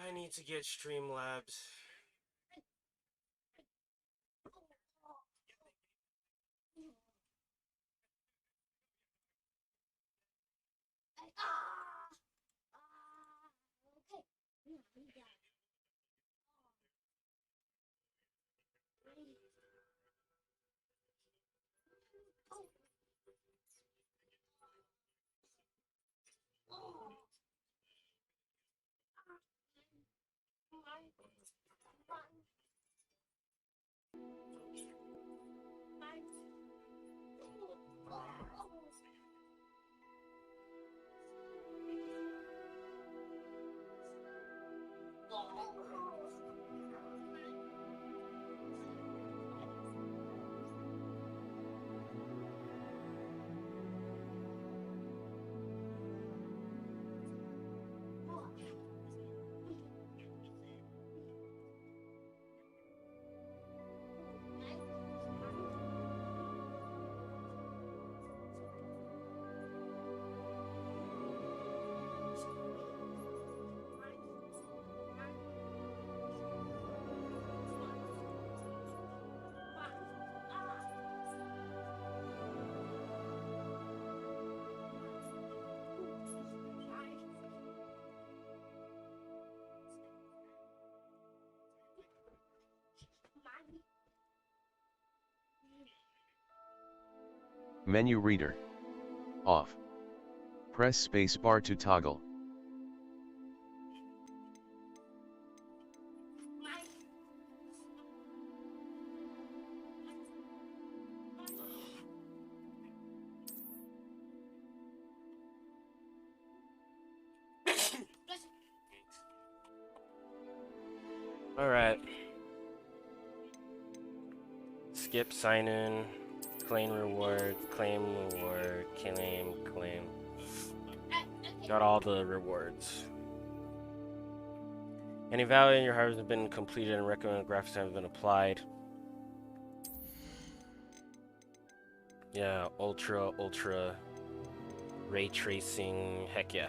I need to get Streamlabs. Menu reader. Off. Press space bar to toggle. Alright. Skip sign in. Claim reward. Claim reward. Claim. Got all the rewards. Any value in your harvest has been completed and recommended graphics have been applied. Yeah, ultra ray tracing. Heck yeah.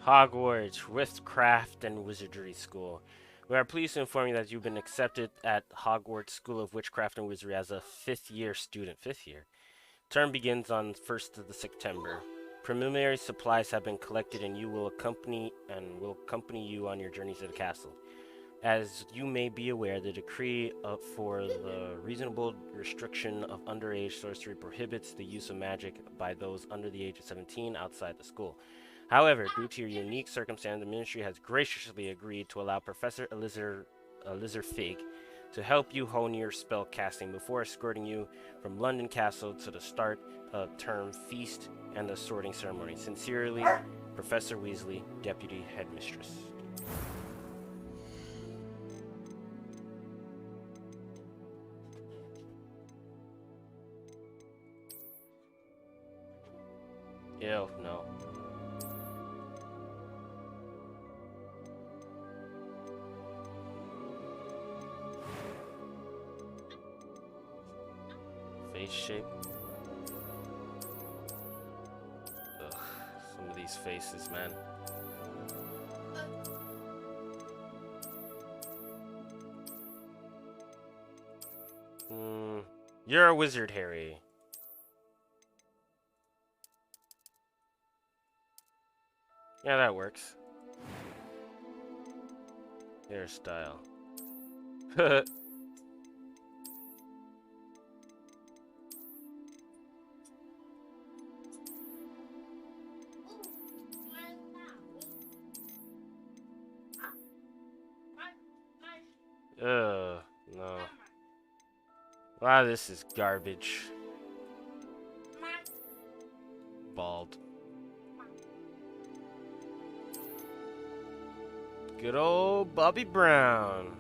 Hogwarts Witchcraft and Wizardry School. We are pleased to inform you that you've been accepted at Hogwarts School of Witchcraft and Wizardry as a fifth-year student. Fifth year. Term begins on 1st of September. Preliminary supplies have been collected and will accompany you on your journey to the castle. As you may be aware, the decree for the reasonable restriction of underage sorcery prohibits the use of magic by those under the age of 17 outside the school. However, due to your unique circumstance, the ministry has graciously agreed to allow Professor lizard fig, to help you hone your spell casting before escorting you from London Castle to the start of term feast and the sorting ceremony. Sincerely, Professor Weasley, Deputy Headmistress. Ew, no. Face shape. Ugh, some of these faces, man. You're a wizard, Harry. Yeah, that works. Hairstyle. Ugh, no. Wow, this is garbage. Bald. Good old Bobby Brown.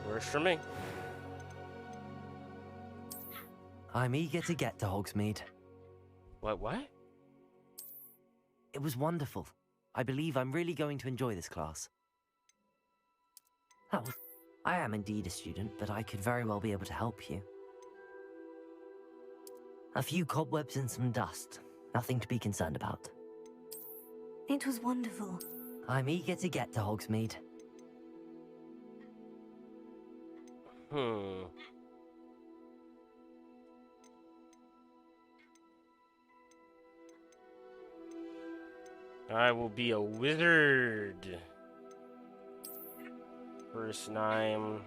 Works for me. I'm eager to get to Hogsmeade. What? It was wonderful. I believe I'm really going to enjoy this class. Oh, I am indeed a student, but I could very well be able to help you. A few cobwebs and some dust. Nothing to be concerned about. It was wonderful. I'm eager to get to Hogsmeade. I will be a wizard. First name.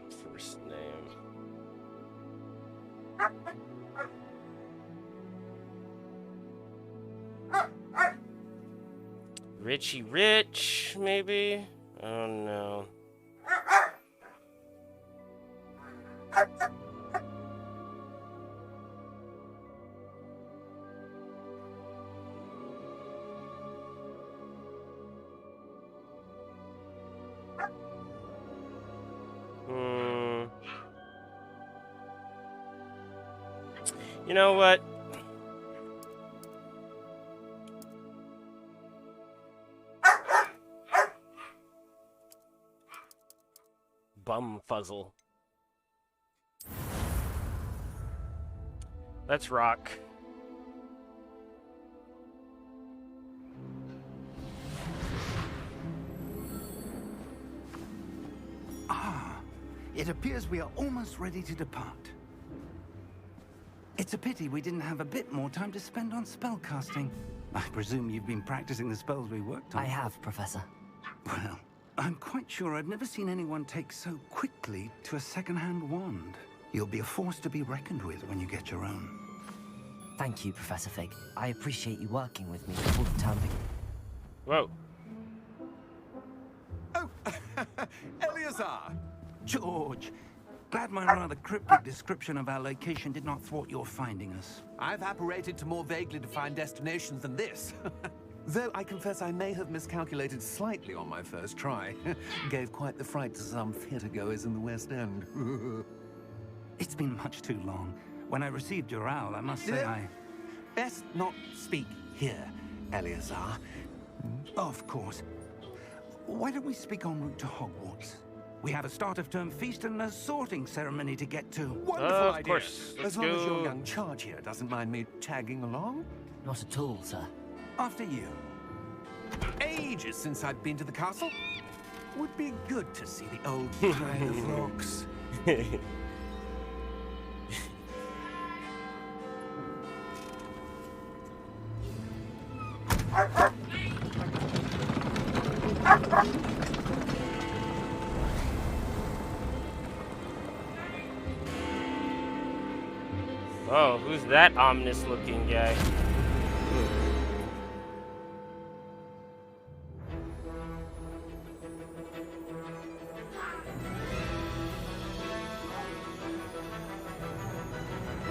Richie Rich, maybe? I don't know. You know what? Bumfuzzle. Let's rock. It appears we are almost ready to depart. It's a pity we didn't have a bit more time to spend on spellcasting. I presume you've been practicing the spells we worked on. I have, Professor. Well, I'm quite sure I've never seen anyone take so quickly to a second-hand wand. You'll be a force to be reckoned with when you get your own. Thank you, Professor Fig. I appreciate you working with me before the term begins. Whoa. Oh, Eleazar! George, glad my rather cryptic description of our location did not thwart your finding us. I've apparated to more vaguely defined destinations than this. Though I confess I may have miscalculated slightly on my first try. Gave quite the fright to some theatre-goers in the West End. It's been much too long. When I received your owl, I must say I... Best not speak here, Eleazar. Of course. Why don't we speak en route to Hogwarts? We have a start-of-term feast and a sorting ceremony to get to. Wonderful Of idea. course. Let's As long as your go. young charge here doesn't mind me tagging along. Not at all, sir. After you. Ages since I've been to the castle. Would be good to see the old pile of rocks. Oh, who's that ominous looking guy?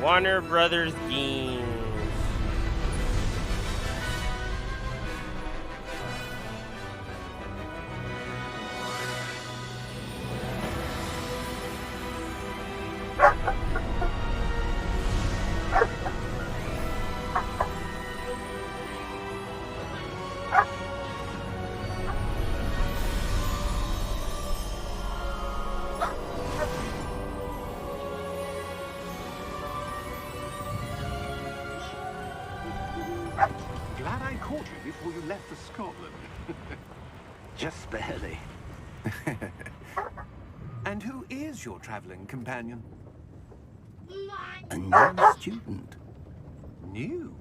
Warner Brothers Games. Glad I caught you before you left for Scotland. Just barely. And who is your traveling companion? A new student. New?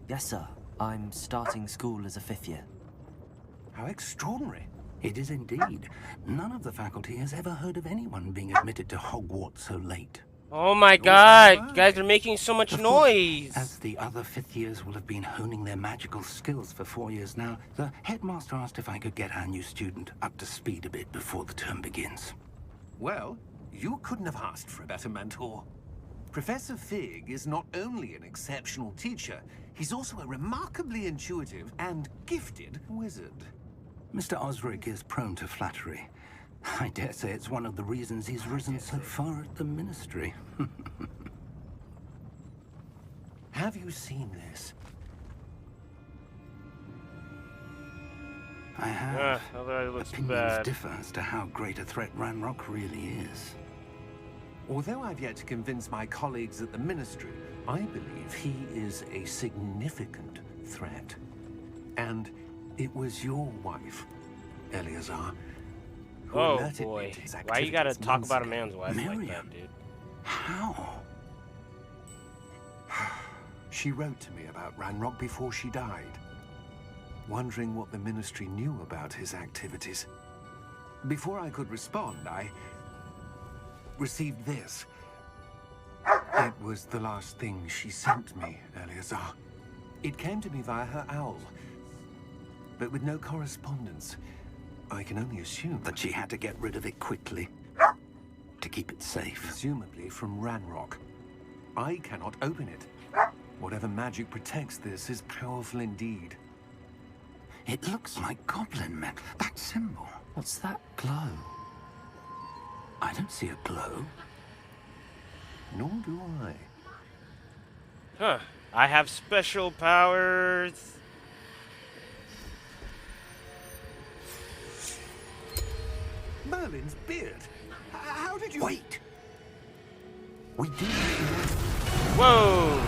Yes, sir. I'm starting school as a 5th year. How extraordinary. It is indeed. None of the faculty has ever heard of anyone being admitted to Hogwarts so late. Oh my god, you guys are making so much Of course, noise. as the other 5th years will have been honing their magical skills for 4 years now, the headmaster asked if I could get our new student up to speed a bit before the term begins. Well, you couldn't have asked for a better mentor. Professor Fig is not only an exceptional teacher, he's also a remarkably intuitive and gifted wizard. Mr. Osric is prone to flattery. I dare say it's one of the reasons he's risen so far at the ministry. Have you seen this? I have. Although it looks Opinions bad. differ as to how great a threat Ranrock really is. Although I've yet to convince my colleagues at the ministry, I believe he is a significant threat. And it was your wife, Eleazar, who Oh alerted me boy. to his Why you gotta activities talk months about a ago. man's wife like that, Miriam. dude? How? She wrote to me about Ranrock before she died, wondering what the ministry knew about his activities. Before I could respond, I received this. It was the last thing she sent me, Eleazar. It came to me via her owl, but with no correspondence. I can only assume That she had to get rid of it quickly. To keep it safe. presumably from Ranrock. I cannot open it. Whatever magic protects this is powerful indeed. It looks like goblin men. That symbol. What's that glow? I don't see a glow. Nor do I. Huh. I have special powers. Merlin's beard. How did you... Wait! We do. Whoa.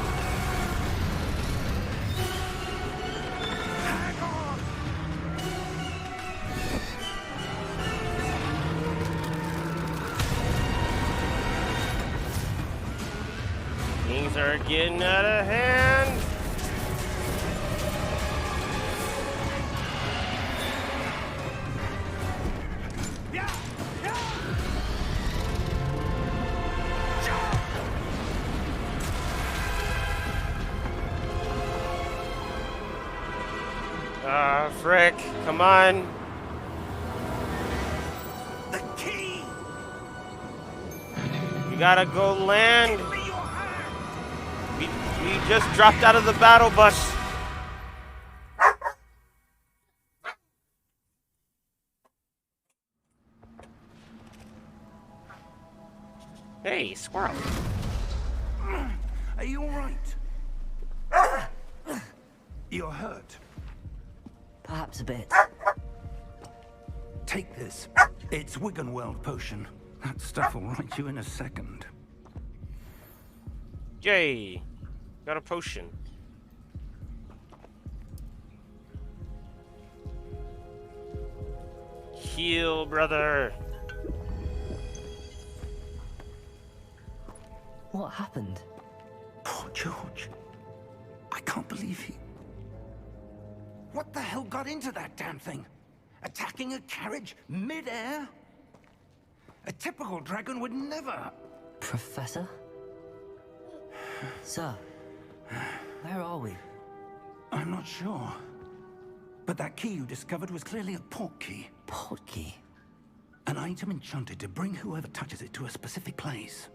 Things are getting out of hand. Ah, frick. Come on. The key! We gotta go land. We just dropped out of the battle bus. Hey, squirrel. Are you alright? You're hurt. Perhaps a bit. Take this. It's Wiggenweld potion. That stuff will right you in a second. Yay. Got a potion. Heal, brother. What happened? Poor George. I can't believe he... What the hell got into that damn thing? Attacking a carriage mid-air? A typical dragon would never... Professor? Sir, where are we? I'm not sure. But that key you discovered was clearly a port key. Port key? An item enchanted to bring whoever touches it to a specific place.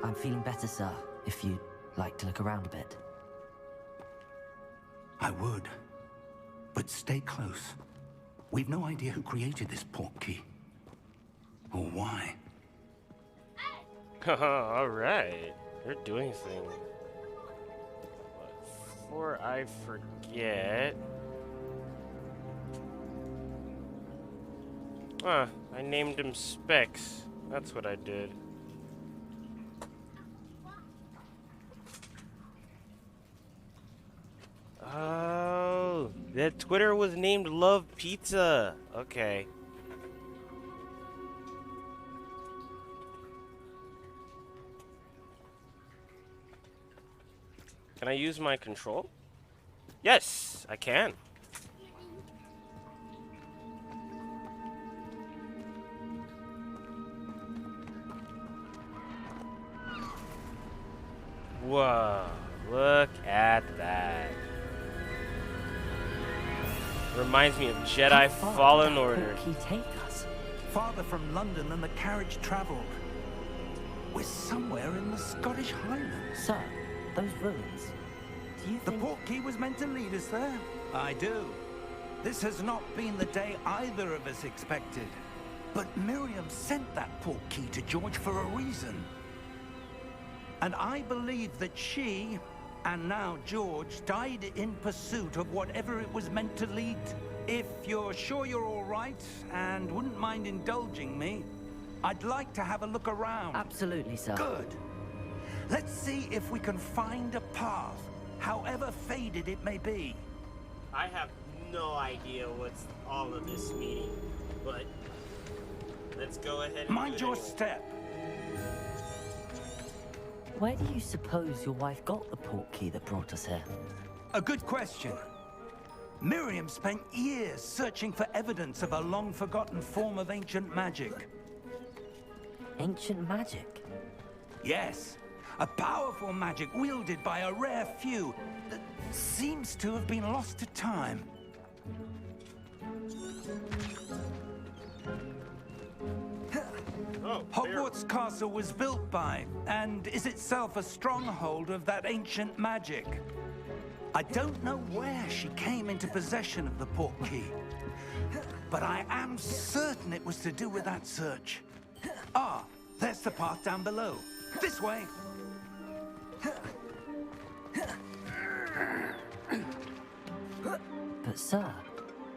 I'm feeling better, sir, if you'd like to look around a bit. I would. But stay close. We've no idea who created this port key. Or why. Alright. You're doing things. Before I forget... I named him Specs. That's what I did. Oh, that Twitter was named Love Pizza. Okay. Can I use my control? Yes, I can. Whoa, look at that. Reminds me of Jedi Fallen Order. How far did that port key take us? Farther from London than the carriage traveled. We're somewhere in the Scottish Highlands. Sir, those ruins. Do you The think... port key was meant to lead us there? I do. This has not been the day either of us expected. But Miriam sent that port key to George for a reason. And I believe that she, and now George, died in pursuit of whatever it was meant to lead. If you're sure you're all right, and wouldn't mind indulging me, I'd like to have a look around. Absolutely, sir. Good. Let's see if we can find a path, however faded it may be. I have no idea what's all of this meaning, but let's go ahead and Mind do it your anyway. step. Where do you suppose your wife got the port key that brought us here? A good question. Miriam spent years searching for evidence of a long-forgotten form of ancient magic. Ancient magic? Yes, a powerful magic wielded by a rare few that seems to have been lost to time. Oh, Hogwarts Castle was built by, and is itself a stronghold of that ancient magic. I don't know where she came into possession of the port key, but I am certain it was to do with that search. Ah, there's the path down below. This way. But sir,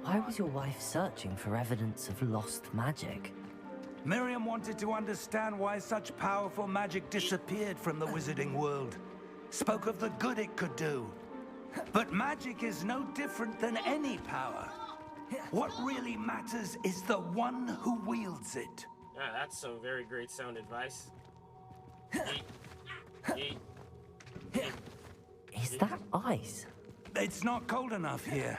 why was your wife searching for evidence of lost magic? Miriam wanted to understand why such powerful magic disappeared from the wizarding world. Spoke of the good it could do. But magic is no different than any power. What really matters is the one who wields it. Yeah, that's some very great sound advice. Yeet. Yeet. Yeet. Is that ice? It's not cold enough here.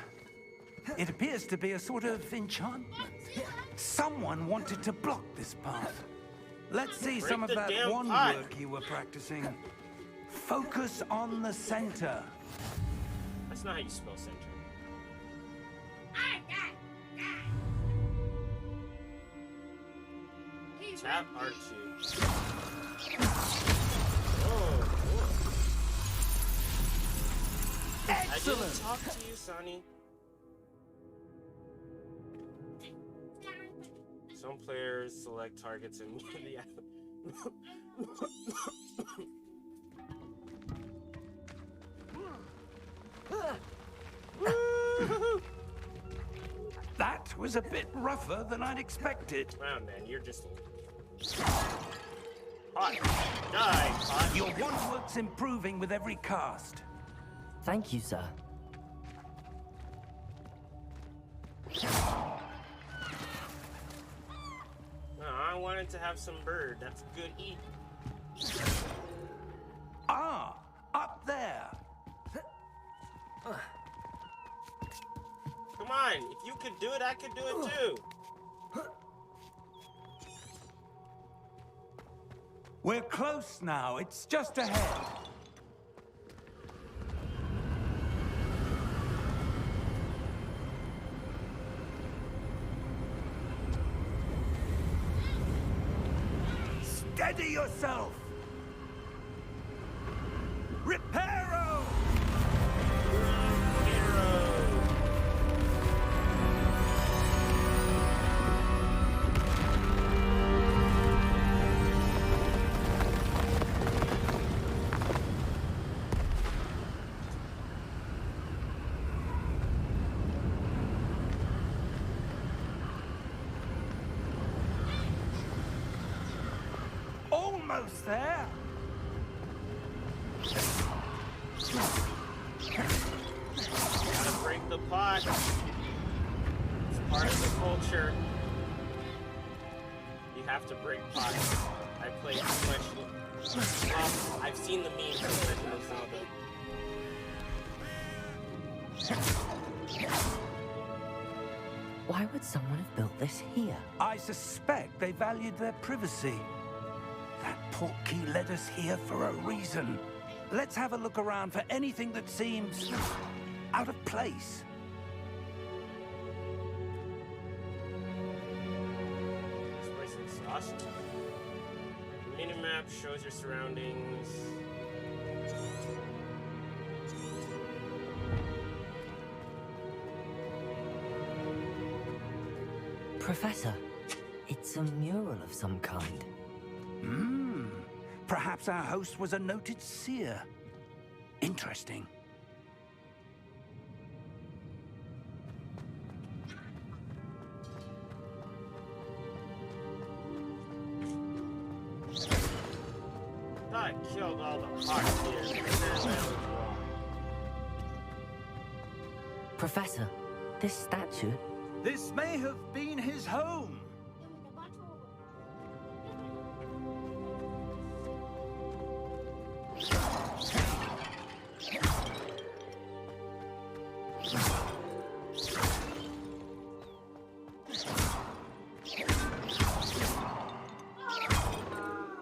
It appears to be a sort of enchantment. Someone wanted to block this path. Let's see some of the that damn wand pot. work you were practicing. Focus on the center. That's not how you spell center. Tap R2. Oh, cool. I Excellent. didn't talk to you, Sonny. Some players select targets and That was a bit rougher than I'd expected. wow, man, you're just hot. Die, hot. Your wand work's improving with every cast. Thank you, sir. No, I wanted to have some bird. That's good eat. Ah, up there. Come on, if you could do it, I could do it too. We're close now. It's just ahead. Steady yourself! Reparo! Almost there. Gotta break the pot. It's part of the culture. You have to break pots. I play too much. Well, I've seen the memes of Legend of Zelda. Why would someone have built this here? I suspect they valued their privacy. That portkey led us here for a reason. Let's have a look around for anything that seems out of place. This place is awesome. The minimap shows your surroundings. Professor, it's a mural of some kind. Perhaps our host was a noted seer. Interesting. I killed all the pots here. Professor, this statue... This may have been his home.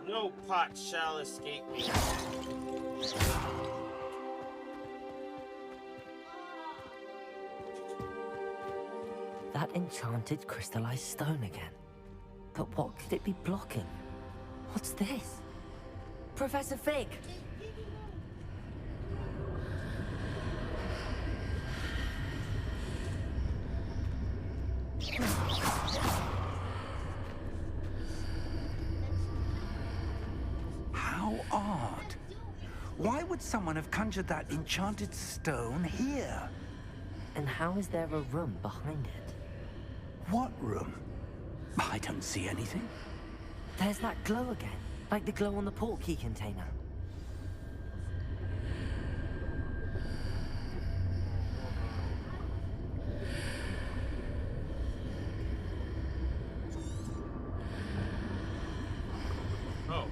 No pot shall escape me. That enchanted crystallized stone again. But what could it be blocking? What's this? Professor Fig! How odd. Why would someone have conjured that enchanted stone here? And how is there a room behind it? What room? I don't see anything. There's that glow again, like the glow on the portkey container. Oh,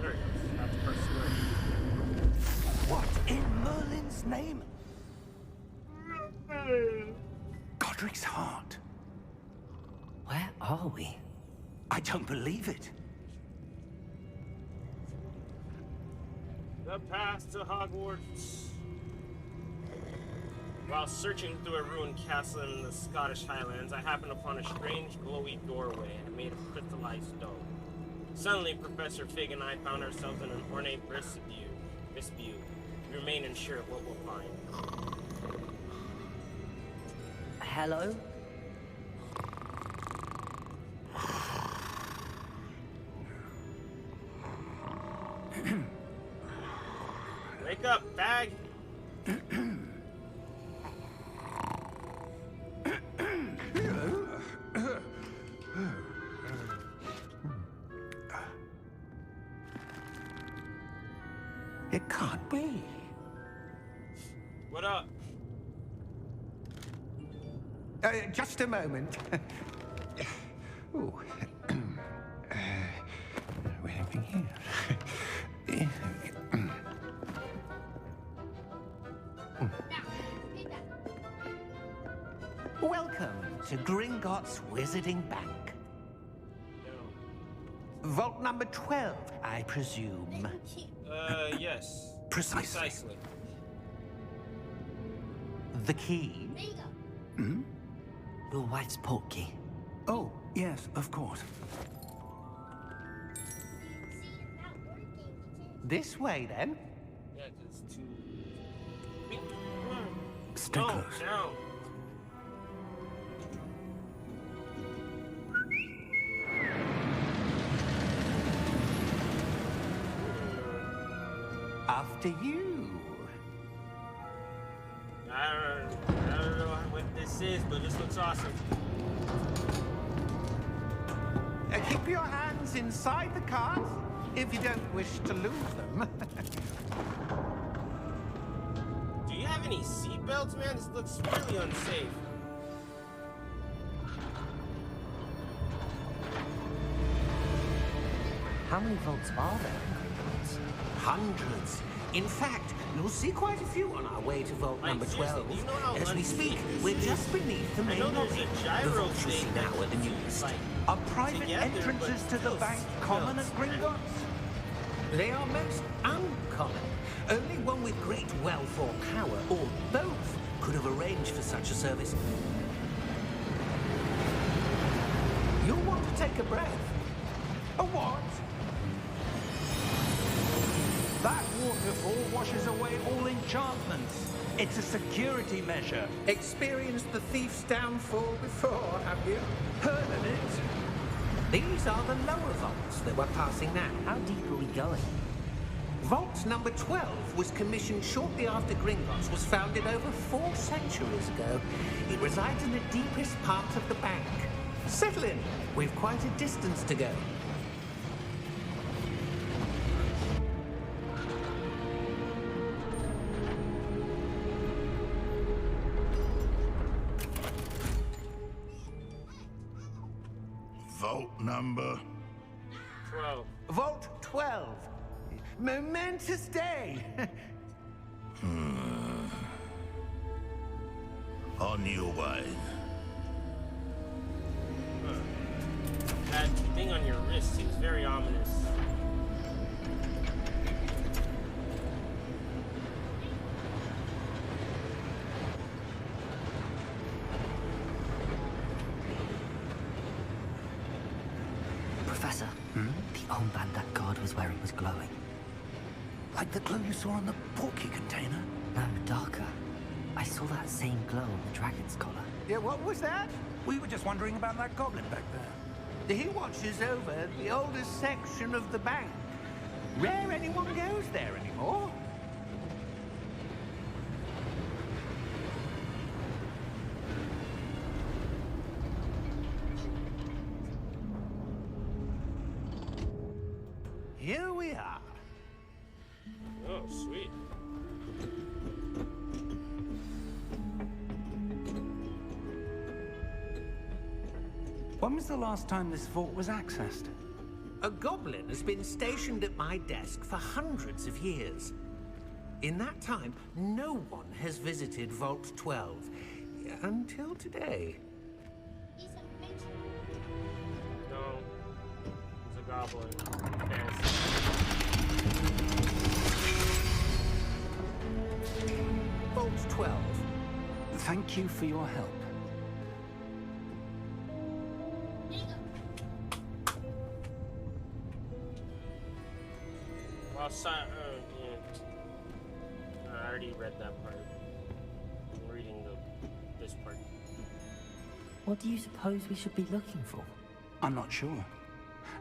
there it goes. That's the first word. What in Merlin's name? Godric's heart. Where are we? I don't believe it. The path to Hogwarts. While searching through a ruined castle in the Scottish Highlands, I happened upon a strange glowy doorway made of crystallized stone. Suddenly, Professor Fig and I found ourselves in an ornate vestibule. We remain unsure of what we'll find. Hello? Wake up, bag! It can't be. What up? Just a moment. Ooh. Anything here? Welcome to Gringotts Wizarding Bank. Vault number 12, I presume. Yes. Precisely. The key? Your wife's portkey. Oh, yes, of course. This way, then. Yeah, it's too... Stay close. No. After you. I don't know what this is, but this looks awesome. Keep your hands inside the cart if you don't wish to lose them. Do you have any seatbelts, man? This looks really unsafe. How many vaults are there in Gringotts? Hundreds. In fact, you'll see quite a few on our way to vault number seriously, 12. do you know how As we speak, unsafe this we're is? just beneath the I main know there's lobby. a gyro The vaults you see thing now that are the keeps you, newest. like, Are private together, entrances but to the still bank common at seatbelts, Gringotts? They are most uncommon. Only one with great wealth or power, or both, could have arranged for such a service. You'll want to take a breath. A what? That waterfall washes away all enchantments. It's a security measure. Experienced the thief's downfall before, have you? Heard of it? These are the lower vaults that we're passing now. How deep are we going? Vault number 12 was commissioned shortly after Gringotts was founded over 4 centuries ago. It resides in the deepest part of the bank. Settle in. We've quite a distance to go. Vault number. 12. Vault 12. Momentous day. On your way. That thing on your wrist seems very ominous. Professor, the armband that guard was wearing was glowing. Like the glow you saw on the porky container? No, darker. I saw that same glow on the dragon's collar. Yeah, what was that? We were just wondering about that goblin back there. He watches over the oldest section of the bank. Rare anyone goes there anymore. Here we are. Oh, sweet. When was the last time this vault was accessed? A goblin has been stationed at my desk for hundreds of years. In that time, no one has visited Vault 12. Until today. No. It's a goblin. Fantasy. Vault 12. Thank you for your help. Well, yeah. I already read that part. I'm reading this part. What do you suppose we should be looking for? I'm not sure.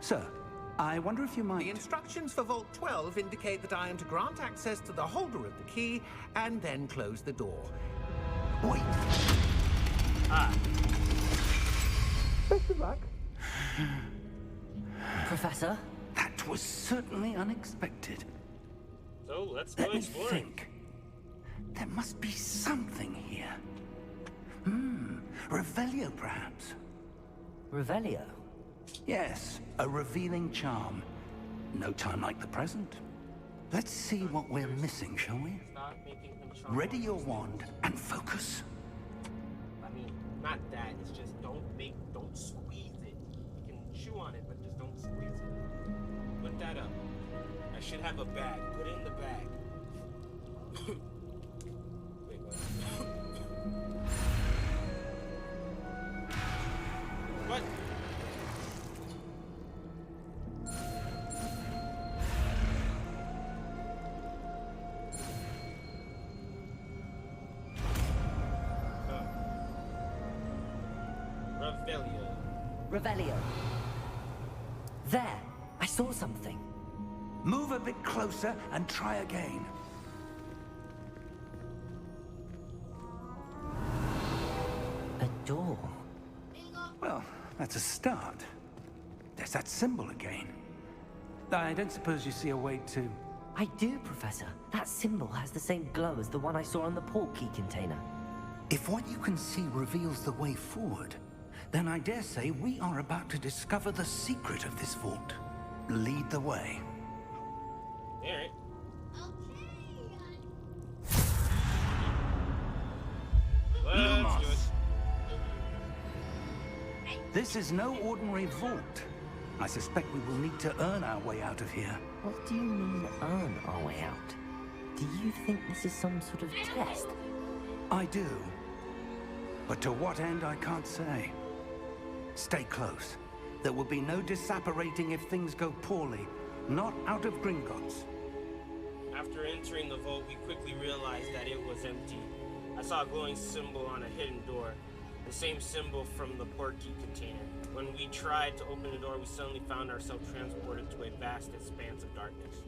Sir, I wonder if you might... The instructions for Vault 12 indicate that I am to grant access to the holder of the key and then close the door. Wait. Ah. Best of luck. Professor? That was certainly unexpected. So let's go Let me exploring. think. There must be something here. Revelio, perhaps? Revelio? Yes, a revealing charm. No time like the present. Let's see what we're missing, shall we? Stop making him charm. Ready your wand and focus. I mean, not that. It's just don't squeeze it. You can chew on it, but just don't squeeze it. Put that up. I should have a bag. Put it in the bag. Wait, what? What? Revelio. There! I saw something. Move a bit closer and try again. A door. Well, that's a start. There's that symbol again. I don't suppose you see a way to... I do, Professor. That symbol has the same glow as the one I saw on the port key container. If what you can see reveals the way forward, then I dare say we are about to discover the secret of this vault. Lead the way. Alright. Let's do it. This is no ordinary vault. I suspect we will need to earn our way out of here. What do you mean, earn our way out? Do you think this is some sort of test? I do. But to what end, I can't say. Stay close. There will be no disapparating if things go poorly. Not out of Gringotts. After entering the vault, we quickly realized that it was empty. I saw a glowing symbol on a hidden door. The same symbol from the port key container. When we tried to open the door, we suddenly found ourselves transported to a vast expanse of darkness.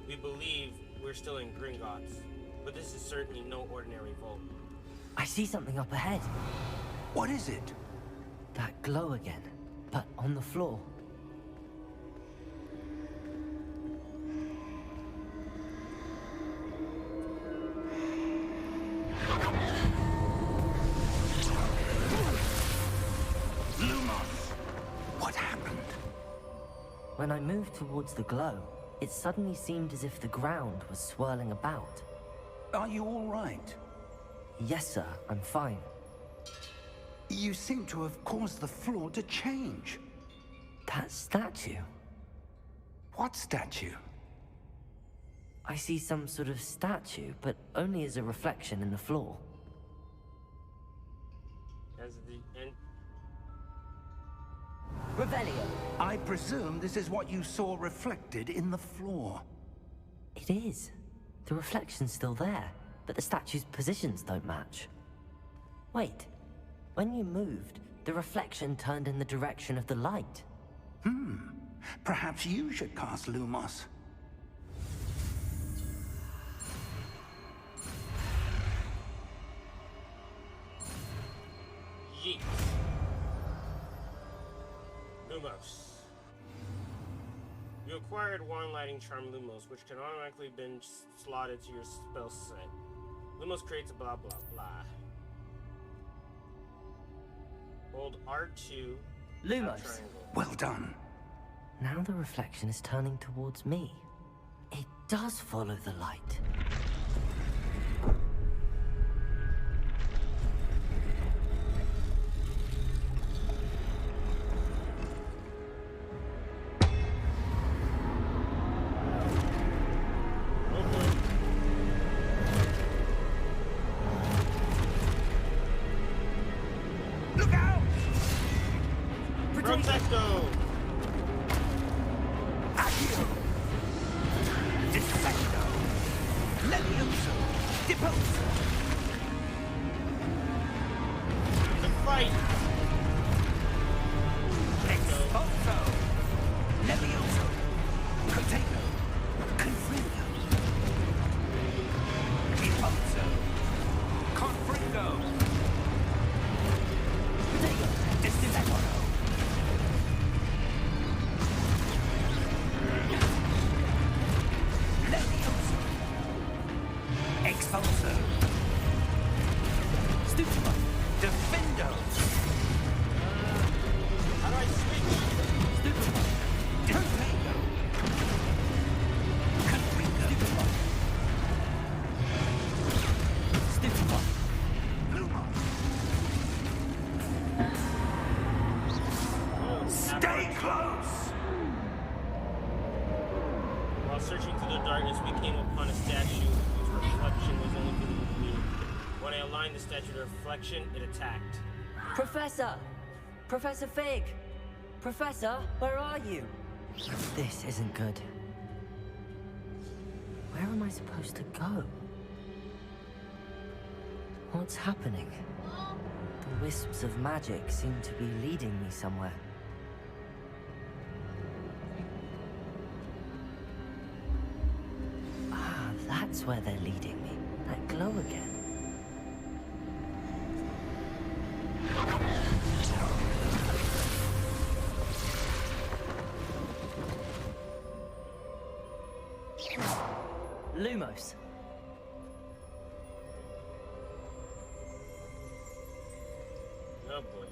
We believe we're still in Gringotts, but this is certainly no ordinary vault. I see something up ahead. What is it? That glow again, but on the floor. What happened? When I moved towards the glow, it suddenly seemed as if the ground was swirling about. Are you all right? Yes, sir, I'm fine. You seem to have caused the floor to change. That statue? What statue? I see some sort of statue, but only as a reflection in the floor. As the end. Revelio! I presume this is what you saw reflected in the floor. It is. The reflection's still there, but the statue's positions don't match. Wait. When you moved, the reflection turned in the direction of the light. Perhaps you should cast Lumos. Yeet. Lumos. You acquired one lighting charm Lumos, which can automatically be slotted to your spell set. Lumos creates a blah blah blah. Hold R2. Lumos. Triangle. Well done. Now the reflection is turning towards me. It does follow the light. Look out! Protecto! Accio! Defendo! Levioso! Deposo! The fight! Expulso! Levioso! Potato! Confringo! Deposo! Confringo! Potato! Destiletto! Levioso! Expulso! Stupefy! Defendo! close! While searching through the darkness, we came upon a statue whose reflection was only visible to me. When I aligned the statue to reflection, it attacked. Professor! Professor Fig! Professor, where are you? This isn't good. Where am I supposed to go? What's happening? The wisps of magic seem to be leading me somewhere. Ah, that's where they're leading me. That glow again. Lumos. Oh boy.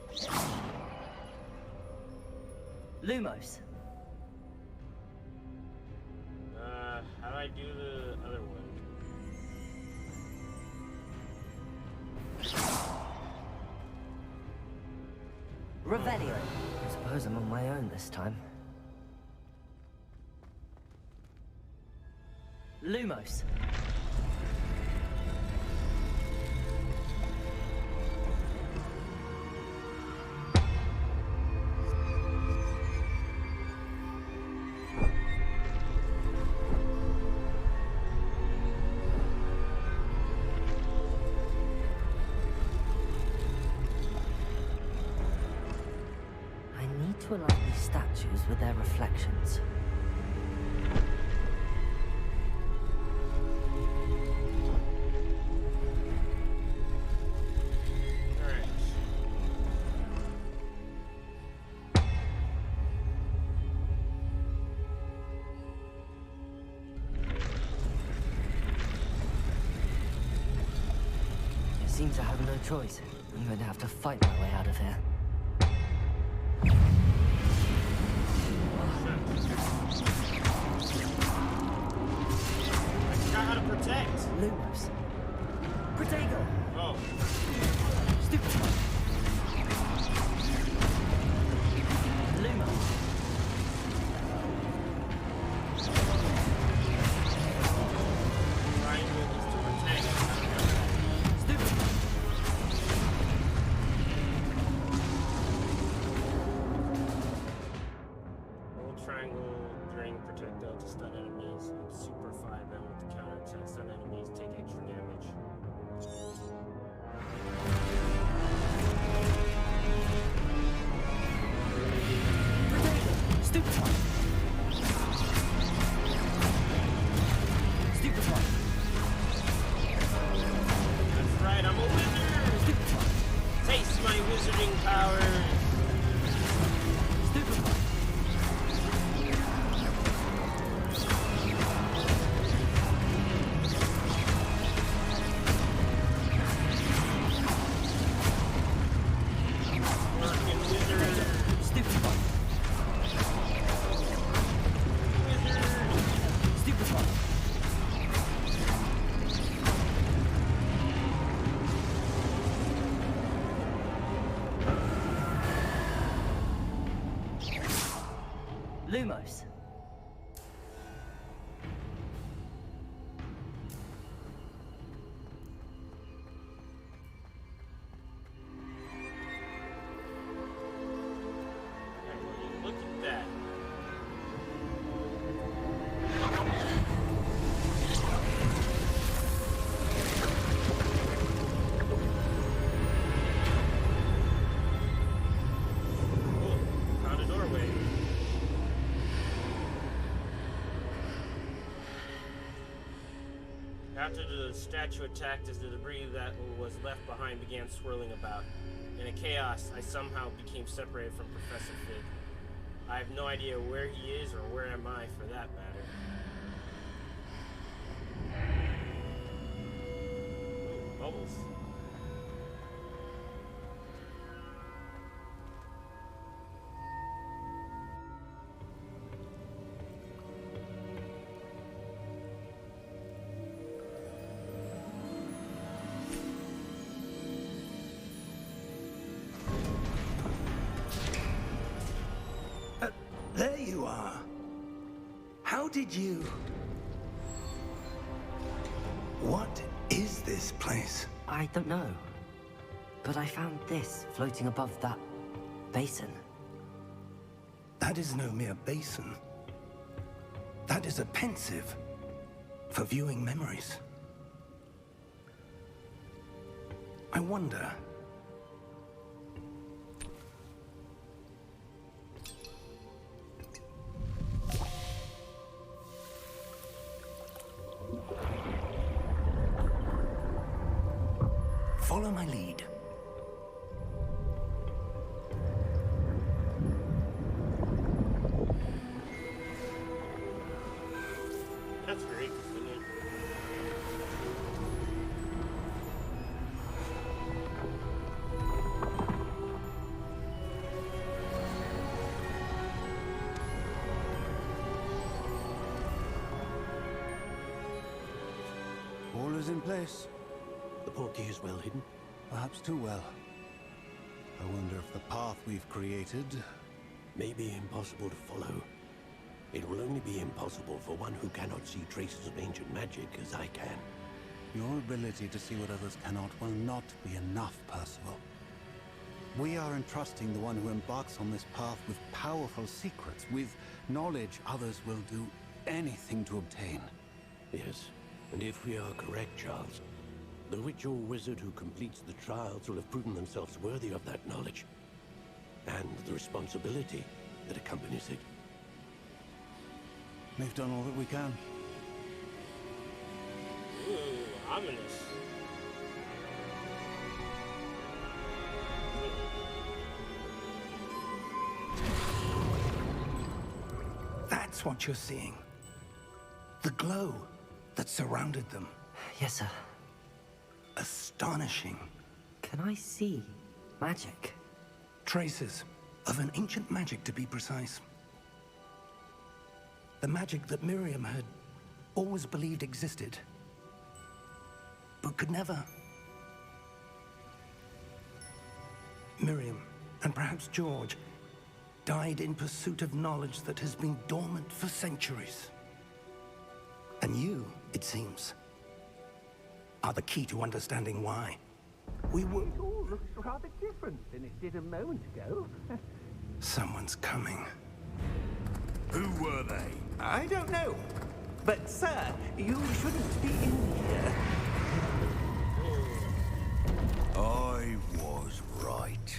Lumos. How do I do the other one? Revelio. I suppose I'm on my own this time. Lumos. I need to align these statues with their reflections. Alright. It seems I have no choice. I'm going to have to fight my way out of here. I forgot how to protect. Lumos. Protego! Oh. Stupid one. Lumos. Triangle is to protect. Stupid one. Hold triangle during projectile to stun enemies and superfly them with the counterattack. Stun enemies take extra damage. Protego! Stupid one. Stupid one. That's right, I'm a wizard! Stupid one. Taste my wizarding powers! Stupid one. Working wizard! Stupid one. Wizard! Stupid one. Lumos. Everybody, look at that. Cool. Found a doorway. After the statue attacked, as the debris that was left behind began swirling about. In a chaos, I somehow became separated from Professor Fig. I have no idea where he is or where am I, for that matter. Ooh, bubbles. did you... What is this place? I don't know. But I found this floating above that basin. That is no mere basin. That is a pensive for viewing memories. I wonder... Follow my lead. That's great. All is in place. The portkey is well hidden. Perhaps too well. I wonder if the path we've created... May be impossible to follow. It will only be impossible for one who cannot see traces of ancient magic as I can. Your ability to see what others cannot will not be enough, Percival. We are entrusting the one who embarks on this path with powerful secrets, with knowledge others will do anything to obtain. Yes, and if we are correct, Charles, the witch or wizard who completes the trials will have proven themselves worthy of that knowledge, and the responsibility that accompanies it. We've done all that we can. Ooh, ominous. That's what you're seeing. The glow that surrounded them. Yes, sir. Astonishing. Can I see magic? Traces of an ancient magic, to be precise. The magic that Miriam had always believed existed, but could never. Miriam, and perhaps George, died in pursuit of knowledge that has been dormant for centuries. And you, it seems, are the key to understanding why. We were... It all looks rather different than it did a moment ago. Someone's coming. Who were they? I don't know. But, sir, you shouldn't be in here. I was right.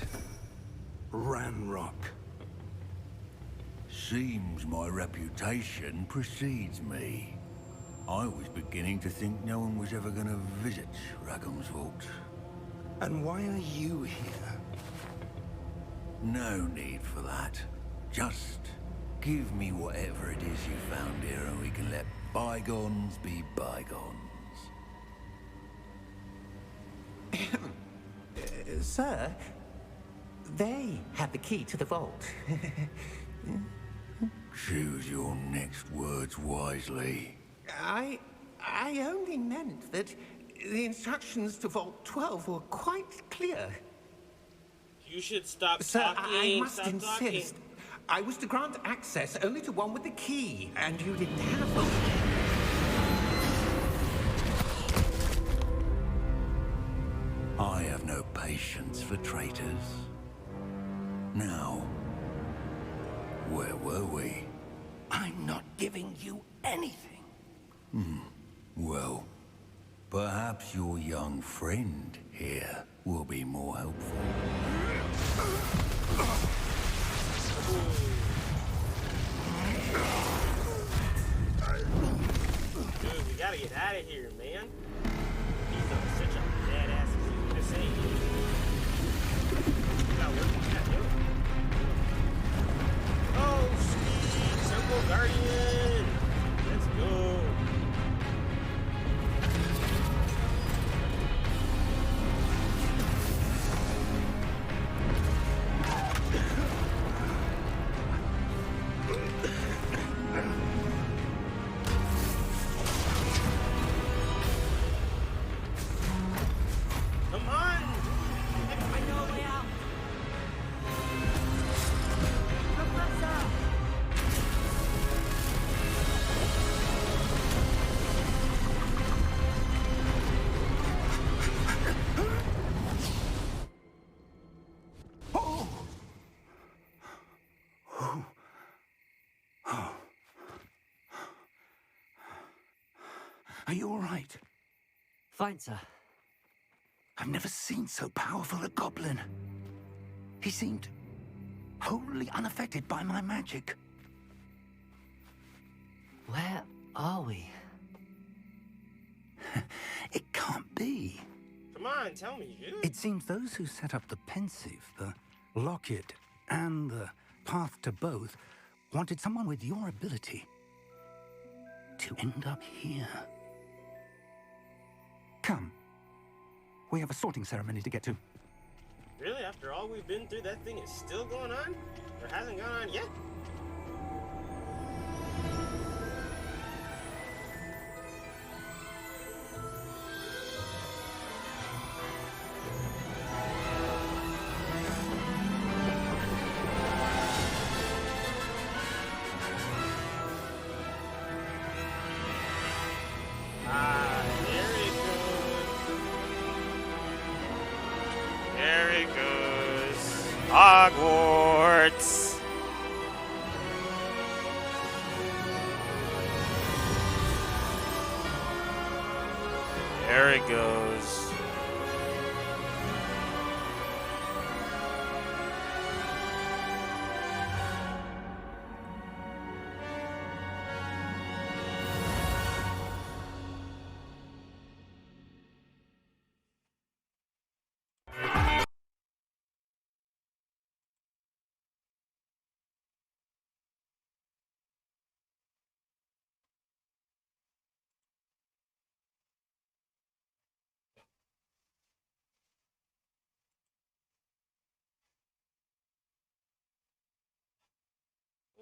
Ranrock. Seems my reputation precedes me. I was beginning to think no one was ever going to visit Raggum's vault. And why are you here? No need for that. Just give me whatever it is you found here and we can let bygones be bygones. Sir, they have the key to the vault. Choose your next words wisely. I only meant that the instructions to Vault 12 were quite clear. You should stop Sir, talking. I must Stop insist. talking. I was to grant access only to one with the key, and you didn't have one. I have no patience for traitors. Now, where were we? I'm not giving you anything. Well, perhaps your young friend here will be more helpful. Dude, we gotta get out of here, man. He's on such a badass thing to say. We gotta work on that, dude. Oh, sweet! Circle Guardian! Let's go! Are you all right? Fine, sir. I've never seen so powerful a goblin. He seemed wholly unaffected by my magic. Where are we? It can't be. Come on, tell me, dude. It seems those who set up the pensive, the locket, and the path to both wanted someone with your ability to end up here. Come. We have a sorting ceremony to get to. Really? After all we've been through, that thing is still going on? Or hasn't gone on yet? There it goes. Hogwarts. There it goes.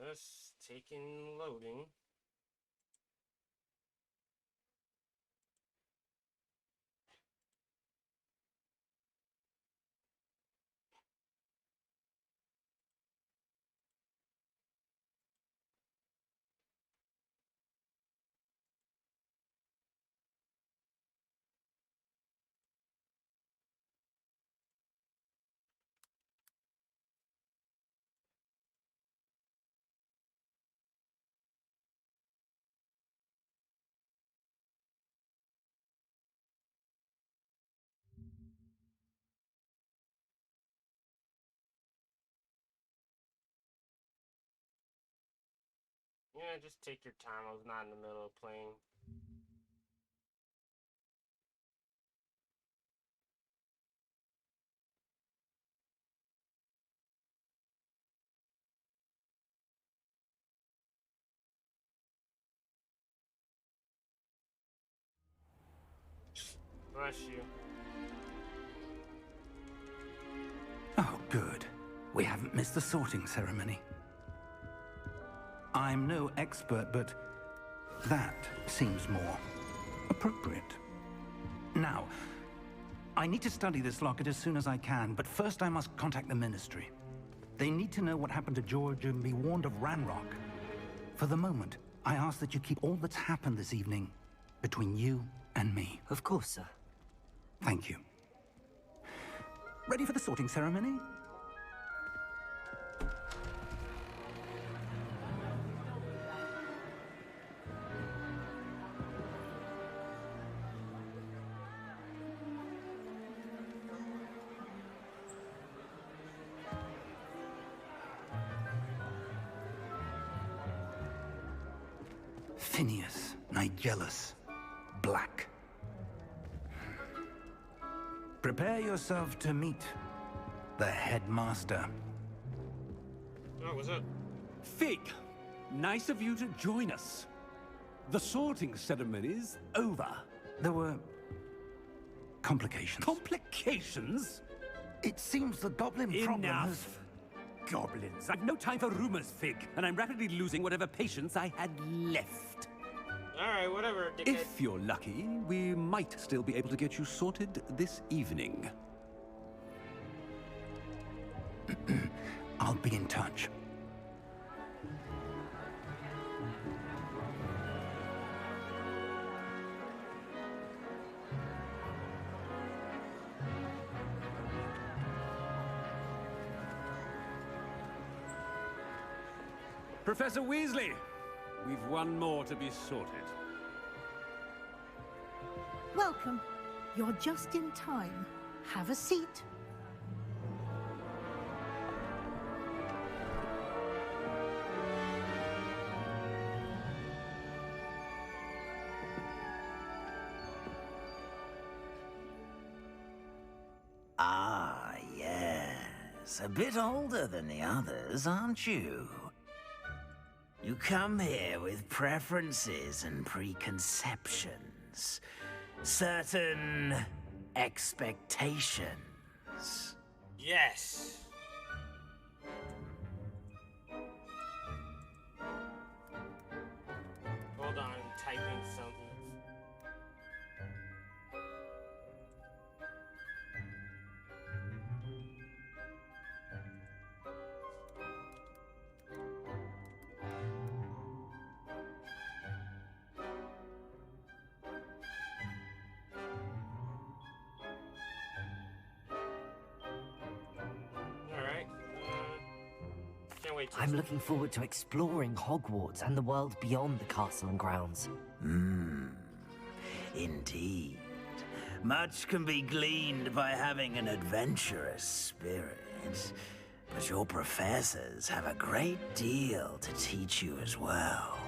Just taking loading. Yeah, just take your time. I was not in the middle of playing. Bless you. Oh, good. We haven't missed the sorting ceremony. I'm no expert, but that seems more appropriate. Now, I need to study this locket as soon as I can, but first I must contact the Ministry. They need to know what happened to George and be warned of Ranrock. For the moment, I ask that you keep all that's happened this evening between you and me. Of course, sir. Thank you. Ready for the sorting ceremony? Phineas, Nigellus, Black. Prepare yourself to meet the headmaster. Oh, what's up? Fig, nice of you to join us. The sorting ceremony's over. There were complications. Complications? It seems the goblin problem has... Enough. Goblins. I've no time for rumors, Fig, and I'm rapidly losing whatever patience I had left. Alright, whatever, dickhead. If you're lucky, we might still be able to get you sorted this evening. I'll be in touch. Professor Weasley, we've one more to be sorted. Welcome. You're just in time. Have a seat. Ah, yes. A bit older than the others, aren't you? You come here with preferences and preconceptions. Certain expectations. Yes. Hold on, I'm typing something. Alright. Can't wait to I'm looking forward to exploring Hogwarts and the world beyond the castle and grounds. Indeed. Much can be gleaned by having an adventurous spirit. But your professors have a great deal to teach you as well.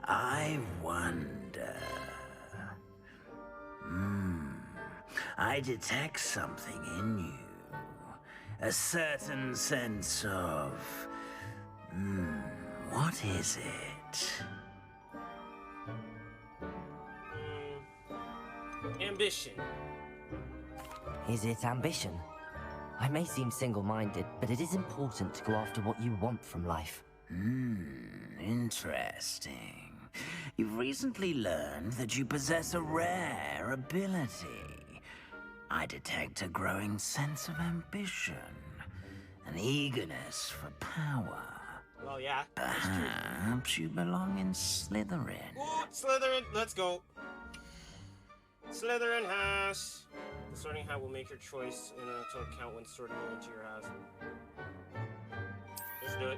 I wonder... I detect something in you. A certain sense of... what is it? Ambition. Is it ambition? I may seem single-minded, but it is important to go after what you want from life. Interesting. You've recently learned that you possess a rare ability. I detect a growing sense of ambition, an eagerness for power. Well, yeah, that's true. Perhaps you belong in Slytherin. Ooh, Slytherin, let's go. Slytherin house. The sorting hat will make your choice into account when sorting you into your house. Let's do it.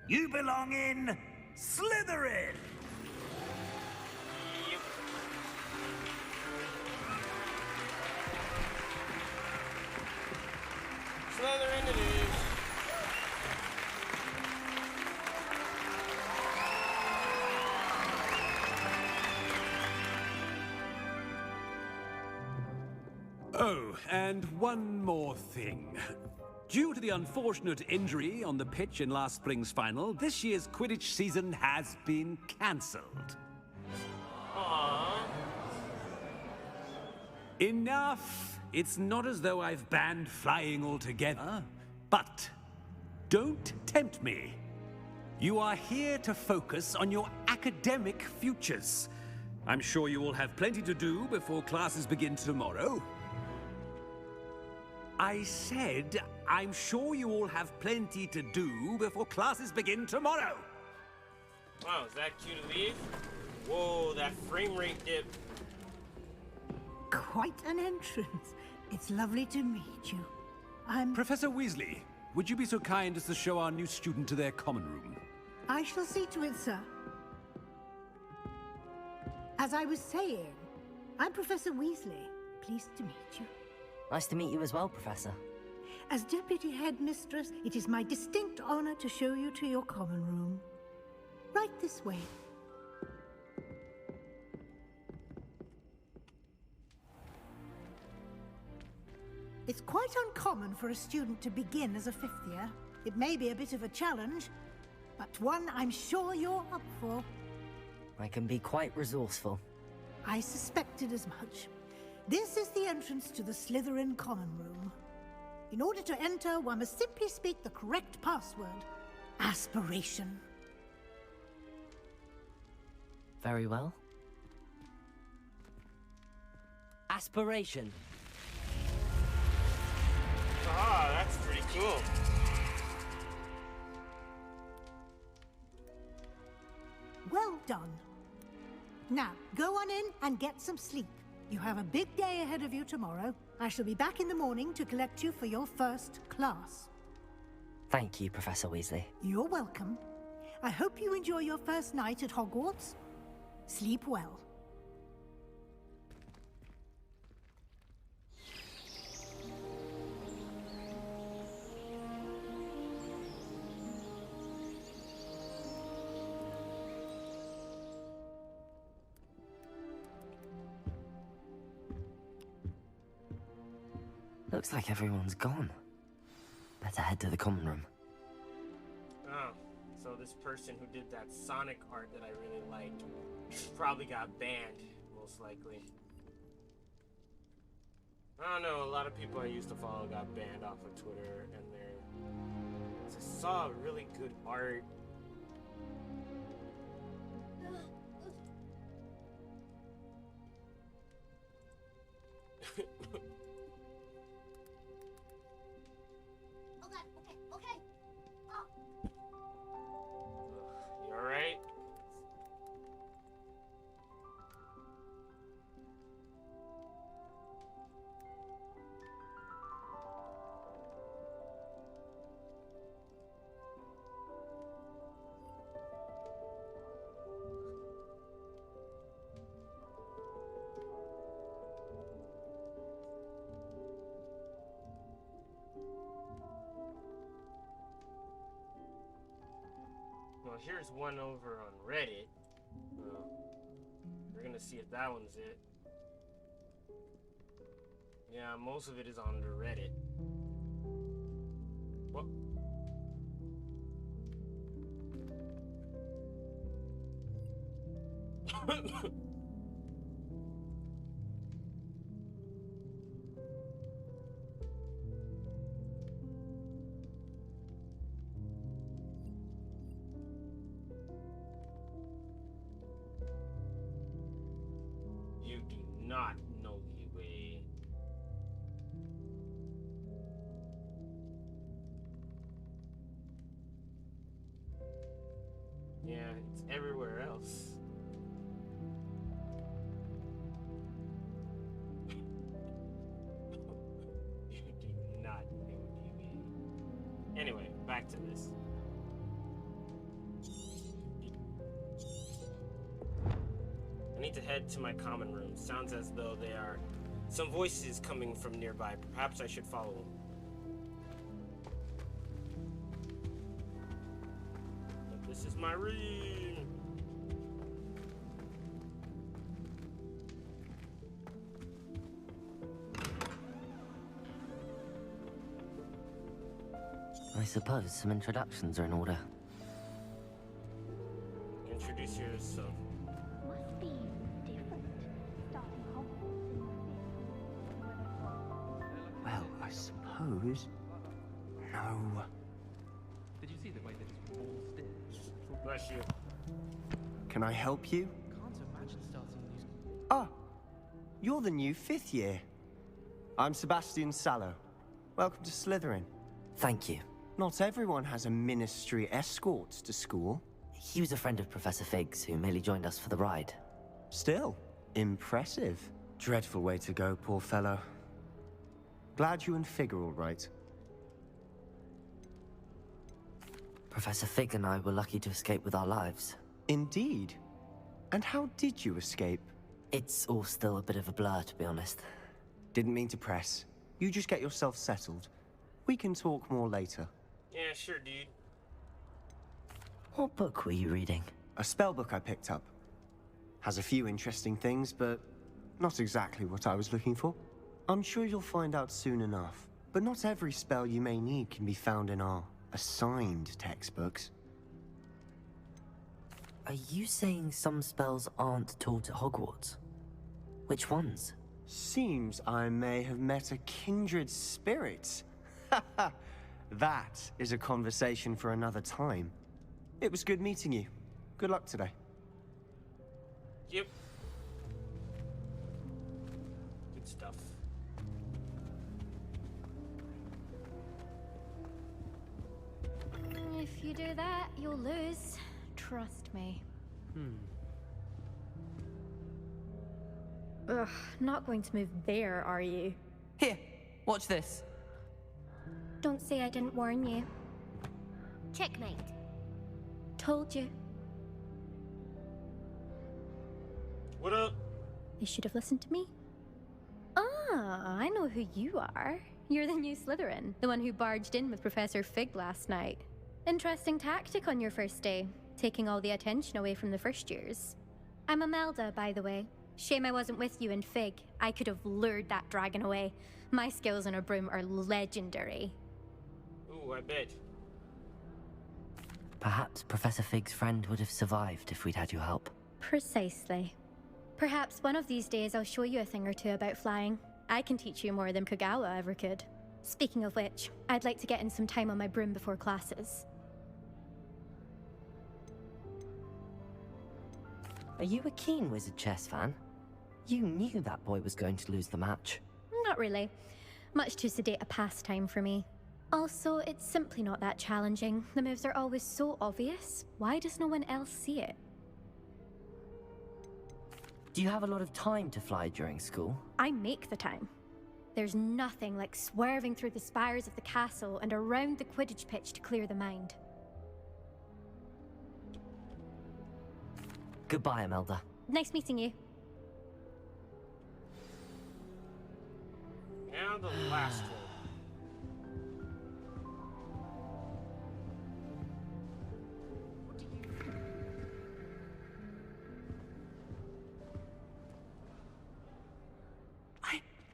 You belong in Slytherin! Yep. Slytherin it is. Oh, and one more thing. Due to the unfortunate injury on the pitch in last spring's final, this year's Quidditch season has been cancelled. Aww. Enough! It's not as though I've banned flying altogether. But don't tempt me. You are here to focus on your academic futures. I'm sure you will have plenty to do before classes begin tomorrow. I said, I'm sure you all have plenty to do before classes begin tomorrow. Wow, is that cue to leave? Whoa, that frame rate dip. Quite an entrance. It's lovely to meet you. Professor Weasley, would you be so kind as to show our new student to their common room? I shall see to it, sir. As I was saying, I'm Professor Weasley. Pleased to meet you. Nice to meet you as well, Professor. As Deputy Headmistress, it is my distinct honor to show you to your common room. Right this way. It's quite uncommon for a student to begin as a fifth year. It may be a bit of a challenge, but one I'm sure you're up for. I can be quite resourceful. I suspected as much. This is the entrance to the Slytherin common room. In order to enter, one must simply speak the correct password. Aspiration. Very well. Aspiration. Ah, that's pretty cool. Well done. Now, go on in and get some sleep. You have a big day ahead of you tomorrow. I shall be back in the morning to collect you for your first class. Thank you, Professor Weasley. You're welcome. I hope you enjoy your first night at Hogwarts. Sleep well. Looks like everyone's gone. Better head to the common room. Oh, so this person who did that Sonic art that I really liked probably got banned, most likely. I don't know, a lot of people I used to follow got banned off of Twitter, and I just saw really good art. Okay. You alright? Well, here's one over on Reddit. We're gonna see if that one's it. Yeah, most of it is on the Reddit. What? You do not know the way. Yeah, it's everywhere else. You do not know the way. Anyway, back to this. I need to head to my common room. Sounds as though there are some voices coming from nearby. Perhaps I should follow them. But this is my room. I suppose some introductions are in order. Introduce yourself. Must be different. Starting Hogwarts. Well, I suppose. No. Did you see the way that his walls did? Bless you. Can I help you? Can't imagine starting a new. Ah, you're the new 5th year. I'm Sebastian Sallow. Welcome to Slytherin. Thank you. Not everyone has a ministry escort to school. He was a friend of Professor Fig's who merely joined us for the ride. Still, impressive. Dreadful way to go, poor fellow. Glad you and Fig are all right. Professor Fig and I were lucky to escape with our lives. Indeed. And how did you escape? It's all still a bit of a blur, to be honest. Didn't mean to press. You just get yourself settled. We can talk more later. Yeah, sure, dude. What book were you reading? A spell book I picked up. Has a few interesting things, but not exactly what I was looking for. I'm sure you'll find out soon enough. But not every spell you may need can be found in our assigned textbooks. Are you saying some spells aren't taught at Hogwarts? Which ones? Seems I may have met a kindred spirit. That is a conversation for another time. It was good meeting you. Good luck today. Yep. Good stuff. If you do that, you'll lose. Trust me. Ugh, not going to move there, are you? Here, watch this. Don't say I didn't warn you. Checkmate. Told you. What up? You should have listened to me. Ah, I know who you are. You're the new Slytherin, the one who barged in with Professor Fig last night. Interesting tactic on your first day, taking all the attention away from the first years. I'm Imelda, by the way. Shame I wasn't with you in Fig. I could have lured that dragon away. My skills on a broom are legendary. Ooh, I bet. Perhaps Professor Fig's friend would have survived if we'd had your help. Precisely. Perhaps one of these days I'll show you a thing or two about flying. I can teach you more than Kogawa ever could. Speaking of which, I'd like to get in some time on my broom before classes. Are you a keen Wizard Chess fan? You knew that boy was going to lose the match. Not really. Much too sedate a pastime for me. Also, it's simply not that challenging. The moves are always so obvious. Why does no one else see it? Do you have a lot of time to fly during school? I make the time. There's nothing like swerving through the spires of the castle and around the Quidditch pitch to clear the mind. Goodbye, Imelda. Nice meeting you. Now the last one.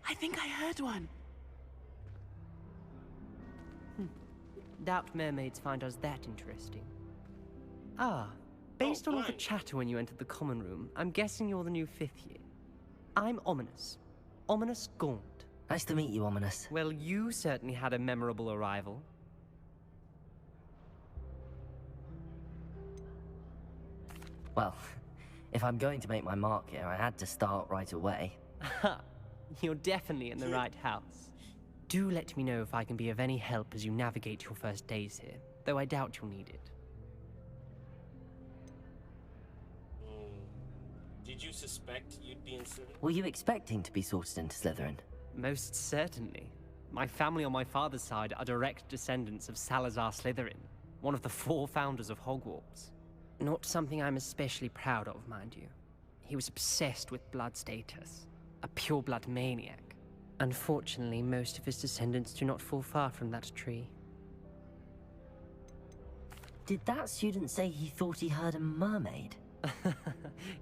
I think I heard one. Doubt mermaids find us that interesting. Ah, based on all the chatter when you entered the common room, I'm guessing you're the new 5th year. I'm Ominous. Ominous Gaunt. Nice to meet you, Ominous. Well, you certainly had a memorable arrival. Well, if I'm going to make my mark here, I had to start right away. Ha! You're definitely in the right house. Do let me know if I can be of any help as you navigate your first days here, though I doubt you'll need it. Did you suspect you'd be in Slytherin? Were you expecting to be sorted into Slytherin? Most certainly. My family on my father's side are direct descendants of Salazar Slytherin, one of the 4 founders of Hogwarts. Not something I'm especially proud of, mind you. He was obsessed with blood status, a pure-blood maniac. Unfortunately, most of his descendants do not fall far from that tree. Did that student say he thought he heard a mermaid?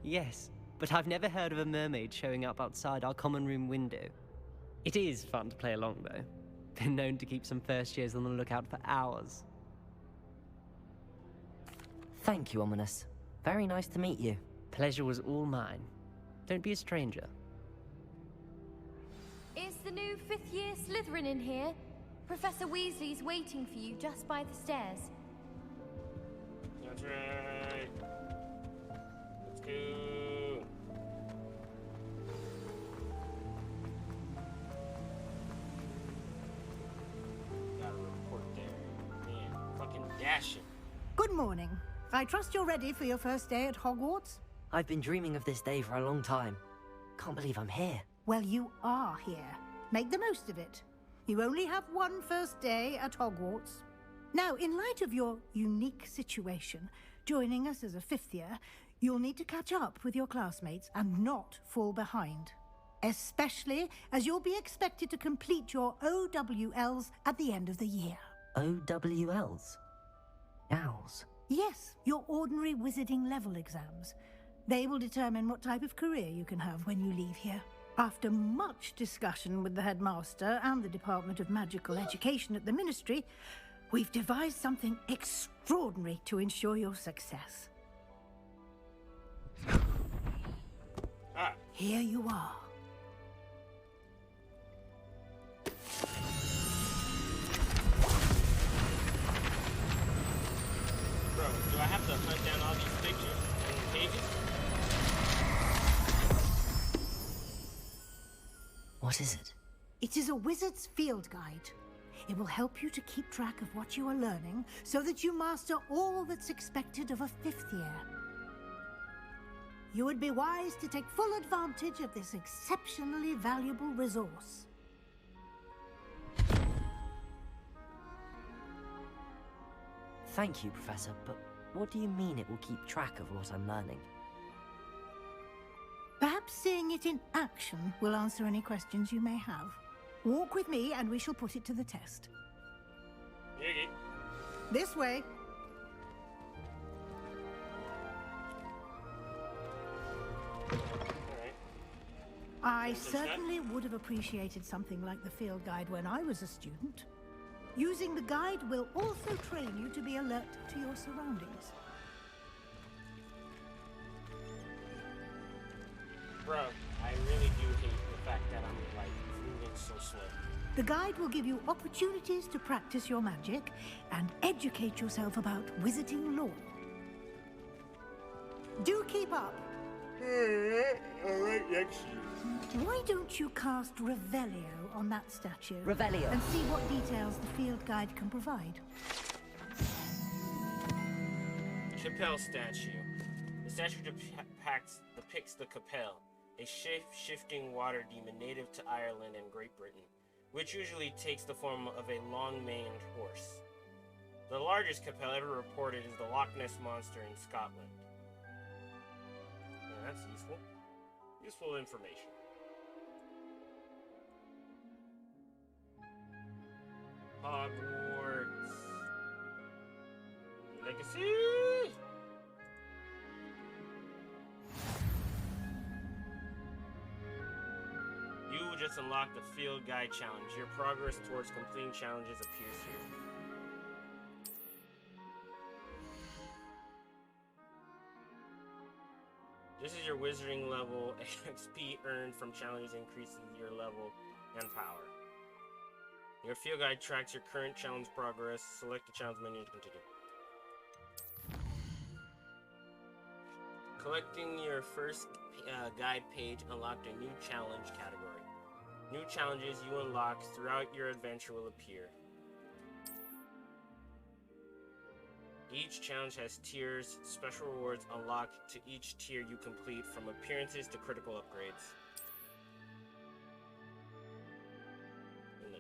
Yes, but I've never heard of a mermaid showing up outside our common room window. It is fun to play along, though. Been known to keep some first years on the lookout for hours. Thank you, Ominous. Very nice to meet you. Pleasure was all mine. Don't be a stranger. Is the new 5th year Slytherin in here? Professor Weasley's waiting for you just by the stairs. That's right. Let's go. Got a report there. Man, fucking dashing. Good morning. I trust you're ready for your first day at Hogwarts? I've been dreaming of this day for a long time. Can't believe I'm here. Well, you are here. Make the most of it. You only have one first day at Hogwarts. Now, in light of your unique situation, joining us as a 5th year, you'll need to catch up with your classmates and not fall behind. Especially as you'll be expected to complete your OWLs at the end of the year. OWLs? Owls? Yes, your ordinary wizarding level exams. They will determine what type of career you can have when you leave here. After much discussion with the headmaster and the Department of Magical Education at the Ministry, we've devised something extraordinary to ensure your success. Here you are. Bro, do I have to hunt down all these pictures and pages? What is it? It is a wizard's field guide. It will help you to keep track of what you are learning so that you master all that's expected of a 5th year. You would be wise to take full advantage of this exceptionally valuable resource. Thank you, Professor, but what do you mean it will keep track of what I'm learning? Perhaps seeing it in action will answer any questions you may have. Walk with me and we shall put it to the test. Yiggy. This way. I certainly would have appreciated something like the field guide when I was a student. Using the guide will also train you to be alert to your surroundings. Bro, I really do hate the fact that I'm, like, moving so slow. The guide will give you opportunities to practice your magic and educate yourself about wizarding lore. Do keep up. Alright, next year. Why don't you cast Revelio on that statue? Revelio. And see what details the field guide can provide. Capel statue. The statue depicts the Capel, a shape-shifting water demon native to Ireland and Great Britain, which usually takes the form of a long-maned horse. The largest Capel ever reported is the Loch Ness Monster in Scotland. Yeah, that's useful. Useful information. Hogwarts Legacy! You just unlocked the field guide challenge. Your progress towards completing challenges appears here. This is your wizarding level. XP earned from challenges increases your level and power. Your field guide tracks your current challenge progress. Select the challenge menu to continue. Collecting your first guide page unlocked a new challenge category. New challenges you unlock throughout your adventure will appear. Each challenge has tiers, special rewards unlocked to each tier you complete, from appearances to critical upgrades. And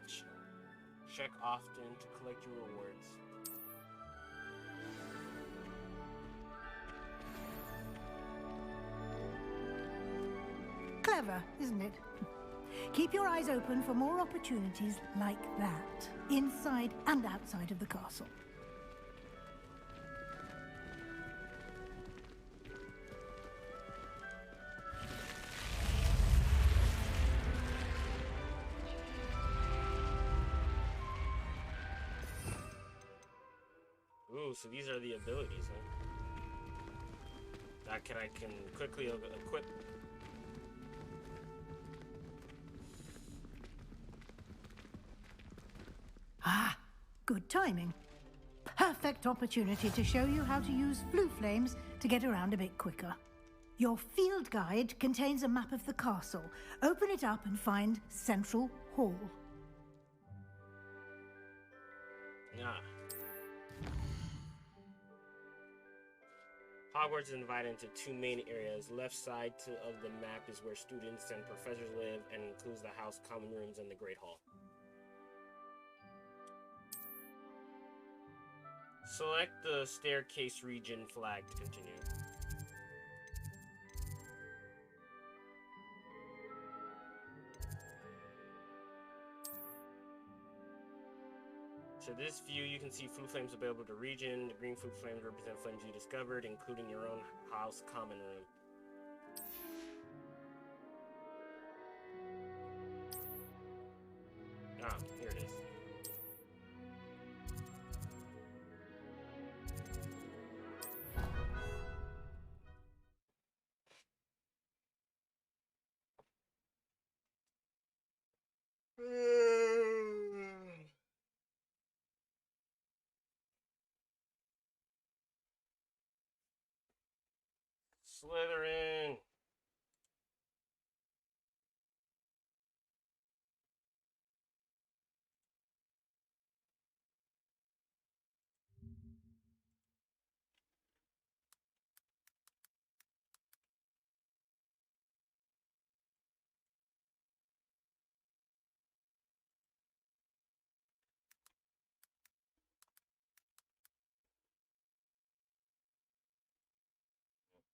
check often to collect your rewards. Clever, isn't it? Keep your eyes open for more opportunities like that, inside and outside of the castle. Ooh, so these are the abilities, huh? I can quickly equip. Ah, good timing. Perfect opportunity to show you how to use flue flames to get around a bit quicker. Your field guide contains a map of the castle. Open it up and find Central Hall. Ah. Hogwarts is divided into two main areas. Left side of the map is where students and professors live and includes the house, common rooms, and the Great Hall. Select the staircase region flag to continue. To this view, you can see flue flames available to region. The green flue flames represent flames you discovered, including your own house common room. Ah, here it is. Slytherin.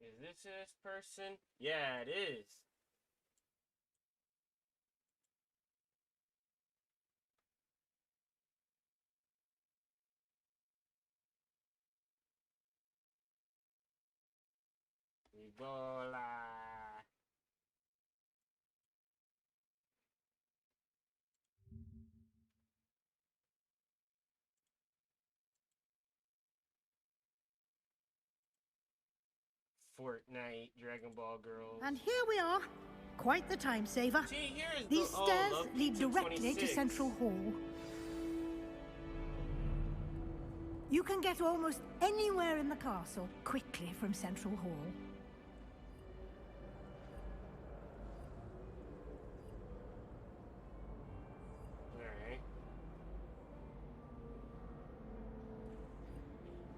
Is this person? Yeah, it is. Ebola. Fortnite, Dragon Ball Girls. And here we are. Quite the time saver. See, here's These stairs love lead directly to 226. Central Hall. You can get almost anywhere in the castle quickly from Central Hall. Alright.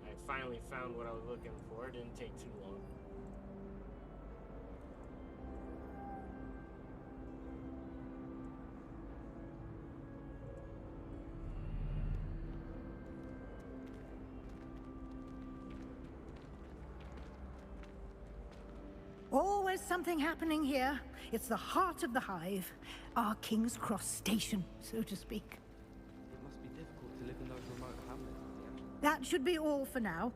I finally found what I was looking for. It didn't take too long. Always something happening here. It's the heart of the hive. Our King's Cross station, so to speak. It must be difficult to live in those remote hamlets at the end. That should be all for now.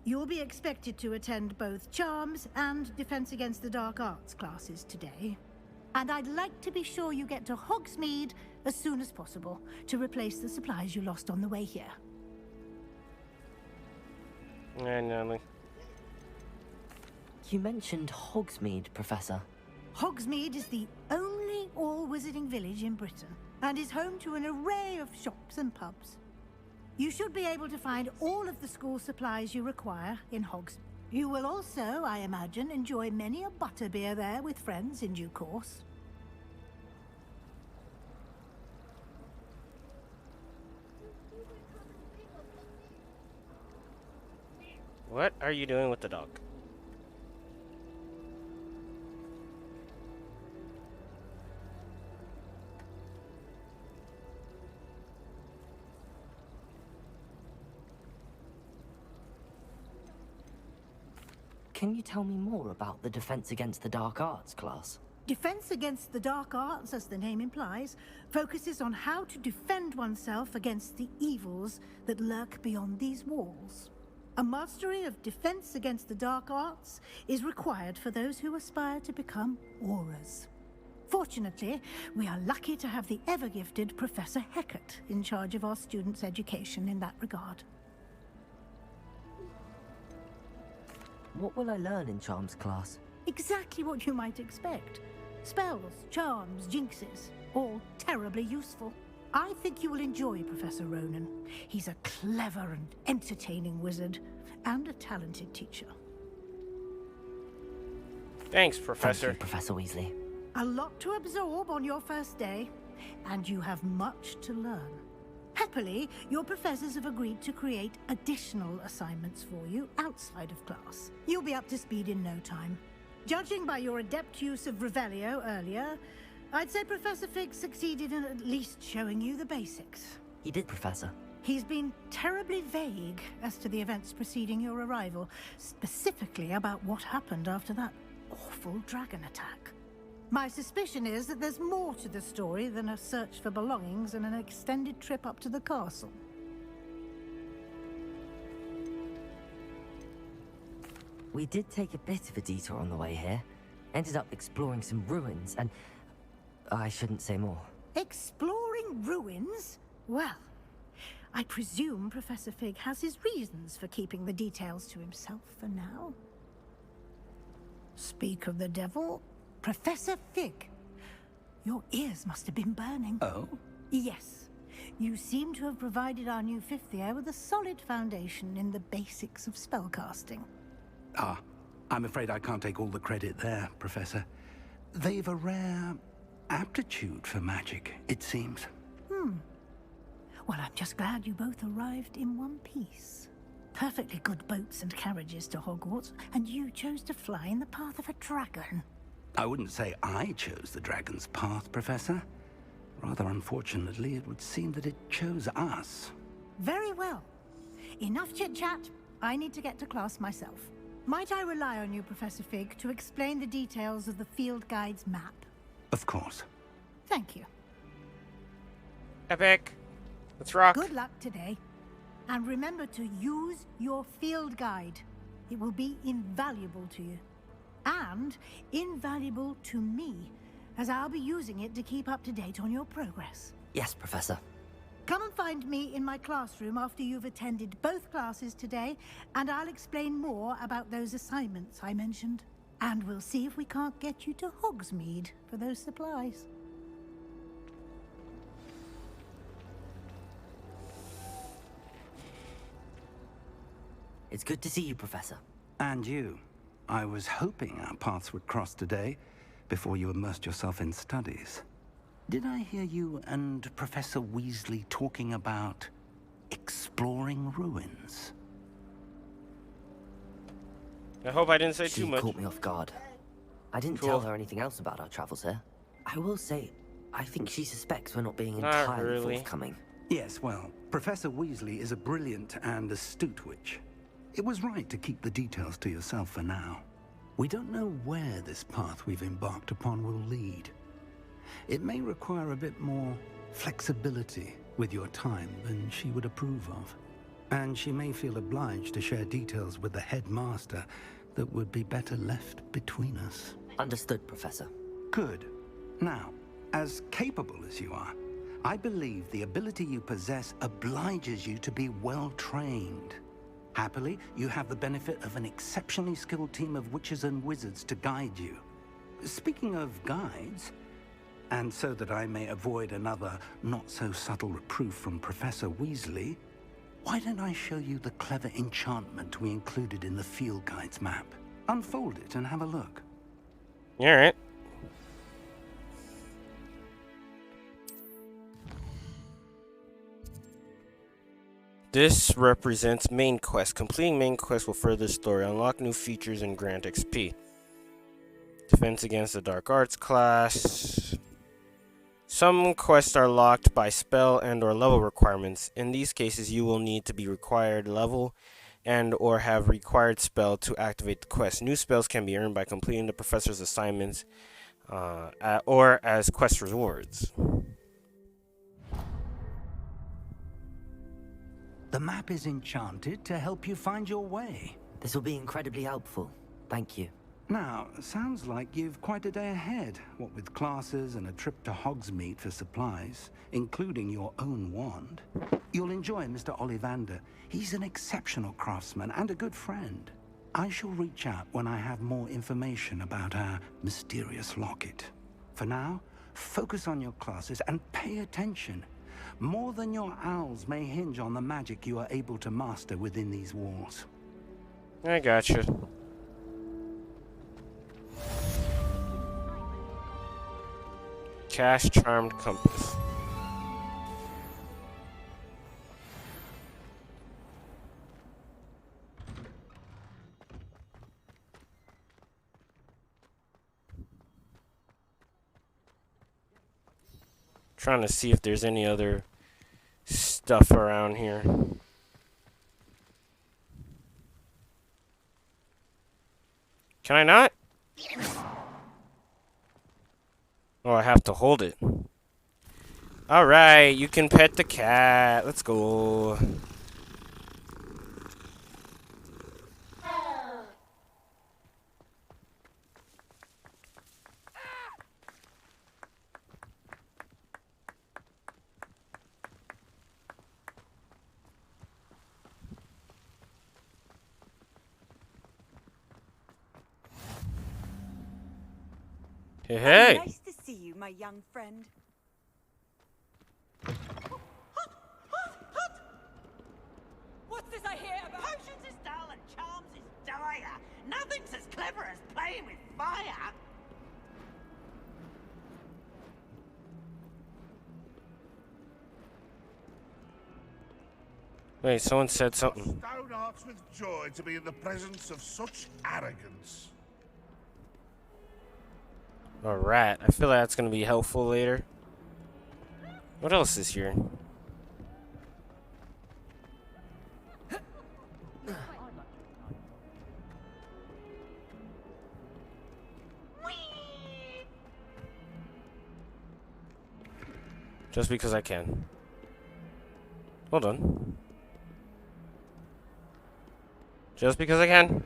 You'll be expected to attend both Charms and Defense Against the Dark Arts classes today. And I'd like to be sure you get to Hogsmeade as soon as possible to replace the supplies you lost on the way here. You mentioned Hogsmeade, Professor. Hogsmeade is the only all-wizarding village in Britain and is home to an array of shops and pubs. You should be able to find all of the school supplies you require in Hogsmeade. You will also, I imagine, enjoy many a butterbeer there with friends in due course. What are you doing with the dog? Can you tell me more about the Defense Against the Dark Arts class? Defense Against the Dark Arts, as the name implies, focuses on how to defend oneself against the evils that lurk beyond these walls. A mastery of Defense Against the Dark Arts is required for those who aspire to become Aurors. Fortunately, we are lucky to have the ever-gifted Professor Hecat in charge of our students' education in that regard. What will I learn in Charms class? Exactly what you might expect. Spells, charms, jinxes, all terribly useful. I think you will enjoy Professor Ronan. He's a clever and entertaining wizard, and a talented teacher. Thanks, Professor. Thank you, Professor Weasley. A lot to absorb on your first day, and you have much to learn. Happily, your professors have agreed to create additional assignments for you outside of class. You'll be up to speed in no time. Judging by your adept use of Revelio earlier, I'd say Professor Fig succeeded in at least showing you the basics. He did, Professor. He's been terribly vague as to the events preceding your arrival, specifically about what happened after that awful dragon attack. My suspicion is that there's more to the story than a search for belongings and an extended trip up to the castle. We did take a bit of a detour on the way here. Ended up exploring some ruins and... I shouldn't say more. Exploring ruins? Well, I presume Professor Fig has his reasons for keeping the details to himself for now. Speak of the devil, Professor Fig. Your ears must have been burning. Oh? Yes. You seem to have provided our new fifth year with a solid foundation in the basics of spellcasting. Ah, I'm afraid I can't take all the credit there, Professor. They've a rare aptitude for magic, it seems. Well, I'm just glad you both arrived in one piece. Perfectly good boats and carriages to Hogwarts, and you chose to fly in the path of a dragon. I wouldn't say I chose the dragon's path, Professor. Rather unfortunately, it would seem that it chose us. Very well. Enough chit-chat. I need to get to class myself. Might I rely on you, Professor Fig, to explain the details of the field guide's map? Of course. Thank you. Epic. Let's rock. Good luck today. And remember to use your field guide. It will be invaluable to you. And invaluable to me, as I'll be using it to keep up to date on your progress. Yes, Professor. Come and find me in my classroom after you've attended both classes today, and I'll explain more about those assignments I mentioned. And we'll see if we can't get you to Hogsmeade for those supplies. It's good to see you, Professor. And you. I was hoping our paths would cross today, before you immersed yourself in studies. Did I hear you and Professor Weasley talking about exploring ruins? I hope I didn't say She too much. caught me off guard. I didn't Cool. tell her anything else about our travels here. I will say, I think she suspects we're not being Not entirely really. forthcoming. Yes, well, Professor Weasley is a brilliant and astute witch. It was right to keep the details to yourself for now. We don't know where this path we've embarked upon will lead. It may require a bit more flexibility with your time than she would approve of. And she may feel obliged to share details with the headmaster that would be better left between us. Understood, Professor. Good. Now, as capable as you are, I believe the ability you possess obliges you to be well trained. Happily, you have the benefit of an exceptionally skilled team of witches and wizards to guide you. Speaking of guides, and so that I may avoid another not-so-subtle reproof from Professor Weasley, why don't I show you the clever enchantment we included in the field guide's map? Unfold it and have a look. Alright. This represents main quest. Completing main quest will further the story, unlock new features, and grant XP. Defense against the dark arts class. Some quests are locked by spell and or level requirements. In these cases, you will need to be required level and or have required spell to activate the quest. New spells can be earned by completing the professor's assignments or as quest rewards. The map is enchanted to help you find your way. This will be incredibly helpful. Thank you. Now, sounds like you've quite a day ahead, what with classes and a trip to Hogsmeade for supplies, including your own wand. You'll enjoy Mr. Ollivander. He's an exceptional craftsman and a good friend. I shall reach out when I have more information about our mysterious locket. For now, focus on your classes and pay attention. More than your owls may hinge on the magic you are able to master within these walls. I gotcha. Cast Charmed Compass. Trying to see if there's any other stuff around here. Can I not? Oh, I have to hold it. Alright, you can pet the cat. Let's go. Hey, hey. Nice to see you, my young friend. What's this I hear about? Potions is dull and charms is dire. Nothing's as clever as playing with fire. Wait, someone said something. Stone hearts with joy to be in the presence of such arrogance. Alright, I feel like that's going to be helpful later. What else is here? Just because I can. Hold on. Just because I can.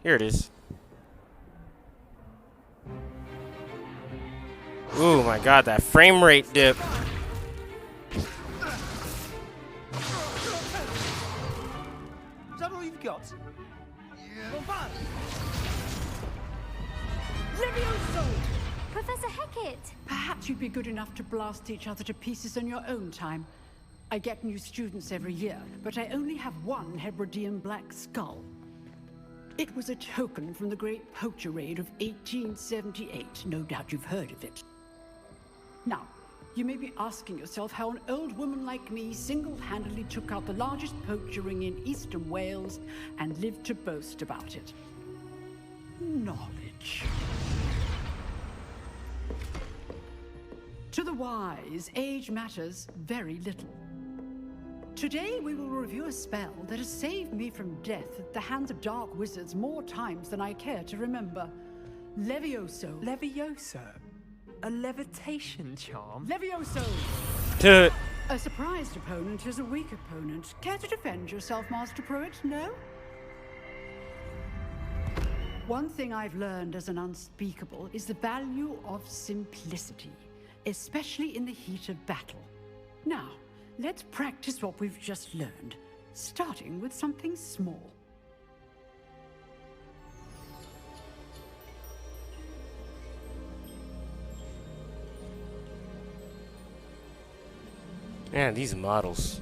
Here it is. Ooh, my God, that frame rate dip. Is that all you've got? Yeah. Levioso! Professor Hecat! Perhaps you'd be good enough to blast each other to pieces in your own time. I get new students every year, but I only have one Hebridean black skull. It was a token from the Great Poacher Raid of 1878. No doubt you've heard of it. Now, you may be asking yourself how an old woman like me single-handedly took out the largest poacher ring in eastern Wales and lived to boast about it. Knowledge. To the wise, age matters very little. Today we will review a spell that has saved me from death at the hands of dark wizards more times than I care to remember. Levioso. Levioso? A levitation charm? Levioso! A surprised opponent is a weak opponent. Care to defend yourself, Master Pruitt? No? One thing I've learned as an unspeakable is the value of simplicity, especially in the heat of battle. Now, let's practice what we've just learned, starting with something small. Man, these models.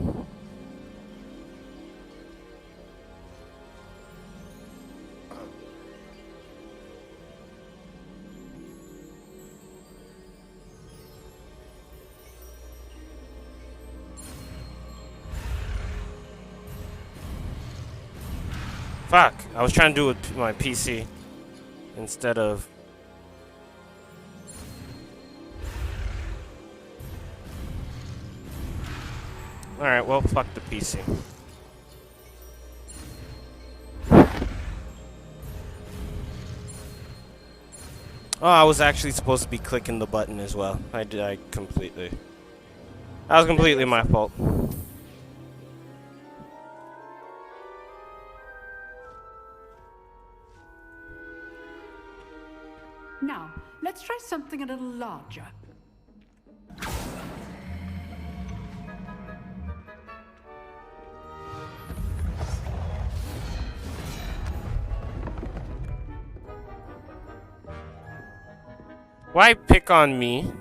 Fuck, I was trying to do it with my PC instead of... Alright, well, fuck the PC. Oh, I was actually supposed to be clicking the button as well. That was completely my fault. Now, let's try something a little larger. Why pick on me?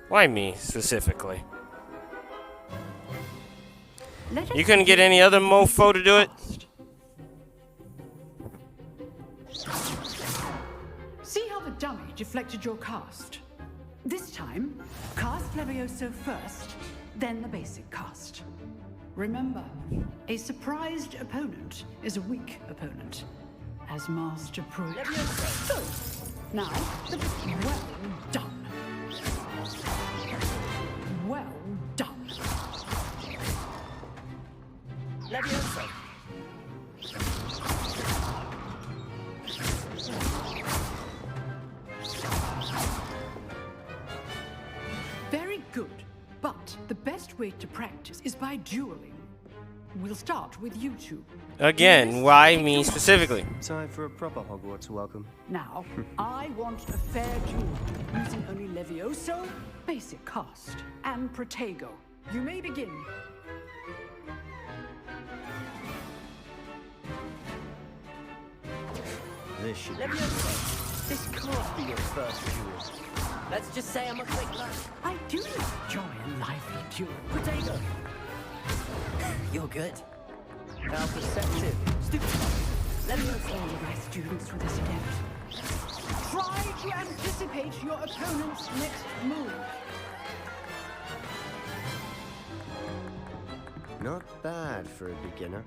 Why me, specifically? You couldn't get any other mofo to do it? See how the dummy deflected your cast? This time, cast Levioso first, then the basic cast. Remember, a surprised opponent is a weak opponent, as Master Pruitt. So, now, well done. Well done. Levioso! Very good, but the best way to practice is by dueling. We'll start with you two. Again, why me specifically? Time for a proper Hogwarts welcome. Now, I want a fair duel, using only Levioso, basic cast, and Protego. You may begin. This should be... This can't be your first duel. Let's just say I'm a quick lad. I do enjoy a lively duel. Potato! You're good. How perceptive. Stupid. Let me all my students for this attempt. Try to anticipate your opponent's next move. Not bad for a beginner.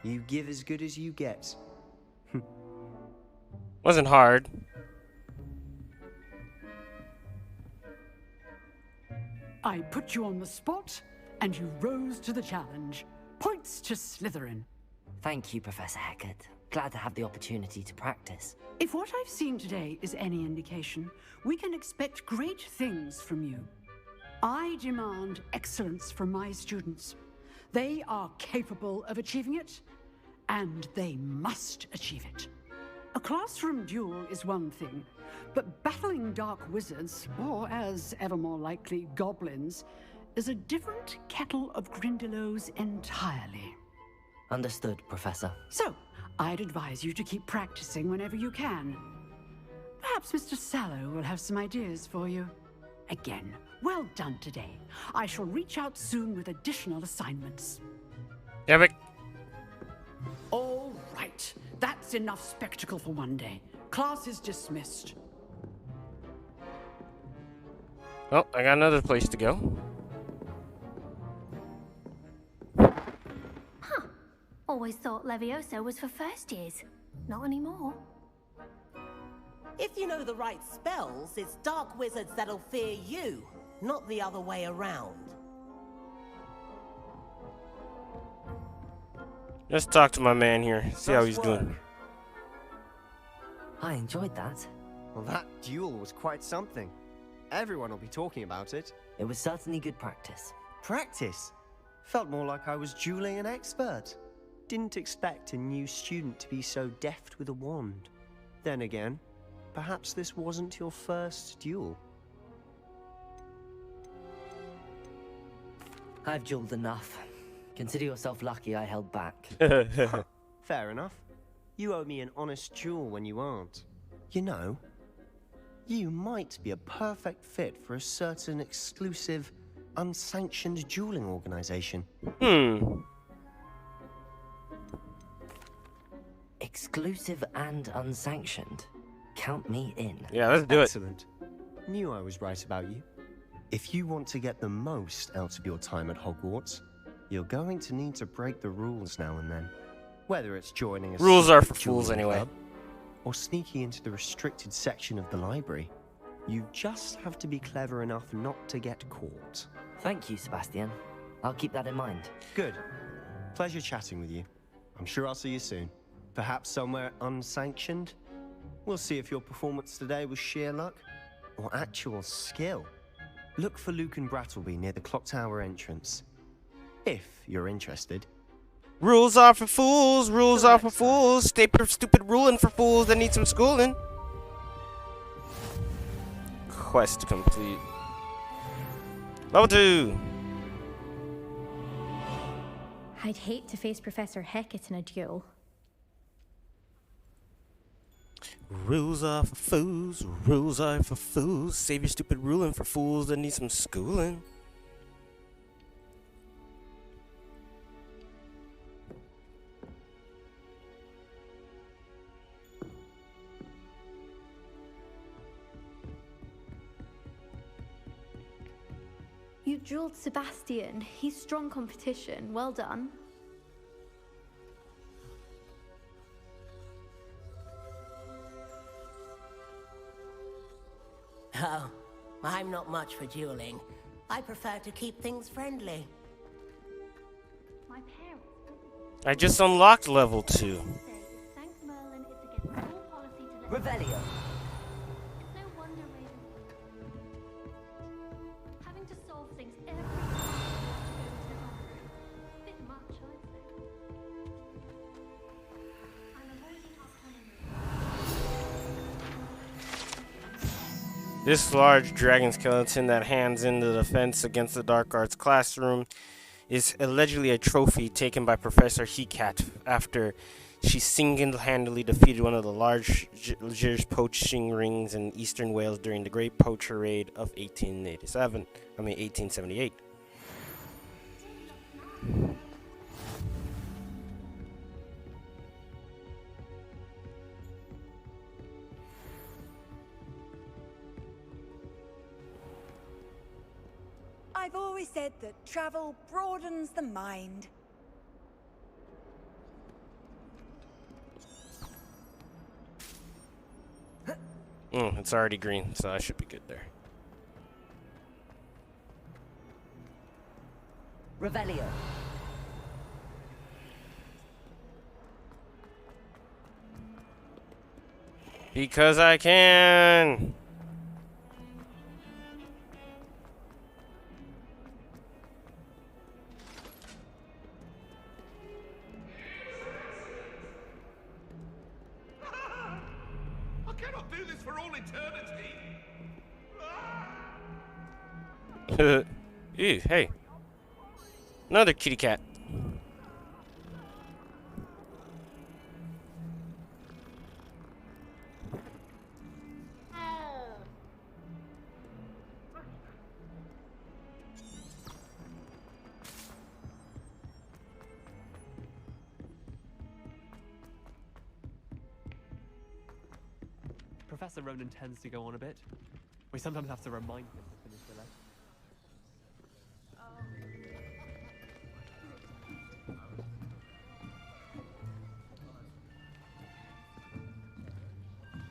You give as good as you get. Wasn't hard. I put you on the spot, and you rose to the challenge. Points to Slytherin. Thank you, Professor Hecat. Glad to have the opportunity to practice. If what I've seen today is any indication, we can expect great things from you. I demand excellence from my students. They are capable of achieving it, and they must achieve it. A classroom duel is one thing, but battling dark wizards, or as ever more likely, goblins, is a different kettle of Grindylows entirely. Understood, Professor. So, I'd advise you to keep practicing whenever you can. Perhaps Mr. Sallow will have some ideas for you. Again, well done today. I shall reach out soon with additional assignments. Epic. All right. That's enough spectacle for one day. Class is dismissed. Well, I got another place to go. Always thought Levioso was for first years. Not anymore. If you know the right spells, it's dark wizards that'll fear you, not the other way around. Let's talk to my man here. See how he's doing. I enjoyed that. Well, that duel was quite something. Everyone will be talking about it. It was certainly good practice. Practice? Felt more like I was dueling an expert. Didn't expect a new student to be so deft with a wand. Then again, perhaps this wasn't your first duel. I've dueled enough. Consider yourself lucky I held back. Fair enough. You owe me an honest duel when you aren't. You know, you might be a perfect fit for a certain exclusive, unsanctioned dueling organization. Exclusive and unsanctioned. Count me in. Yeah, let's do it. Excellent. Knew I was right about you. If you want to get the most out of your time at Hogwarts, you're going to need to break the rules now and then. Whether it's joining a rules are for secret fools dueling anyway. club, or sneaking into the restricted section of the library, you just have to be clever enough not to get caught. Thank you, Sebastian. I'll keep that in mind. Good. Pleasure chatting with you. I'm sure I'll see you soon. Perhaps somewhere unsanctioned? We'll see if your performance today was sheer luck or actual skill. Look for Luke and Brattleby near the clock tower entrance. If you're interested. Rules are for fools. Rules are for fools. Stay stupid ruling for fools that need some schooling. Quest complete. Level 2. I'd hate to face Professor Hecat in a duel. Rules are for fools. Rules are for fools. Save your stupid ruling for fools that need some schooling. You dueled Sebastian. He's strong competition. Well done. Oh, I'm not much for dueling. I prefer to keep things friendly. My parents. I just unlocked level 2. Thank Merlin, it's against all policy to let Revelio. It's no wonder Raven. Having to solve things every time bit much, I'd say. I'm avoiding autonomy. This large dragon skeleton that hands in the defense against the dark arts classroom is allegedly a trophy taken by Professor Hecat after she single-handedly defeated one of the largest poaching rings in eastern Wales during the Great Poacher Raid of 1878. I've always said that travel broadens the mind. It's already green, so I should be good there. Revelio. Because I can. I cannot do this for all eternity. Ew, hey. Another kitty cat. Professor Ronan tends to go on a bit. We sometimes have to remind him to finish the lesson.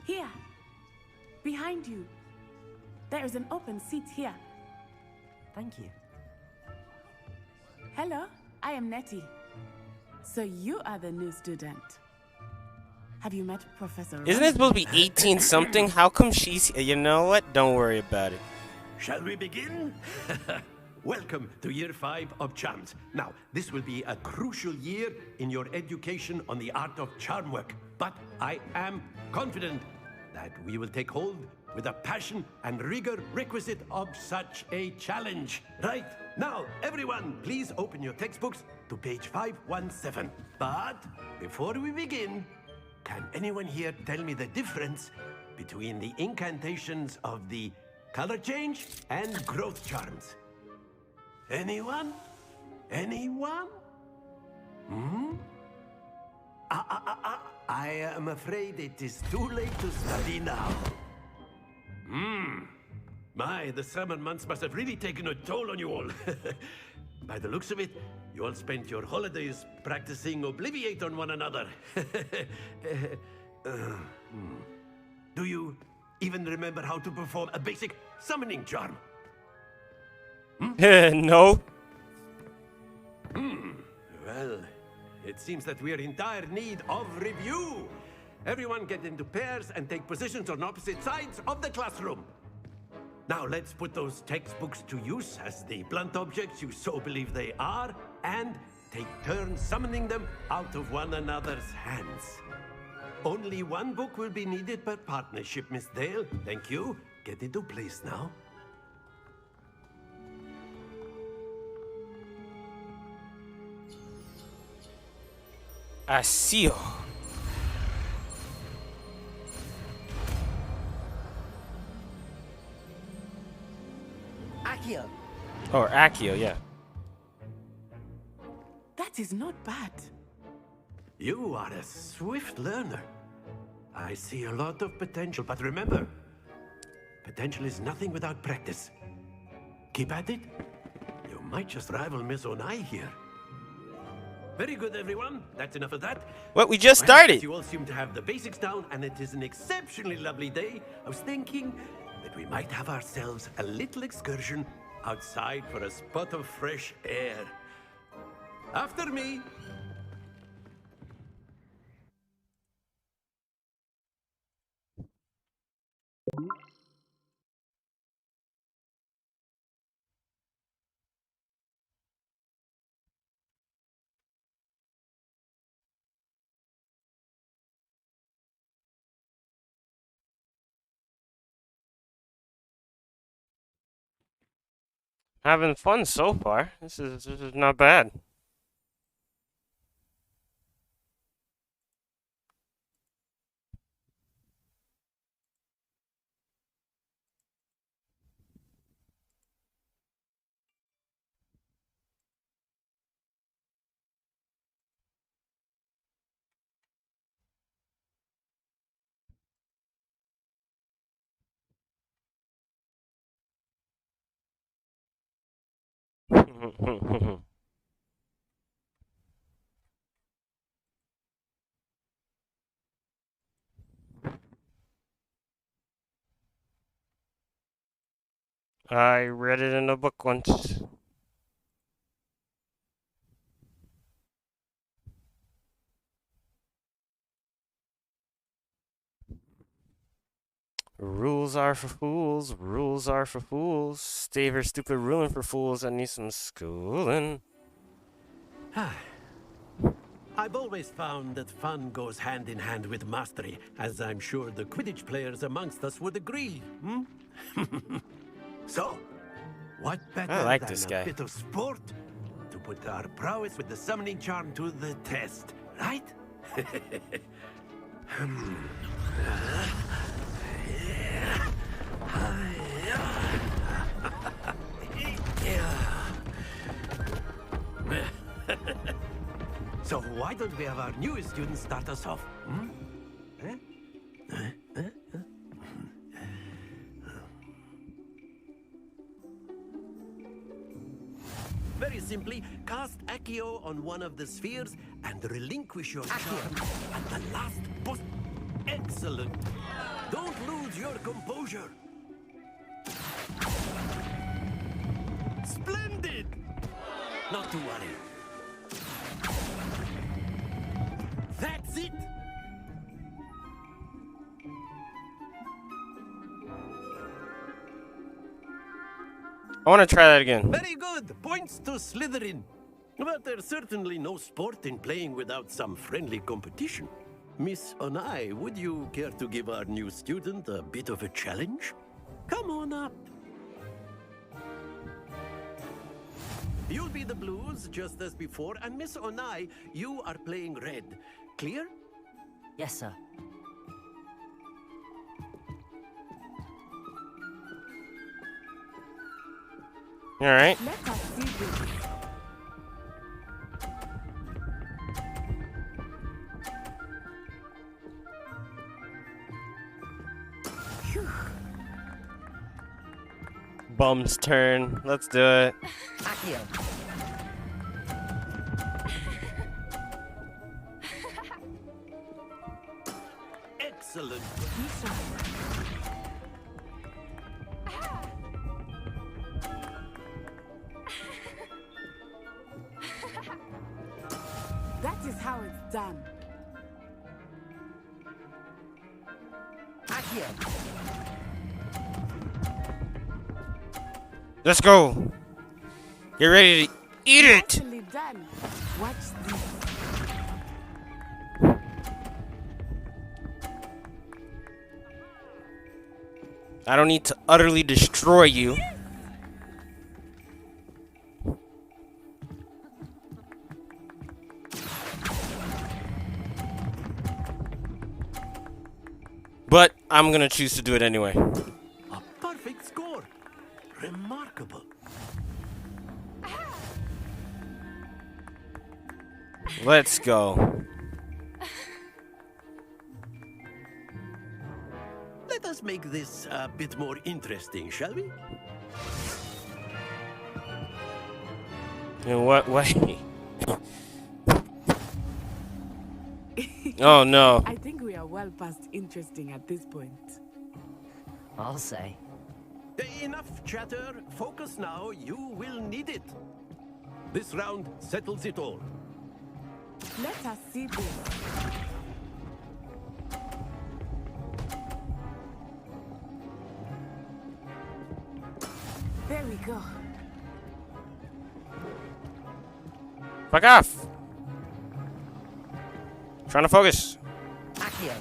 Here. Behind you. There is an open seat here. Thank you. Hello, I am Nettie. So you are the new student. Have you met Professor Isn't it supposed to be 18 something? How come she's... You know what? Don't worry about it. Shall we begin? Welcome to Year 5 of Charms. Now, this will be a crucial year in your education on the art of charm work. But I am confident that we will take hold with the passion and rigor requisite of such a challenge. Right, now, everyone, please open your textbooks to page 517. But before we begin, can anyone here tell me the difference between the incantations of the color change and growth charms? Anyone? Anyone? Hmm? I am afraid it is too late to study now. The summer months must have really taken a toll on you all. By the looks of it, you all spent your holidays practicing Obliviate on one another. Do you even remember how to perform a basic summoning charm? No. Well, it seems that we are in dire need of review. Everyone get into pairs and take positions on opposite sides of the classroom. Now let's put those textbooks to use as the blunt objects you so believe they are, and take turns summoning them out of one another's hands. Only one book will be needed per partnership, Miss Dale. Thank you. Get into place now. Asio. Accio. Or Accio, yeah. That is not bad. You are a swift learner. I see a lot of potential, but remember, potential is nothing without practice. Keep at it. You might just rival Miss Onai here. Very good, everyone. That's enough of that. What? We just Well, started. You all seem to have the basics down, and it is an exceptionally lovely day. I was thinking that we might have ourselves a little excursion outside for a spot of fresh air. After me. Having fun so far. This is not bad. I read it in a book once. Rules are for fools. Rules are for fools. Stave your stupid ruling for fools that need some schooling. I've always found that fun goes hand in hand with mastery, as I'm sure the Quidditch players amongst us would agree. So, what better like than this a guy. bit of sport to put our prowess with the summoning charm to the test, right? So why don't we have our newest student start us off? Very simply, cast Accio on one of the spheres and relinquish your charm at the last boss. Excellent. Don't lose your composure. Splendid. Not to worry. That's it. I want to try that again. Very good. Points to Slytherin. But there's certainly no sport in playing without some friendly competition. Miss Onai, would you care to give our new student a bit of a challenge? Come on up. You'll be the blues, just as before, and Miss Onai, you are playing red. Clear? Yes, sir. All right. Let us see this. Bum's turn. Let's do it. Accio. Excellent. That is how it's done. Accio. Let's go. Get ready to eat it. Nicely done. Watch this. I don't need to utterly destroy you. But I'm gonna choose to do it anyway. A perfect score. Remarkable. Let's go. Let us make this a bit more interesting, shall we? In what way? Oh no. I think we are well past interesting at this point. I'll say. Enough chatter. Focus now. You will need it. This round settles it all. Let us see this. There we go. Fuck off. Trying to focus. Accio.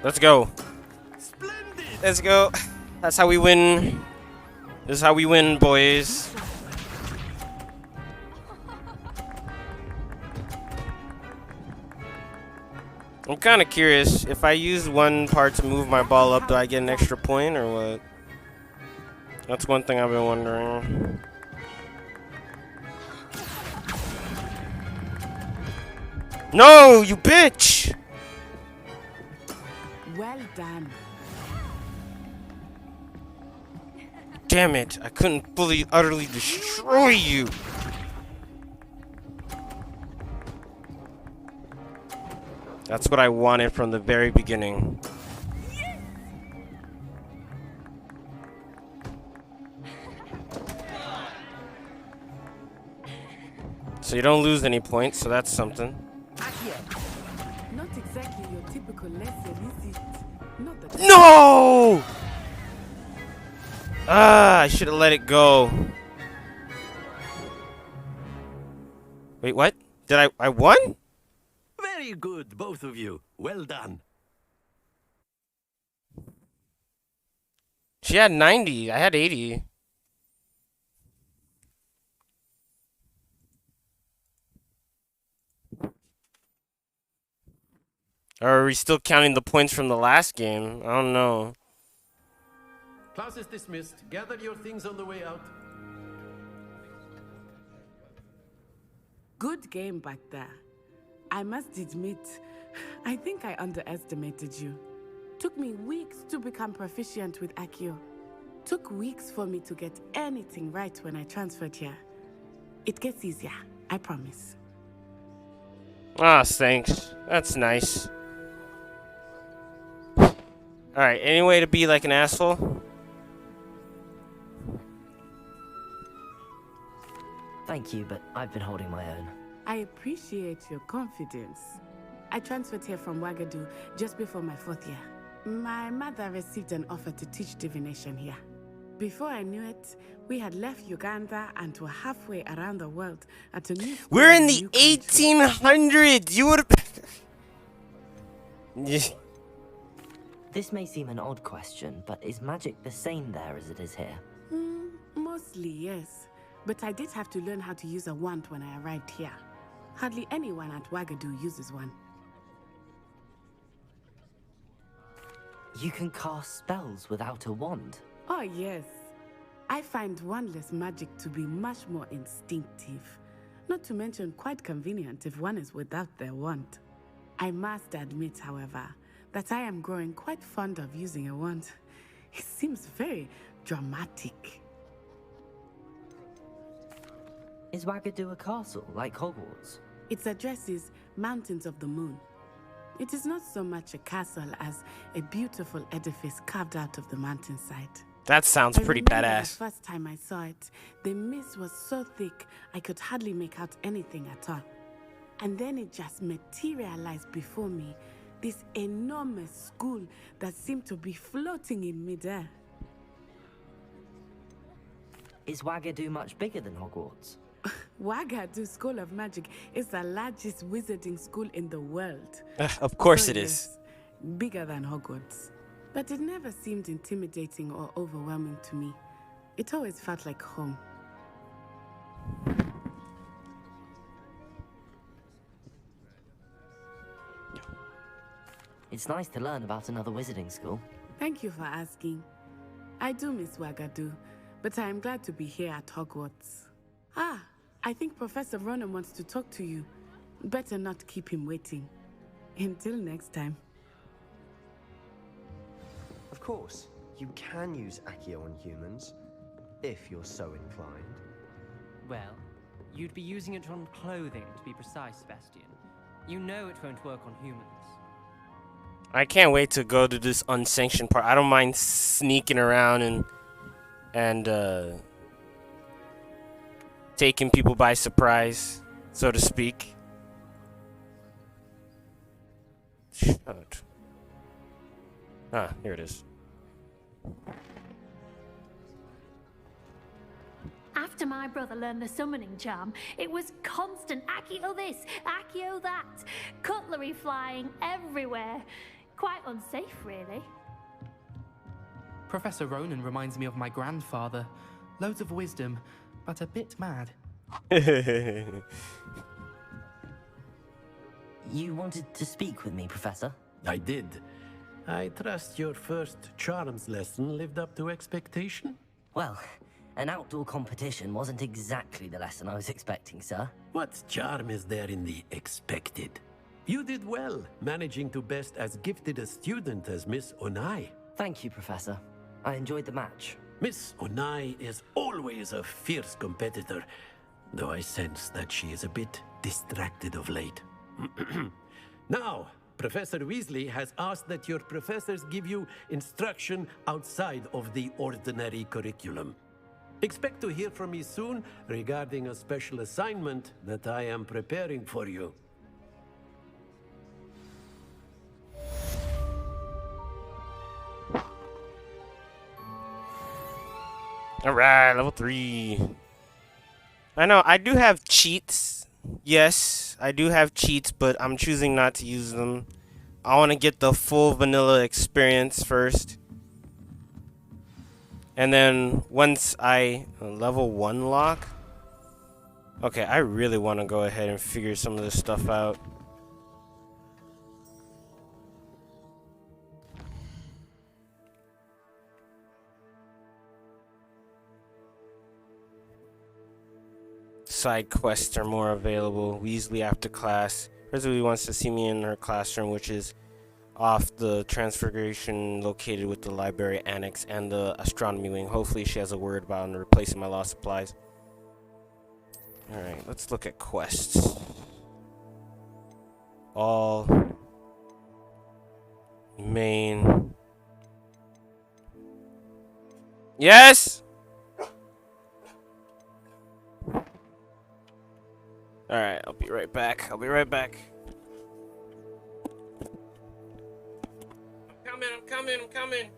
Let's go. Splendid. Let's go. That's how we win. This is how we win, boys. I'm kind of curious. If I use one part to move my ball up, do I get an extra point or what? That's one thing I've been wondering. No, you bitch! Well done. Damn it, I couldn't fully, utterly destroy you. That's what I wanted from the very beginning. So you don't lose any points, so that's something. Accio. not exactly your typical lesson, is it? Not that. No! Ah, I should have let it go. Wait, what? Did I won? Very good, both of you. Well done. She had 90. I had 80. Or are we still counting the points from the last game? I don't know. Class is dismissed. Gather your things on the way out. Good game back there. I must admit, I think I underestimated you. Took me weeks to become proficient with Accio. Took weeks for me to get anything right when I transferred here. It gets easier, I promise. Ah, thanks. That's nice. Alright, any way to be like an asshole? Thank you, but I've been holding my own. I appreciate your confidence. I transferred here from Wagadu just before my 4th year. My mother received an offer to teach divination here. Before I knew it, we had left Uganda and were halfway around the world at a new school. We're in the 1800s! You would have... This may seem an odd question, but is magic the same there as it is here? Mostly, yes. But I did have to learn how to use a wand when I arrived here. Hardly anyone at Wagadu uses one. You can cast spells without a wand? Oh, yes. I find wandless magic to be much more instinctive. Not to mention quite convenient if one is without their wand. I must admit, however, that I am growing quite fond of using a wand. It seems very dramatic. Is Wagadu a castle, like Hogwarts? Its address is Mountains of the Moon. It is not so much a castle as a beautiful edifice carved out of the mountainside. That sounds pretty badass. The first time I saw it, the mist was so thick I could hardly make out anything at all. And then it just materialized before me, this enormous school that seemed to be floating in midair. Is Wagadu much bigger than Hogwarts? Wagadu School of Magic is the largest wizarding school in the world. Of course So it yes, is. Bigger than Hogwarts. But it never seemed intimidating or overwhelming to me. It always felt like home. It's nice to learn about another wizarding school. Thank you for asking. I do miss Wagadu, but I am glad to be here at Hogwarts. Ah, I think Professor Ronan wants to talk to you. Better not keep him waiting. Until next time. Of course, you can use Accio on humans, if you're so inclined. Well, you'd be using it on clothing, to be precise, Sebastian. You know it won't work on humans. I can't wait to go to this unsanctioned part. I don't mind sneaking around and taking people by surprise, so to speak. Shut. Ah, here it is. After my brother learned the summoning charm, it was constant Accio this, Accio that, cutlery flying everywhere. Quite unsafe, really. Professor Ronan reminds me of my grandfather. Loads of wisdom, but a bit mad. You wanted to speak with me, Professor? I did. I trust your first charms lesson lived up to expectation? Well, an outdoor competition wasn't exactly the lesson I was expecting, sir. What charm is there in the expected? You did well, managing to best as gifted a student as Miss Onai. Thank you, Professor. I enjoyed the match. Miss Onai is always a fierce competitor, though I sense that she is a bit distracted of late. Now, Professor Weasley has asked that your professors give you instruction outside of the ordinary curriculum. Expect to hear from me soon regarding a special assignment that I am preparing for you. Alright, level 3. I know, I do have cheats. Yes, I do have cheats, but I'm choosing not to use them. I want to get the full vanilla experience first. And then once I level 1 lock. Okay, I really want to go ahead and figure some of this stuff out. Side quests are more available. Weasley after class. Presley wants to see me in her classroom, which is off the transfiguration located with the library annex and the astronomy wing. Hopefully she has a word about replacing my lost supplies. Alright, let's look at quests. All. Main. Yes! Alright, I'll be right back. I'll be right back. I'm coming.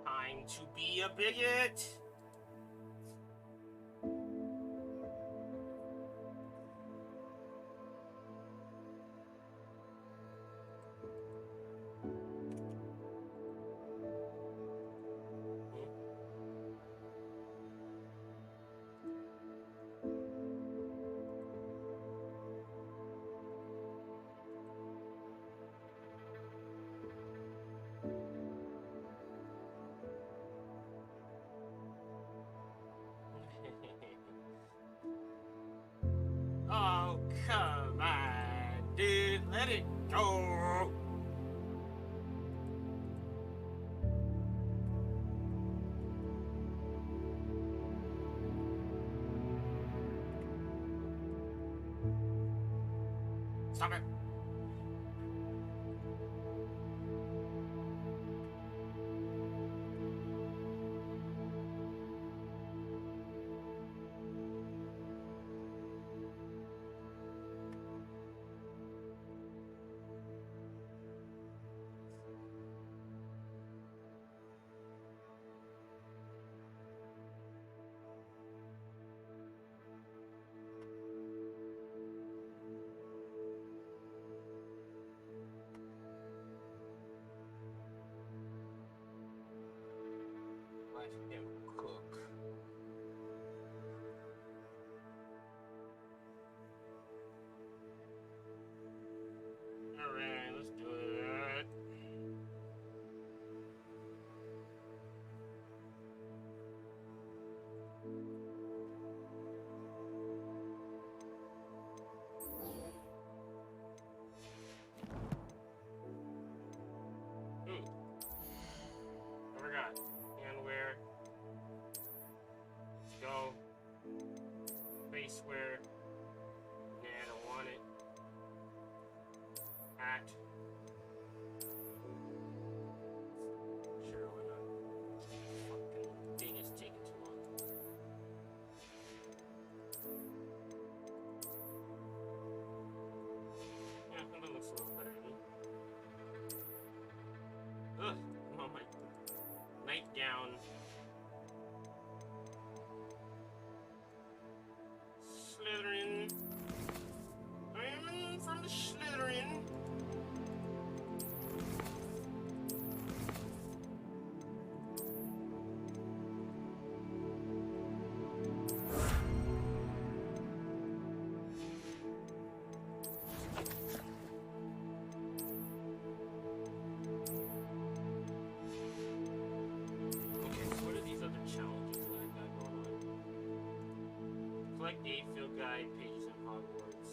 Time to be a bigot. Oh, come on, dude. Let it go. Stop it. Let him cook. Alright, let's do it. I forgot. Handwear. Let's go. Facewear. Nah, I don't want it. Hat. Sure, why not? Fucking thing is taking too long. Yeah, that looks a little better to me. Ugh, oh my nightgown. Slytherin. I'm from the Slytherin. Okay, so what are these other challenges that I got going on? Collect 8 field guide pages in Hogwarts.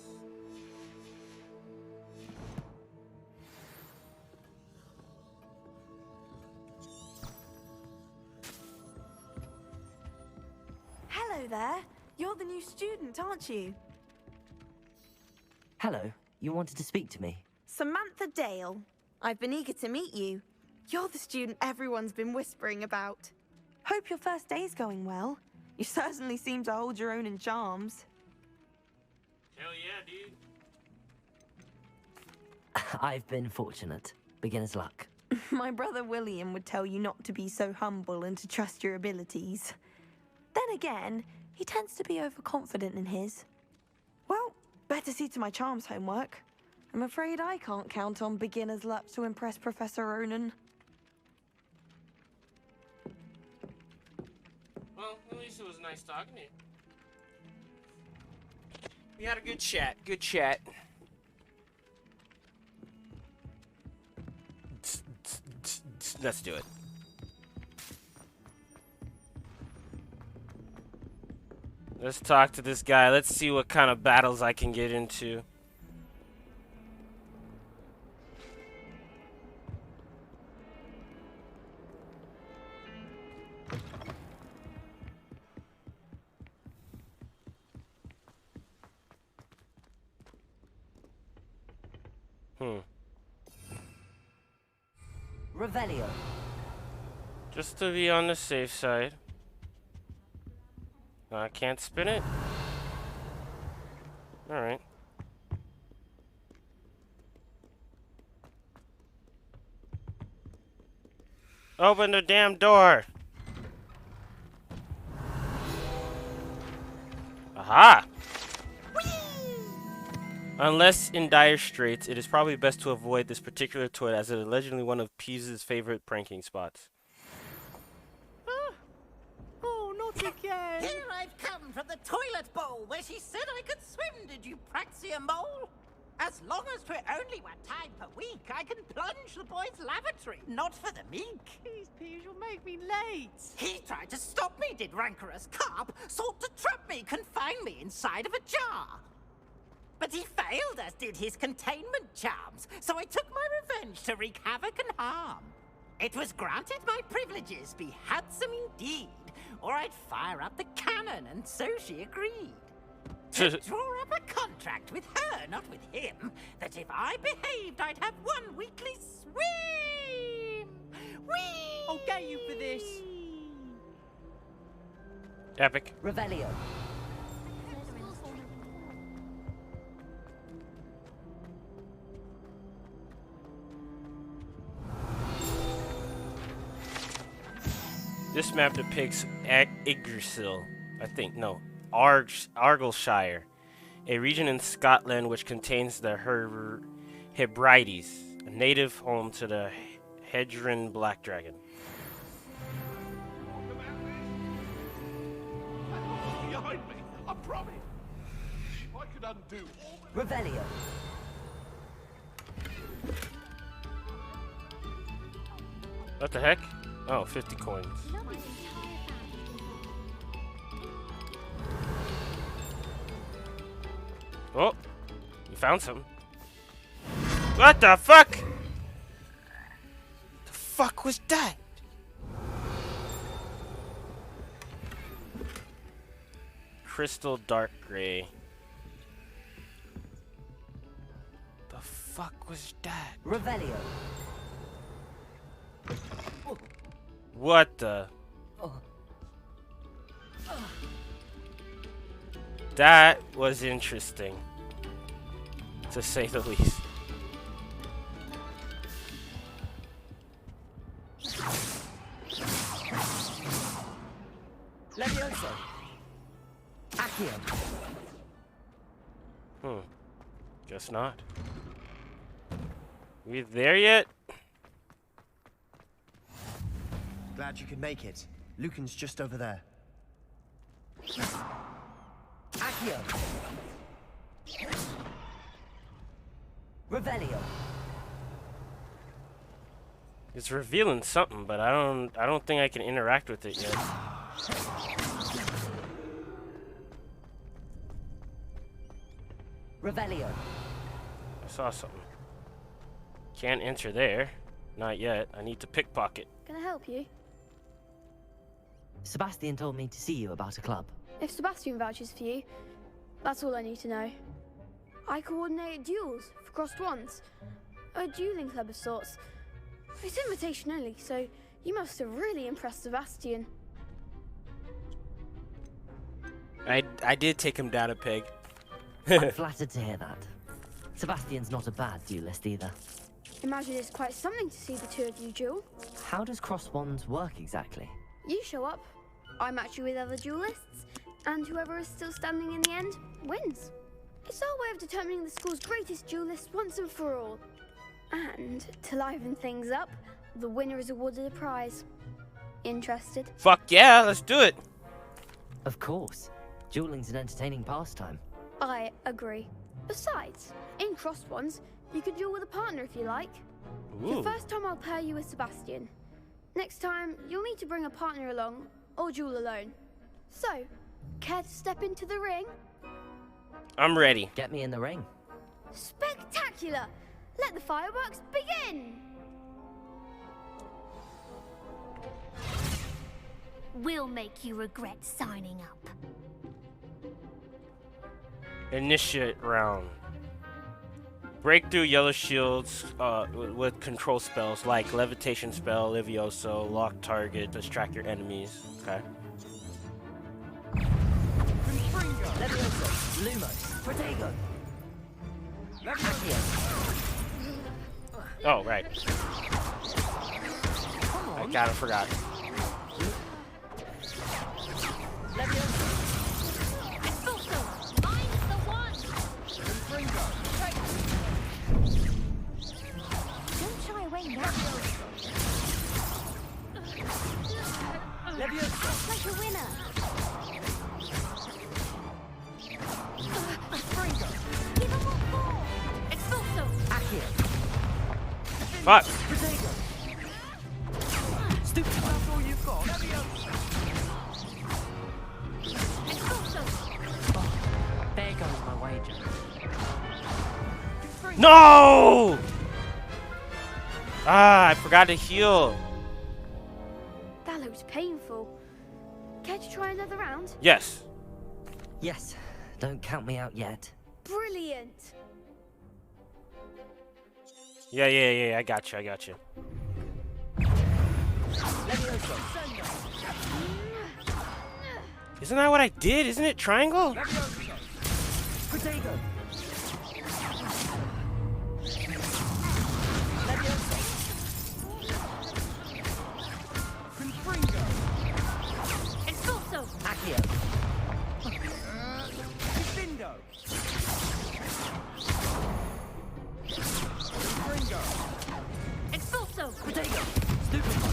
Hello there. You're the new student, aren't you? Hello, you wanted to speak to me? Samantha Dale. I've been eager to meet you. You're the student everyone's been whispering about. Hope your first day's going well. You certainly seem to hold your own in charms. Hell yeah, dude. I've been fortunate. Beginner's luck. My brother William would tell you not to be so humble and to trust your abilities. Then again, he tends to be overconfident in his. Well, better see to my charms homework. I'm afraid I can't count on beginner's luck to impress Professor Ronan. Well, at least it was nice talking to you. We had a good chat. Good chat. Let's do it. Let's talk to this guy. Let's see what kind of battles I can get into. Revelio. Just to be on the safe side. I can't spin it? Alright. Open the damn door! Aha! Unless in dire straits, it is probably best to avoid this particular toilet as it is allegedly one of Peeves' favorite pranking spots. Oh, not again! Here I've come from the toilet bowl where she said I could swim, did you praxia mole? As long as 'twere only one time per week, I can plunge the boy's lavatory, not for the meek. Please, Peeves, you'll make me late. He tried to stop me, did rancorous carp, sought to trap me, confine me inside of a jar. But he failed, as did his containment charms, so I took my revenge to wreak havoc and harm. It was granted my privileges be handsome indeed, or I'd fire up the cannon, and so she agreed. To draw up a contract with her, not with him, that if I behaved, I'd have one weekly swim. Whee! I'll get you for this. Epic. Revelio. This map depicts Yggdrasil, I think, no, Argyllshire, a region in Scotland which contains the Hebrides, a native home to the Hedron black dragon. Behind me, I promise. If I could undo all the... Revelio. What the heck? Oh, 50 coins. Oh, you found some. What the fuck? The fuck was that? Crystal dark gray. The fuck was that? Revelio. What the? That was interesting, to say the least. Levioso. Accio. Guess not. We there yet? Glad you could make it. Lucan's just over there. Accio. Revelio. It's revealing something, but I don't think I can interact with it yet. Revelio. I saw something. Can't enter there. Not yet. I need to pickpocket. Can I help you? Sebastian told me to see you about a club. If Sebastian vouches for you, that's all I need to know. I coordinate duels for crossed ones. A dueling club of sorts. It's invitation only, so you must have really impressed Sebastian. I did take him down a peg. I'm flattered to hear that. Sebastian's not a bad duelist either. Imagine it's quite something to see the two of you duel. How does cross wands work exactly? You show up, I match you with other duelists, and whoever is still standing in the end wins. It's our way of determining the school's greatest duelist once and for all. And to liven things up, the winner is awarded a prize. Interested? Fuck yeah, let's do it. Of course. Dueling's an entertaining pastime. I agree. Besides, in crossed ones, you could duel with a partner if you like. Ooh. The first time I'll pair you with Sebastian. Next time, you'll need to bring a partner along, or duel alone. So, care to step into the ring? I'm ready. Get me in the ring. Spectacular! Let the fireworks begin! We'll make you regret signing up. Initiate round. Break through yellow shields with control spells like levitation spell, Levioso, lock target, distract your enemies. Okay. Levioso, Lumos, Protego. Oh, right. I kind of forgot. Don't shy away now. Act like a winner. Give him what for. Expulso. Fuck. Stupid, that's all you've got. There goes my wager. No! Ah, I forgot to heal. That looks painful. Care to try another round? Yes. Yes, don't count me out yet. Brilliant. Yeah, I got you. Isn't that what I did? Isn't it triangle? Protego. Expulso. Accio. Bindo. Expulso. Protego. Stupefy.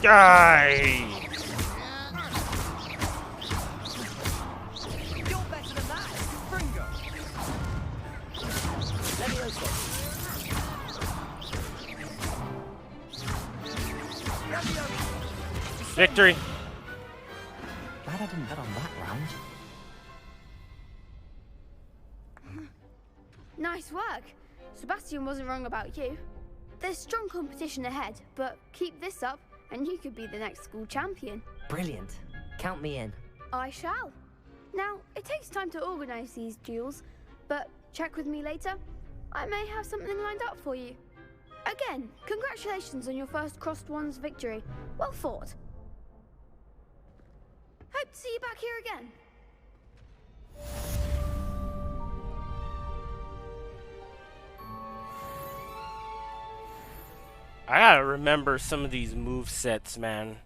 Die! You're better than that. Fringo. Levioso. Victory! Glad I didn't bet on that round. Nice work. Sebastian wasn't wrong about you. There's strong competition ahead, but keep this up and you could be the next school champion. Brilliant. Count me in. I shall. Now, it takes time to organize these duels, but check with me later. I may have something lined up for you. Again, congratulations on your first Crossed Wands victory. Well fought. Hope to see you back here again. I gotta remember some of these move sets, man.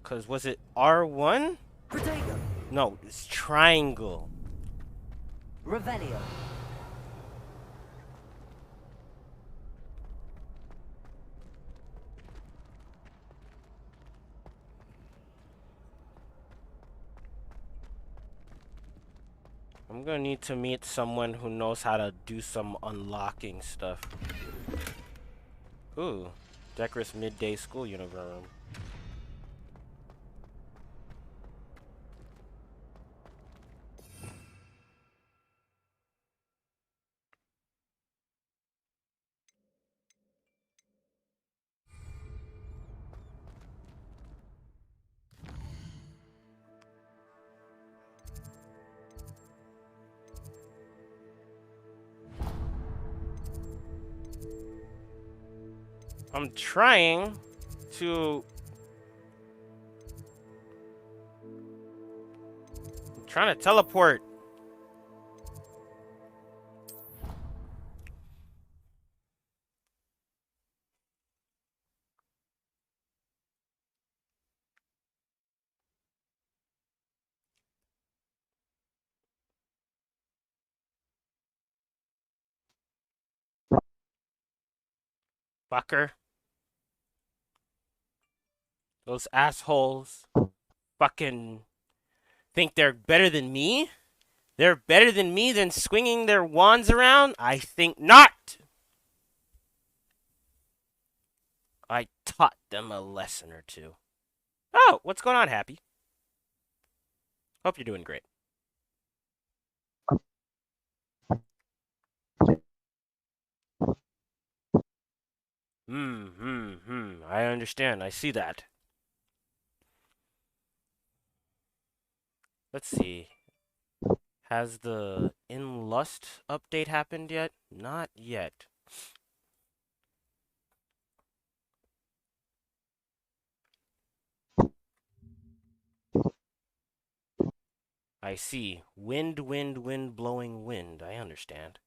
Cause was it R1? Protego. No, it's triangle. Revelio. I'm gonna need to meet someone who knows how to do some unlocking stuff. Ooh, decorous midday school uniform. I'm trying to... I'm trying to teleport. Fucker. Those assholes fucking think they're better than me? They're better than me than swinging their wands around? I think not! I taught them a lesson or two. Oh, what's going on, Happy? Hope you're doing great. I understand. I see that. Let's see. Has the In Lust update happened yet? Not yet. I see. Wind, wind, wind blowing wind. I understand.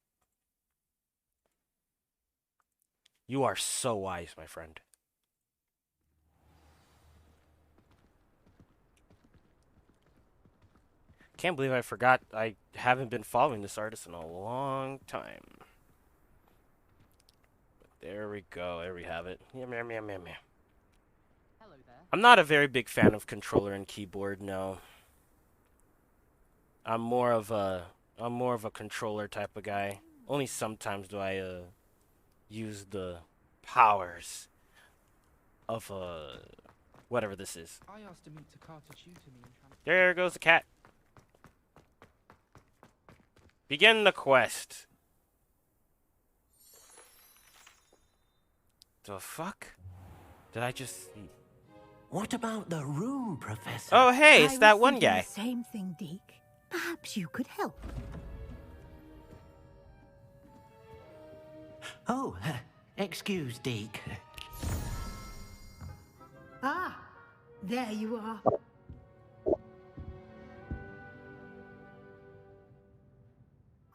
You are so wise, my friend. Can't believe I forgot I haven't been following this artist in a long time. But there we go. There we have it. Yum, yum, yum, yum, yum. I'm not a very big fan of controller and keyboard, no. I'm more of a controller type of guy. Only sometimes do I use the powers of whatever this is. I asked him to car to tutor me in There goes the cat. Begin the quest. The fuck? Did I just see? What about the room, Professor? Oh, hey, it's that one guy. Same thing, Deke. Perhaps you could help. Oh, excuse, Deke. Ah, there you are.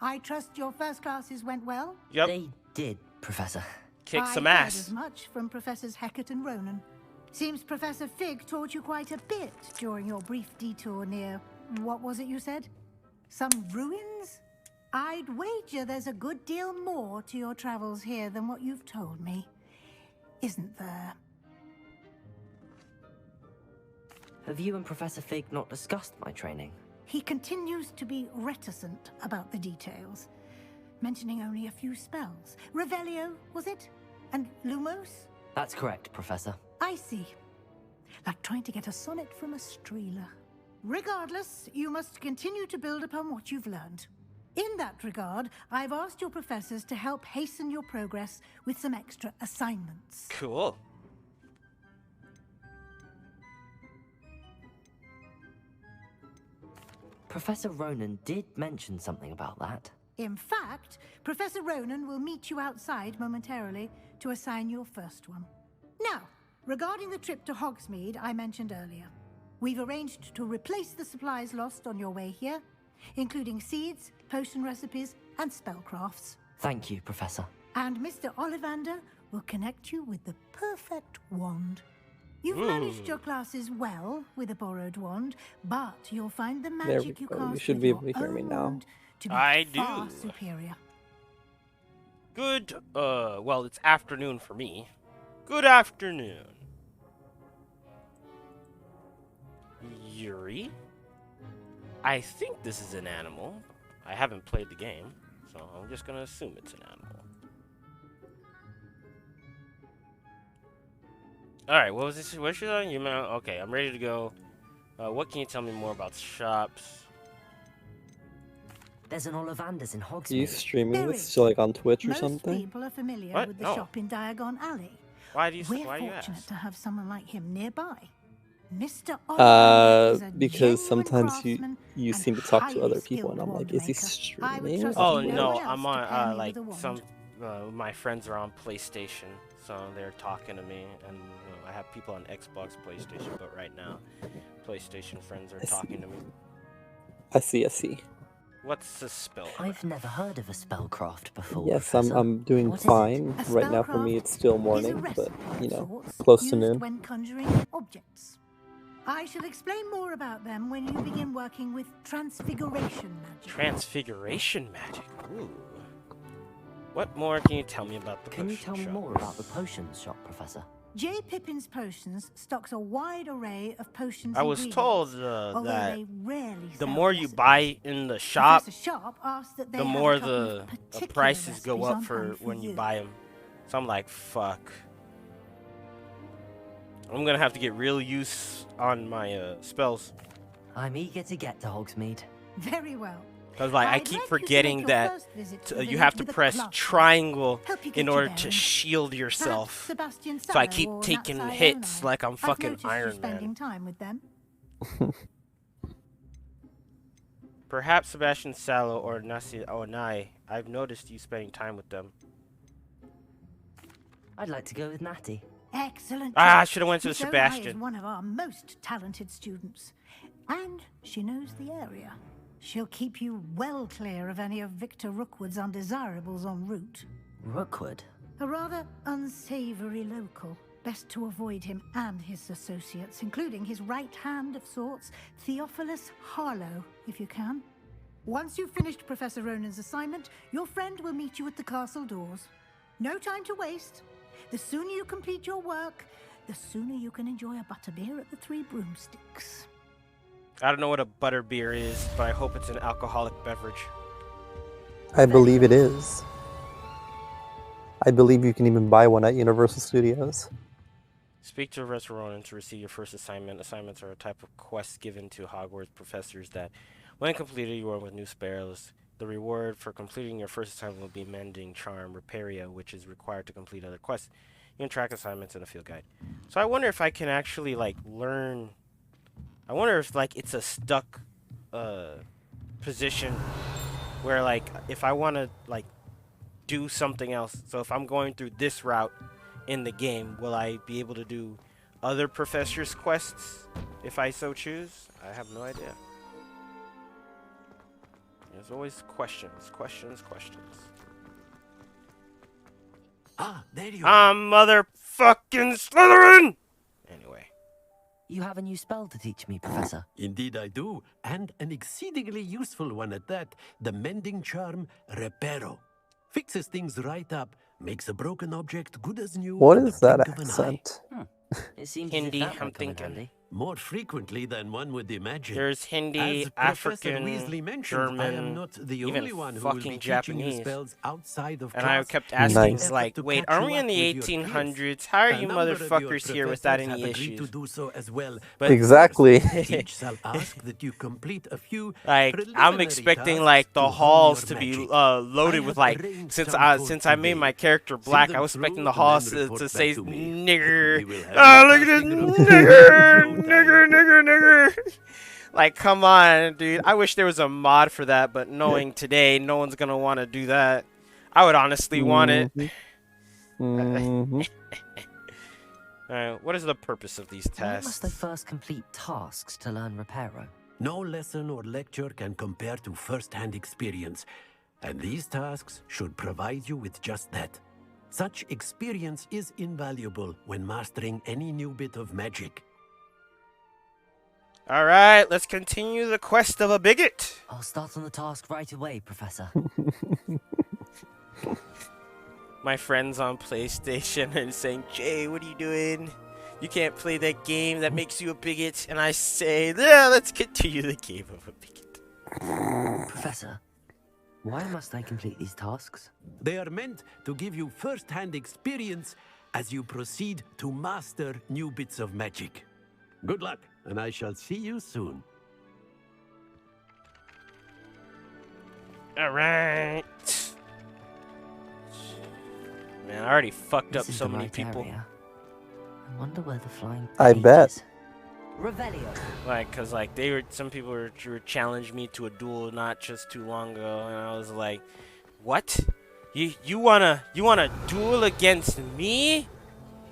I trust your first classes went well? Yep. They did, Professor. Kick some I heard ass. as much from Professors Hecat and Ronan. Seems Professor Fig taught you quite a bit during your brief detour near... what was it you said? Some ruins? I'd wager there's a good deal more to your travels here than what you've told me. Isn't there? Have you and Professor Fig not discussed my training? He continues to be reticent about the details, mentioning only a few spells. Revelio, was it? And Lumos? That's correct, Professor. I see. Like trying to get a sonnet from a streeler. Regardless, you must continue to build upon what you've learned. In that regard, I've asked your professors to help hasten your progress with some extra assignments. Cool. Professor Ronan did mention something about that. In fact, Professor Ronan will meet you outside momentarily to assign your first one. Now, regarding the trip to Hogsmeade I mentioned earlier, we've arranged to replace the supplies lost on your way here, including seeds, potion recipes, and spellcrafts. Thank you, Professor. And Mr. Ollivander will connect you with the perfect wand. You've managed your classes well with a borrowed wand, but you'll find the There we magic you go. cast You should with be your able to hear me own now. wand to be I far do. superior. Good, well, it's afternoon for me. Good afternoon. Yuri? I think this is an animal. I haven't played the game, so I'm just gonna assume it's an animal. Alright, what was this? What should I? Okay, I'm ready to go. What can you tell me more about shops? There's an Ollivander's in Hogsmeade. Are you streaming There this is. to like on Twitch or Most something? people are familiar What? with the No. shop in Diagon Alley. Why do you We're why you fortunate ask? to have someone like him nearby. Mr. Ollivander is a Because genuine sometimes craftsman you and seem to talk to highly other people, skilled and I'm like, wand is he maker. I would streaming? trust Oh no no, one else I'm to pair on me like with a some wand. my friends are on PlayStation, so they're talking to me, and I have people on Xbox, PlayStation, but right now, PlayStation friends are talking to me. I see. What's the spell? I've never heard of a spellcraft before. Yes, Professor. I'm doing What is fine. A Right now for me spellcraft it's still is a morning, recipe but you of know, sorts close to used noon. when conjuring objects. I shall explain more about them when you begin working with transfiguration magic. Transfiguration magic. Ooh. What more can you tell me about the Can you potion tell me shop? more about the potions shop, Professor? J. Pippin's Potions stocks a wide array of potions. I was told although that they rarely the sell more you recipes. buy in the shop, Professor Sharp asked that they the have a more couple of the particular prices go recipes up on for hand when you you. buy them. So I'm like, fuck. I'm gonna have to get real use on my spells. I'm eager to get to Hogsmeade. Very well. Cause like I I'd keep like you to forgetting make your that first visit to the you village have to with a press club. triangle Help you get in your order to bearings. shield Perhaps yourself. Sebastian So I Sallow keep or taking Natsai hits Onai. like I'm I've fucking noticed you Iron spending Man. time with them. Perhaps Sebastian Sallow or Nasi Onai. I've noticed you spending time with them. I'd like to go with Natty. Excellent. Ah, I choice. should have went to Miss Onai is Sebastian. one of our most talented students. And she knows the area. She'll keep you well clear of any of Victor Rookwood's undesirables en route. Rookwood? A rather unsavory local. Best to avoid him and his associates, including his right hand of sorts, Theophilus Harlow, if you can. Once you've finished Professor Ronan's assignment, your friend will meet you at the castle doors. No time to waste. The sooner you complete your work, the sooner you can enjoy a butterbeer at the Three Broomsticks. I don't know what a butterbeer is, but I hope it's an alcoholic beverage. I believe it is. I believe you can even buy one at Universal Studios. Speak to Professor Ronan to receive your first assignment. Assignments are a type of quest given to Hogwarts professors that, when completed, you earn with new spells. The reward for completing your first assignment will be Mending Charm Reparia, which is required to complete other quests. You can track assignments in a field guide. So I wonder if I can actually, like, learn... I wonder if, like, it's a stuck position where, like, if I want to, like, do something else. So if I'm going through this route in the game, will I be able to do other professors' quests if I so choose? I have no idea. There's always questions. Ah, there you are. I'm motherfucking Slytherin! Anyway. You have a new spell to teach me, Professor. Indeed I do, and an exceedingly useful one at that. The Mending Charm Reparo. Fixes things right up, makes a broken object good as new. What in is the that blink of an accent? It seems Hindi, as if that I'm might come in thinking. handy. More frequently than one would imagine. There's Hindi, As African, Professor Weasley mentioned, I am German, not the even only one who will be fucking teaching you Japanese. spells outside of And I class. kept asking, Nice. like, To wait, catch are you we in up the with your peers. 1800s? How are A you number of your motherfuckers here without professors any have agreed issues? to do so as well. But Exactly. Each shall ask that you complete a few like, I'm preliminary expecting, tasks like, the to hone halls your to be magic. loaded I with, have like, arranged since some I for made my today. character See black, them I was expecting through the and halls then to report say back to me. nigger. We will have Oh, more look at casting this room nigger, in no time. nigger. Like, come on, dude. I wish there was a mod for that, but knowing today, no one's gonna want to do that. I would honestly want it. Mhm. Alright, what is the purpose of these Why must I tests? first complete tasks to learn Reparo? No lesson or lecture can compare to first-hand experience, and these tasks should provide you with just that. Such experience is invaluable when mastering any new bit of magic. Alright, let's continue the quest of a bigot. I'll start on the task right away, Professor. My friends on PlayStation and saying, Jay, what are you doing? You can't play that game that makes you a bigot. And I say, yeah, let's continue the game of a bigot. Professor, why must I complete these tasks? They are meant to give you first-hand experience as you proceed to master new bits of magic. Good luck, and I shall see you soon. Alright. Man, I already fucked up This is so the many right people. area. I wonder where the flying I page bet. is. Revelio. Like, cause like some people were challenged me to a duel not just too long ago, and I was like, what? You wanna duel against me?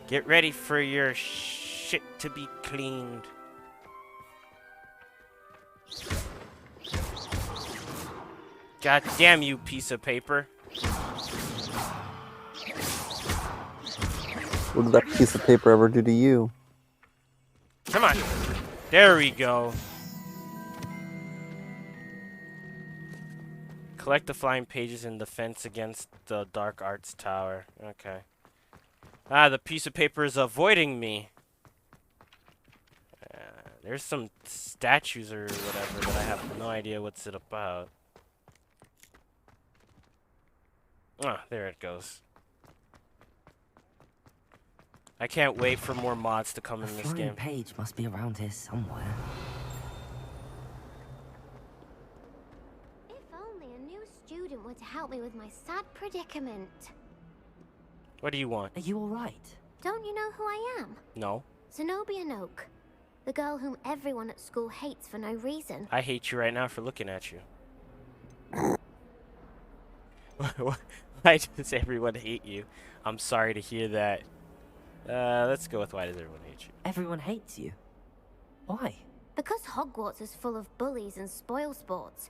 Get ready for your shit to be cleaned. God damn you, piece of paper. What did that piece of paper ever do to you? Come on. There we go. Collect the flying pages in defense against the Dark Arts Tower. Okay. Ah, the piece of paper is avoiding me. There's some statues or whatever that I have no idea what's it about. Ah, there it goes. I can't wait for more mods to come in this flying game. page must be around here somewhere. If only a new student were to help me with my sad predicament. What do you want? Are you alright? Don't you know who I am? No. Zenobia Noak. The girl whom everyone at school hates for no reason. I hate you right now for looking at you. Why does everyone hate you? I'm sorry to hear that. Let's go with why does everyone hate you? Everyone hates you. Why? Because Hogwarts is full of bullies and spoilsports.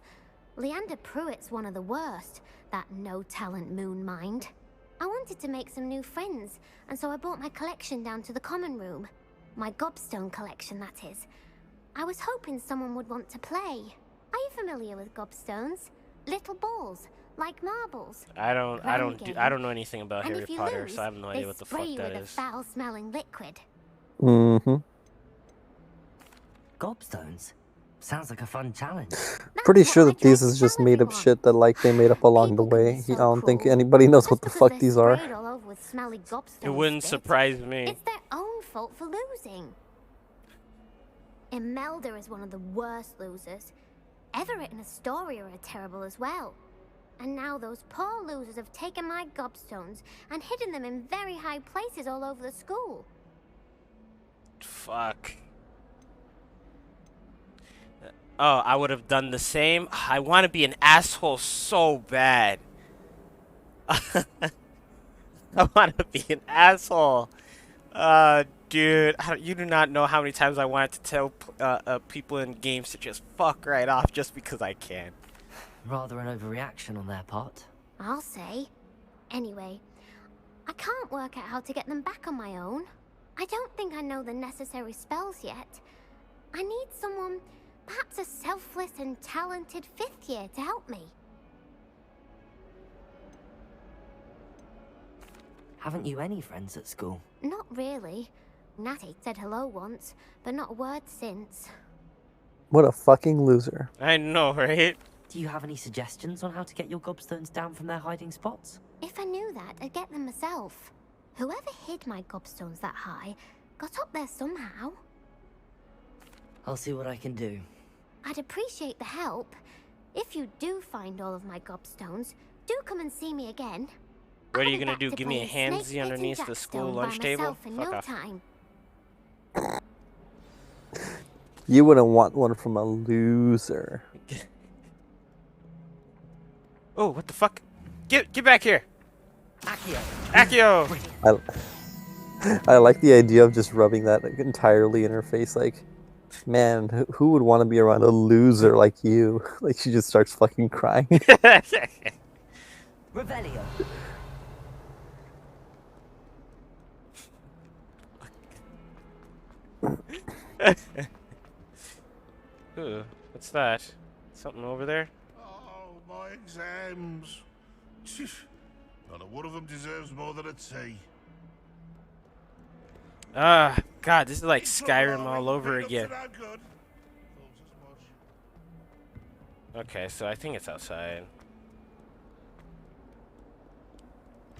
Leander Pruitt's one of the worst, that no-talent moon mind. I wanted to make some new friends, and so I brought my collection down to the common room. My gobstone collection, that is. I was hoping someone would want to play. Are you familiar with gobstones? Little balls, like marbles. I don't know anything about And Harry if you Potter, lose, so I have no idea what the fuck they spray that you with is. a foul-smelling liquid. Mm-hmm. Gobstones? Sounds like a fun challenge. Pretty sure that these is just made up shit that like they made up along the way. I don't think anybody knows what the fuck these are. Sprayed all over with smelly gobstone It wouldn't spit. surprise me. It's their own fault for losing. Imelda is one of the worst losers. Everett and Astoria are terrible as well. And now those poor losers have taken my gobstones and hidden them in very high places all over the school. Fuck. Oh, I would have done the same. I want to be an asshole so bad. I want to be an asshole. Dude, you do not know how many times I wanted to tell people in games to just fuck right off just because I can. Rather an overreaction on their part. I'll say. Anyway, I can't work out how to get them back on my own. I don't think I know the necessary spells yet. I need someone, perhaps a selfless and talented 5th year to help me. Haven't you any friends at school? Not really. Natty said hello once, but not a word since. What a fucking loser. I know, right? Do you have any suggestions on how to get your gobstones down from their hiding spots? If I knew that, I'd get them myself. Whoever hid my gobstones that high got up there somehow. I'll see what I can do. I'd appreciate the help. If you do find all of my gobstones, do come and see me again. What are you gonna do? Give me a handsy underneath the school lunch table? In Fuck no off. time. You wouldn't want one from a loser. Oh, what the fuck? Get back here! Accio! Accio! I like the idea of just rubbing that entirely in her face. Like, man, who would want to be around a loser like you? Like, she just starts fucking crying. Revelio. Ooh, what's that? Something over there? Oh, my exams. Not a one of them deserves more than a T. Ah, God, this is like Skyrim all over again. Okay, so I think it's outside.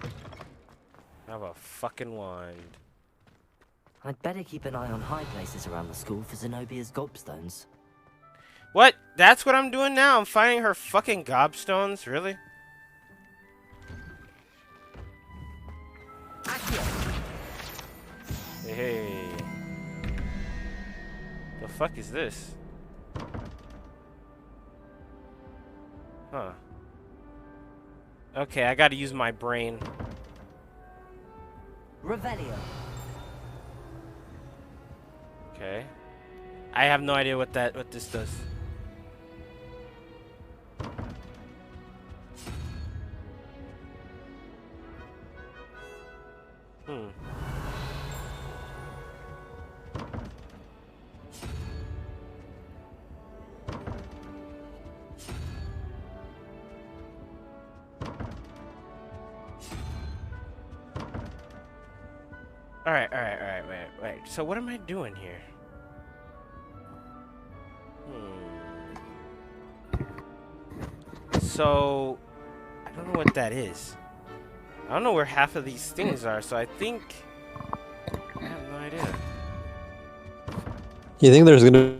I have a fucking wand. I'd better keep an eye on high places around the school for Zenobia's gobstones. What? That's what I'm doing now? I'm finding her fucking gobstones? Really? Hey. The fuck is this? Huh. Okay, I gotta use my brain. Revelio. Okay. I have no idea what this does. Alright, wait. So what am I doing here? So, I don't know what that is. I don't know where half of these things are, so I think... I have no idea. You think there's gonna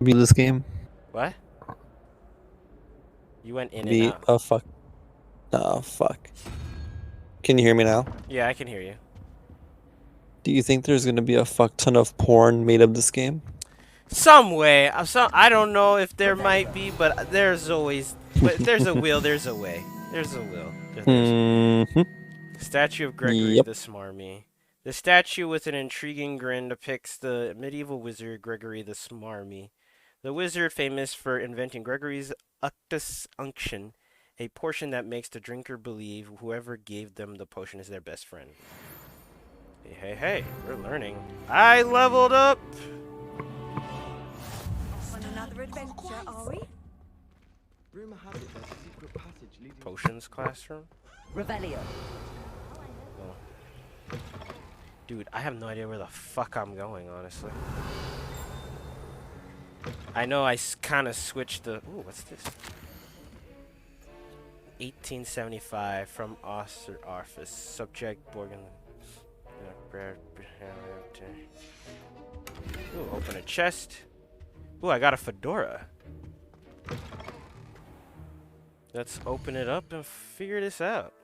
be this game? What? You went in and out. Oh, fuck. Oh, fuck. Can you hear me now? Yeah, I can hear you. Do you think there's gonna be a fuck ton of porn made of this game? Some way. I don't know if there might be, but there's always. But if there's a will, there's a way. There's a will. Statue of Gregory the Smarmy. The statue with an intriguing grin depicts the medieval wizard Gregory the Smarmy. The wizard famous for inventing Gregory's Uctus Unction, a portion that makes the drinker believe whoever gave them the potion is their best friend. Hey, we're learning. I leveled up! On another adventure, are we? Rumor has it there's a secret passage leading. Potions classroom? Revelio. Oh. Dude, I have no idea where the fuck I'm going, honestly. I know I kind of switched the... Ooh, what's this? 1875 from Author Office. Subject Borgen. Ooh, open a chest. Ooh, I got a fedora. Let's open it up and figure this out.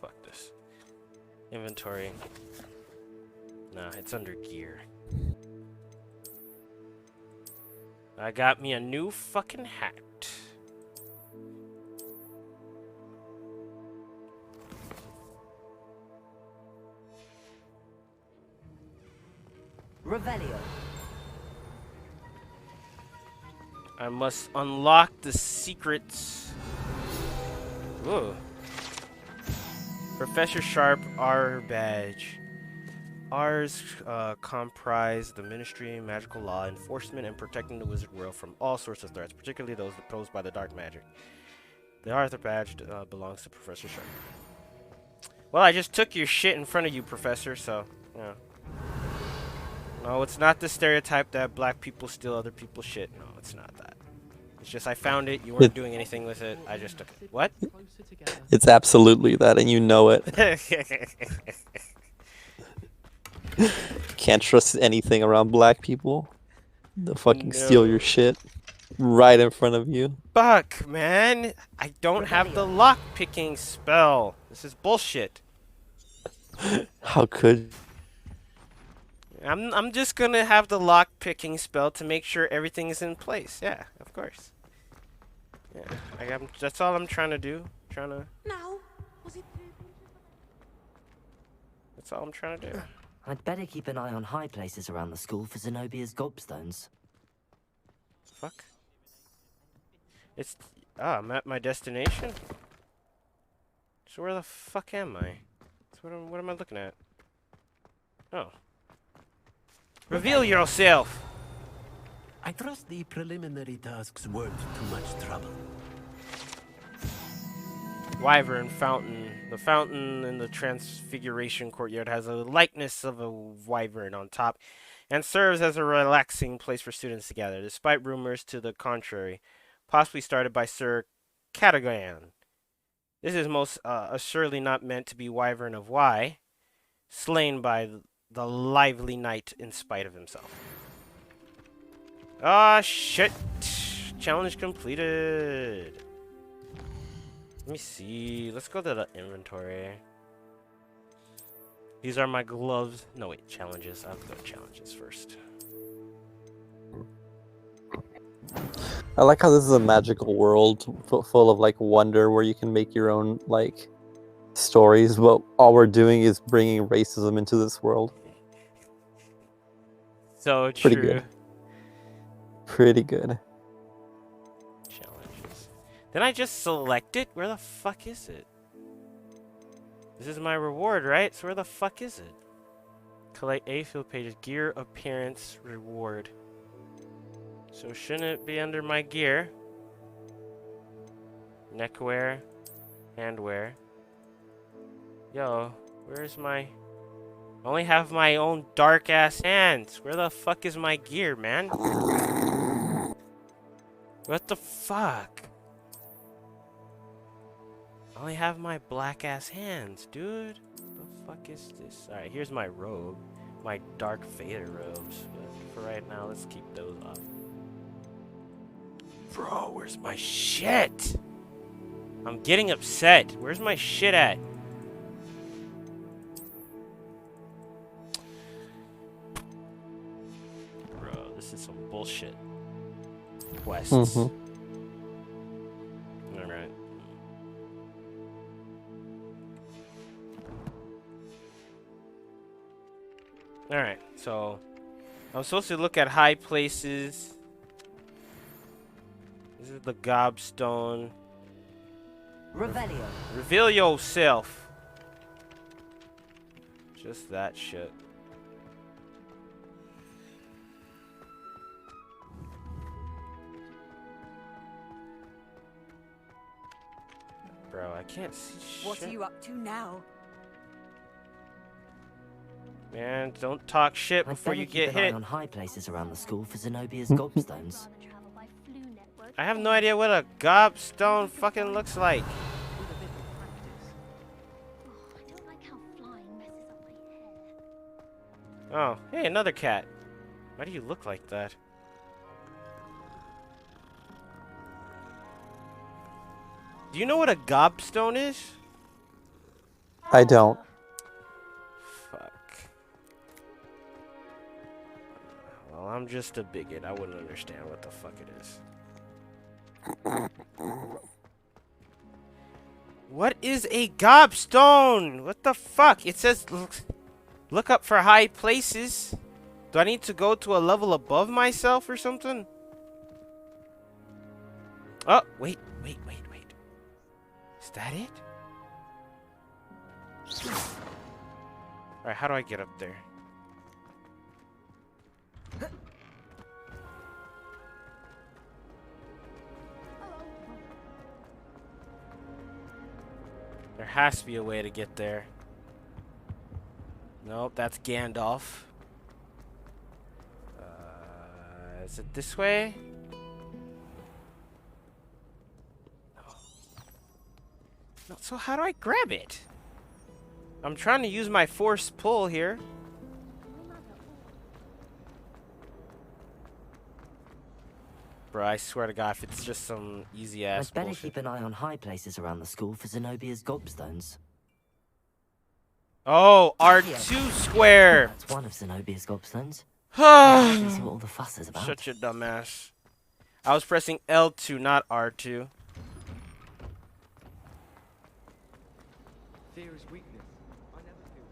Fuck this. Inventory. Nah, it's under gear. I got me a new fucking hat. Revelio. I must unlock the secrets. Ooh. Professor Sharp R badge. R's comprise the Ministry, magical law, enforcement, and protecting the wizard world from all sorts of threats, particularly those posed by the dark magic. The Arthur badge belongs to Professor Sharp. Well, I just took your shit in front of you, Professor, so, yeah. No, it's not the stereotype that black people steal other people's shit. No, it's not that. It's just I found it, you weren't doing anything with it, I just took it. What? It's absolutely that, and you know it. Can't trust anything around black people. They'll fucking steal your shit right in front of you. Fuck, man. I don't have the lock-picking spell. This is bullshit. How could... I'm just gonna have the lock-picking spell to make sure everything is in place. Yeah, of course. Yeah, that's all I'm trying to do. No. Was it? That's all I'm trying to do. I'd better keep an eye on high places around the school for Zenobia's gobstones. Fuck. It's... Ah, I'm at my destination? So where the fuck am I? So what am I looking at? Oh. Reveal yourself! I trust the preliminary tasks weren't too much trouble. Wyvern Fountain. The fountain in the Transfiguration Courtyard has a likeness of a wyvern on top and serves as a relaxing place for students to gather, despite rumors to the contrary, possibly started by Sir Catagan. This is most assuredly not meant to be Wyvern of Y, slain by the lively knight in spite of himself. Ah, shit. Challenge completed. Let me see. Let's go to the inventory. These are my gloves. No, wait, challenges. I'll go to challenges first. I like how this is a magical world full of like wonder where you can make your own like stories, but all we're doing is bringing racism into this world. So true. Pretty good. Pretty good. Challenges. Did I just select it? Where the fuck is it? This is my reward, right? So where the fuck is it? Collect A field pages. Gear, appearance, reward. So shouldn't it be under my gear? Neckwear, handwear. Yo, where's my... I only have my own dark ass hands. Where the fuck is my gear, man? What the fuck? I only have my black ass hands, dude. What the fuck is this? Alright, here's my robe. My dark Vader robes. But for right now, let's keep those off. Bro, where's my shit? I'm getting upset. Where's my shit at? quests. Mhm. All right. All right. So I'm supposed to look at high places. This is the gobstone. Revelio. Reveal yourself. Just that shit. Bro, I can't see shit. What are you up to now? Man, don't talk shit I'd before better you keep get an eye hit. on high places around the school for Zenobia's gobstones. I have no idea what a gobstone fucking looks like. Oh, hey, another cat. Why do you look like that? Do you know what a gobstone is? I don't. Fuck. Well, I'm just a bigot. I wouldn't understand what the fuck it is. What is a gobstone? What the fuck? It says look up for high places. Do I need to go to a level above myself or something? Oh, wait. Is that it? Alright, how do I get up there? There has to be a way to get there. Nope, that's Gandalf. Is it this way? No, so how do I grab it? I'm trying to use my force pull here. Bro, I swear to God, if it's just some easy ass I'd better bullshit. keep an eye on high places around the school for Zenobia's gobstones. Oh, R2 square. That's one of Zenobia's gobstones. Shut See what all the fuss is about. Shut your dumb ass. I was pressing L2, not R2. Fear is weakness. I never feel.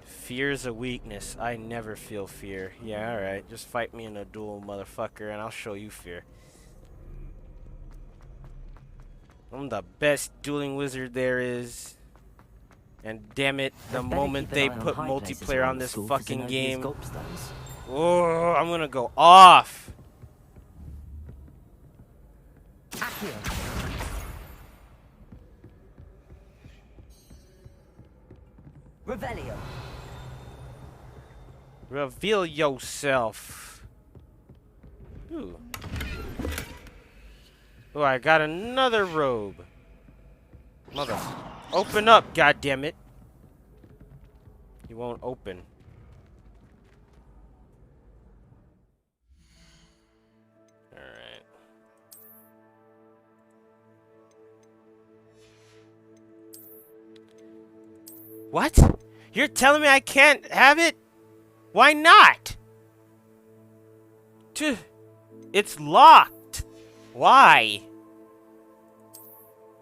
Fear is a weakness. I never feel fear. Yeah, alright. Just fight me in a duel, motherfucker, and I'll show you fear. I'm the best dueling wizard there is. And damn it, the moment they put multiplayer on this fucking game. Oh, I'm gonna go off. Revelio. Reveal yourself. Ooh. Oh, I got another robe. Mother. Open up, goddammit. You won't open. Alright. What? You're telling me I can't have it? Why not? It's locked. Why?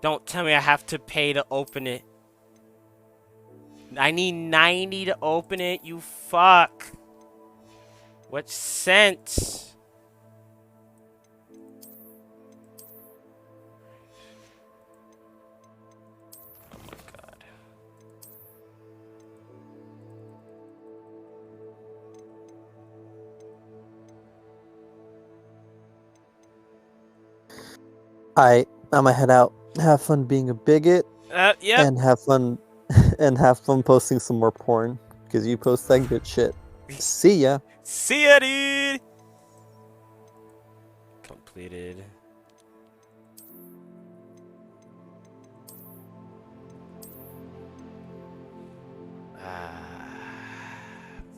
Don't tell me I have to pay to open it. I need 90 to open it, you fuck. What sense? Oh my god. I'm gonna head out. Have fun being a bigot. Yep. And have fun posting some more porn. Because you post that good shit. See ya. See ya, dude. Completed.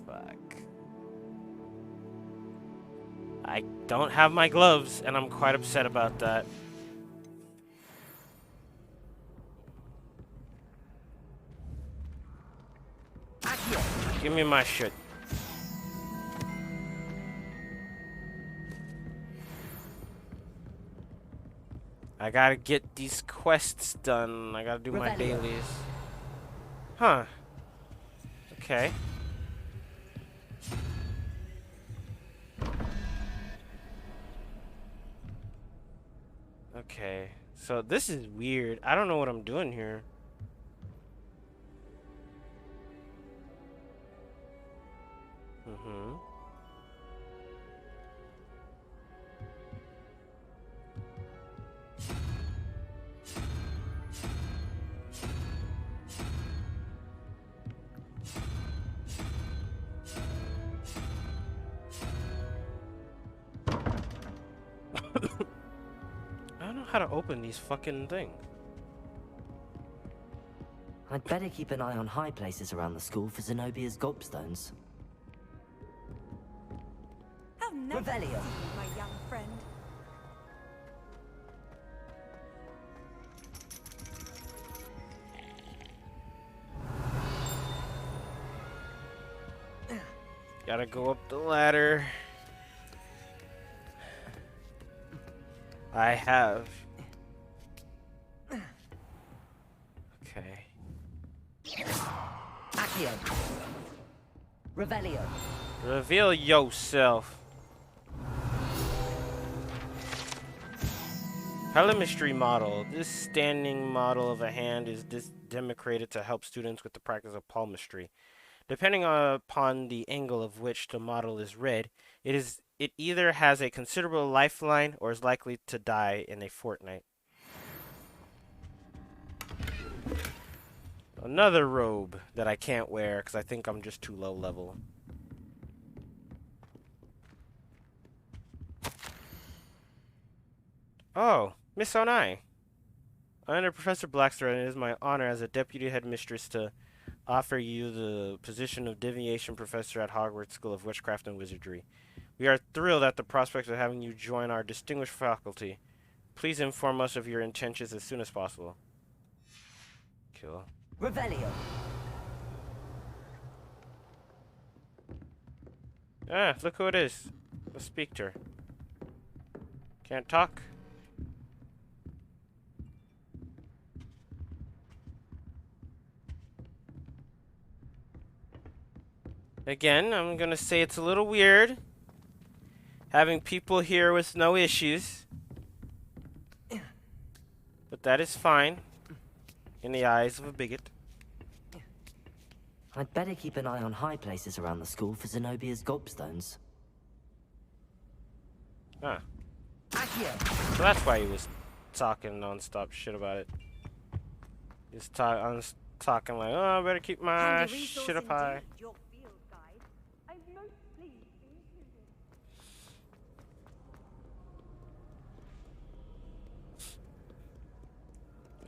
Fuck. I don't have my gloves, and I'm quite upset about that. Give me my shit. I gotta get these quests done. I gotta do my dailies. Huh. Okay. Okay. So this is weird. I don't know what I'm doing here. Mm-hmm. I don't know how to open these fucking things. I'd better keep an eye on high places around the school for Zenobia's gobstones. How nice to see you, my young friend. Gotta go up the ladder. I have. Okay. Accio. Revelio. Reveal yourself. Palmistry model. This standing model of a hand is demonstrated to help students with the practice of palmistry. Depending upon the angle of which the model is read, it either has a considerable lifeline or is likely to die in a fortnight. Another robe that I can't wear because I think I'm just too low level. Oh, Miss Onai. Under Professor Blackthroat, it is my honor as a deputy headmistress to offer you the position of Deviation Professor at Hogwarts School of Witchcraft and Wizardry. We are thrilled at the prospect of having you join our distinguished faculty. Please inform us of your intentions as soon as possible. Cool. Revelio. Ah, look who it is. Let's speak to her. Can't talk? Again, I'm gonna say it's a little weird having people here with no issues, but that is fine in the eyes of a bigot. I'd better keep an eye on high places around the school for Zenobia's gobstones. Ah. Accio. So that's why he was talking non-stop shit about it. He's talking like, oh, I better keep my shit up high.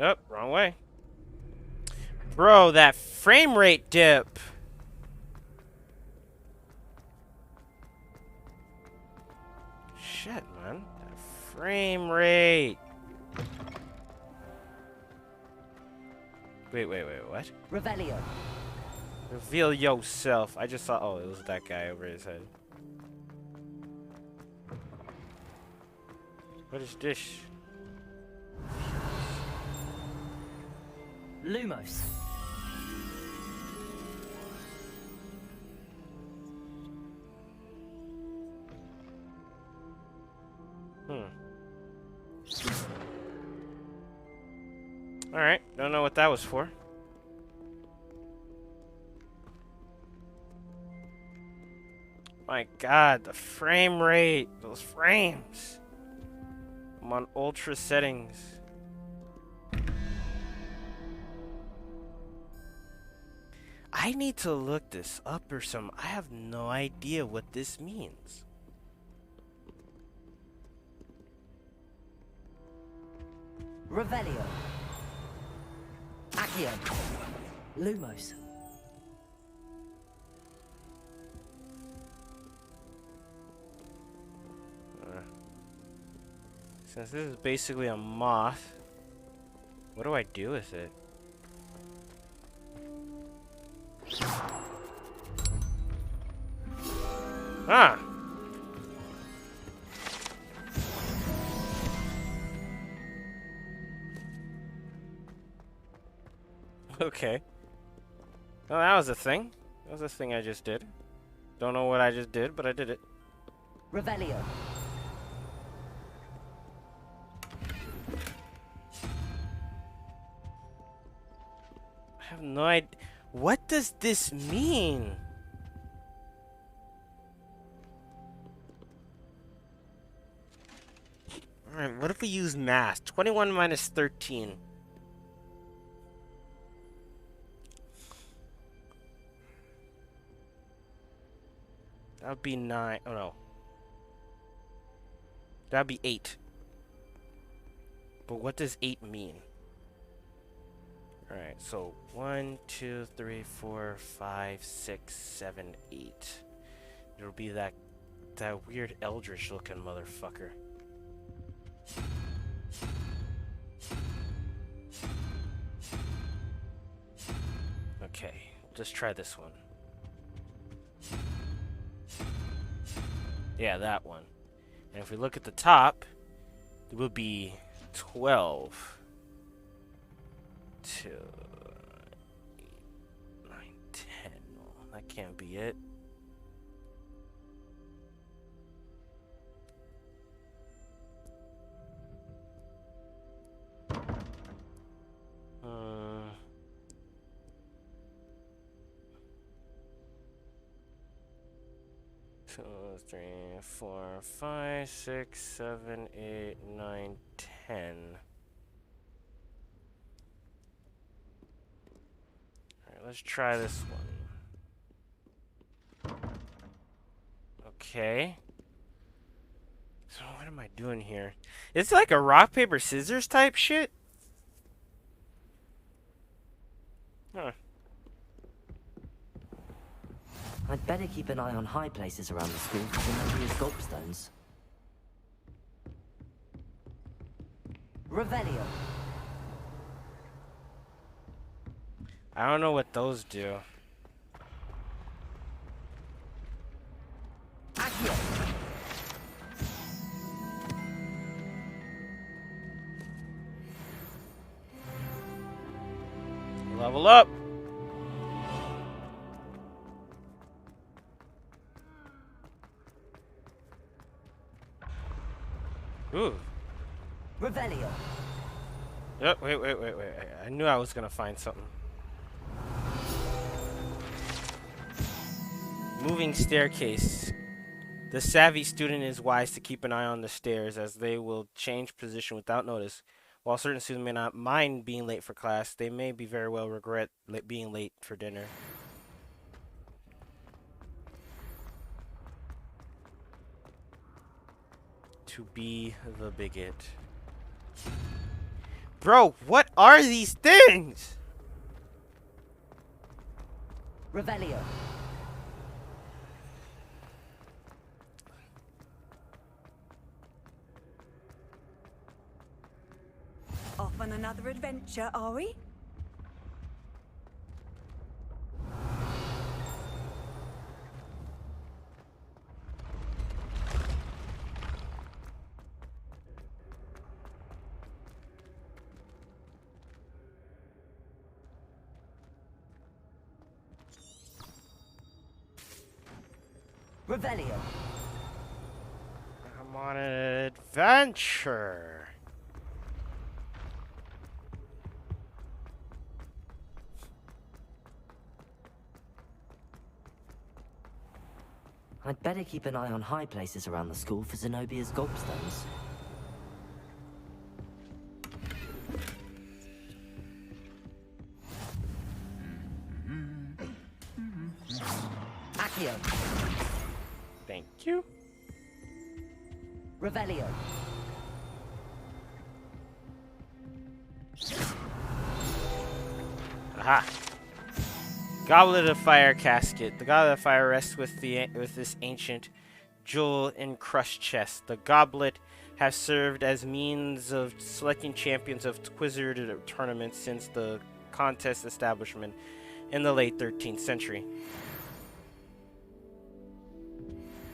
Oh, wrong way. Bro, that frame rate dip. Shit, man. That frame rate. Wait, what? Revelio. Reveal yourself. I just saw, oh, it was that guy over his head. What is this? Lumos. Alright, don't know what that was for. My god, the frame rate. Those frames. I'm on ultra settings. I need to look this up or some. I have no idea what this means. Revelio. Accio. Lumos. Since this is basically a moth, what do I do with it? Ah! Okay. Well, that was a thing. That was a thing I just did. Don't know what I just did, but I did it. Revelio. I have no idea. What does this mean? Alright, what if we use math? 21 minus 13. That would be 9. Oh no. That would be 8. But what does 8 mean? Alright, so 1, 2, 3, 4, 5, 6, 7, 8. It'll be that weird eldritch looking motherfucker. Okay, let's try this one. Yeah, that one. And if we look at the top, it will be 12. 2, 8, 9, 10. No, that can't be it. Two, 3, 4, 5, 6, 7, 8, 9, 10. Alright, let's try this one. Okay. So what am I doing here? It's like a rock, paper, scissors type shit? Huh. I'd better keep an eye on high places around the school for Zenobia gobstones. Revelio. I don't know what those do. Level up. Ooh. Revelio. Oh, wait. I knew I was gonna find something. Moving staircase. The savvy student is wise to keep an eye on the stairs as they will change position without notice. While certain students may not mind being late for class, they may be very well regret being late for dinner. To be the bigot. Bro, what are these things? Revelio. Off on another adventure, are we? Revelio. I'm on an adventure. I'd better keep an eye on high places around the school for Zenobia's gobstones. Accio. Thank you. Revelio. Aha. Goblet of Fire casket. The Goblet of Fire rests with this ancient jewel in crushed chest. The goblet has served as means of selecting champions of Quizzard tournaments since the contest establishment in the late 13th century.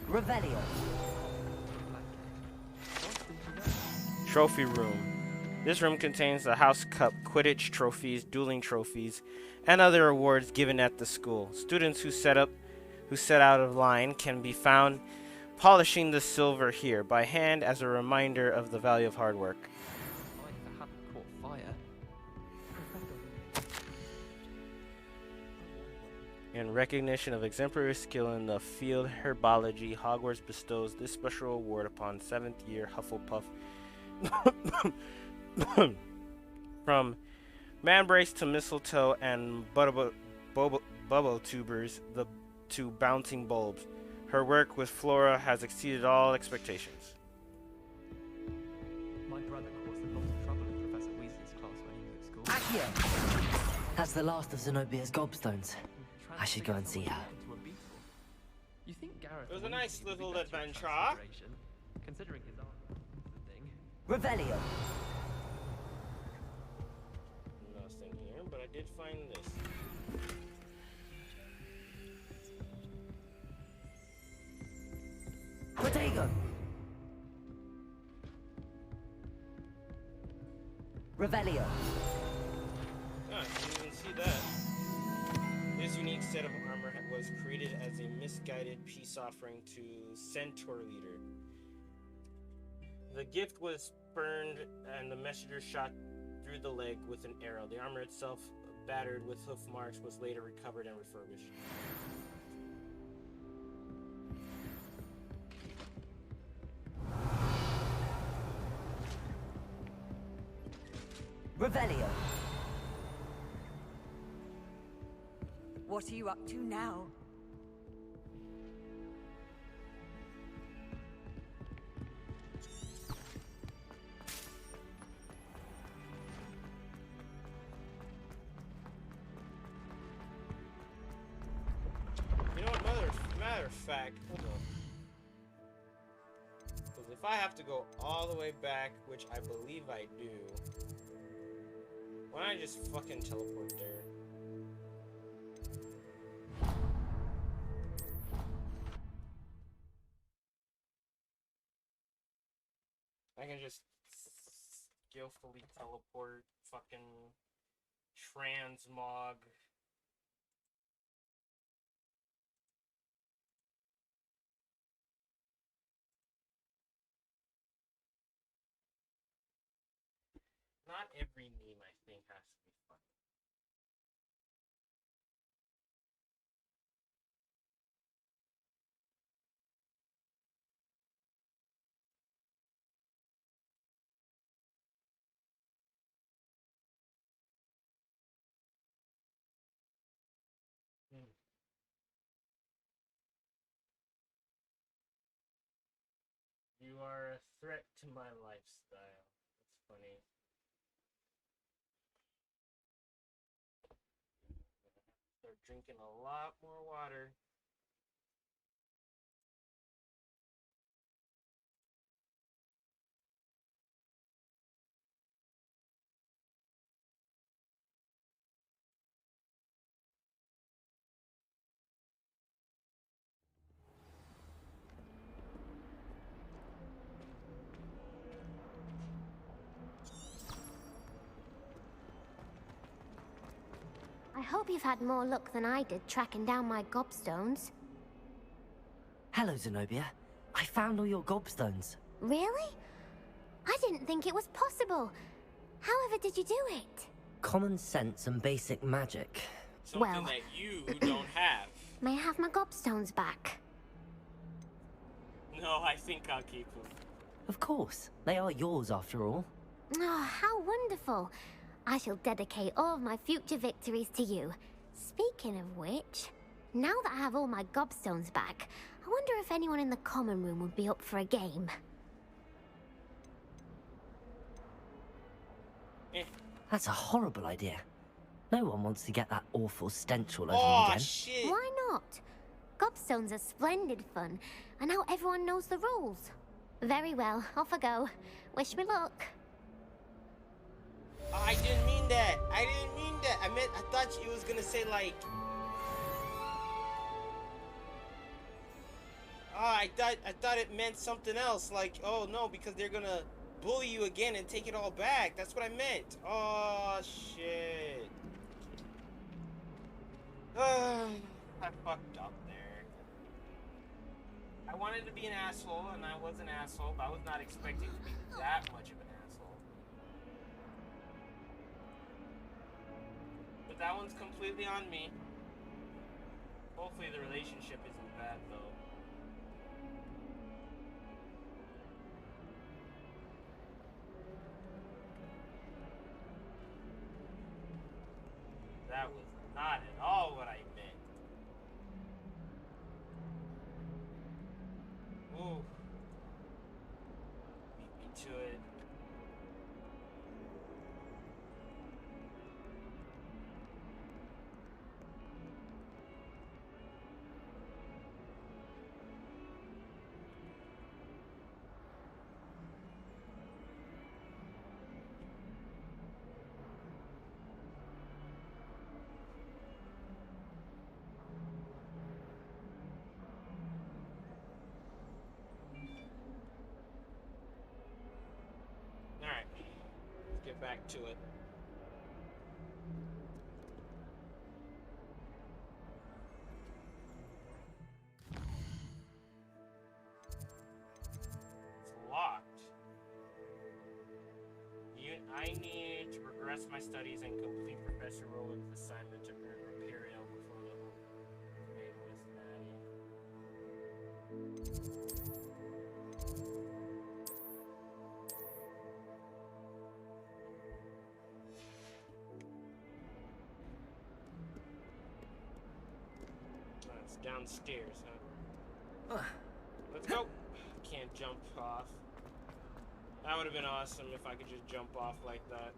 Revelio. Trophy room. This room contains the House Cup, Quidditch trophies, dueling trophies, and other awards given at the school. Students who set out of line can be found polishing the silver here by hand as a reminder of the value of hard work. If it hadn't caught fire. In recognition of exemplary skill in the field herbology, Hogwarts bestows this special award upon 7th year Hufflepuff. From mandrake to mistletoe and bubble tubers to bouncing bulbs, her work with Flora has exceeded all expectations. My brother caused a lot of trouble in Professor Weasley's class when he was at school. Accio! That's the last of Zenobia's gobstones. I should go and see her. You think Gareth It was a nice little adventure. Considering his art thing. Revelio! Nothing here, but I did find this. Protego! Revelio! Ah, I didn't even see that. This unique set of armor was created as a misguided peace offering to Centaur Leader. The gift was burned and the messenger shot through the leg with an arrow. The armor itself, battered with hoof marks, was later recovered and refurbished. Revelio! What are you up to now? You know what, matter of fact, hold on. Because if I have to go all the way back, which I believe I do, why don't I just fucking teleport there? I can just skillfully teleport, fucking transmog. Not every meme, I think, has to be fun. You are a threat to my lifestyle. That's funny. Start drinking a lot more water. I hope you've had more luck than I did tracking down my gobstones. Hello, Zenobia. I found all your gobstones. Really? I didn't think it was possible. However did you do it? Common sense and basic magic. Something Well. that you don't have. May I have my gobstones back? No, I think I'll keep them. Of course. They are yours after all. Oh, how wonderful. I shall dedicate all of my future victories to you. Speaking of which, now that I have all my gobstones back, I wonder if anyone in the common room would be up for a game. That's a horrible idea. No one wants to get that awful stench all over them Oh, again. shit. Why not? Gobstones are splendid fun, and now everyone knows the rules. Very well, off I go. Wish me luck. Oh, I didn't mean that. I didn't mean that. I thought it was gonna say like. Oh, I thought it meant something else. Like, oh no, because they're gonna bully you again and take it all back. That's what I meant. Oh, shit. I fucked up there. I wanted to be an asshole, and I was an asshole, but I was not expecting to be that much of an asshole. But that one's completely on me. Hopefully the relationship isn't bad, though. That was not at all what I meant. Ooh. Beat me to it. Alright, let's get back to it. It's locked. I need to progress my studies and complete Professor Rowland's assignment to earn Imperial before the made with Maddie. It's downstairs, huh? Let's go. Can't jump off. That would have been awesome if I could just jump off like that.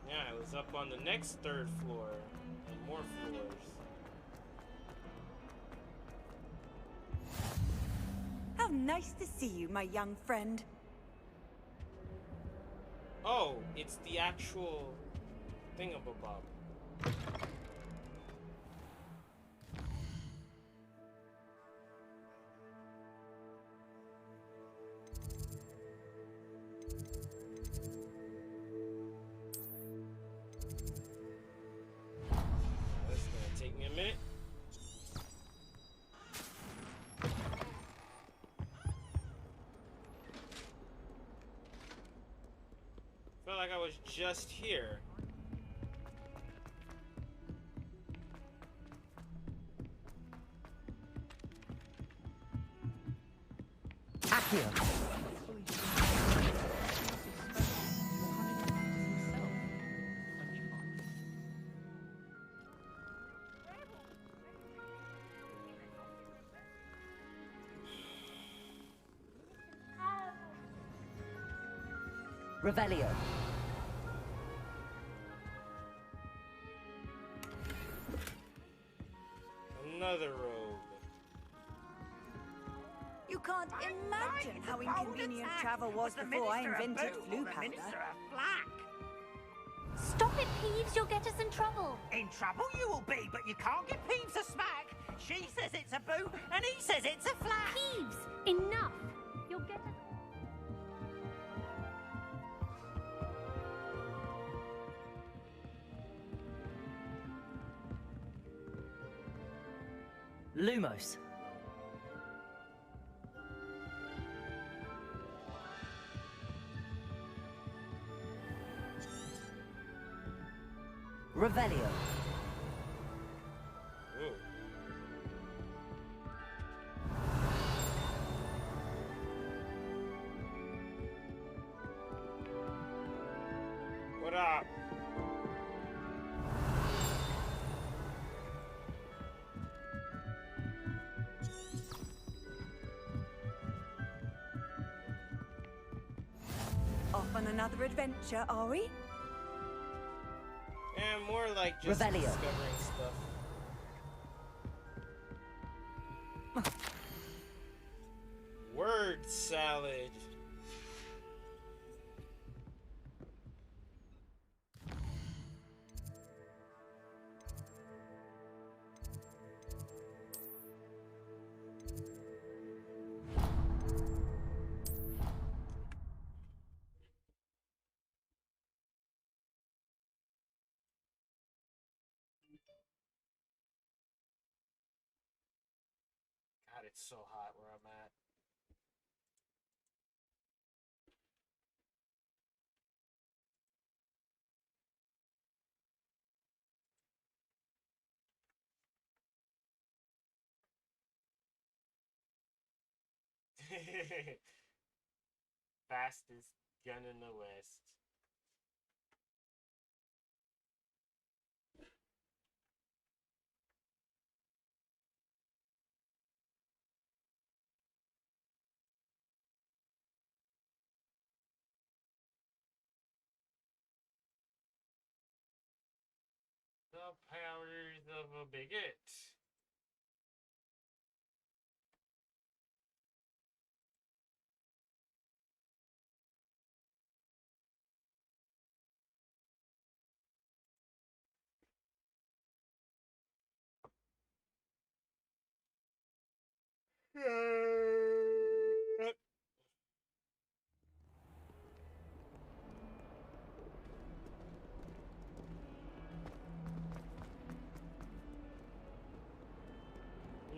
Yeah, I was up on the next third floor and more floors. How nice to see you, my young friend. Oh, it's the actual thingamabob. This is gonna take me a minute. Felt like I was just here. Accio! Revelio. Another rogue. You can't imagine how inconvenient travel was before I invented glue powder. Stop it, Peeves, you'll get us in trouble. In trouble you will be, but you can't give Peeves a smack. She says it's a boo, and he says it's a flat. Peeves, enough. You'll get us... Lumos. Revelio. Ooh. What up? Off on another adventure, are we? And more like just Revelio. discovering stuff. Word salad. God, it's so hot where I'm at. Fastest gun in the West. The powers of a bigot.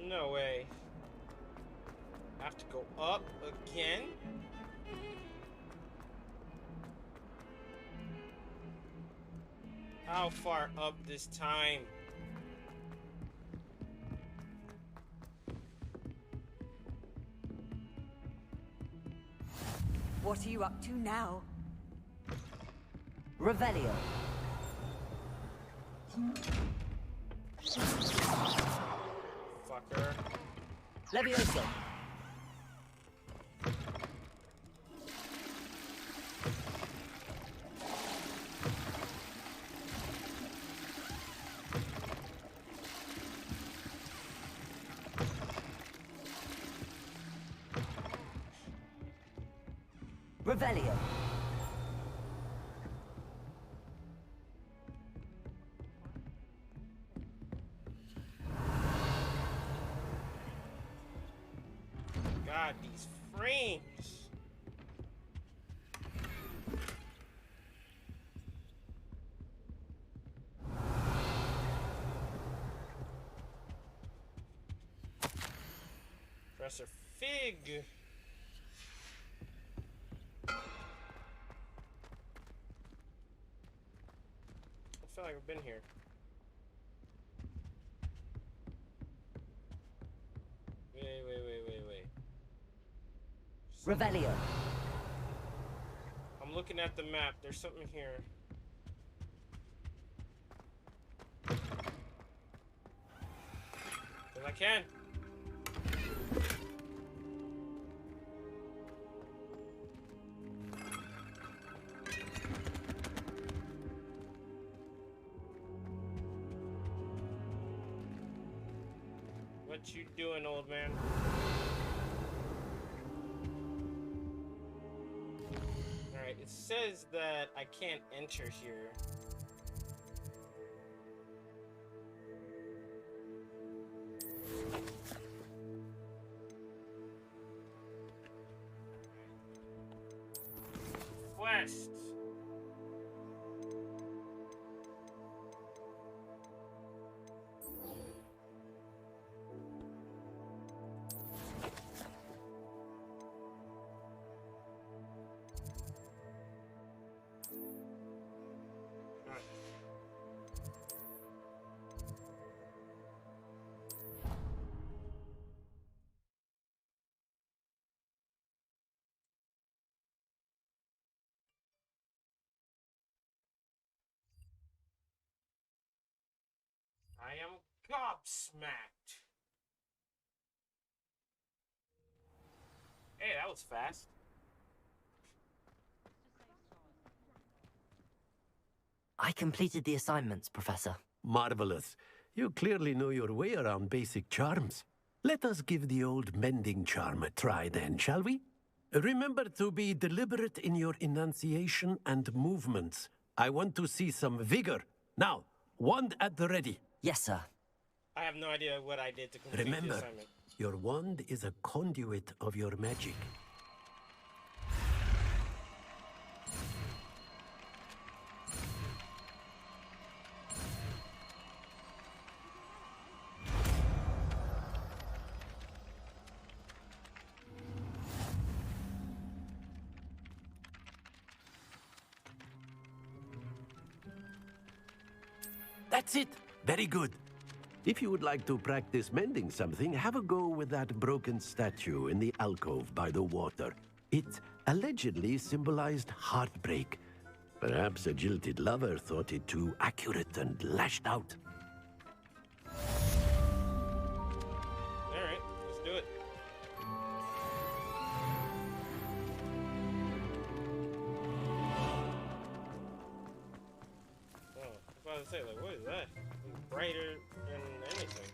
No way. I have to go up again? How far up this time? What are you up to now? Revelio. Fucker. Levioso. Revelio. God, these frames. Professor Fig. I feel like I've been here. Wait. Revelio. I'm looking at the map. There's something here. Cause I can. What you doing, old man? Alright, it says that I can't enter here. Quest. I am gobsmacked. Hey, that was fast. I completed the assignments, Professor. Marvelous. You clearly know your way around basic charms. Let us give the old mending charm a try then, shall we? Remember to be deliberate in your enunciation and movements. I want to see some vigor. Now, wand at the ready. Yes, sir. I have no idea what I did to complete the Remember, assignment. your wand is a conduit of your magic. That's it. Very good. If you would like to practice mending something, have a go with that broken statue in the alcove by the water. It allegedly symbolized heartbreak. Perhaps a jilted lover thought it too accurate and lashed out. Alright, let's do it. Oh, I was about to say, like, what is that? It's brighter than anything.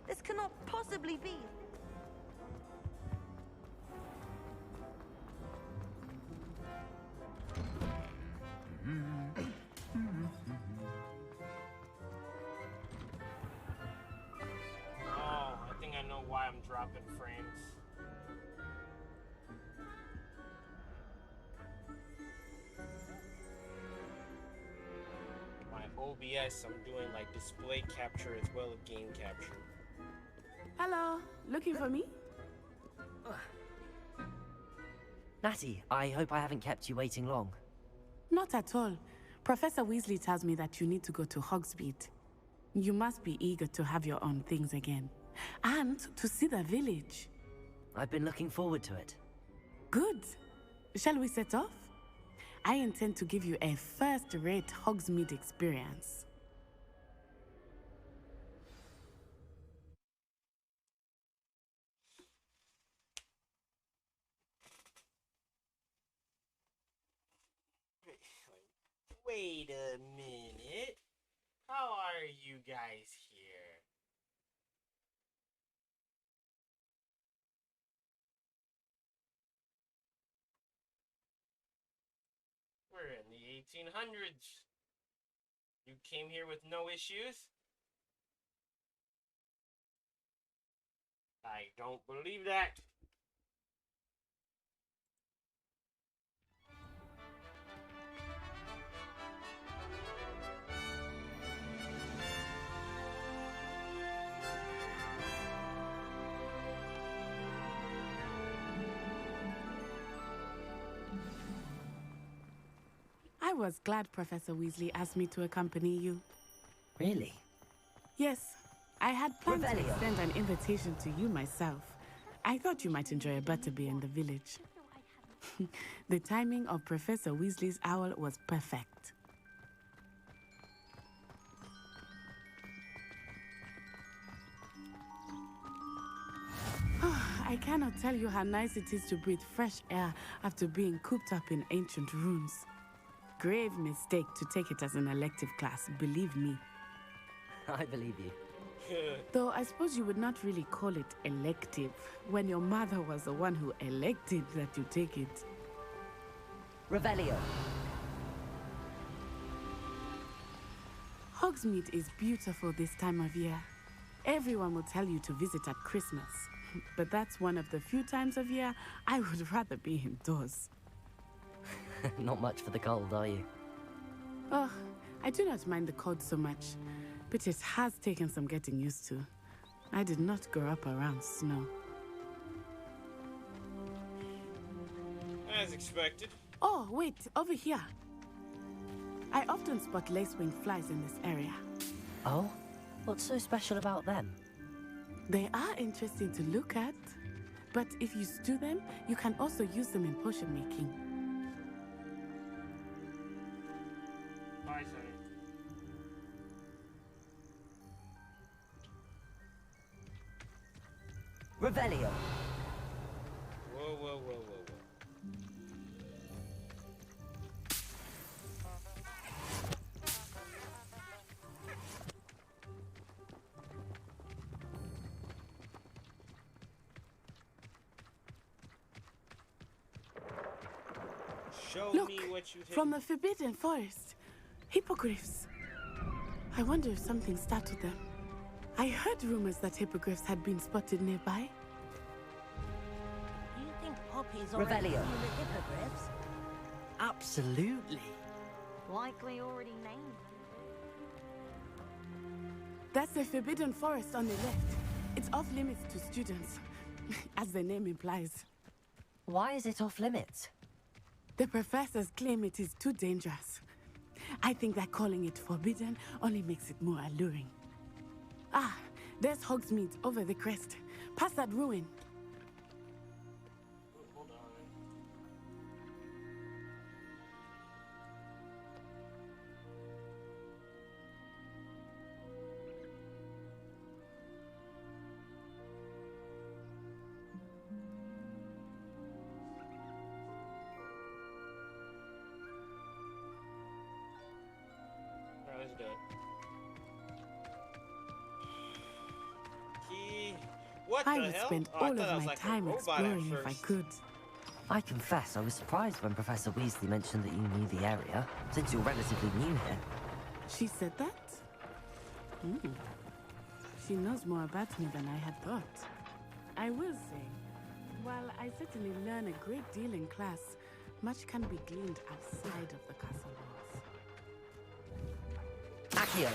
This cannot possibly be. Oh, I think I know why I'm dropping frames. My OBS, I'm doing like display capture as well as game capture. Hello, looking for me? Natty, I hope I haven't kept you waiting long. Not at all. Professor Weasley tells me that you need to go to Hogsmeade. You must be eager to have your own things again. And to see the village. I've been looking forward to it. Good. Shall we set off? I intend to give you a first-rate Hogsmeade experience. Wait a minute. How are you guys here? We're in the 1800s. You came here with no issues? I don't believe that. I was glad Professor Weasley asked me to accompany you. Really? Yes, I had planned to Revelio. extend an invitation to you myself. I thought you might enjoy a butterbeer in the village. The timing of Professor Weasley's owl was perfect. I cannot tell you how nice it is to breathe fresh air after being cooped up in ancient ruins. Grave mistake to take it as an elective class, believe me. I believe you. Though I suppose you would not really call it elective when your mother was the one who elected that you take it. Revelio. Hogsmeade is beautiful this time of year. Everyone will tell you to visit at Christmas. But that's one of the few times of year I would rather be indoors. Not much for the cold, are you? Oh, I do not mind the cold so much, but it has taken some getting used to. I did not grow up around snow. As expected. Oh, wait, over here. I often spot lacewing flies in this area. Oh? What's so special about them? They are interesting to look at. But if you stew them, you can also use them in potion making. Bye, son. Revelio. Whoa, whoa, whoa, whoa, whoa. Show Look, me what you've from the Forbidden Forest. Hippogriffs. I wonder if something startled them. I heard rumors that hippogriffs had been spotted nearby. You think Poppy's already already Revelio. seen the hippogriffs? Absolutely. Likely already named That's the Forbidden Forest on the left. It's off limits to students, as the name implies. Why is it off limits? The professors claim it is too dangerous. I think that calling it forbidden only makes it more alluring. Ah, there's Hogsmeade over the crest. Past that ruin. Hold on. Alright, let's do it. Key. What I the would hell? spend Oh, I all thought that of was my like a time robot at exploring if I first. could. I confess I was surprised when Professor Weasley mentioned that you knew the area, since you're relatively new here. She said that? She knows more about me than I had thought. I will say, while I certainly learn a great deal in class, much can be gleaned outside of the castle walls. Accio.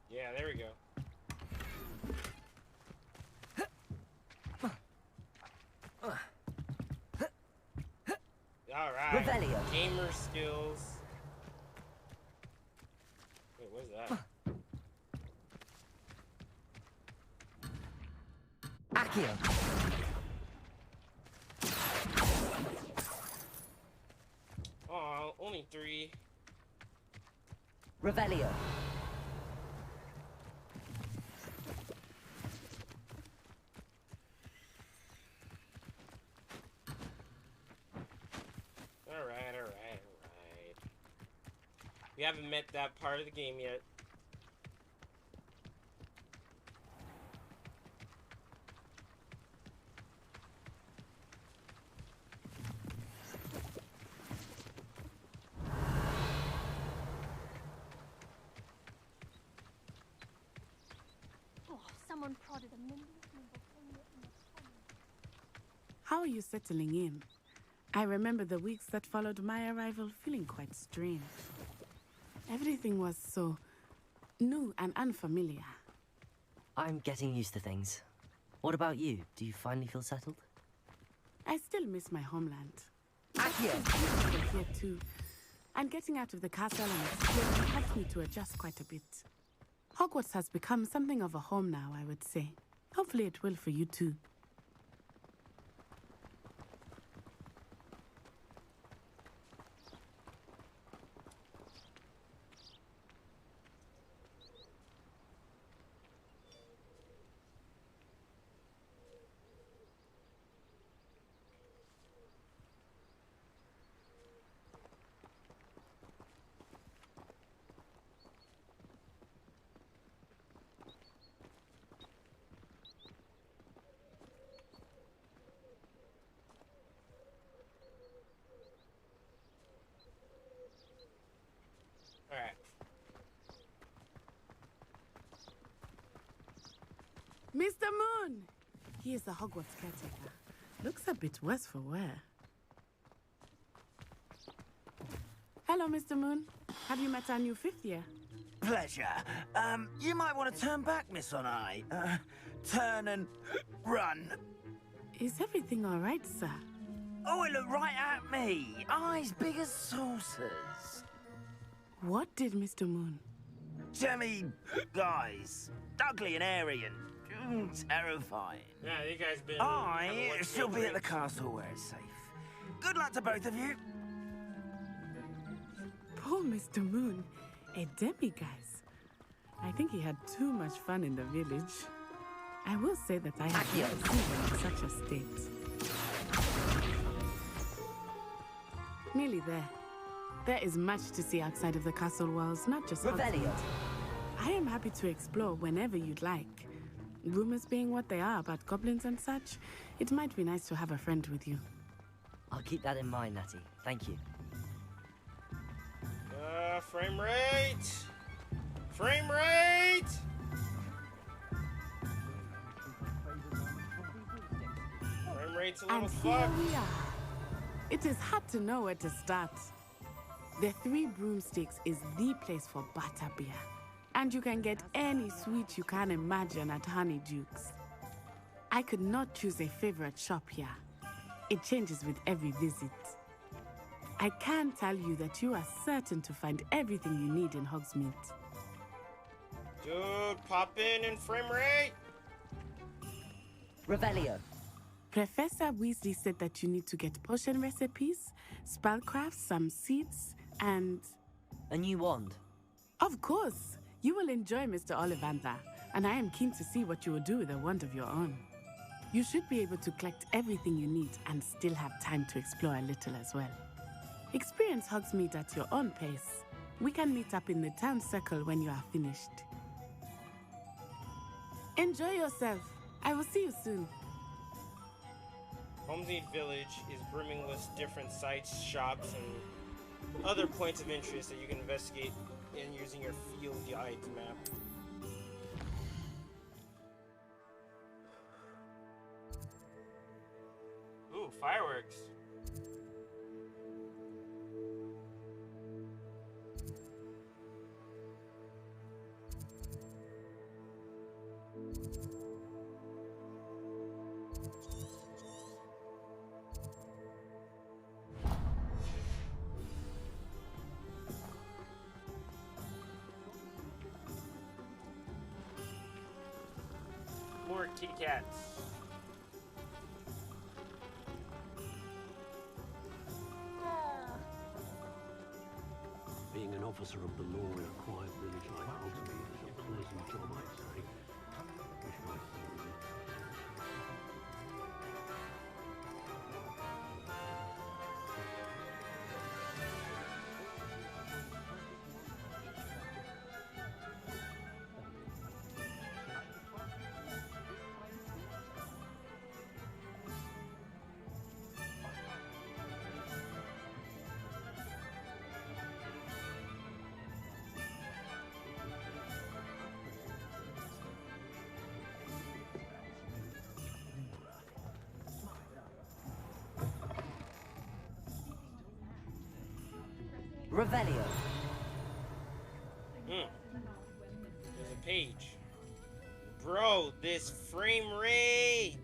Yeah, there we go. Alright. Revelio. Gamer skills. Wait, what is that? Accio. Oh, only 3. Revelio. Alright. We haven't met that part of the game yet. Oh, someone prodded a nimble finger in the tummy. How are you settling in? I remember the weeks that followed my arrival feeling quite strange. Everything was so new and unfamiliar. I'm getting used to things. What about you? Do you finally feel settled? I still miss my homeland. Accio. It's beautiful here too. And getting out of the castle and exploring helped me to adjust quite a bit. Hogwarts has become something of a home now, I would say. Hopefully it will for you too. Alright. Mr. Moon! He is the Hogwarts caretaker. Looks a bit worse for wear. Hello, Mr. Moon. Have you met our new 5th year? Pleasure. You might want to turn back, Miss Onai. Turn and run. Is everything all right, sir? Oh, it looked right at me. Eyes big as saucers. What did Mr. Moon? Jemmy, guys. Ugly and airy and terrifying. Yeah, you guys been. I shall be at the castle where it's safe. Good luck to both of you. Poor Mr. Moon. A demiguise. I think he had too much fun in the village. I will say that I have never seen him in such a state. Nearly there. There is much to see outside of the castle walls, not just Revelio. I am happy to explore whenever you'd like. Rumors being what they are about goblins and such, it might be nice to have a friend with you. I'll keep that in mind, Natty. Thank you. Frame rate! Frame rate! Frame rate's a little And here fucked. we are. It is hard to know where to start. The Three Broomsticks is the place for butterbeer. And you can get any sweet you can imagine at Honeyduke's. I could not choose a favorite shop here. It changes with every visit. I can tell you that you are certain to find everything you need in Hogsmeade. Dude, pop in and frame rate! Revelio. Professor Weasley said that you need to get potion recipes, spellcraft, some seeds, and... A new wand. Of course! You will enjoy Mr. Ollivander, and I am keen to see what you will do with a wand of your own. You should be able to collect everything you need and still have time to explore a little as well. Experience Hogsmeade at your own pace. We can meet up in the town circle when you are finished. Enjoy yourself. I will see you soon. Hogsmeade Village is brimming with different sites, shops, and other points of interest that you can investigate in using your field guide map. Ooh, fireworks. More kitty cats. Being an officer of the law in a quiet village like Hogsmeade is a pleasant job, I'd say. Wish I thought of it. Revelio. There's a page. Bro, this frame rate!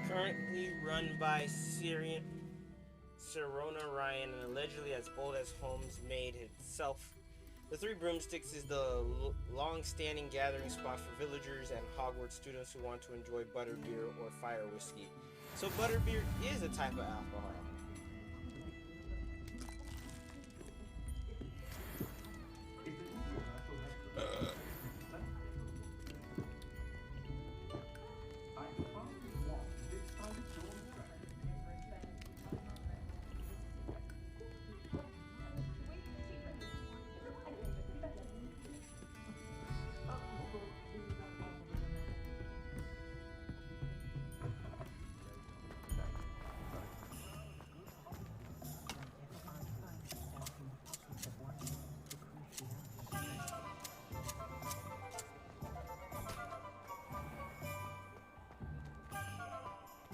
Currently run by Serona Ryan and allegedly as old as Hogsmeade itself. The Three Broomsticks is the long-standing gathering spot for villagers and Hogwarts students who want to enjoy butterbeer or fire whiskey. So butterbeer is a type of alcohol.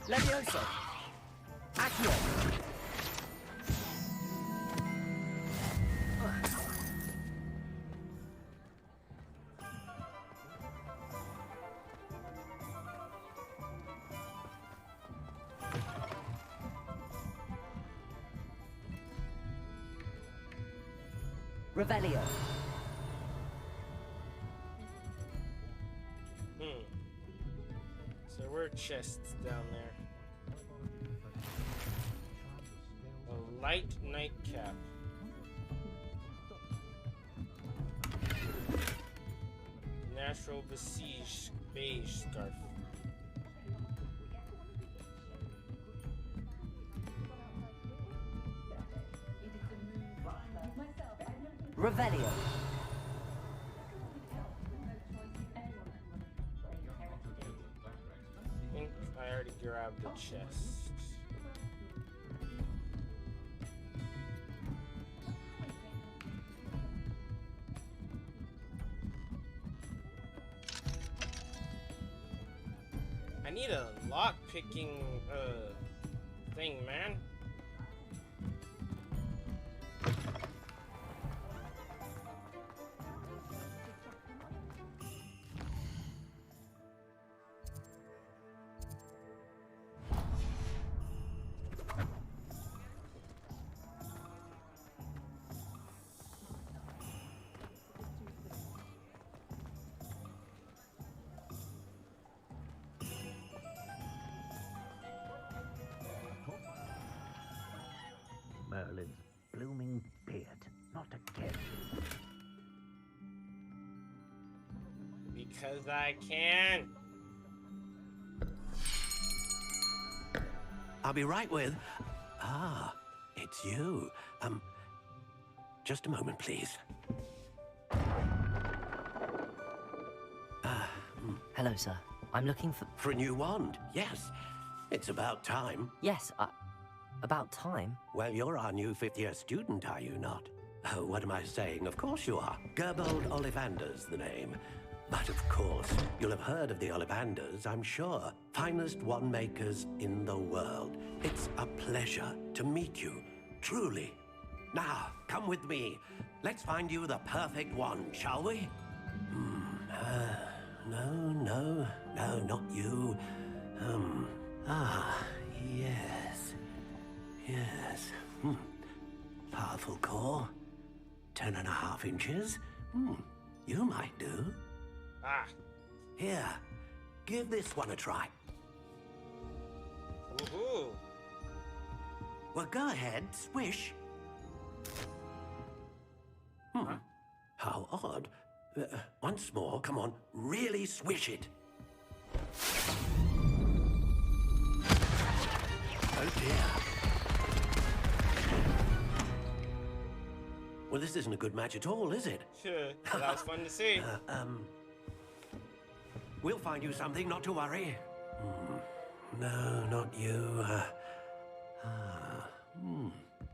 Levioso! Accio! Revelio. So we're chests down there. A light nightcap. Natural beige scarf. Revelio. I think I already grabbed the chest. I need a lock picking thing, man. Merlin's blooming beard. Not again. Because I can. I'll be right with... Ah, it's you. Just a moment, please. Hello, sir. I'm looking for... For a new wand, yes. It's about time. Yes, about time? Well, you're our new fifth-year student, are you not? Oh, what am I saying? Of course you are. Gerbold Ollivander's the name. But of course, you'll have heard of the Ollivanders, I'm sure. Finest wand makers in the world. It's a pleasure to meet you, truly. Now, come with me. Let's find you the perfect wand, shall we? No, not you. Yes. Powerful core. 10.5 inches. You might do. Here, give this one a try. Woohoo! Well, go ahead, swish. How odd. Once more, come on, really swish it. Oh dear. Well, this isn't a good match at all, is it? Sure, that was fun to see. We'll find you something, not to worry. No, not you.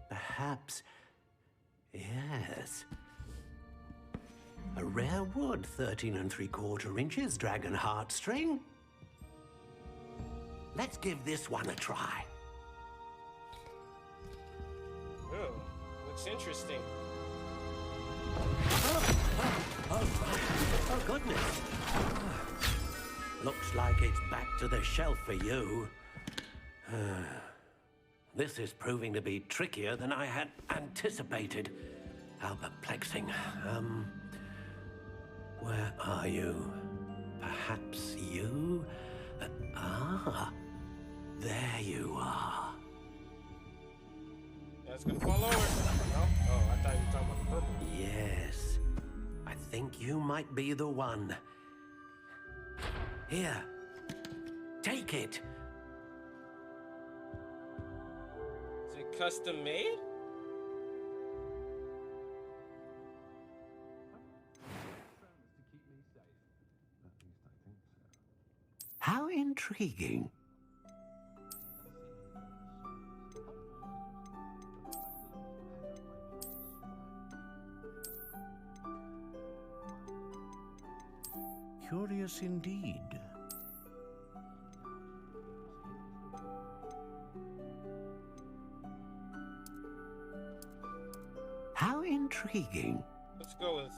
Perhaps. Yes. A rare wood, 13 3/4 inches, dragon heartstring. Let's give this one a try. Oh, looks interesting. Oh, goodness. Looks like it's back to the shelf for you. This is proving to be trickier than I had anticipated. How perplexing. Where are you? Perhaps you? There you are. That's gonna fall over. No? Oh, I thought you were talking about the purple. Yes. I think you might be the one. Here. Take it. Is it custom made? How intriguing. Curious indeed. intriguing. Let's go with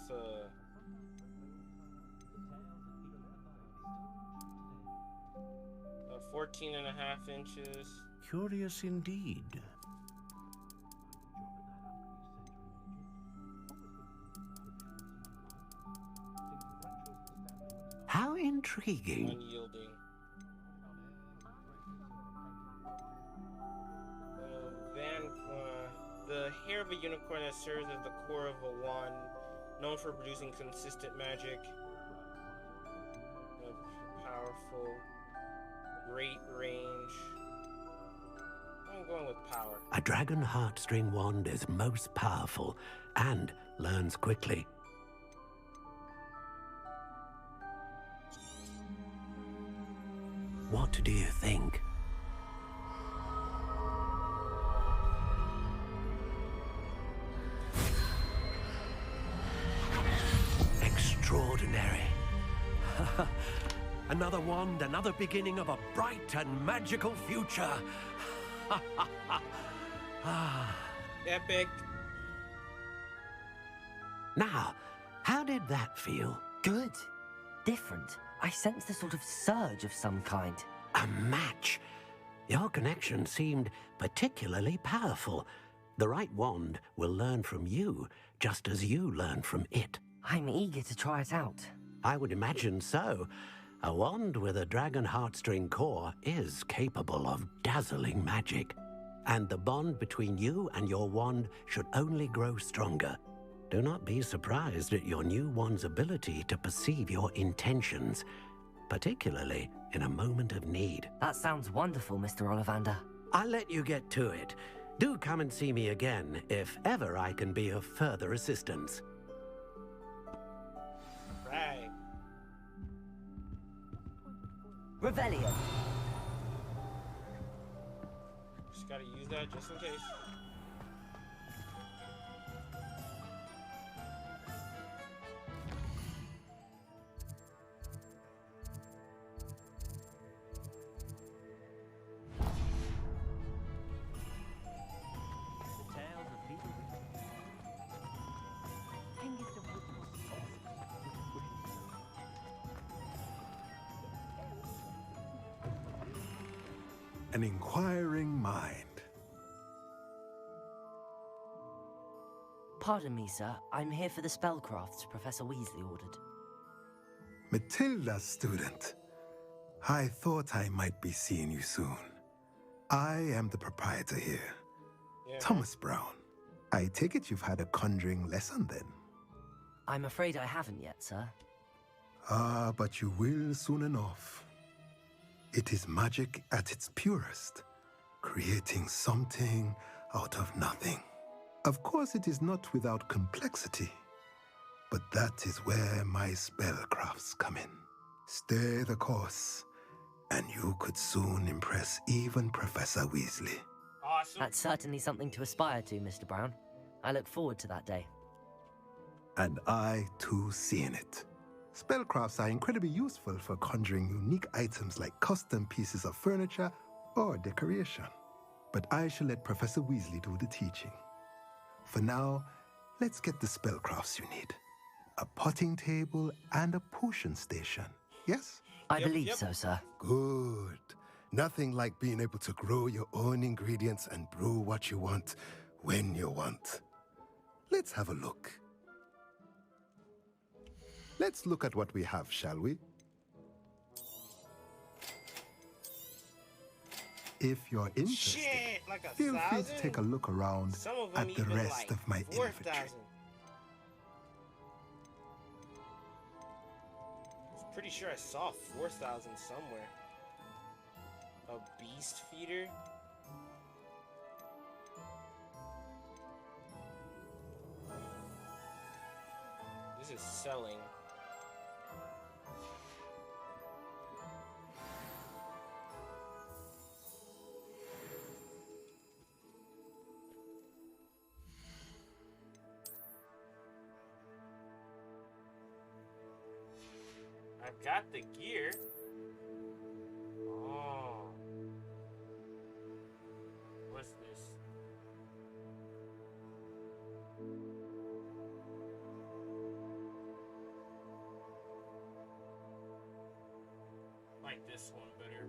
14.5 inches. Curious indeed. How intriguing. Unyielding. The hair of a unicorn that serves as the core of a wand, known for producing consistent magic. Powerful, great range. I'm going with power. A dragon heartstring wand is most powerful and learns quickly. What do you think? Extraordinary. Another wand, another beginning of a bright and magical future. Epic. Now, how did that feel? Good. Different. I sensed a sort of surge of some kind. A match. Your connection seemed particularly powerful. The right wand will learn from you, just as you learn from it. I'm eager to try it out. I would imagine so. A wand with a dragon heartstring core is capable of dazzling magic. And the bond between you and your wand should only grow stronger. Do not be surprised at your new wand's ability to perceive your intentions, particularly in a moment of need. That sounds wonderful, Mr. Ollivander. I'll let you get to it. Do come and see me again if ever I can be of further assistance. Right. Revelio. Just gotta use that just in case. An inquiring mind. Pardon me, sir. I'm here for the spellcrafts Professor Weasley ordered. Matilda, student. I thought I might be seeing you soon. I am the proprietor here, Thomas Brown. I take it you've had a conjuring lesson then? I'm afraid I haven't yet, sir. Ah, but you will soon enough. It is magic at its purest, creating something out of nothing. Of course, it is not without complexity, but that is where my spellcrafts come in. Stay the course, and you could soon impress even Professor Weasley. Awesome. That's certainly something to aspire to, Mr. Brown. I look forward to that day. And I, too, seeing it. Spellcrafts are incredibly useful for conjuring unique items like custom pieces of furniture or decoration. But I shall let Professor Weasley do the teaching. For now, let's get the spellcrafts you need. A potting table and a potion station, yes? I believe so, sir. Good. Nothing like being able to grow your own ingredients and brew what you want when you want. Let's have a look. Let's look at what we have, shall we? If you're interested, feel free to take a look around at the rest of my inventory. I'm pretty sure I saw 4,000 somewhere. A beast feeder? This is selling. I've got the gear. Oh. What's this? like this one better.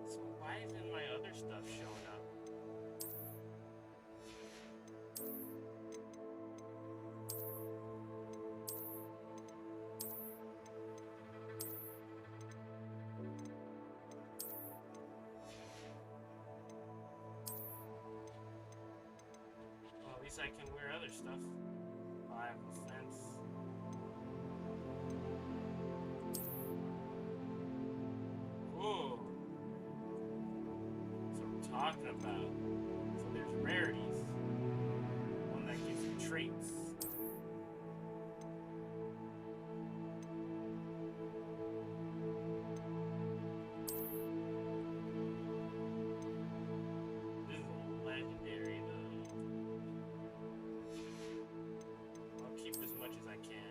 So why isn't my other stuff showing up? Well, at least I can wear other stuff. I have a fence. Ooh. That's what I'm talking about. So there's rarities. One that gives you traits. This is legendary though. I'll keep as much as I can.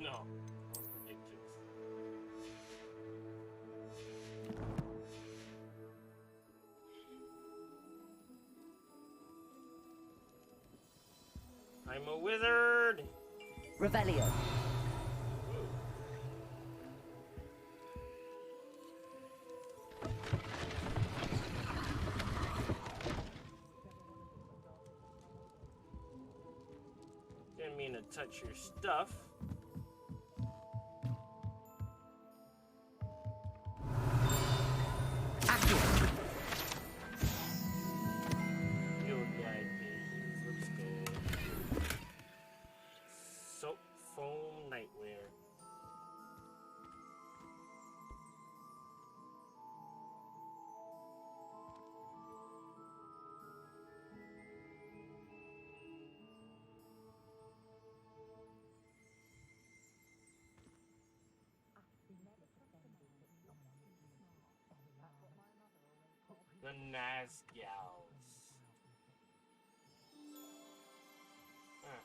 No, don't forget to. I'm a wizard! Revelio. Didn't mean to touch your stuff. Field guide page. Let's go. Soap foam nightwear. The Nazgals. Huh.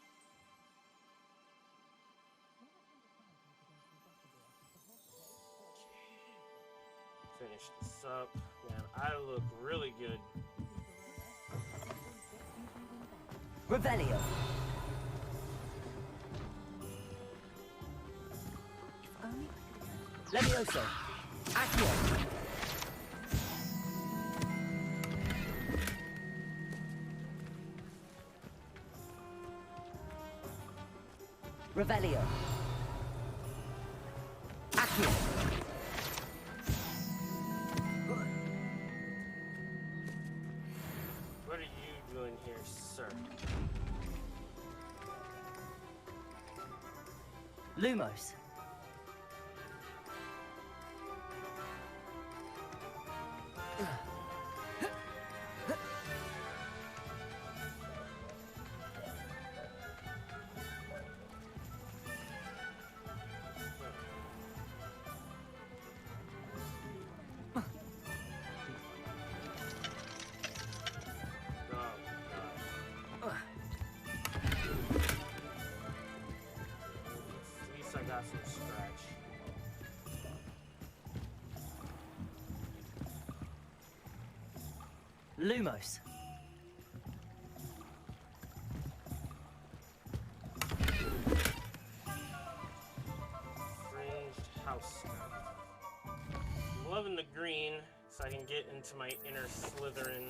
Finish this up. Man, I look really good. Revelio. Levioso. Accio. Revelio. Accio. What are you doing here, sir? Lumos. At least I got some scratch. Lumos. Fringed house stuff. I'm loving the green, so I can get into my inner Slytherin.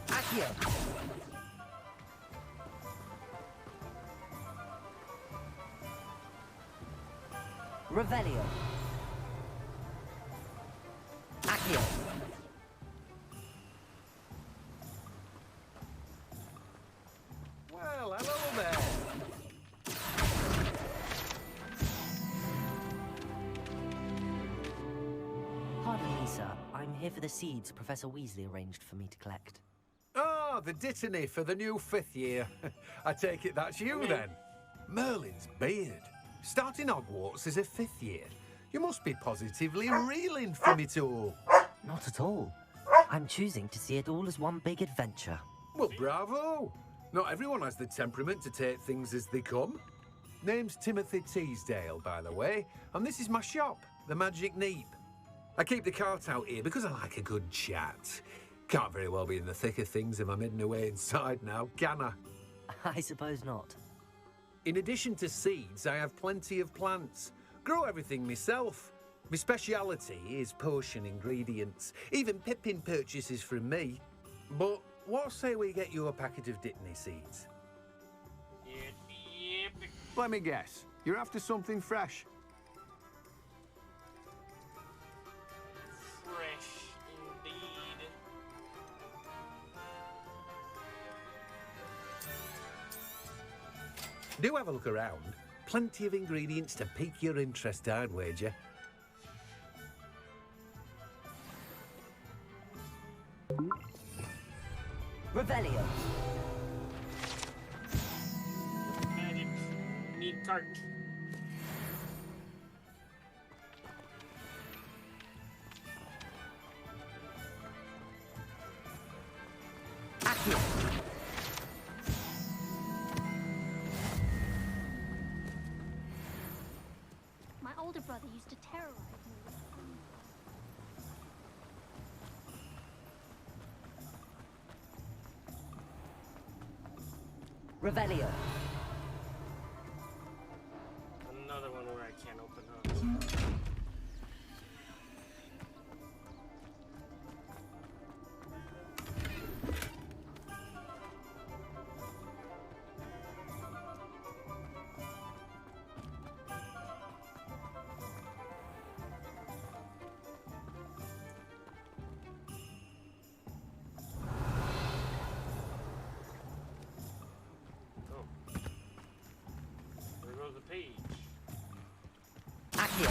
Accio. Revelio. Accio. here for the seeds Professor Weasley arranged for me to collect. Ah, the dittany for the new 5th year. I take it that's you then. Merlin's beard. Starting Hogwarts as a 5th year. You must be positively reeling from it all. Not at all. I'm choosing to see it all as one big adventure. Well, bravo. Not everyone has the temperament to take things as they come. Name's Timothy Teasdale, by the way, and this is my shop, the Magic Neep. I keep the cart out here because I like a good chat. Can't very well be in the thick of things if I'm hidden away inside now, can I? I suppose not. In addition to seeds, I have plenty of plants. Grow everything myself. My speciality is potion ingredients. Even Pippin purchases from me. But what say we get you a packet of Dittany seeds? Let me guess. You're after something fresh. Fresh indeed. Do have a look around. Plenty of ingredients to pique your interest, I'd wager. Revelio. Magic. Need tart. My older brother used to terrorize me with Revelio. Another one where I can't open up. There goes the page. Accio.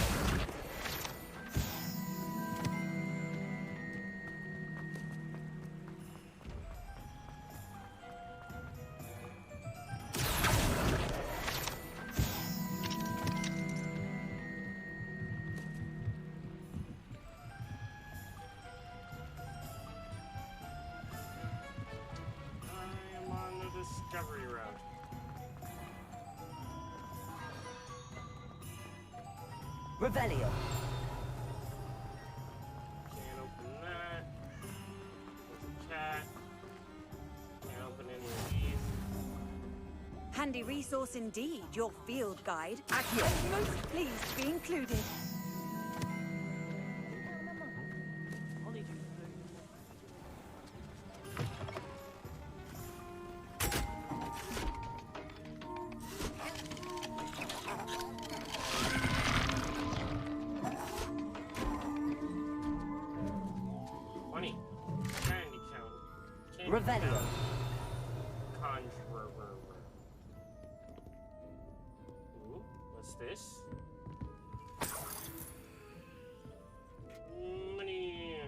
I am on the discovery route. Revelio. Can't open that. There's a cat. Can't open any of these. Handy resource indeed, your field guide. Accurate. Most pleased to be included. Funny. Candy count. Candy Revelio. count. Conjurer. Ooh, what's this? Money.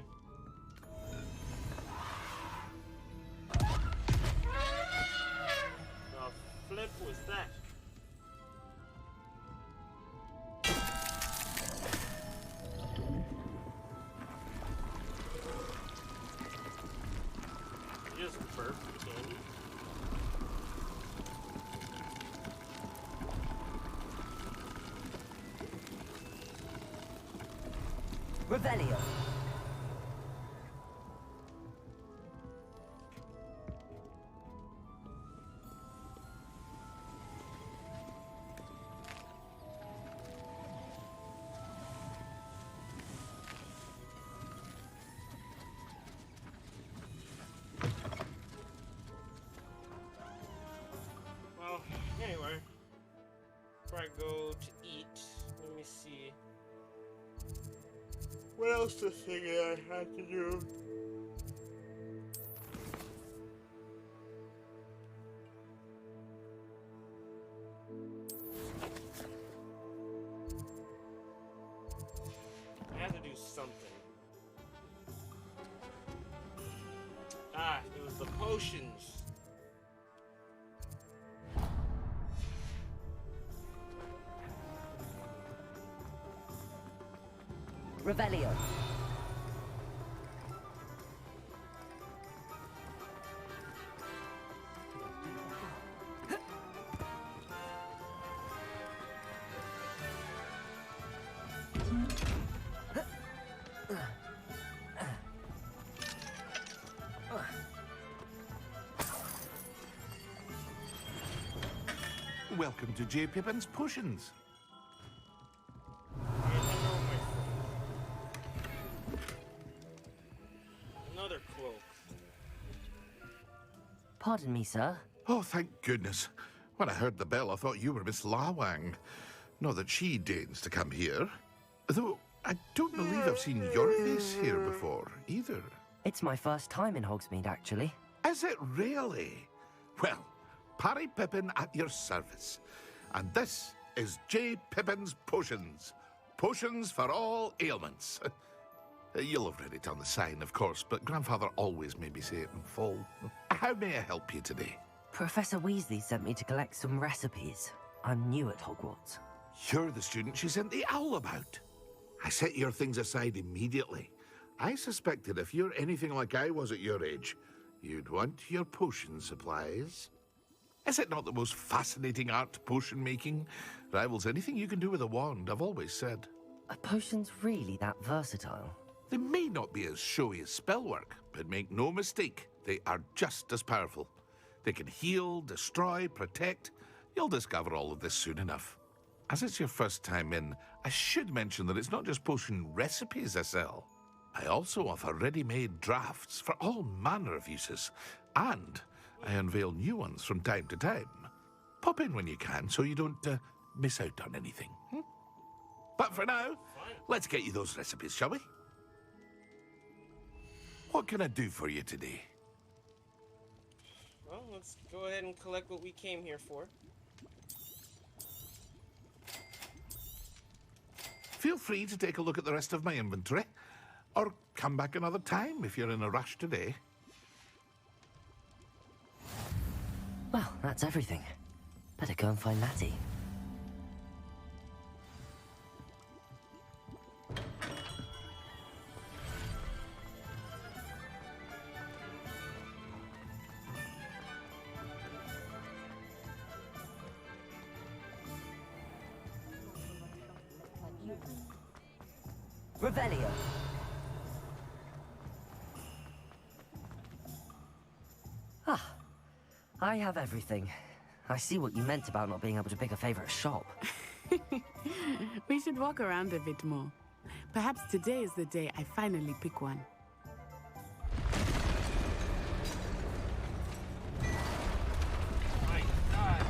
The flip was that? Just burp candy. Revelio. Well, anyway, before I go to eat, let me see. What else to think I had to do? I have to do something. the potions. Revelio. Welcome to J. Pippin's Potions. Another cloak. Pardon me, sir. Oh, thank goodness. When I heard the bell, I thought you were Miss Lawang. Not that she deigns to come here. Though, I don't believe I've seen your face here before, either. It's my first time in Hogsmeade, actually. Is it really? Well, Parry Pippin at your service. And this is J. Pippin's Potions. Potions for all ailments. You'll have read it on the sign, of course, but Grandfather always made me say it in full. How may I help you today? Professor Weasley sent me to collect some recipes. I'm new at Hogwarts. You're the student she sent the owl about. I set your things aside immediately. I suspected if you're anything like I was at your age, you'd want your potion supplies. Is it not the most fascinating art, potion making? Rivals anything you can do with a wand, I've always said. Are potions really that versatile? They may not be as showy as spellwork, but make no mistake, they are just as powerful. They can heal, destroy, protect. You'll discover all of this soon enough. As it's your first time in, I should mention that it's not just potion recipes I sell. I also offer ready-made drafts for all manner of uses, and I unveil new ones from time to time. Pop in when you can so you don't miss out on anything. But for now, let's get you those recipes, shall we? What can I do for you today? Well, let's go ahead and collect what we came here for. Feel free to take a look at the rest of my inventory, or come back another time if you're in a rush today. Well, that's everything. Better go and find Matty. Revelio. Ah, I have everything. I see what you meant about not being able to pick a favorite shop. We should walk around a bit more. Perhaps today is the day I finally pick one. My God,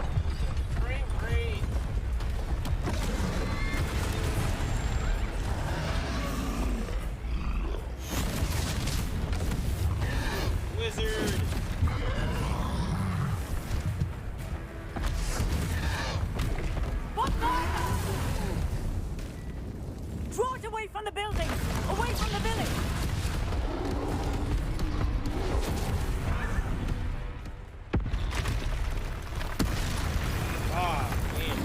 frame rate. Wizard. What the? Draw it away from the building! Away from the village! Ah, man.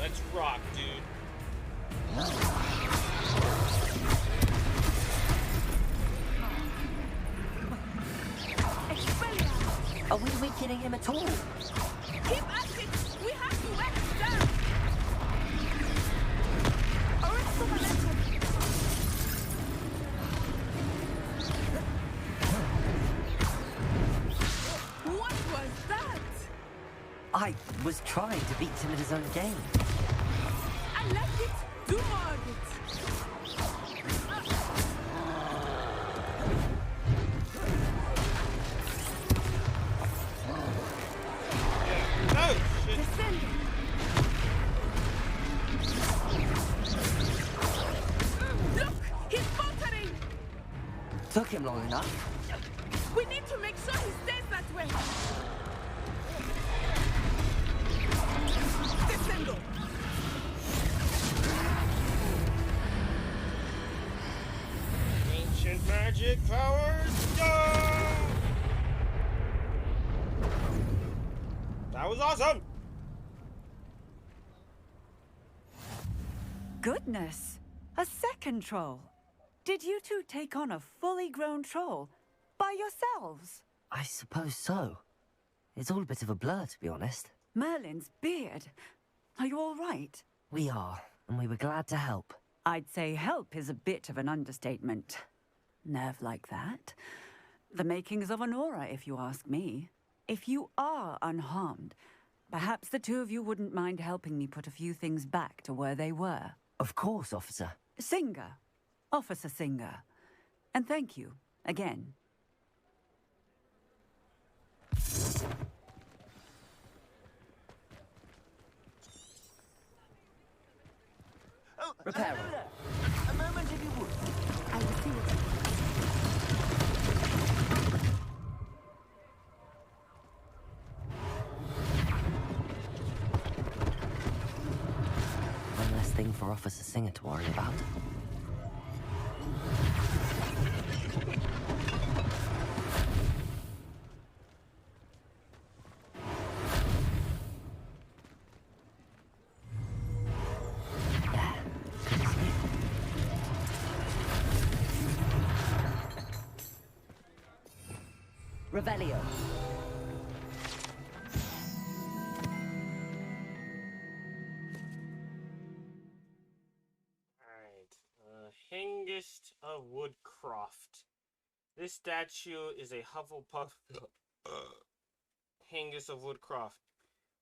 Let's rock, dude. Are we weakening him at all? Keep at it! We have to wear him down! Arrest the momentum! What was that? I was trying to beat him at his own game. I left it! Do more of it! Oh, shit. Descend! Look! He's faltering! Took him long enough. We need to make sure he stays that way! Descendo! Magic powers, go! That was awesome! Goodness! A second troll. Did you two take on a fully grown troll by yourselves? I suppose so. It's all a bit of a blur, to be honest. Merlin's beard. Are you all right? We are, and we were glad to help. I'd say help is a bit of an understatement. Nerve like that. The makings of an aura, if you ask me. If you are unharmed, perhaps the two of you wouldn't mind helping me put a few things back to where they were. Of course, officer. Singer. Officer Singer. And thank you, again. Reparo. A moment if you would. I will see what One less thing for Officer Singer to worry about. Revelio. Hengist of Woodcroft. This statue is a Hufflepuff Hengist of Woodcroft,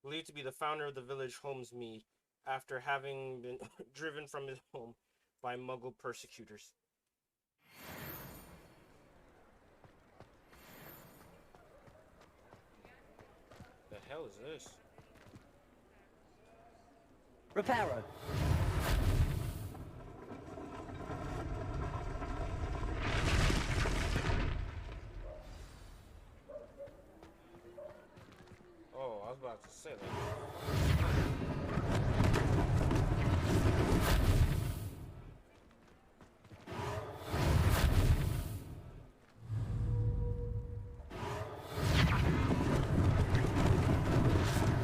believed to be the founder of the village Holmesmead, after having been driven from his home by Muggle persecutors. The hell is this? Reparo. Oh, I was about to say that.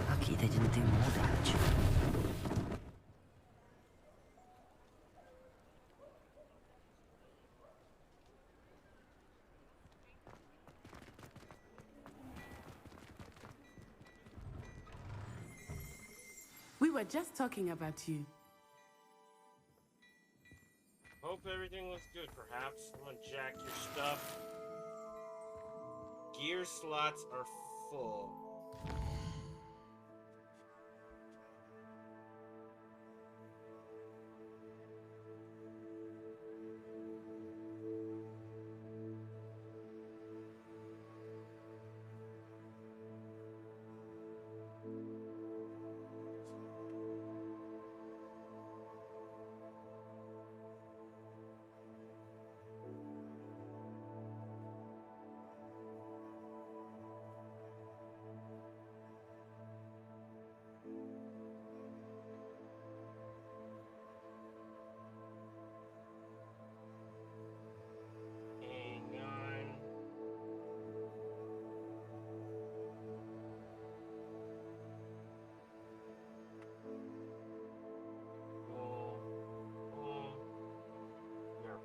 Lucky they didn't do more damage. We were just talking about you. Hope everything looks good, perhaps. I'm gonna jack your stuff. Gear slots are full.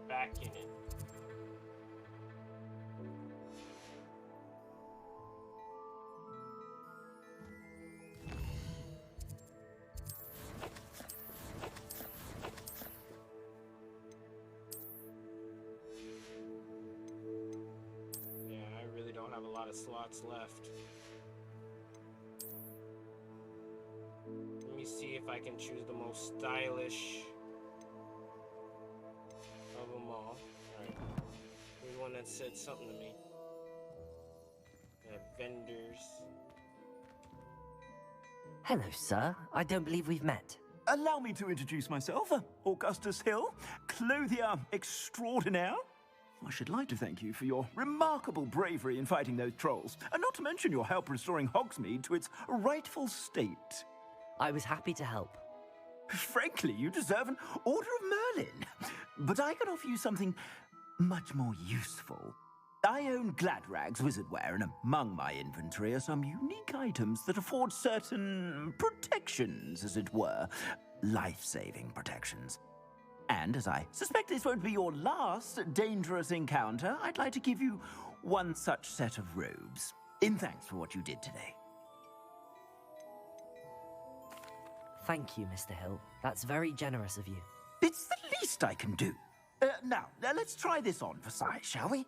Back in it. Yeah, I really don't have a lot of slots left. Let me see if I can choose the most stylish of them all. Alright. Here's one that said something to me. Vendors. Hello, sir. I don't believe we've met. Allow me to introduce myself. Augustus Hill, clothier extraordinaire. I should like to thank you for your remarkable bravery in fighting those trolls, and not to mention your help restoring Hogsmeade to its rightful state. I was happy to help. Frankly, you deserve an Order of Merlin. But I can offer you something much more useful. I own Gladrag's wizardware, and among my inventory are some unique items that afford certain protections, as it were. Life-saving protections. And as I suspect this won't be your last dangerous encounter, I'd like to give you one such set of robes, in thanks for what you did today. Thank you, Mr. Hill. That's very generous of you. It's the least I can do. Now, let's try this on for size, shall we?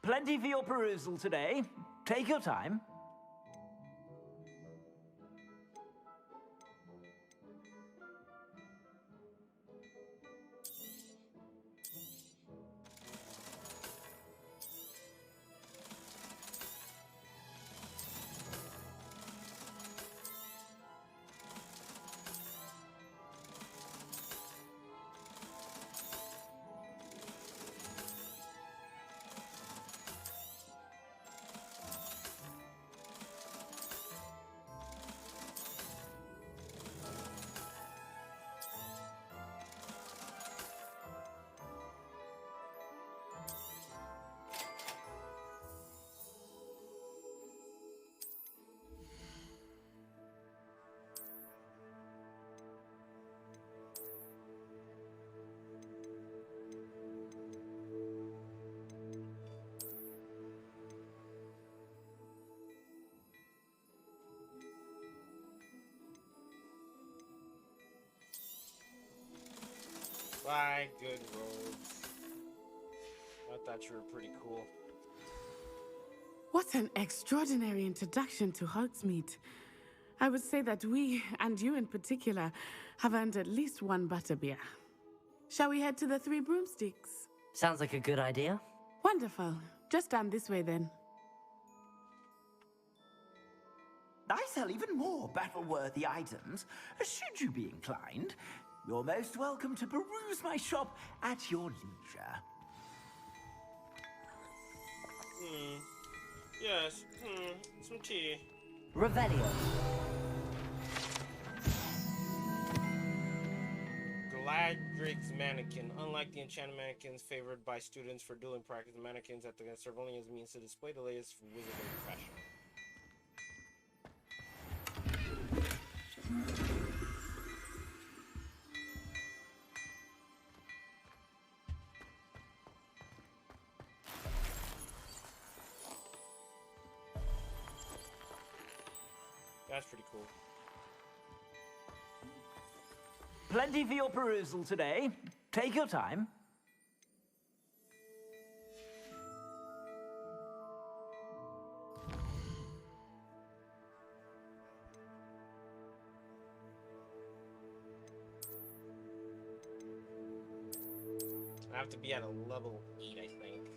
Plenty for your perusal today. Take your time. Bye, good roads. I thought you were pretty cool. What an extraordinary introduction to Hogsmeade. I would say that we, and you in particular, have earned at least one butterbeer. Shall we head to the Three Broomsticks? Sounds like a good idea. Wonderful. Just down this way then. I sell even more battle-worthy items. Should you be inclined, you're most welcome to peruse my shop at your leisure. Yes. Some tea. Revelio. Gladrig's mannequin. Unlike the enchanted mannequins favored by students for dueling practice, the mannequins at the serve only as a means to display the latest wizarding fashion. That's pretty cool. Plenty for your perusal today. Take your time. I have to be at a level 8, I think.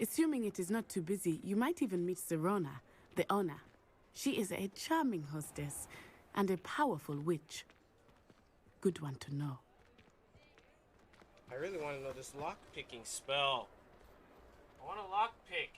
Assuming it is not too busy, you might even meet Serona, the owner. She is a charming hostess and a powerful witch. Good one to know. I really want to know this lock-picking spell. I want a lock-pick.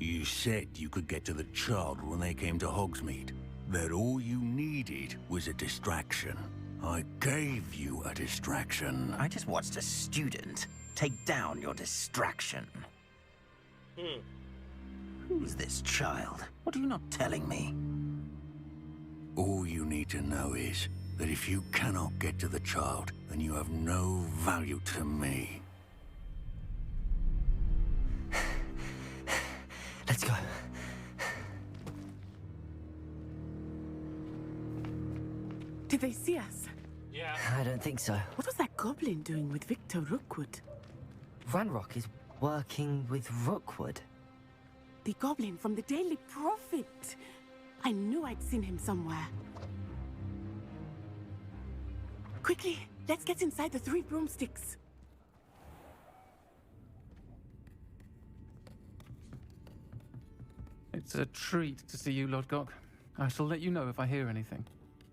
You said you could get to the child when they came to Hogsmeade. That all you needed was a distraction. I gave you a distraction. I just watched a student take down your distraction. Who's this child? What are you not telling me? All you need to know is that if you cannot get to the child, then you have no value to me. Let's go. Did they see us? Yeah. I don't think so. What was that goblin doing with Victor Rookwood? Ranrock is Working with Rookwood? The goblin from the Daily Prophet. I knew I'd seen him somewhere. Quickly, let's get inside the 3 broomsticks. It's a treat to see you, Lodgok. I shall let you know if I hear anything.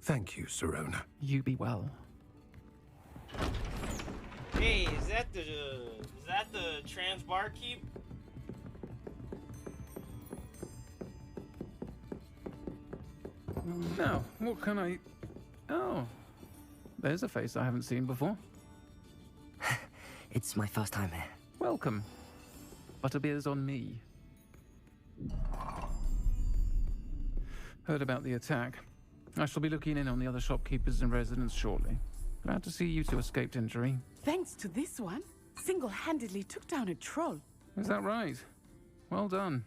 Thank you, Sirona. You be well. Hey, is that the trans barkeep? Now, what can I... Oh, there's a face I haven't seen before. It's my first time here. Welcome. Butterbeer's on me. Heard about the attack. I shall be looking in on the other shopkeepers and residents shortly. Glad to see you two escaped injury. Thanks to this one, single-handedly took down a troll. Is that right? Well done.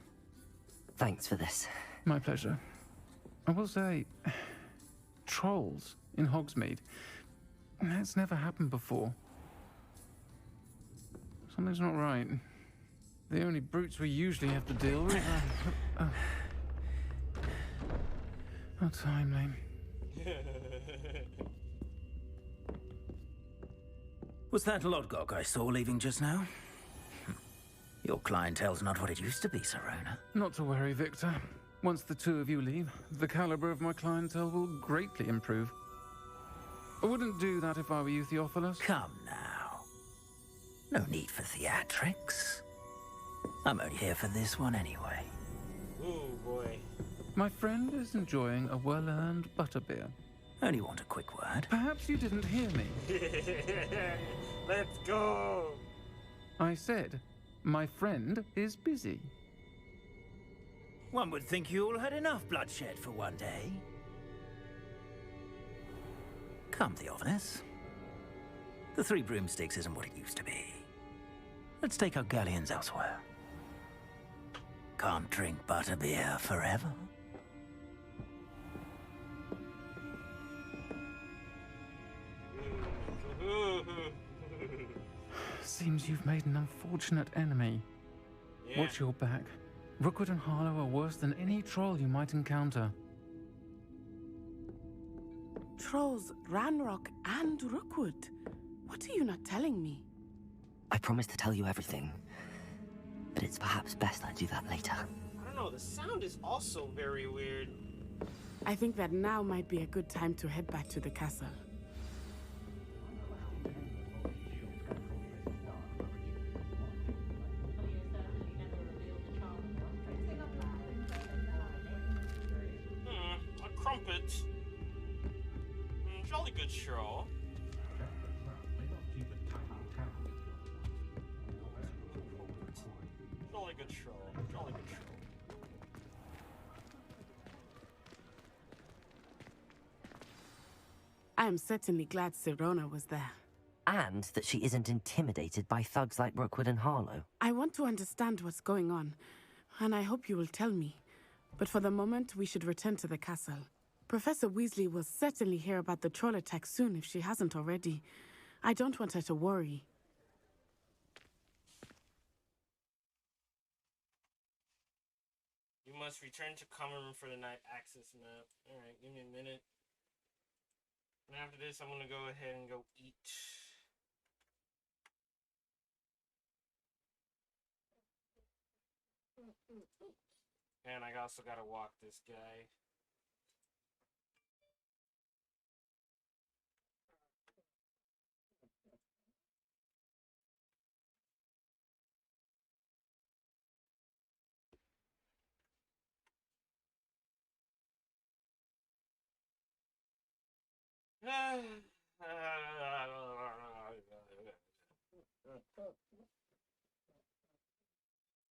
Thanks for this. My pleasure. I will say, trolls in Hogsmeade. That's never happened before. Something's not right. The only brutes we usually have to deal with are... How timely. Was that Lodgok I saw leaving just now? Your clientele's not what it used to be, Sirona. Not to worry, Victor. Once the two of you leave, the caliber of my clientele will greatly improve. I wouldn't do that if I were you, Theophilus. Come now. No need for theatrics. I'm only here for this one anyway. Ooh, boy. My friend is enjoying a well-earned butterbeer. Only want a quick word. Perhaps you didn't hear me. Let's go! I said, my friend is busy. One would think you all had enough bloodshed for one day. Come, Theophilus. The 3 broomsticks isn't what it used to be. Let's take our galleons elsewhere. Can't drink butterbeer forever. Seems you've made an unfortunate enemy. Yeah. Watch your back. Rookwood and Harlow are worse than any troll you might encounter. Trolls, Ranrock, and Rookwood. What are you not telling me? I promised to tell you everything, but it's perhaps best I do that later. I don't know, the sound is also very weird. I think that now might be a good time to head back to the castle. A crumpet. Jolly good show. Jolly good show. Jolly good show. I am certainly glad Sirona was there. And that she isn't intimidated by thugs like Rookwood and Harlow. I want to understand what's going on, and I hope you will tell me. But for the moment, we should return to the castle. Professor Weasley will certainly hear about the troll attack soon if she hasn't already. I don't want her to worry. You must return to common room for the night access map. Alright, give me a minute. And after this, I'm gonna go ahead and go eat. And I also gotta walk this guy.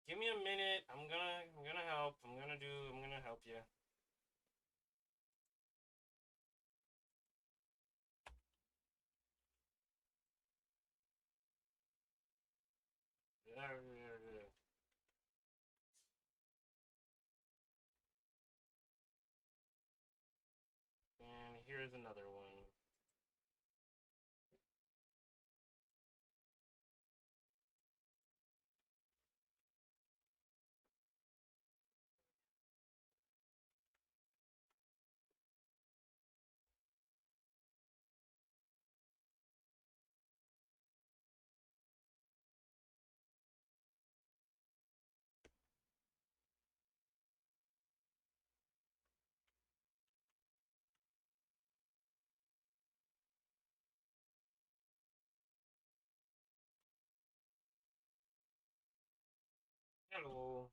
Give me a minute. I'm gonna help. I'm gonna help you. And here's another one. Hello.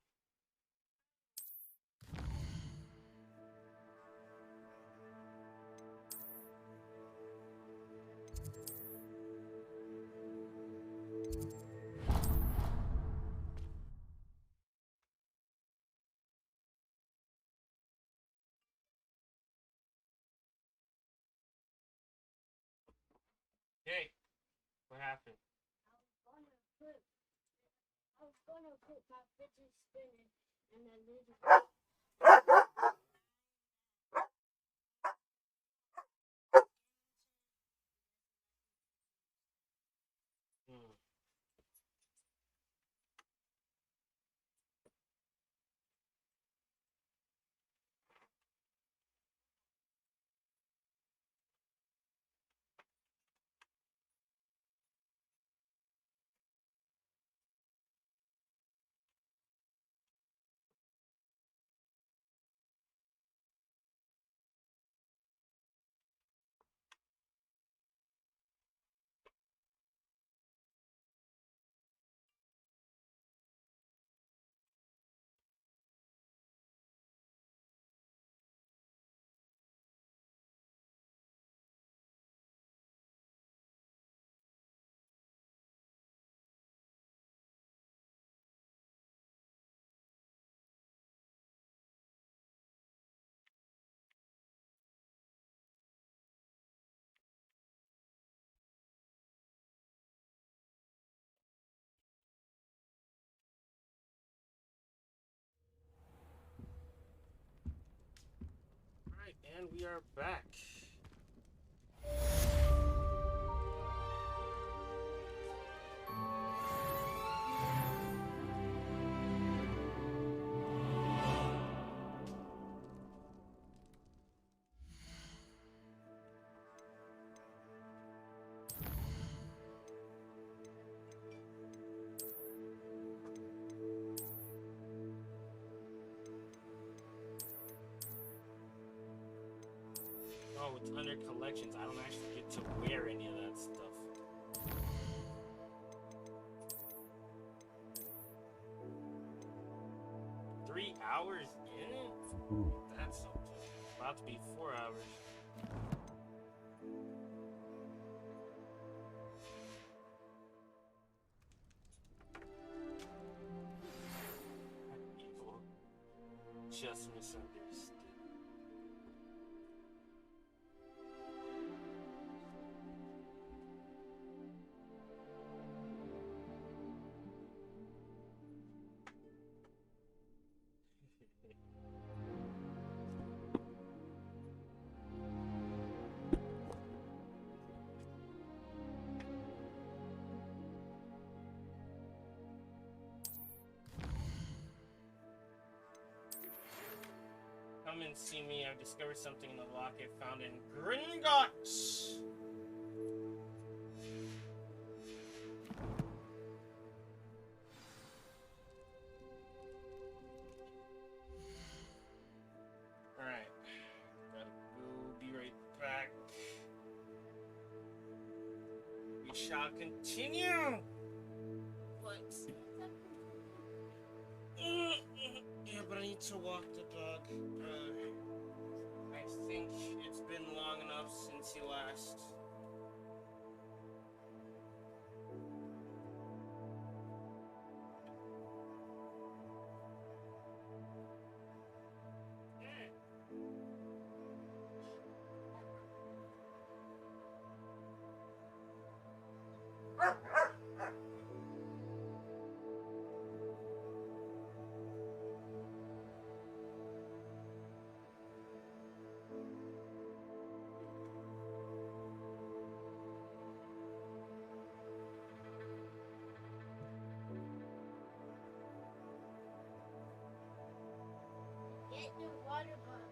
Hey, what happened? I was gonna put my fidget spinner in a little. Hmm. Alright, and we are back. Oh, it's under collections. I don't actually get to wear any of that stuff. $3 in it? That's something. About to be 4 hours. People just misunderstood. Come and see me. I've discovered something in the locket found in Gringotts. Alright. Gotta go. Be right back. We shall continue. What? Yeah, but I need to walk the dog. I think it's been long enough since he last. Get your water bottle.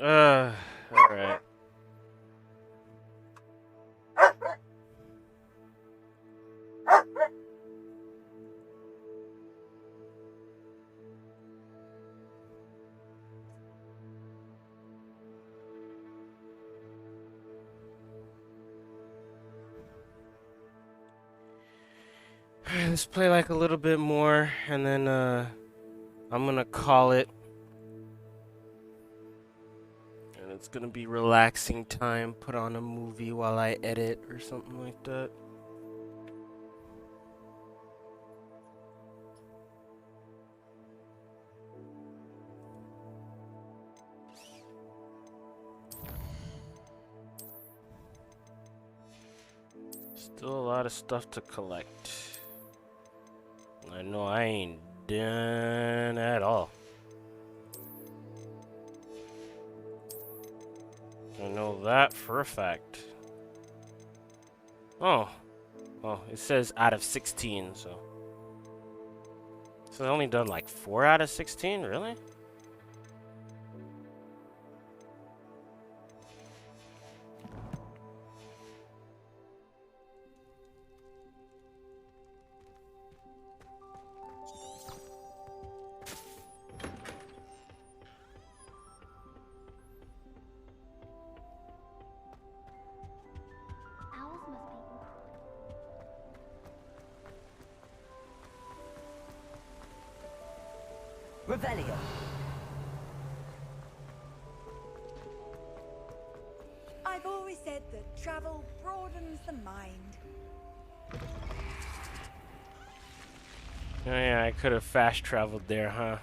All right. Let's play like a little bit more, and then I'm gonna call it. And it's gonna be relaxing time. Put on a movie while I edit or something like that. Still a lot of stuff to collect. I know I ain't done at all. I know that for a fact. Oh. Oh, it says out of 16, so. So I only done like 4 out of 16, really? Revelio. I've always said that travel broadens the mind. Oh yeah, I could have fast traveled there, huh?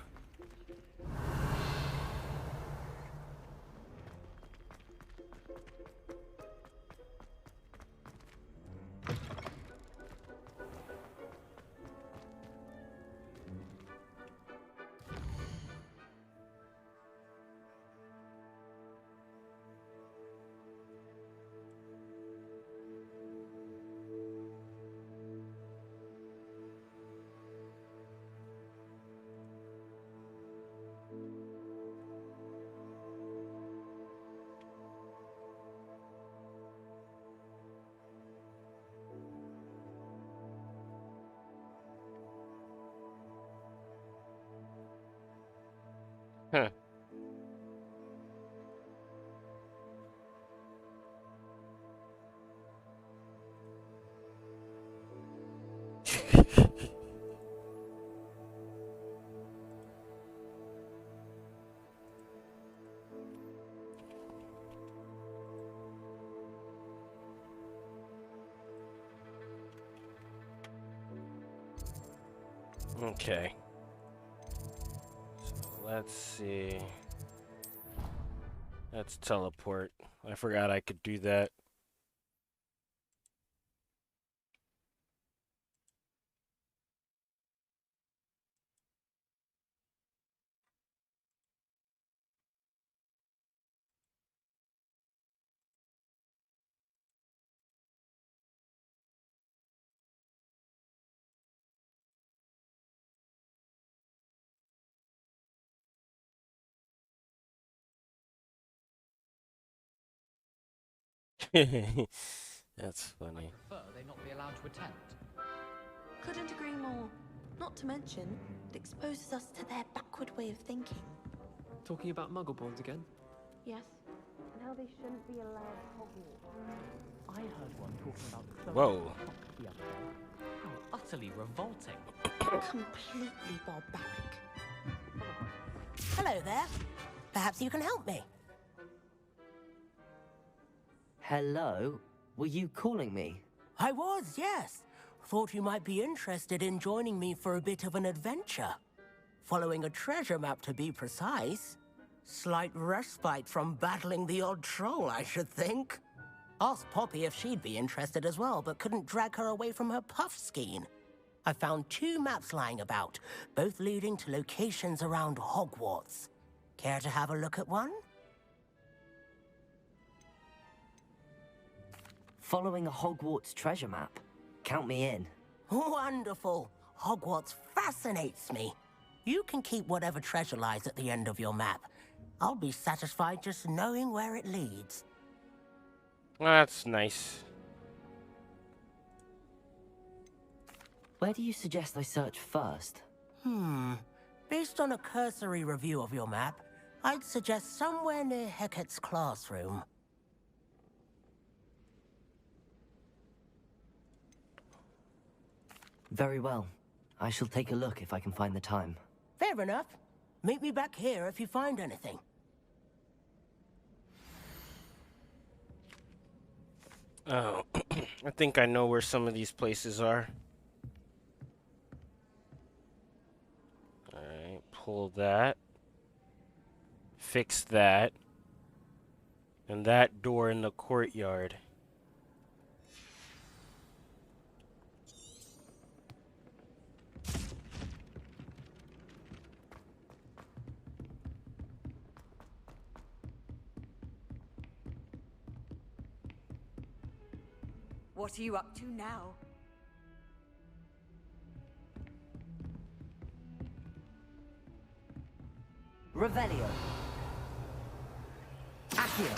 Huh. Okay. So let's see. Let's teleport. I forgot I could do that. That's funny. They not be allowed to attend. Couldn't agree more. Not to mention, it exposes us to their backward way of thinking. Talking about Muggleborns again? Yes. And how they shouldn't be allowed Hogwarts. I heard one talking about Whoa. the other day. How utterly revolting. Completely barbaric. Hello there. Perhaps you can help me. Hello? Were you calling me? I was, yes. Thought you might be interested in joining me for a bit of an adventure. Following a treasure map, to be precise. Slight respite from battling the odd troll, I should think. Asked Poppy if she'd be interested as well, but couldn't drag her away from her puff skein. I found 2 maps lying about, both leading to locations around Hogwarts. Care to have a look at one? Following a Hogwarts treasure map? Count me in. Wonderful. Hogwarts' fascinates me. You can keep whatever treasure lies at the end of your map. I'll be satisfied just knowing where it leads. That's nice. Where do you suggest I search first? Based on a cursory review of your map, I'd suggest somewhere near Hecat's classroom. Very well. I shall take a look if I can find the time. Fair enough. Meet me back here if you find anything. Oh, I think I know where some of these places are. Alright, pull that. Fix that. And that door in the courtyard. What are you up to now? Revelio. Accio.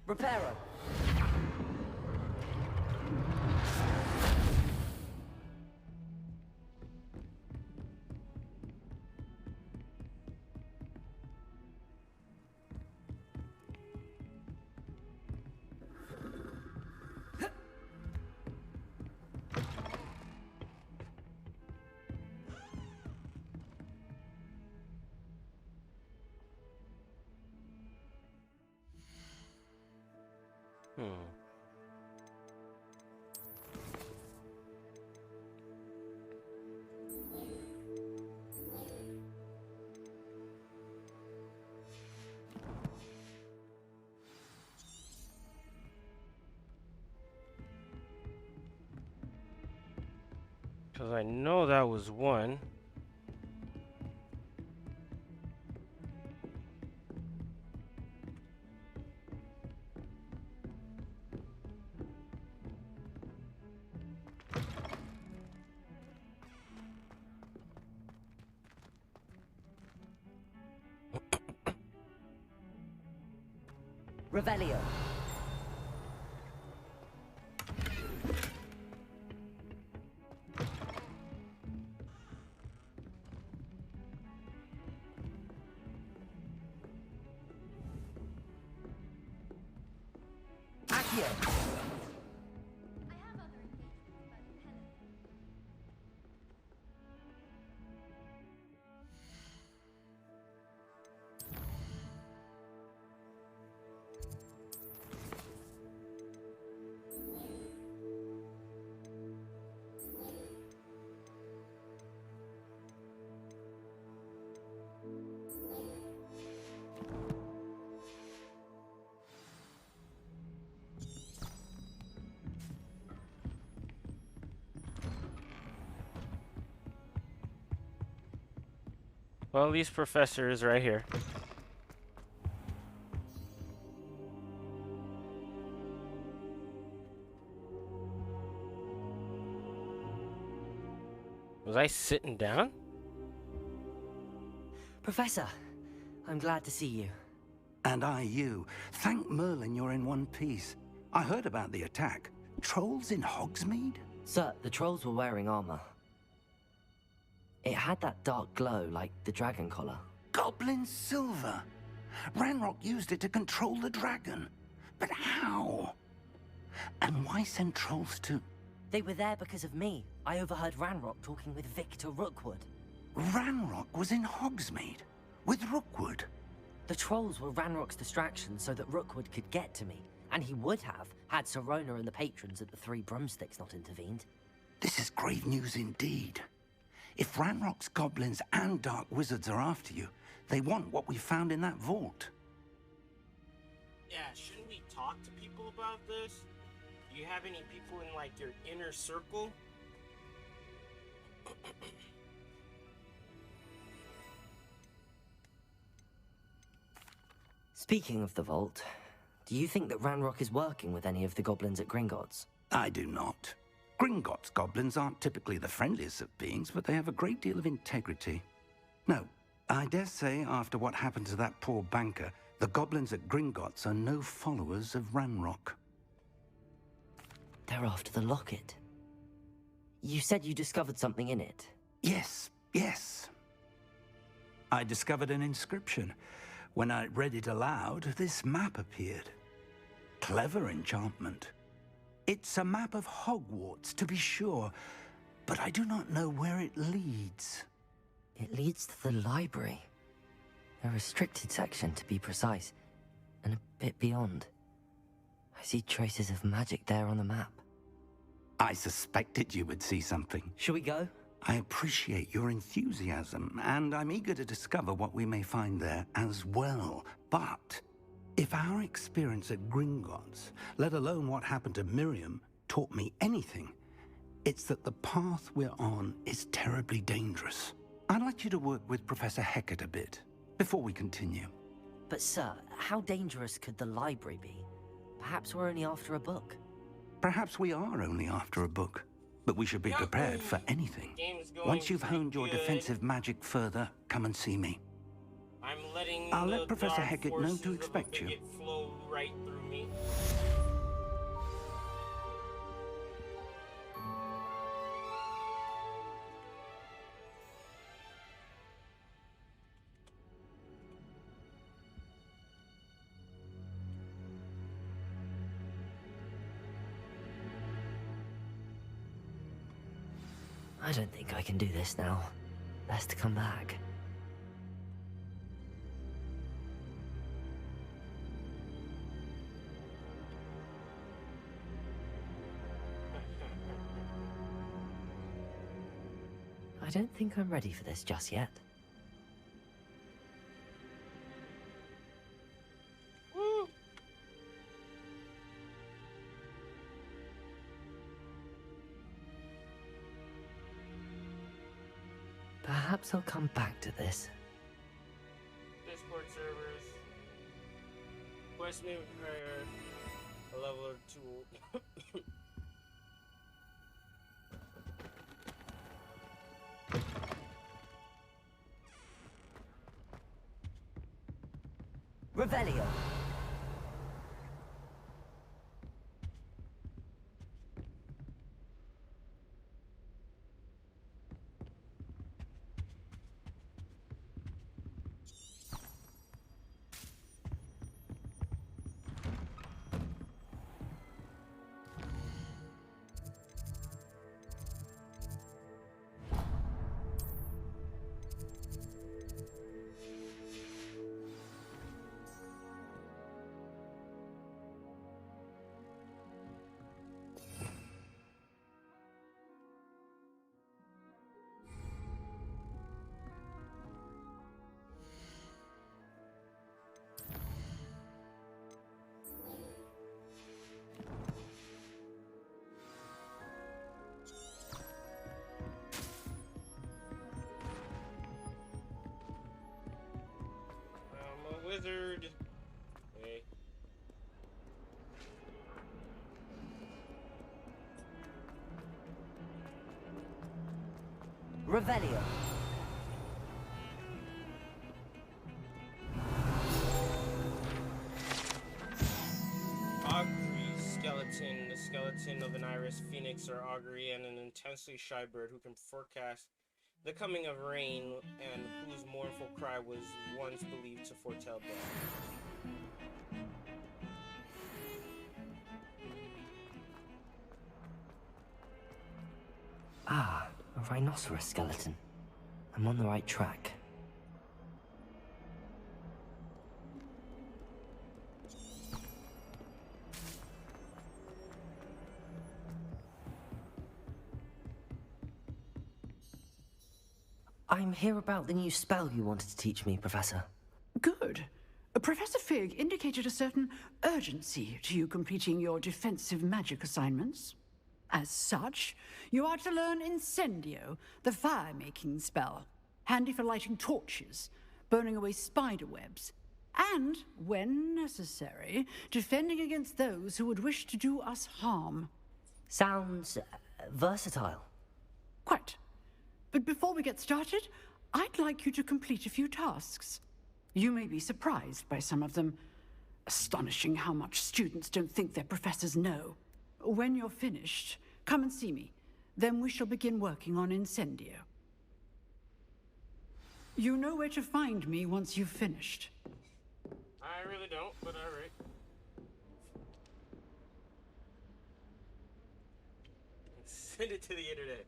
Reparo. Because I know that was one. Revelio. Accio. Well, at least Professor is right here. Was I sitting down? Professor, I'm glad to see you. And I you. Thank Merlin you're in one piece. I heard about the attack. Trolls in Hogsmeade? Sir, the trolls were wearing armor. It had that dark glow like the dragon collar. Goblin silver. Ranrock used it to control the dragon. But how? And why send trolls to... They were there because of me. I overheard Ranrock talking with Victor Rookwood. Ranrock was in Hogsmeade? With Rookwood? The trolls were Ranrock's distraction so that Rookwood could get to me. And he would have, had Sirona and the patrons at the Three Broomsticks not intervened. This is grave news indeed. If Ranrock's goblins and dark wizards are after you, they want what we found in that vault. Yeah, shouldn't we talk to people about this? Do you have any people in, like, your inner circle? Speaking of the vault, do you think that Ranrock is working with any of the goblins at Gringotts? I do not. Gringotts goblins aren't typically the friendliest of beings, but they have a great deal of integrity. No, I dare say after what happened to that poor banker, the goblins at Gringotts are no followers of Ranrock. They're after the locket. You said you discovered something in it. Yes, yes. I discovered an inscription. When I read it aloud, this map appeared. Clever enchantment. It's a map of Hogwarts, to be sure, but I do not know where it leads. It leads to the library. A restricted section, to be precise, and a bit beyond. I see traces of magic there on the map. I suspected you would see something. Shall we go? I appreciate your enthusiasm, and I'm eager to discover what we may find there as well. But if our experience at Gringotts, let alone what happened to Miriam, taught me anything, it's that the path we're on is terribly dangerous. I'd like you to work with Professor Hecat a bit, before we continue. But sir, how dangerous could the library be? Perhaps we're only after a book. Perhaps we are only after a book, but we should be prepared for anything. Once you've honed your defensive magic further, come and see me. I'll let Professor Hecat know to expect you. Flow right through me. I don't think I can do this now. Best come back. I don't think I'm ready for this just yet. Woo. Perhaps I'll come back to this. Discord servers. Quest may require a level or two. Revelio. Wizard. Okay. Revelio. Augury skeleton. The skeleton of an iris phoenix or augury and an intensely shy bird who can forecast the coming of rain, and whose mournful cry was once believed to foretell death. Ah, a rhinoceros skeleton. I'm on the right track. I'm here about the new spell you wanted to teach me, Professor. Good. Professor Fig indicated a certain urgency to you completing your defensive magic assignments. As such, you are to learn Incendio, the fire-making spell, handy for lighting torches, burning away spider webs, and, when necessary, defending against those who would wish to do us harm. Sounds Versatile. Quite. But before we get started, I'd like you to complete a few tasks. You may be surprised by some of them. Astonishing how much students don't think their professors know. When you're finished, come and see me. Then we shall begin working on Incendio. You know where to find me once you've finished. I really don't, but alright. Send it to the internet.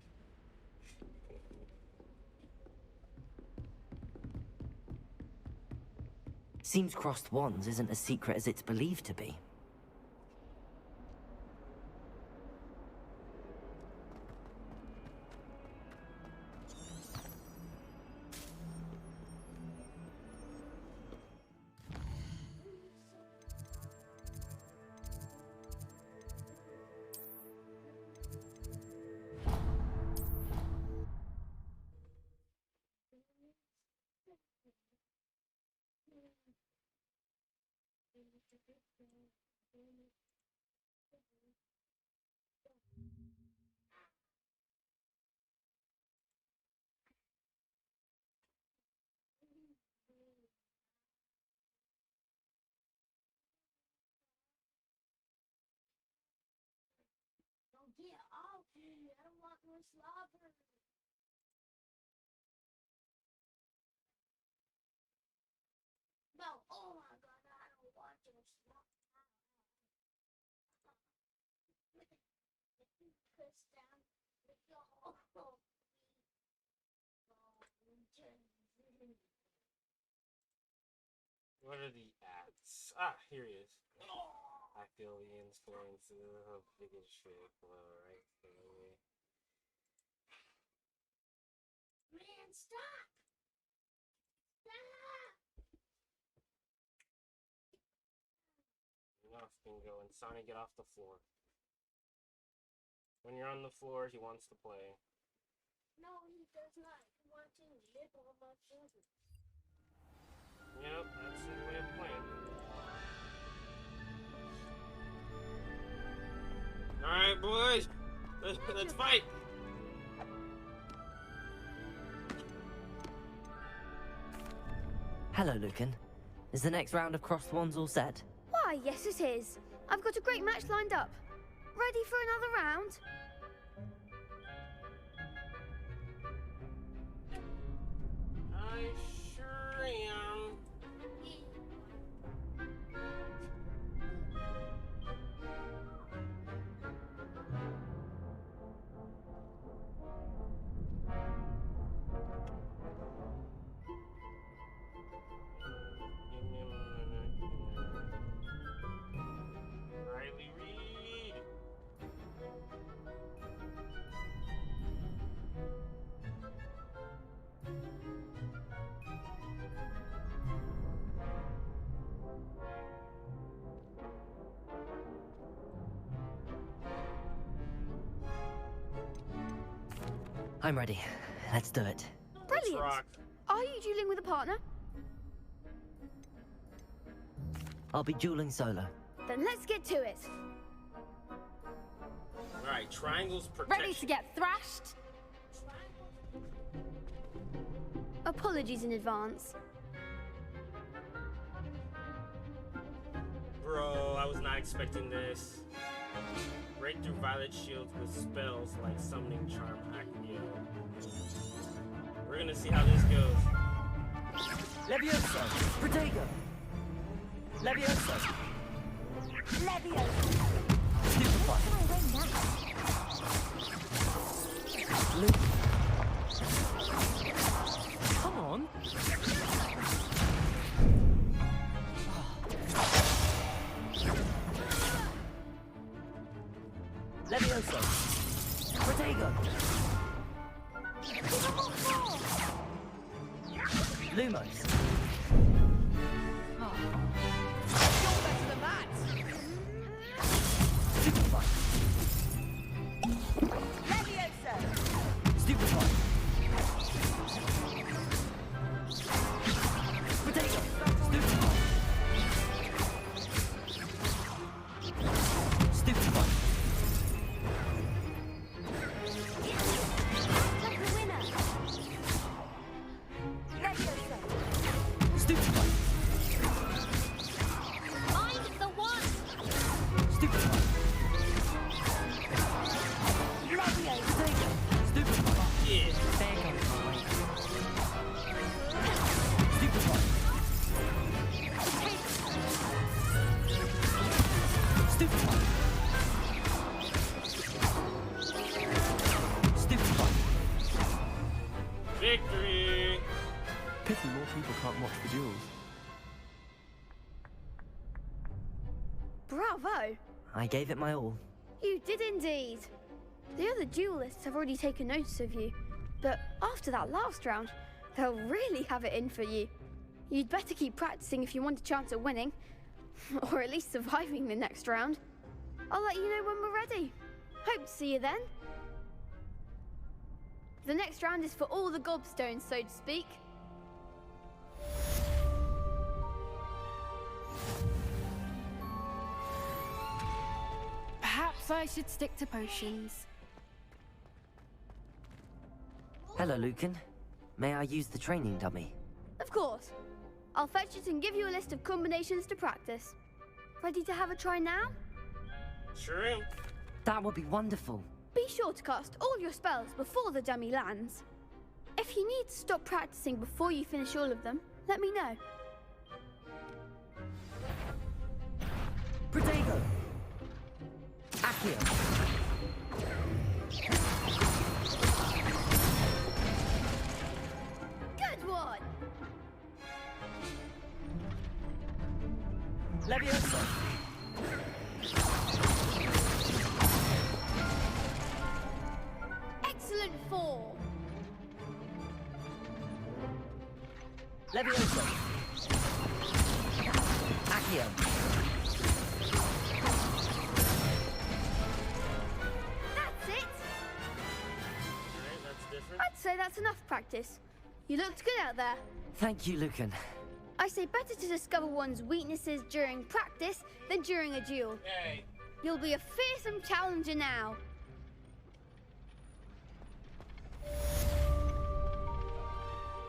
Seems crossed wands isn't as secret as it's believed to be. Get off me! I don't want no slobber. No, oh my god, I don't want your slobber. Push down with your whole What are the ads? Ah, here he is. I feel the influence of biggest shit flow right there. Man, stop! Stop! Enough been going. Sonny, get off the floor. When you're on the floor, he wants to play. No, he does not. He wants to live on my children. Yep, that's his way of playing. Alright, boys. Let's fight. Hello, Lucan. Is the next round of crossed wands all set? Why, yes it is. I've got a great match lined up. Ready for another round? I sure am. Riley Reed. I'm ready. Let's do it. Brilliant. Rock. Are you dueling with a partner? I'll be dueling solo. Then let's get to it. Alright, triangles protection. Ready to get thrashed? Apologies in advance. Bro, I was not expecting this. Break through violet shields with spells like summoning charm Accio. We're gonna see how this goes. Levioso! Protego! Levioso! Levioso! Stupefy! Can I win that? Come on! Levioso! Protego! Lumos! You're better than that! Stupefy! Levioso! Stupefy! Protego! Stupefy! Stupefy! Stupefy! Yeah. There goes my way. Stupefy! Stupefy! Stupefy! Victory! Pity more people can't watch the duels. Bravo! I gave it my all. You did indeed. The other duelists have already taken notice of you, but after that last round, they'll really have it in for you. You'd better keep practicing if you want a chance at winning, or at least surviving the next round. I'll let you know when we're ready. Hope to see you then. The next round is for all the gobstones, so to speak. Perhaps I should stick to potions. Hello, Lucan. May I use the training dummy? Of course. I'll fetch it and give you a list of combinations to practice. Ready to have a try now? Sure am. That would be wonderful. Be sure to cast all your spells before the dummy lands. If you need to stop practicing before you finish all of them, let me know. Protego! Accio! Good one! Leviosa! Excellent form! Leviosa! Accio! That's it! Alright, that's different. I'd say that's enough practice. You looked good out there. Thank you, Lucan. I say better to discover one's weaknesses during practice than during a duel. Hey. You'll be a fearsome challenger now.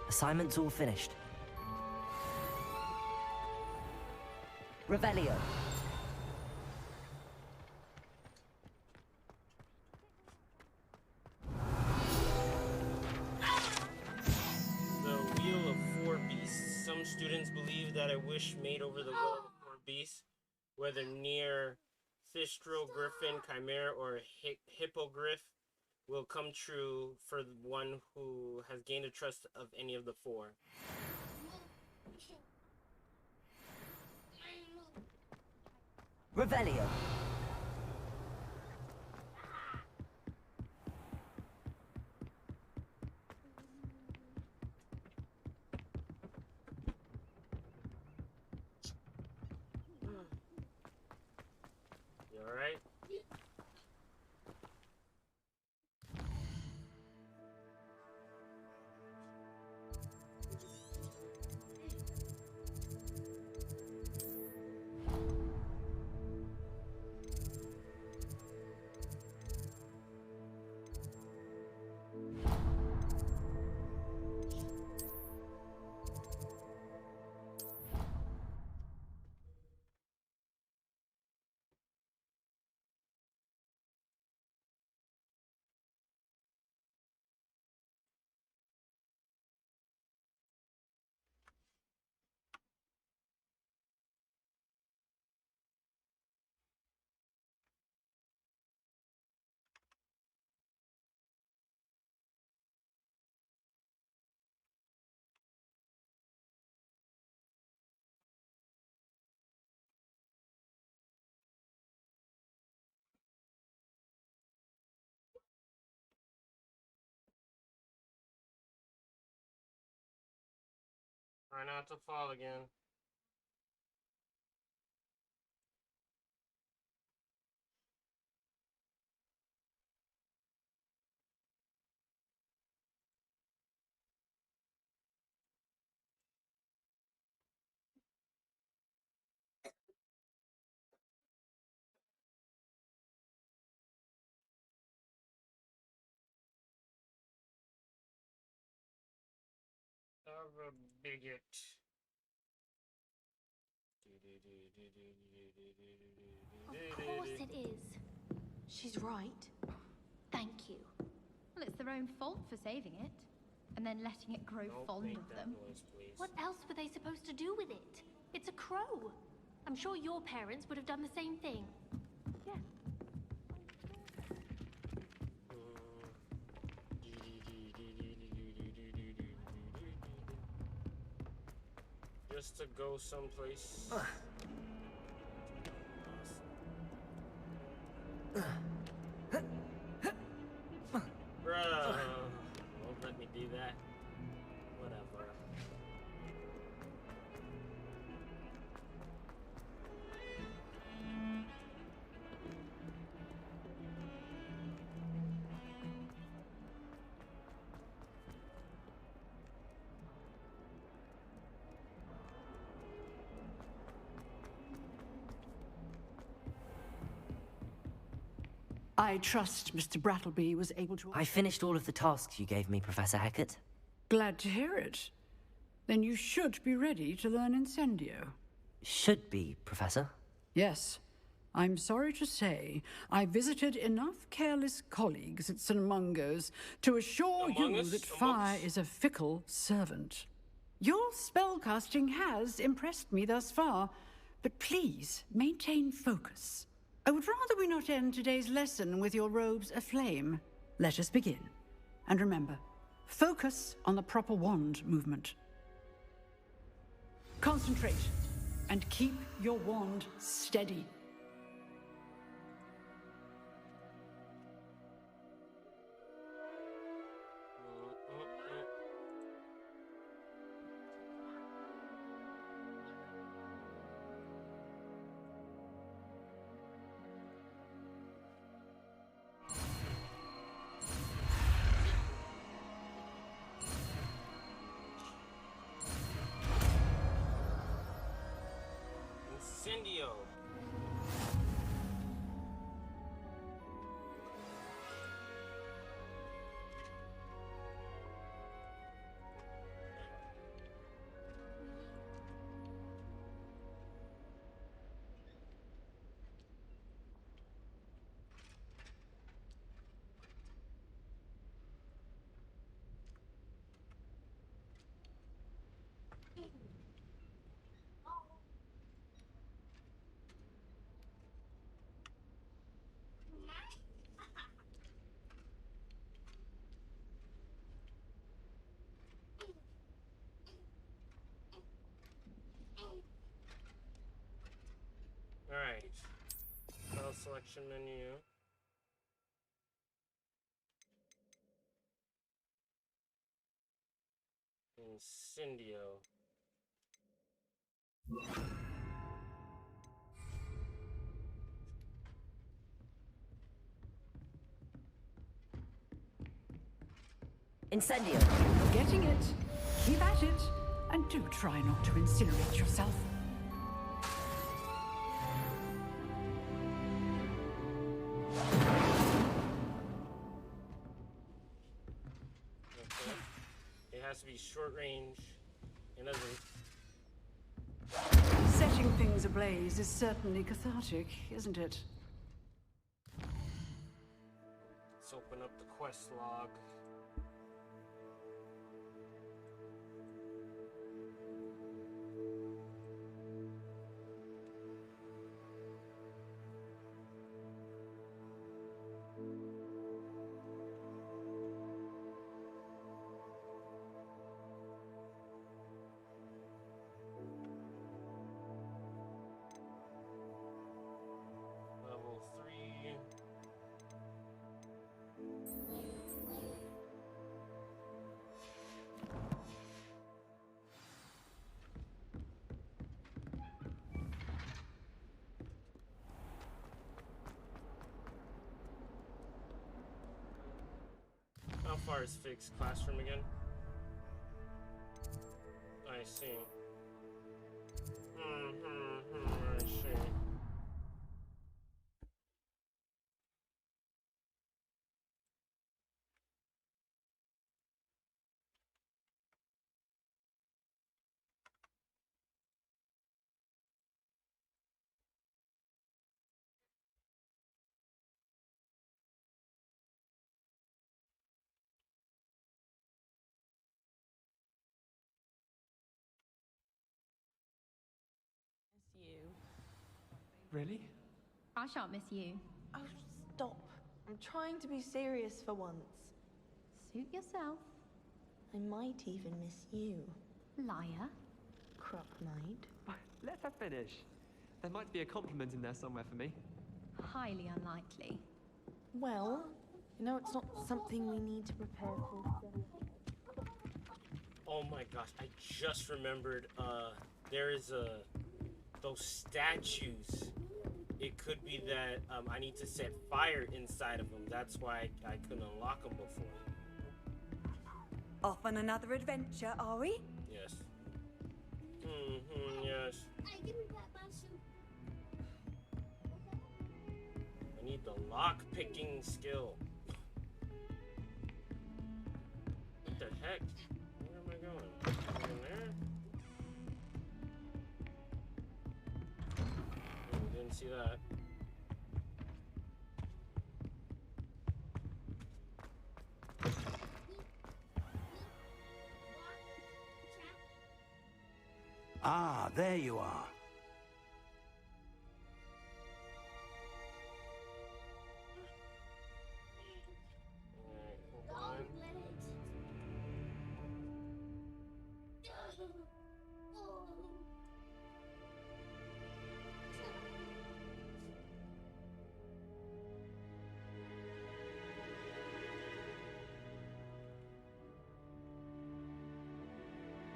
Assignment's all finished. Revelio. The Wheel of Four Beasts. Some students believe that a wish made over the Wheel of Four Beasts, whether near Thistral, Griffin, Chimera, or Hippogriff, will come true for the one who has gained the trust of any of the four. Revelio. You alright? Try not to fall again. Of a bigot. Of course it is. She's right. Thank you. Well, it's their own fault for saving it, and then letting it grow Don't fond make of that them. noise, please. What else were they supposed to do with it? It's a crow. I'm sure your parents would have done the same thing. Yeah. Just to go someplace. Bruh. Won't let me do that. Whatever. I trust Mr. Brattleby was able to... I finished all of the tasks you gave me, Professor Hecat. Glad to hear it. Then you should be ready to learn Incendio. Should be, Professor. Yes. I'm sorry to say, I visited enough careless colleagues at St. Mungo's to assure you that fire is a fickle servant. Your spellcasting has impressed me thus far, but please maintain focus. I would rather we not end today's lesson with your robes aflame. Let us begin. And remember, focus on the proper wand movement. Concentrate, and keep your wand steady. Incendio. Alright. File selection menu. Incendio. Incendio. Getting it. Keep at it. And do try not to incinerate yourself. Okay. It has to be short range. It doesn't. Setting things ablaze is certainly cathartic, isn't it? Let's open up the quest log. Level 3. How far is Fig's classroom again? I see. I see. Really? I shan't miss you. Oh, stop. I'm trying to be serious for once. Suit yourself. I might even miss you. Liar. Croc might. Let her finish. There might be a compliment in there somewhere for me. Highly unlikely. Well, you know, it's not something we need to prepare for. Oh my gosh, I just remembered, there is those statues. It could be that, I need to set fire inside of them. That's why I couldn't unlock them before. Off on another adventure, are we? Yes. Yes. Hey, give me that mushroom. I need the lock-picking skill. What the heck? Where am I going? In there? Oh, didn't see that. Ah, there you are.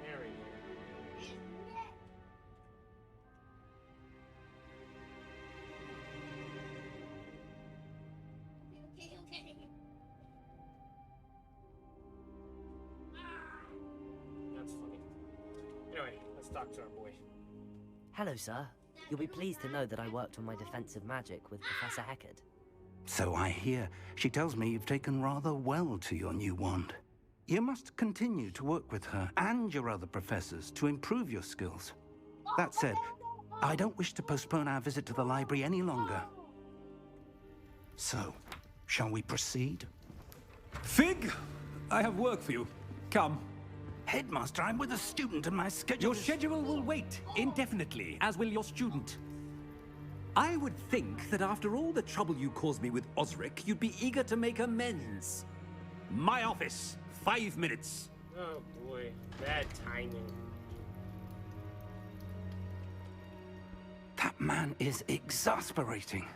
There we go. Okay. That's funny. Anyway, let's talk to our boy. Hello, sir. You'll be pleased to know that I worked on my defensive magic with Professor Heckard. So I hear. She tells me you've taken rather well to your new wand. You must continue to work with her and your other professors to improve your skills. That said, I don't wish to postpone our visit to the library any longer. So, shall we proceed? Fig, I have work for you. Come. Headmaster, I'm with a student and my schedule Your schedule will wait indefinitely, as will your student. I would think that after all the trouble you caused me with Osric, you'd be eager to make amends. My office, 5 minutes. Oh boy, bad timing. That man is exasperating.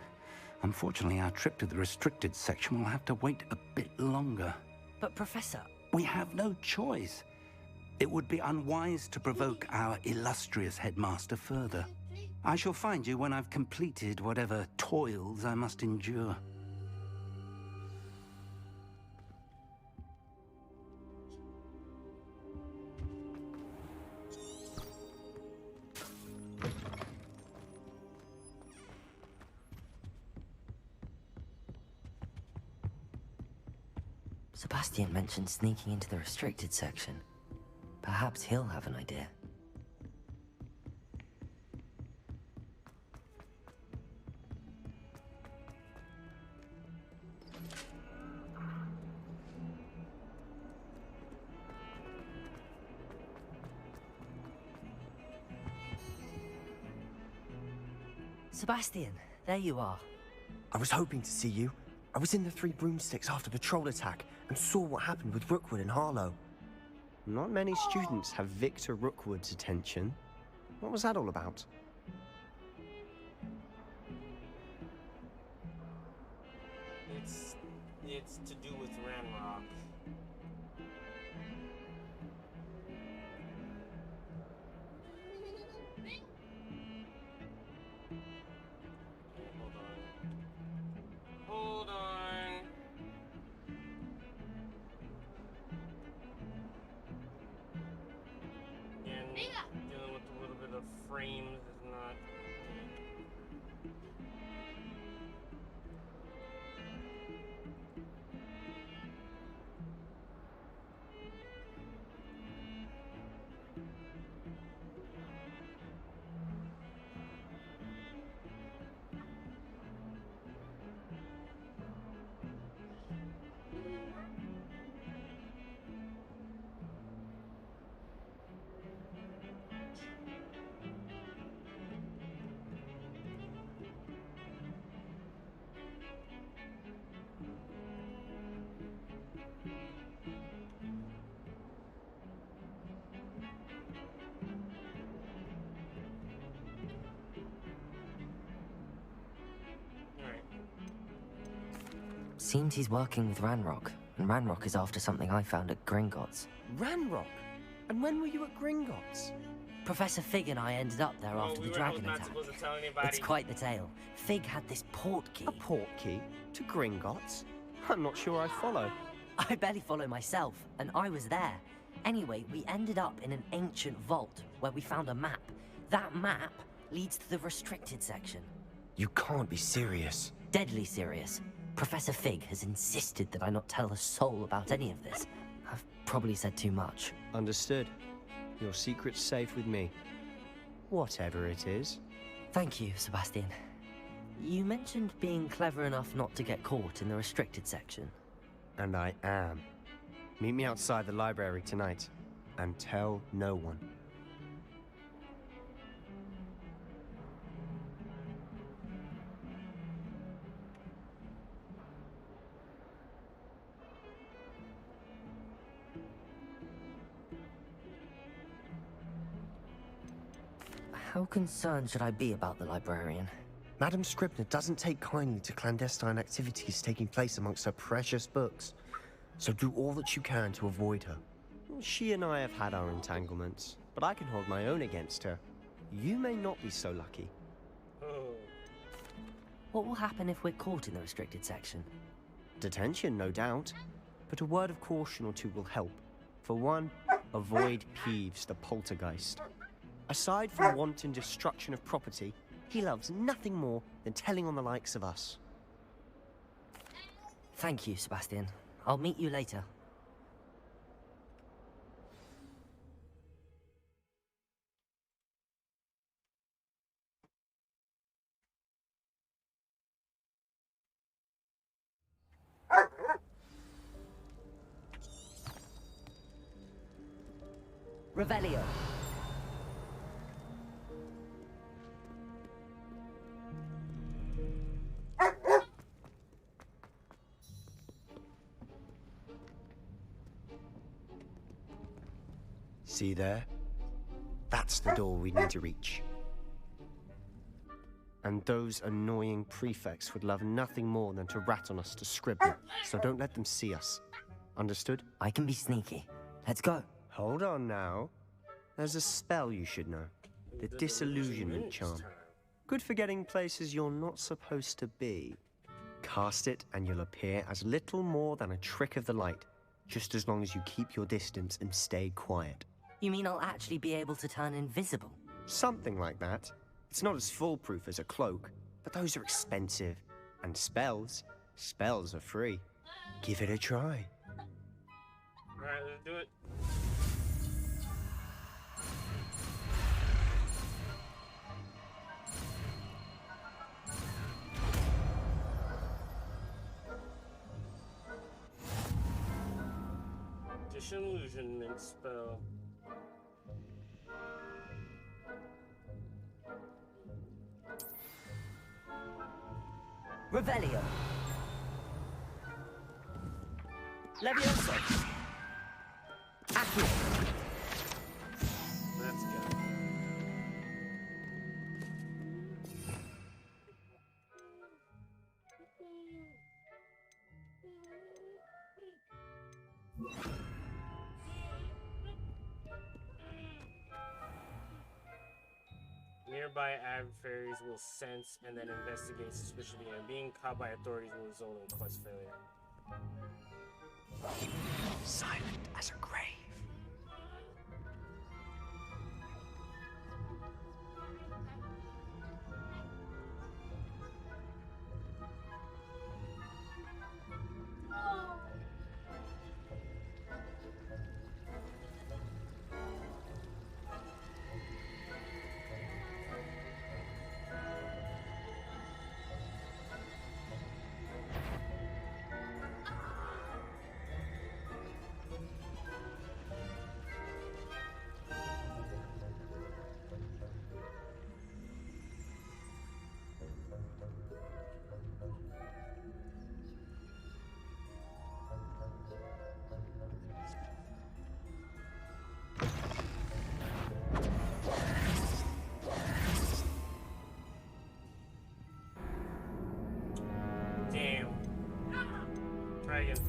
Unfortunately, our trip to the restricted section will have to wait a bit longer. But Professor... We have no choice. It would be unwise to provoke our illustrious headmaster further. I shall find you when I've completed whatever toils I must endure. Sebastian mentioned sneaking into the restricted section. Perhaps he'll have an idea. Sebastian, there you are. I was hoping to see you. I was in the Three Broomsticks after the troll attack and saw what happened with Rookwood and Harlow. Not many students have Victor Rookwood's attention. What was that all about? It's to do with Ranrock. Hold on. Again, dealing with a little bit of frames is not. Seems he's working with Ranrock, and Ranrock is after something I found at Gringotts. Ranrock? And when were you at Gringotts? Professor Fig and I ended up there after the dragon not attack. supposed to tell anybody. It's quite the tale. Fig had this port key. A port key? To Gringotts? I'm not sure I follow. I barely follow myself, and I was there. Anyway, we ended up in an ancient vault where we found a map. That map leads to the restricted section. You can't be serious. Deadly serious. Professor Fig has insisted that I not tell a soul about any of this. I've probably said too much. Understood. Your secret's safe with me. Whatever it is. Thank you, Sebastian. You mentioned being clever enough not to get caught in the restricted section. And I am. Meet me outside the library tonight, and tell no one. How concerned should I be about the librarian? Madam Scribner doesn't take kindly to clandestine activities taking place amongst her precious books. So do all that you can to avoid her. She and I have had our entanglements, but I can hold my own against her. You may not be so lucky. What will happen if we're caught in the restricted section? Detention, no doubt. But a word of caution or two will help. For one, avoid Peeves, the poltergeist. Aside from wanton destruction of property, he loves nothing more than telling on the likes of us. Thank you, Sebastian. I'll meet you later. Revelio. See there? That's the door we need to reach. And those annoying prefects would love nothing more than to rat on us to scribble, so don't let them see us. Understood? I can be sneaky. Let's go. Hold on now. There's a spell you should know. The Disillusionment Charm. Good for getting places you're not supposed to be. Cast it and you'll appear as little more than a trick of the light, just as long as you keep your distance and stay quiet. You mean I'll actually be able to turn invisible? Something like that. It's not as foolproof as a cloak, but those are expensive. And spells are free. Give it a try. Alright, let's do it. Disillusionment spell. Revelio. Levioso. Accio. Let's go. Nearby adversaries will sense and then investigate suspiciously, and being caught by authorities will result in quest failure. Silent as a grave. dragon.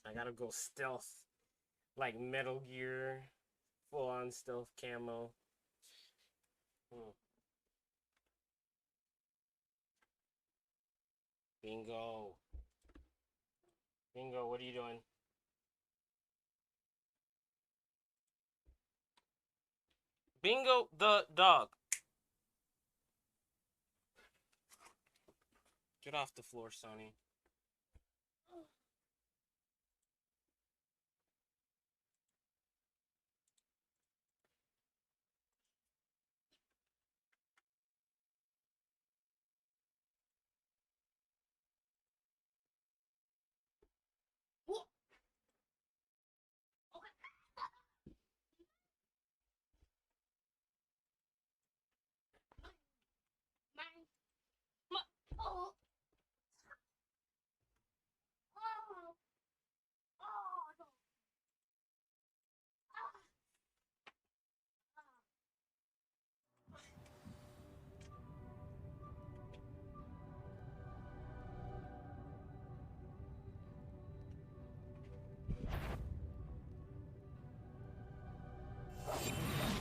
I gotta go stealth. Like Metal Gear. Full on stealth camo. Bingo. Bingo, what are you doing? Bingo the dog. Get off the floor, Sonny.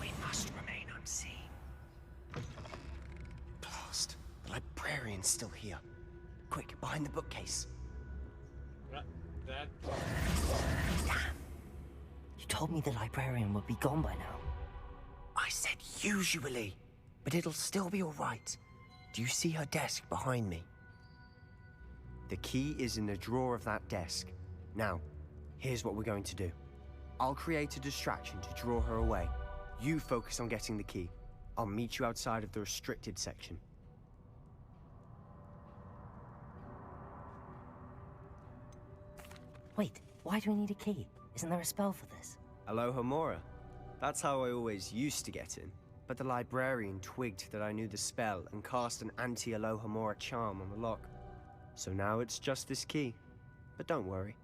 We must remain unseen. Blast. The librarian's still here. Quick, behind the bookcase. That. Damn. You told me the librarian would be gone by now. I said usually, but it'll still be all right. Do you see her desk behind me? The key is in the drawer of that desk. Now, here's what we're going to do. I'll create a distraction to draw her away. You focus on getting the key. I'll meet you outside of the restricted section. Wait, why do we need a key? Isn't there a spell for this? Alohomora. That's how I always used to get in. But the librarian twigged that I knew the spell and cast an anti-Alohomora charm on the lock. So now it's just this key. But don't worry.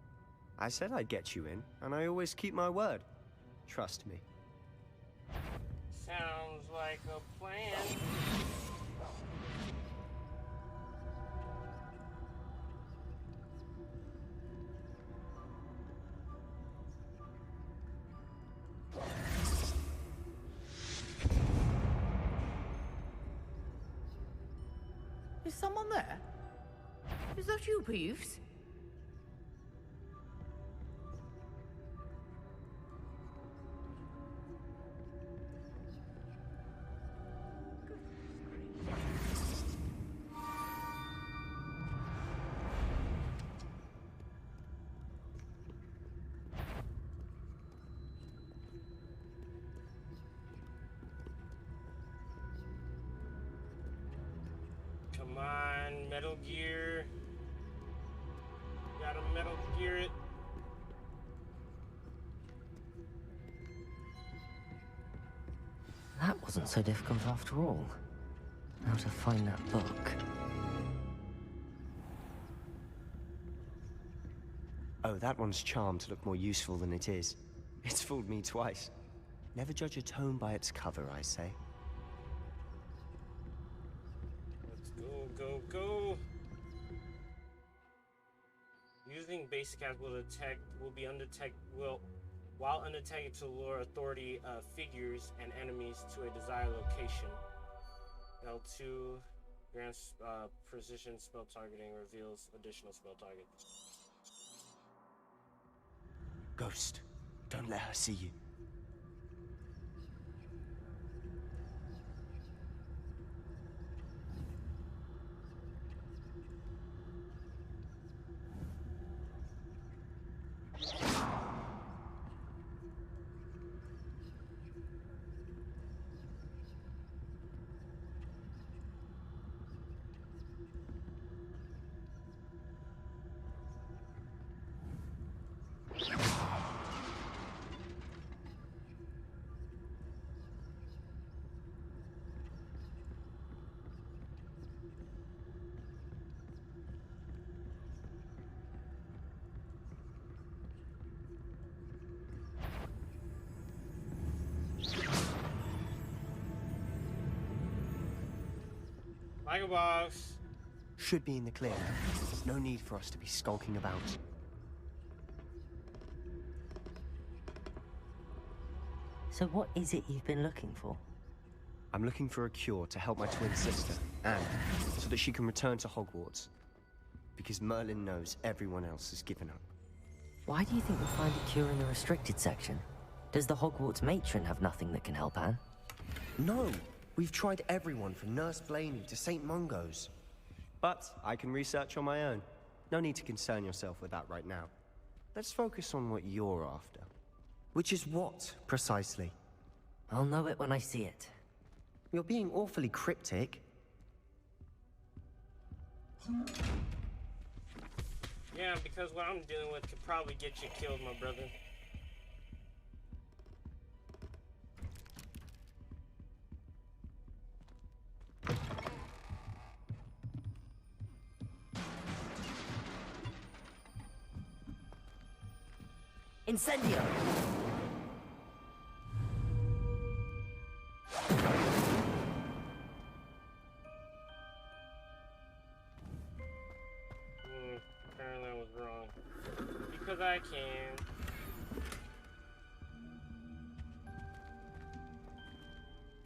I said I'd get you in, and I always keep my word. Trust me. Sounds like a plan. Is someone there? Is that you, Peeves? Come on, Metal Gear. Gotta Metal Gear it. That wasn't so difficult after all. How to find that book. Oh, that one's charmed to look more useful than it is. It's fooled me twice. Never judge a tome by its cover, I say. Let's go, go, go. Using basic as will be undetected while undetected to lure authority figures and enemies to a desired location. L2 grants precision spell targeting, reveals additional spell targets. Ghost, don't let her see you. Like a box. Should be in the clear now. No need for us to be skulking about. So what is it you've been looking for? I'm looking for a cure to help my twin sister, Anne, so that she can return to Hogwarts. Because Merlin knows everyone else has given up. Why do you think we'll find a cure in the restricted section? Does the Hogwarts matron have nothing that can help Anne? No! We've tried everyone from Nurse Blaney to St. Mungo's. But I can research on my own. No need to concern yourself with that right now. Let's focus on what you're after. Which is what, precisely? I'll know it when I see it. You're being awfully cryptic. Yeah, because what I'm dealing with could probably get you killed, my brother. Incendio! Apparently I was wrong. Because I can.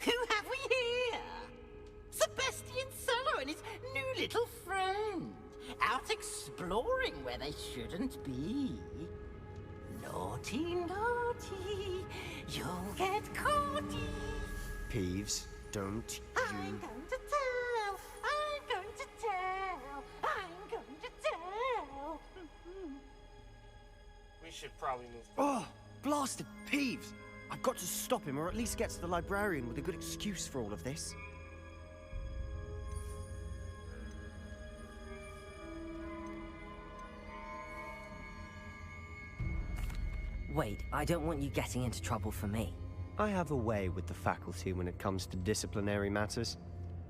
Who have we here? Sebastian Solo and his new little friend. Out exploring where they shouldn't be. Naughty, naughty, you'll get caughty. Peeves, don't I'm going to tell, I'm going to tell, I'm going to tell. We should probably move. Oh, blasted Peeves! I've got to stop him, or at least get to the librarian with a good excuse for all of this. Wait, I don't want you getting into trouble for me. I have a way with the faculty when it comes to disciplinary matters.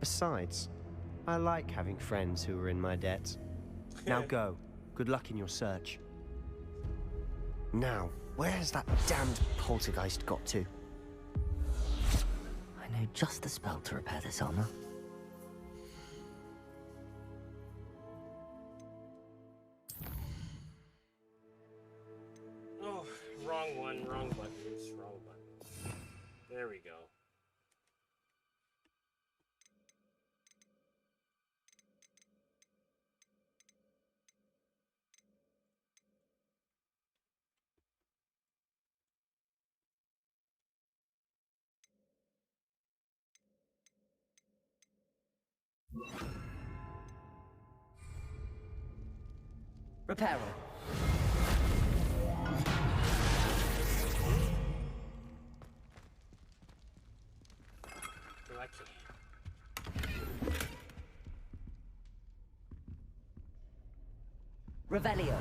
Besides, I like having friends who are in my debt. Now go. Good luck in your search. Now, where's that damned poltergeist got to? I know just the spell to repair this armor. Oh, wrong one, wrong buttons, wrong buttons. There we go. Reparo. Well, I can't. Revelio.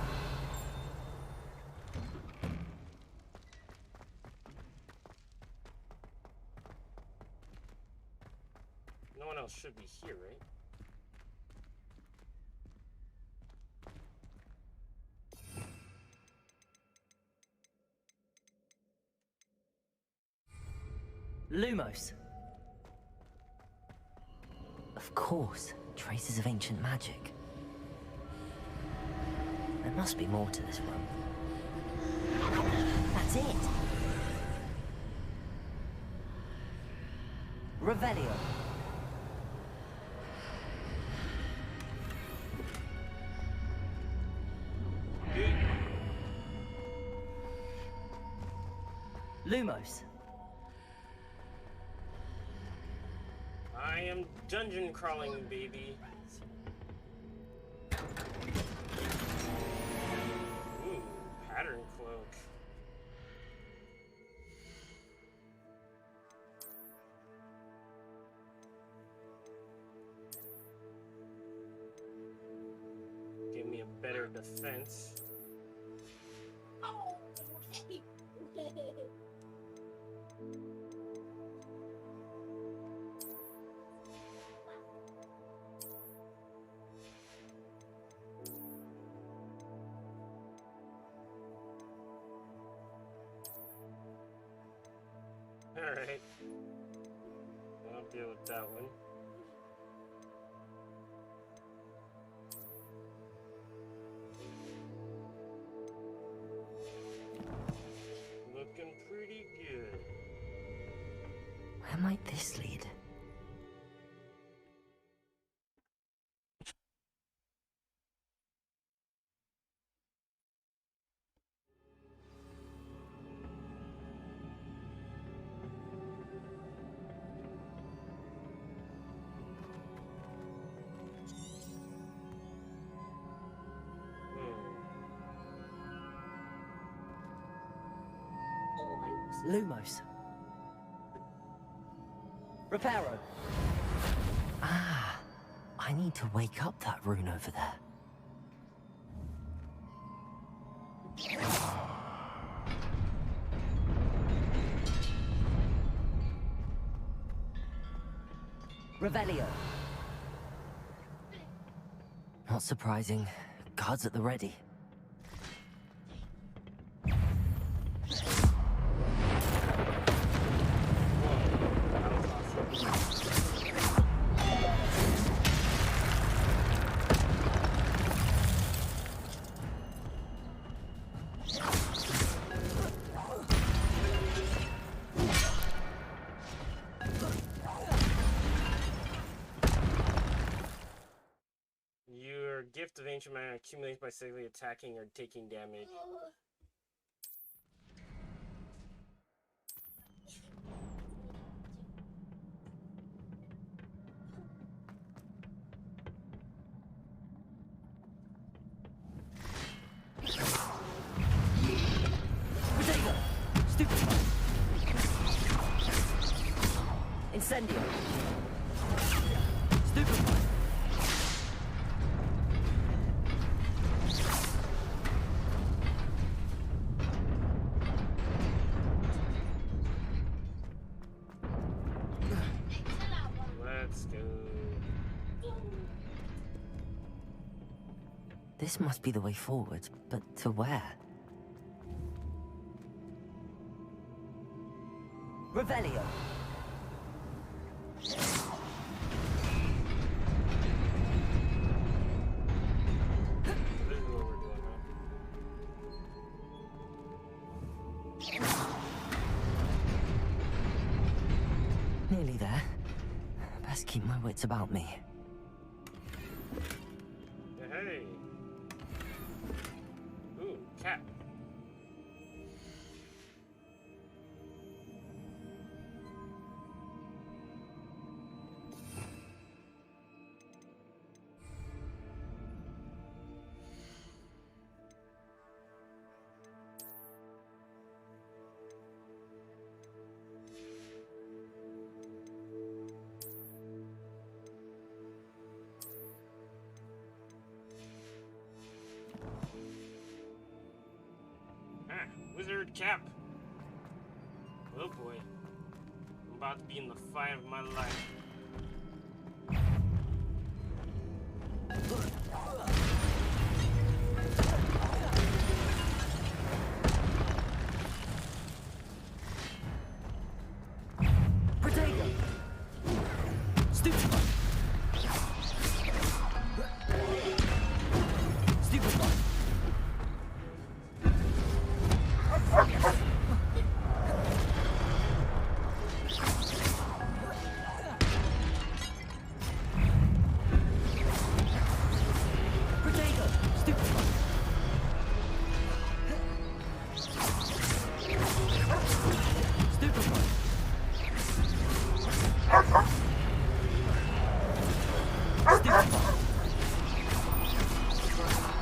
No one else should be here, right? Lumos. Of course, traces of ancient magic. There must be more to this room. That's it. Revelio. Lumos. I am dungeon crawling, baby. Ooh, pattern cloak. Give me a better defense. Oh, Alright. I'll deal with that one. this lead? Lumos. Reparo. Ah, I need to wake up that rune over there. Revelio. Not surprising. Guards at the ready. Your gift of ancient mana accumulates by simply attacking or taking damage. Incendio. Stupefy. Let's go. This must be the way forward, but to where? Revelio. Nearly there. Best keep my wits about me. Hey. Ooh, cat. Wizard cap. Oh boy. I'm about to be in the fight of my life. Protego. Stupefy. Stupefy.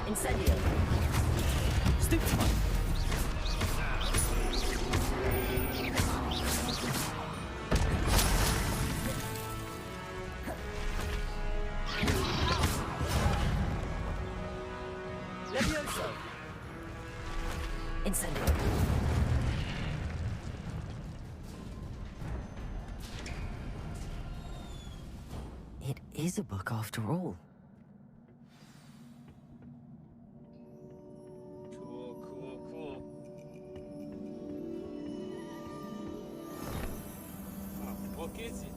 Incendio. Stupefy. Levioso. Incendio. It is a book after all. Cool. What book is it?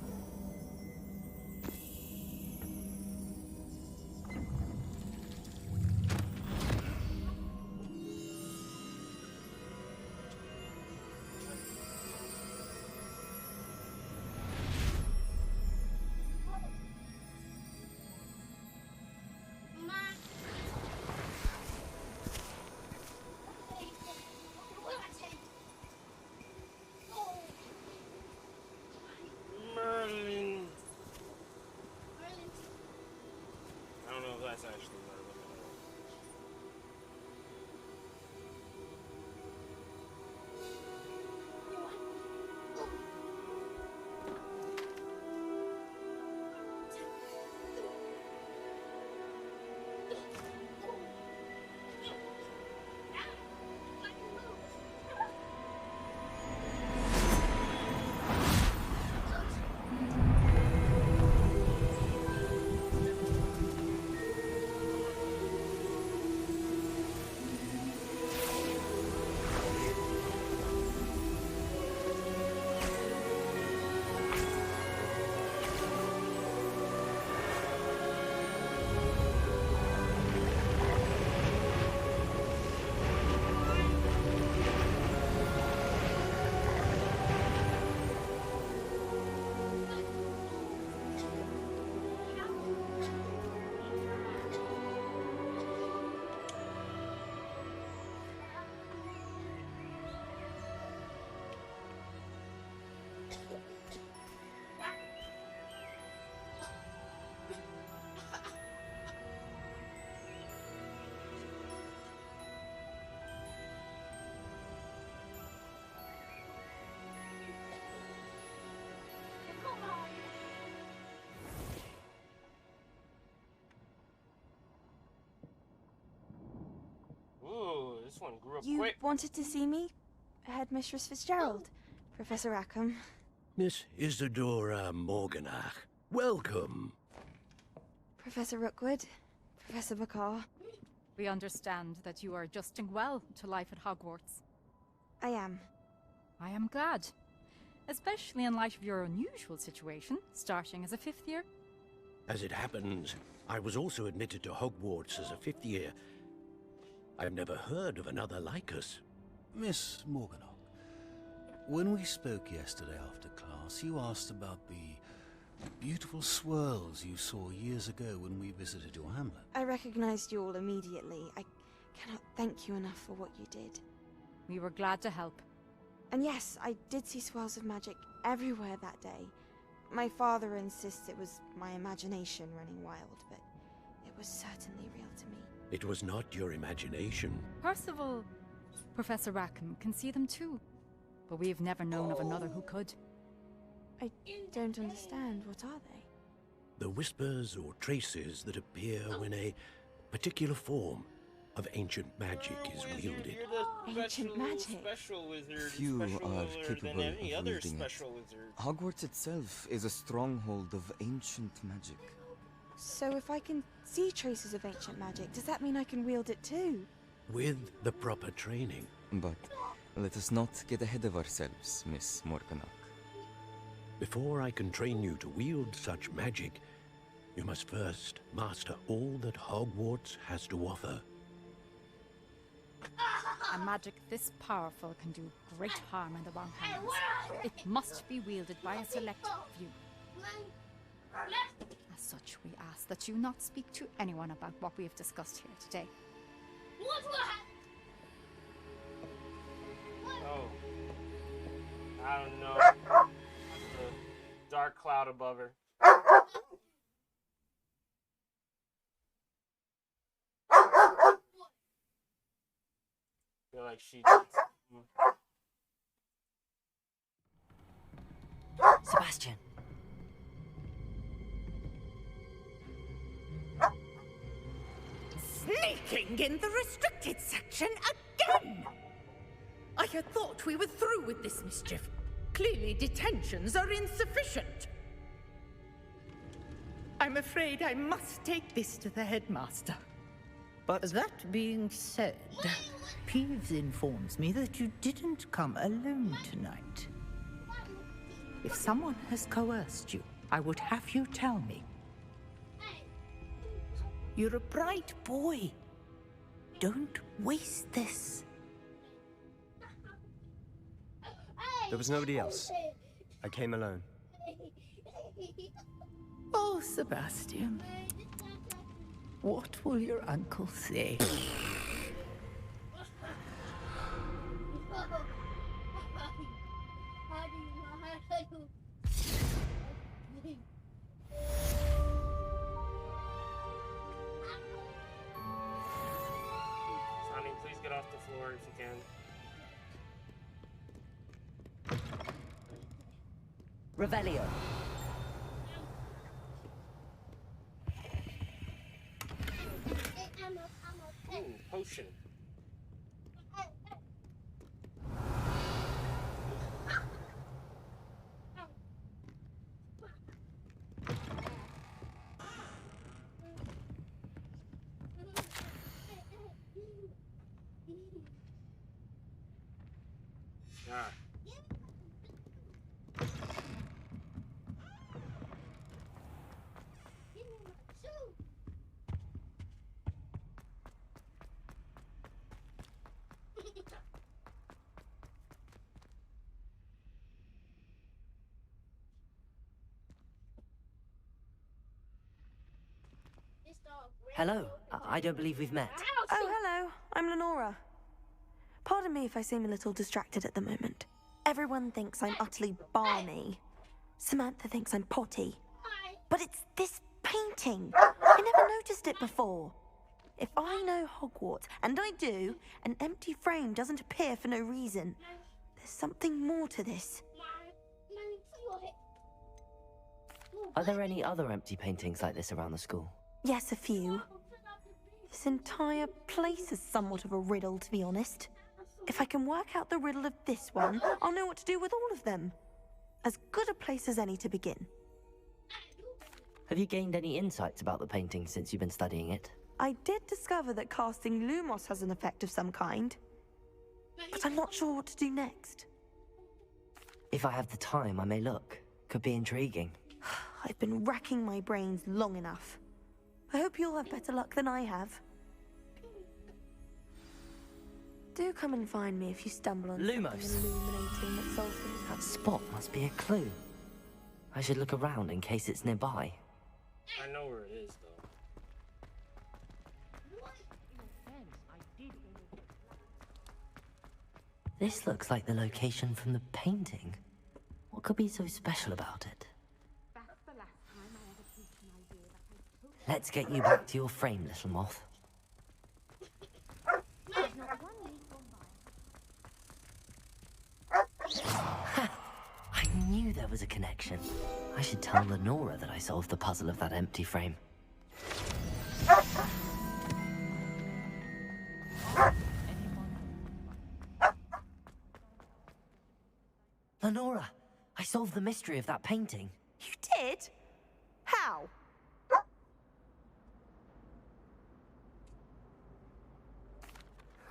That's actually what I'm looking at. Ooh, this one grew up You quick. wanted to see me? Headmistress Fitzgerald. Professor Rackham. Miss Isadora Morganach, welcome. Professor Rookwood. Professor Bakar. We understand that you are adjusting well to life at Hogwarts. I am. I am glad. Especially in light of your unusual situation, starting as a 5th year. As it happens, I was also admitted to Hogwarts as a 5th year. I've never heard of another like us. Miss Morganock, when we spoke yesterday after class, you asked about the beautiful swirls you saw years ago when we visited your hamlet. I recognized you all immediately. I cannot thank you enough for what you did. We were glad to help. And yes, I did see swirls of magic everywhere that day. My father insists it was my imagination running wild, but it was certainly real to me. It was not your imagination. Percival, Professor Rackham can see them too. But we have never known of another who could. I don't understand. What are they? The whispers or traces that appear when a particular form of ancient magic is wielded. Ancient magic? Special wizard, Few special are wizard capable than any of other wielding it. special wizard. Hogwarts itself is a stronghold of ancient magic. So if I can see traces of ancient magic, does that mean I can wield it too? With the proper training. But let us not get ahead of ourselves, Miss Morganock. Before I can train you to wield such magic, you must first master all that Hogwarts has to offer. A magic this powerful can do great harm in the wrong hands. It must be wielded by a select few. As such, we ask that you not speak to anyone about what we have discussed here today. Oh. I don't know. The dark cloud above her. Feel like she. Sebastian. Sneaking in the restricted section again! I had thought we were through with this mischief. Clearly detentions are insufficient. I'm afraid I must take this to the headmaster. But that being said, Peeves informs me that you didn't come alone tonight. If someone has coerced you, I would have you tell me. You're a bright boy. Don't waste this. there was nobody else. I came alone. Oh, Sebastian. What will your uncle say? hard if you can. Revelio. Ooh, potion. Ah. Hello. I don't believe we've met. Oh, hello. I'm Lenora. Pardon me if I seem a little distracted at the moment. Everyone thinks I'm utterly balmy. Samantha thinks I'm potty. But it's this painting. I never noticed it before. If I know Hogwarts, and I do, an empty frame doesn't appear for no reason. There's something more to this. Are there any other empty paintings like this around the school? Yes, a few. This entire place is somewhat of a riddle, to be honest. If I can work out the riddle of this one, I'll know what to do with all of them. As good a place as any to begin. Have you gained any insights about the painting since you've been studying it? I did discover that casting Lumos has an effect of some kind. But I'm not sure what to do next. If I have the time, I may look. Could be intriguing. I've been racking my brains long enough. I hope you'll have better luck than I have. Do come and find me if you stumble on Lumos. something illuminating that solves things. That spot must be a clue. I should look around in case it's nearby. I know where it is, though. This looks like the location from the painting. What could be so special about it? Let's get you back to your frame, little moth. Ha! I knew there was a connection. I should tell Lenora that I solved the puzzle of that empty frame. Lenora, I solved the mystery of that painting. You did? How?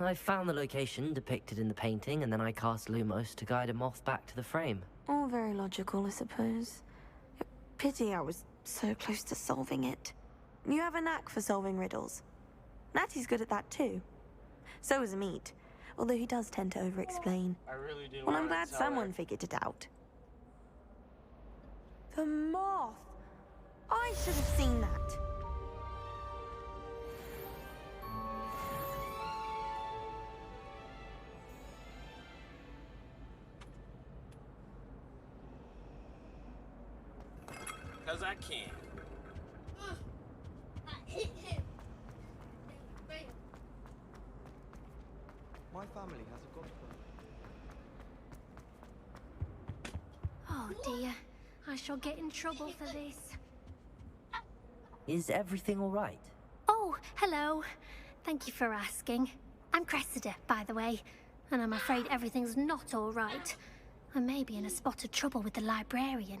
I found the location depicted in the painting, and then I cast Lumos to guide a moth back to the frame. All very logical, I suppose. Pity I was so close to solving it. You have a knack for solving riddles. Natty's good at that too. So is Amit, although he does tend to over-explain. I really do. Well, I'm glad someone figured it out. The moth! I should have seen that. Because I can. My family has a godfather. Oh dear, I shall get in trouble for this. Is everything all right? Oh, hello. Thank you for asking. I'm Cressida, by the way, and I'm afraid everything's not all right. I may be in a spot of trouble with the librarian.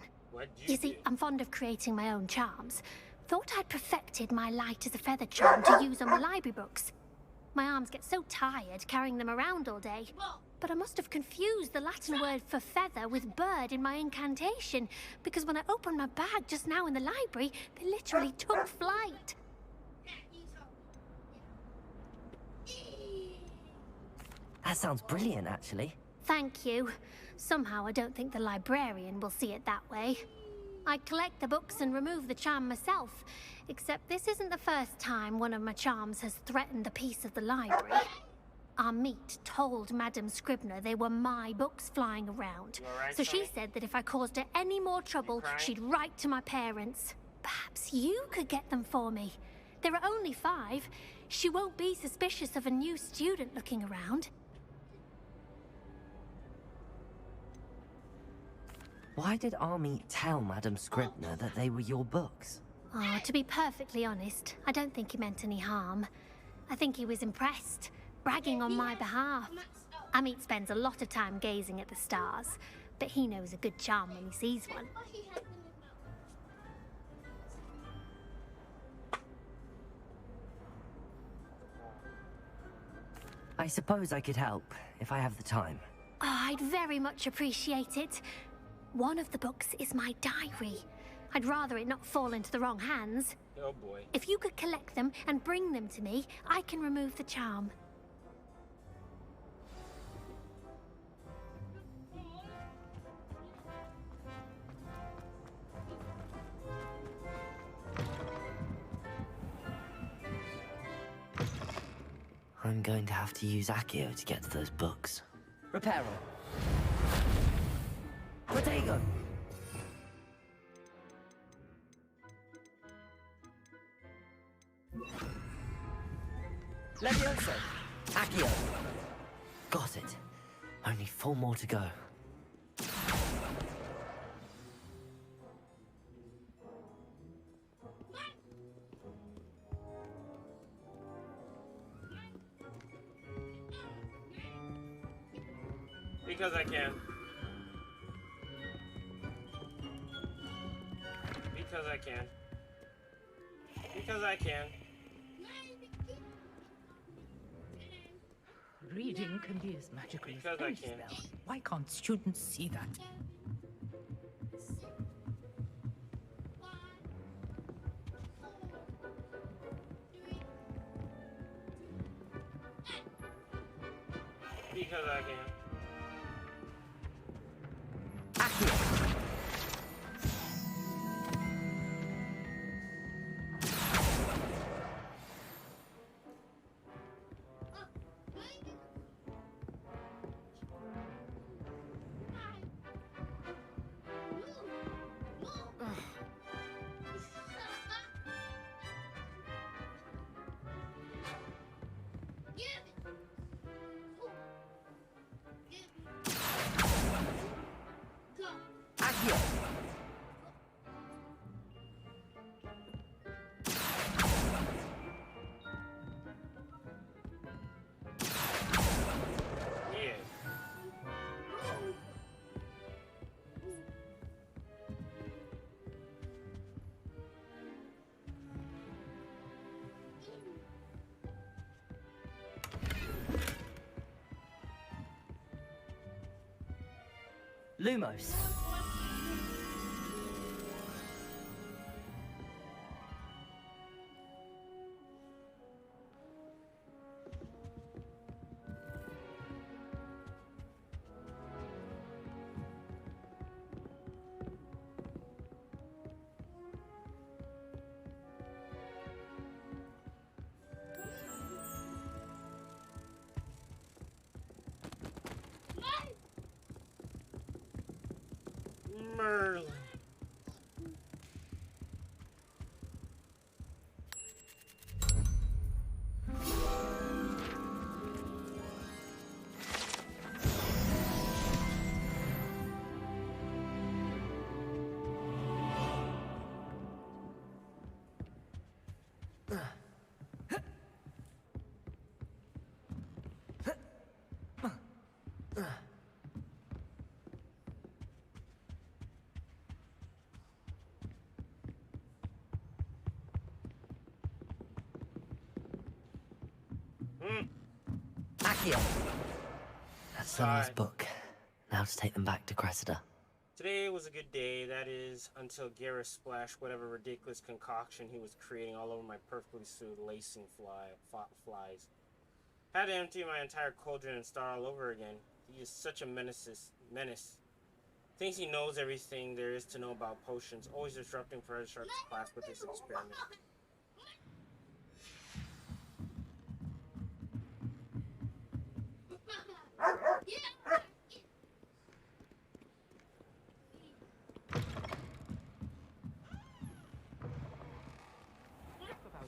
You see, I'm fond of creating my own charms. Thought I'd perfected my light as a feather charm to use on the library books. My arms get so tired carrying them around all day. But I must have confused the Latin word for feather with bird in my incantation, because when I opened my bag just now in the library, they literally took flight. That sounds brilliant, actually. Thank you. Somehow I don't think the librarian will see it that way. I collect the books and remove the charm myself, except this isn't the first time one of my charms has threatened the peace of the library. Amit told Madame Scribner they were my books flying around. Right, so she Sonny? said that if I caused her any more trouble, she'd write to my parents. Perhaps you could get them for me. There are only 5. She won't be suspicious of a new student looking around. Why did Army tell Madam Scribner that they were your books? Oh, to be perfectly honest, I don't think he meant any harm. I think he was impressed, bragging on my behalf. Amit spends a lot of time gazing at the stars, but he knows a good charm when he sees one. I suppose I could help, if I have the time. Oh, I'd very much appreciate it. One of the books is my diary. I'd rather it not fall into the wrong hands. Oh boy. If you could collect them and bring them to me, I can remove the charm. I'm going to have to use Accio to get to those books. Reparo. Protego! Levioso! Accio! Got it. Only 4 more to go. Because I can. Because I can. Because I can. Reading can be as magical Because as I any can. spell. Why can't students see that? Because I can. Lumos. Merlin. Accio! That's the last book. Now to take them back to Cressida. Today was a good day, that is, until Garrus splashed whatever ridiculous concoction he was creating all over my perfectly suited lacing flies. Had to empty my entire cauldron and start all over again. He is such a menace. Thinks he knows everything there is to know about potions, always disrupting Professor Sharp's class with this experiment.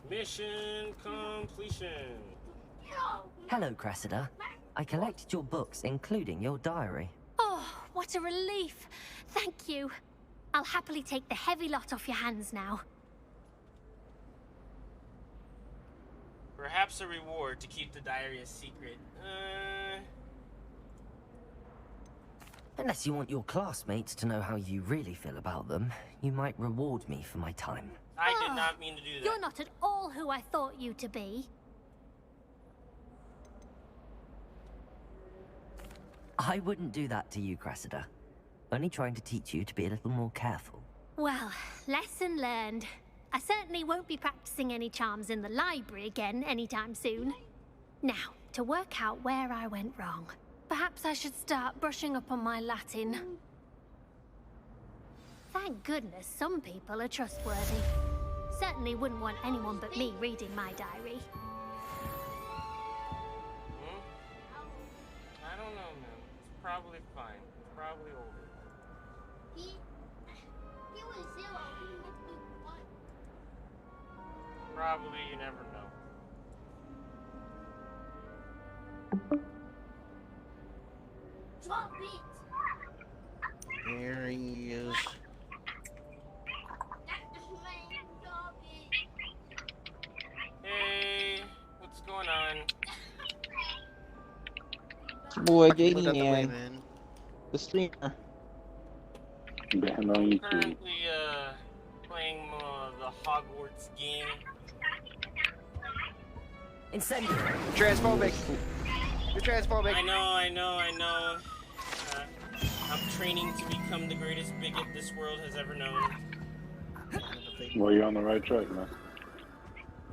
Mission completion. Hello, Cressida. I collected your books, including your diary. Oh, what a relief. Thank you. I'll happily take the heavy lot off your hands now. Perhaps a reward to keep the diary a secret. Unless you want your classmates to know how you really feel about them, you might reward me for my time. I did not mean to do that. You're not at all who I thought you to be. I wouldn't do that to you, Cressida. Only trying to teach you to be a little more careful. Well, lesson learned. I certainly won't be practicing any charms in the library again anytime soon. Now, to work out where I went wrong. Perhaps I should start brushing up on my Latin. Thank goodness some people are trustworthy. Certainly wouldn't want anyone but me reading my diary. I don't know, man. It's probably fine. It's probably over. He was 0. Probably, you never know. Drop it. There he is. Hey, what's going on? Boy, JD man. The streamer. I'm currently playing the Hogwarts game. Incendiary. Transphobic. You're transphobic. I know. I'm training to become the greatest bigot this world has ever known. Well, you're on the right track, man.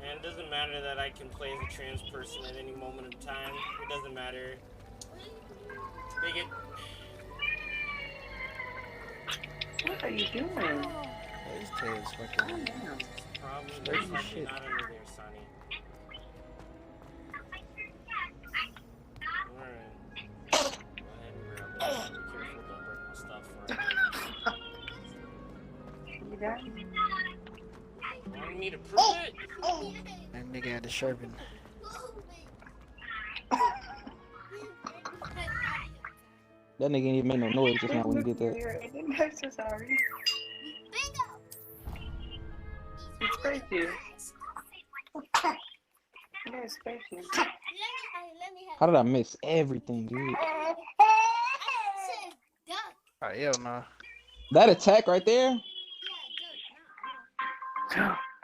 And it doesn't matter that I can play as a trans person at any moment of time. It doesn't matter. Bigot. What are you doing? His tail's fucking. Probably most likely not under there, Sonny. Alright. Go ahead and grab it. Be careful, don't break my stuff for it. You got Want me to prove it? That nigga had to sharpen. That nigga didn't even make no noise just now when he did that. I'm so sorry. It's crazy. It's crazy. How did I miss everything, dude? Oh, hell no. That attack right there?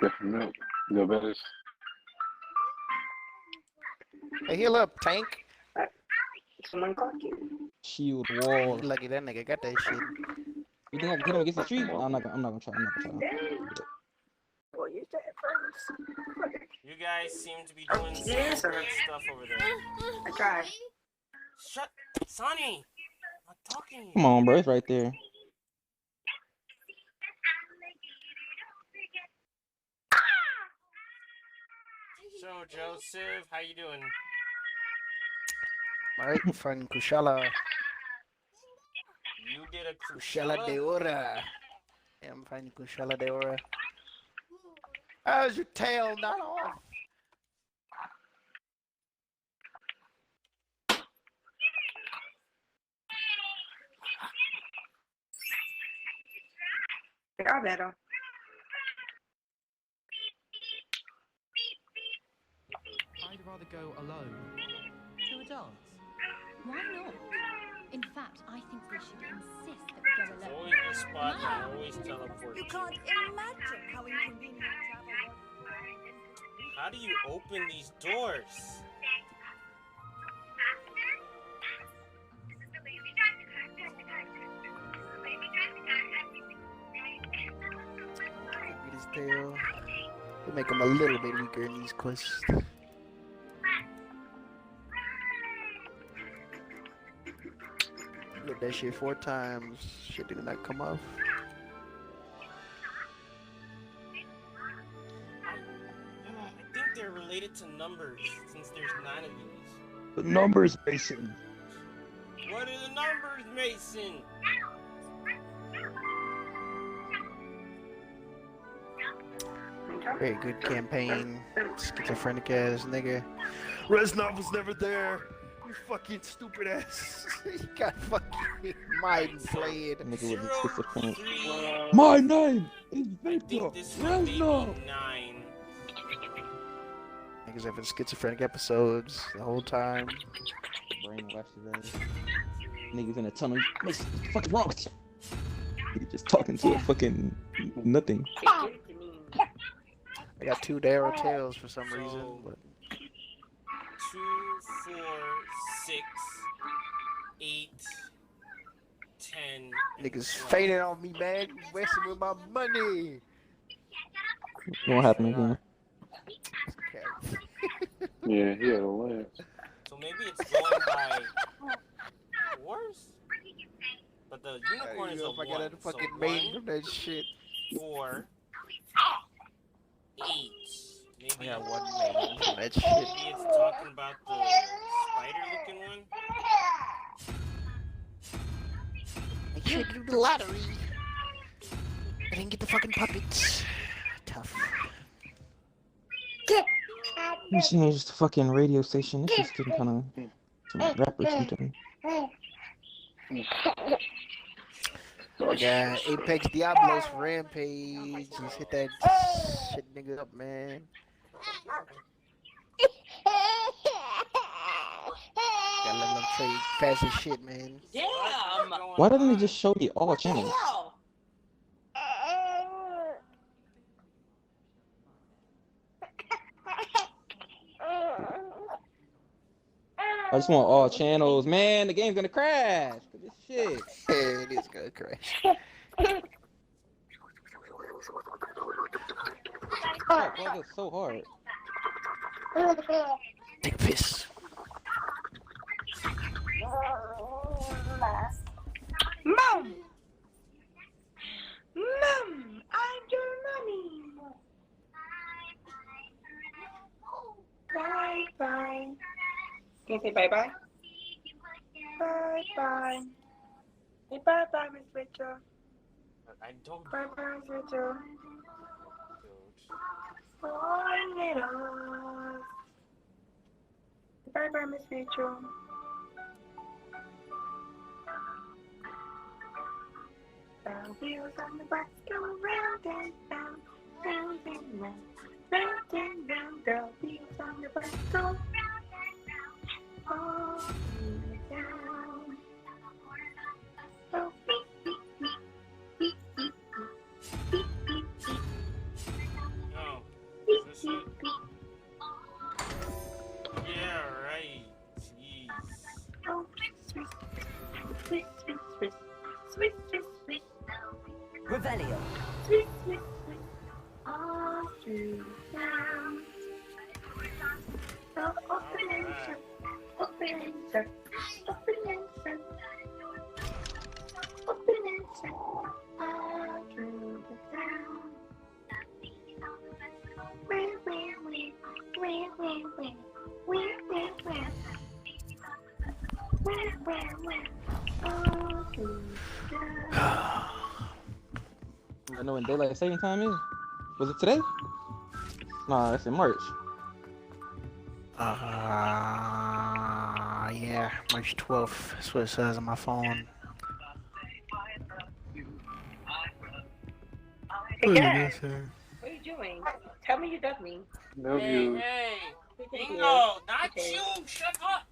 Get some milk. Go better. Hey, heal up, tank. Someone caught you. Shield wall. Lucky that nigga got that shit. You think I can hit him against the tree? No, I'm not gonna try. Well, you said first. You guys seem to be doing some great stuff over there. I tried. Shut, Sonny! I'm talking to you. Come on, bro. It's right there. So, Joseph, how you doing? Alright, fine, Kushala. You did a Kushala de Ora. Yeah, I'm finding Kushala de Ora. How's your tail not off? They are better. I'd rather go alone. To a dance? Why not? In fact, I think we should insist that we go There's alone. always the spot that I always teleport You to. can't imagine how inconvenient travel was. How do you open these doors? Beat his tail. They make him a little bit weaker in these quests. Did that shit 4 times. Shit did not come off. I think they're related to numbers, since there's 9 of these. The numbers, Mason. What are the numbers, Mason? Very good campaign. Schizophrenic ass nigga. Reznov was never there. You fucking stupid ass. You got fucking mind played. Nigga with the schizophrenic. My name is Victor. This one may be 9. Niggas having schizophrenic episodes the whole time. Brainwashed today. Niggas in a tunnel. What's the fuck wrong with you? Nigga just talking to a fucking nothing. I got 2 narrow tails for some reason. But... 2, 4, 6, 8, 10. Niggas fainting on me, man. Wasting with my money. It won't happen again. Yeah, he had a lamp. So maybe it's going by 4s? But the unicorn is a 1. I got a fucking so main from that shit. 4, 8. Maybe I got 1 main from that shit. Maybe it's talking about the spider-looking one. I can't do the lottery. I didn't get the fucking puppets. Tough. You changed the fucking radio station. This is getting kind of some rapper something. Yeah, Apex Diablos Rampage. Just hit that shit nigga up, man. Gotta let them trade fast as shit, man. Damn! Why doesn't it just show me all channels? I just want all channels. Man, the game's gonna crash. This shit. Yeah, it is gonna crash. Fuck, why is it so hard? Take a piss. Mom! Mom! I'm your mommy! Bye bye. Can you say bye bye? Bye bye. Say bye bye, Miss Rachel. I don't. Bye bye, Miss Rachel. Oh, little. Bye bye, Miss Rachel. The wheels on the bus go round and round, round and round, round and round. The wheels on the bus go round and round, all the way down. So beep, beep, beep, beep, beep, beep, beep, beep, Oh, beep, is this beep, it? beep. Yeah, right. Jeez. Oh, sweet, sweet, sweet, sweet, sweet, sweet, sweet. Revelio. Sweet, sweet, sweet, all through town. So open and shut, open and shut, open and shut, open and shut, all through the town. Where, where, where, where, where, where, where, where, where, where, all through the town. I know when daylight saving time is. Was it today? Nah, it's in March. Yeah, March 12th. That's what it says on my phone. Hey, guys, what are you doing? Tell me you love me. No Hey, views. hey. Bingo, not you. Shut up.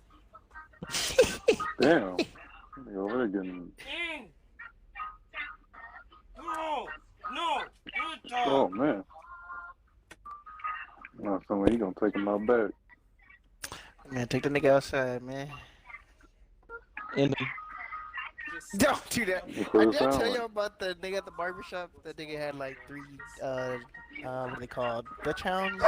Damn. Nigga over there getting. In. No, no, good dog. Oh man. No, somebody gonna take him out back. Man, take the nigga outside, man. And Don't do that. That's I what it did sound tell like. you about the nigga at the barbershop. That nigga had like 3, what are they called? Dutch hounds?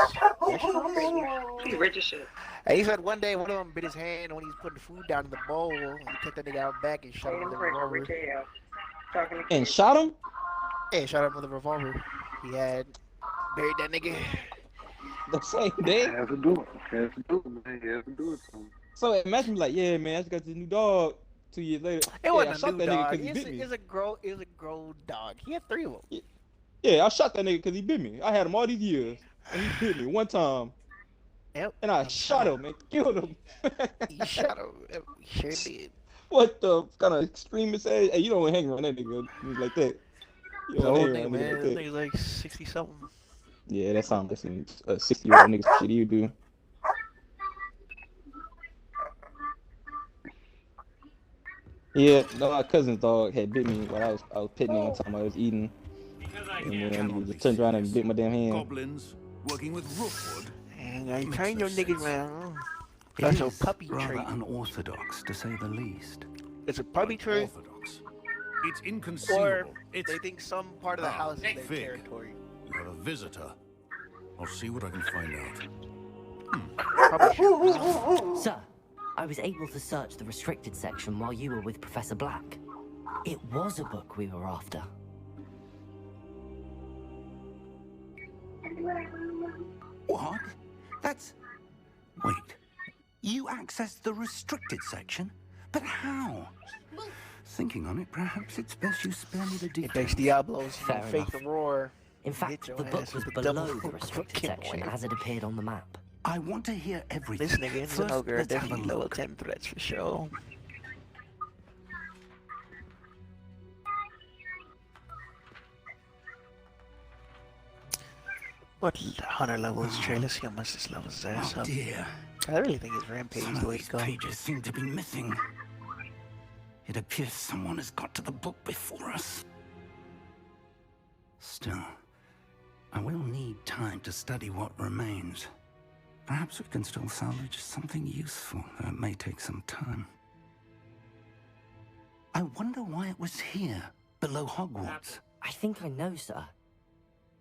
He's rich as shit. And he said one day one of them bit his hand when he was putting the food down in the bowl. And he took that nigga out back and shot him with a revolver. And shot him? Yeah, shot him with a revolver. He had buried that nigga. The same day? Has to do it. Has to do it, man. He has to do it to him. So imagine like, yeah, man, I just got this new dog 2 years later. It I wasn't shot a new that nigga dog. because he bit me. It was a grown dog. He had 3 of them. Yeah, I shot that nigga because he bit me. I had him all these years. And he bit me one time. Yep. And I shot him and killed him. You shot him. Yep, we sure did. What the kind of extremist ass? Hey, you don't hang around that nigga like that. You He's an don't hang old around nigga, a nigga man. like This that. nigga's like 60 something. Yeah, that sounds like some 60-year-old nigga shit you do. Yeah, no, my cousin's dog had bit me while I was petting him one time I was eating. And then he just turned around and bit my damn hand. Goblins working with rookwood. And I train your niggas, man. It That's a is puppy rather tree. unorthodox, to say the least. It's a puppy tree. Orthodox. It's Or inconceivable. It's they think some part of the house is their Fig. territory. You have a visitor. I'll see what I can find out. Sir, I was able to search the restricted section while you were with Professor Black. It was a book we were after. What? That's... Wait. You accessed the restricted section? But how? Thinking on it, perhaps it's best you spare me the It makes details. Diablos Fair fake enough. the roar. In fact, Hit your the book ass was with a below double the restricted fucking section wham. as it appeared on the map. I want to hear everything. This nigga is an First, ogre. let's have a Definitely level look. 10 threats for sure. What hunter level is Trey? Let's see how much this level is ass Oh up. dear. I really think his rampage Some is of the way these to go. pages seem to be missing. It appears someone has got to the book before us. Still, I will need time to study what remains. Perhaps we can still salvage something useful, though it may take some time. I wonder why it was here, below Hogwarts. I think I know, sir.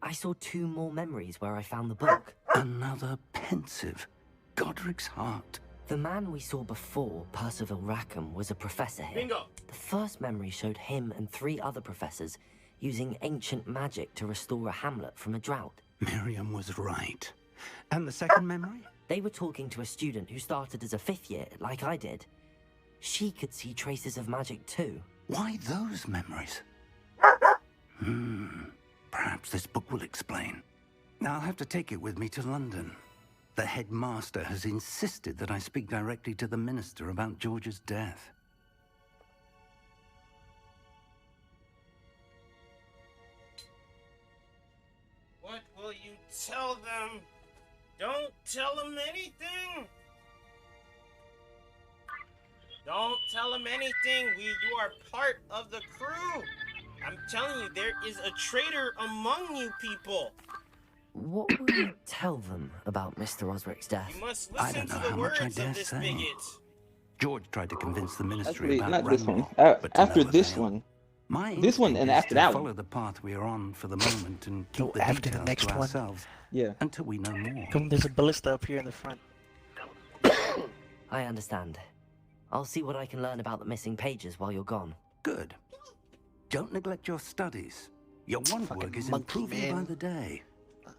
I saw 2 more memories where I found the book. Another pensive, Godric's heart. The man we saw before, Percival Rackham, was a professor here. Bingo. The first memory showed him and 3 other professors using ancient magic to restore a hamlet from a drought. Miriam was right. And the second memory? They were talking to a student who started as a 5th year, like I did. She could see traces of magic too. Why those memories? Perhaps this book will explain. Now I'll have to take it with me to London. The headmaster has insisted that I speak directly to the minister about George's death. What will you tell them? Don't tell them anything. Don't tell them anything. You are part of the crew. I'm telling you, there is a traitor among you people. What will you tell them about Mr. Osric's death? You must I listen don't know to the how much I words dare of this say. bigot. George tried to convince the ministry Actually, about not this one. Ranulph, but to After no this avail. one. My This one and instinct is after to that follow one. the path we are on for the moment and keep Go the after the details next to one. ourselves. Yeah. Until we know more. Come, there's a ballista up here in the front. I understand. I'll see what I can learn about the missing pages while you're gone. Good. Don't neglect your studies. Your wand work is monkey, improving by man. the day.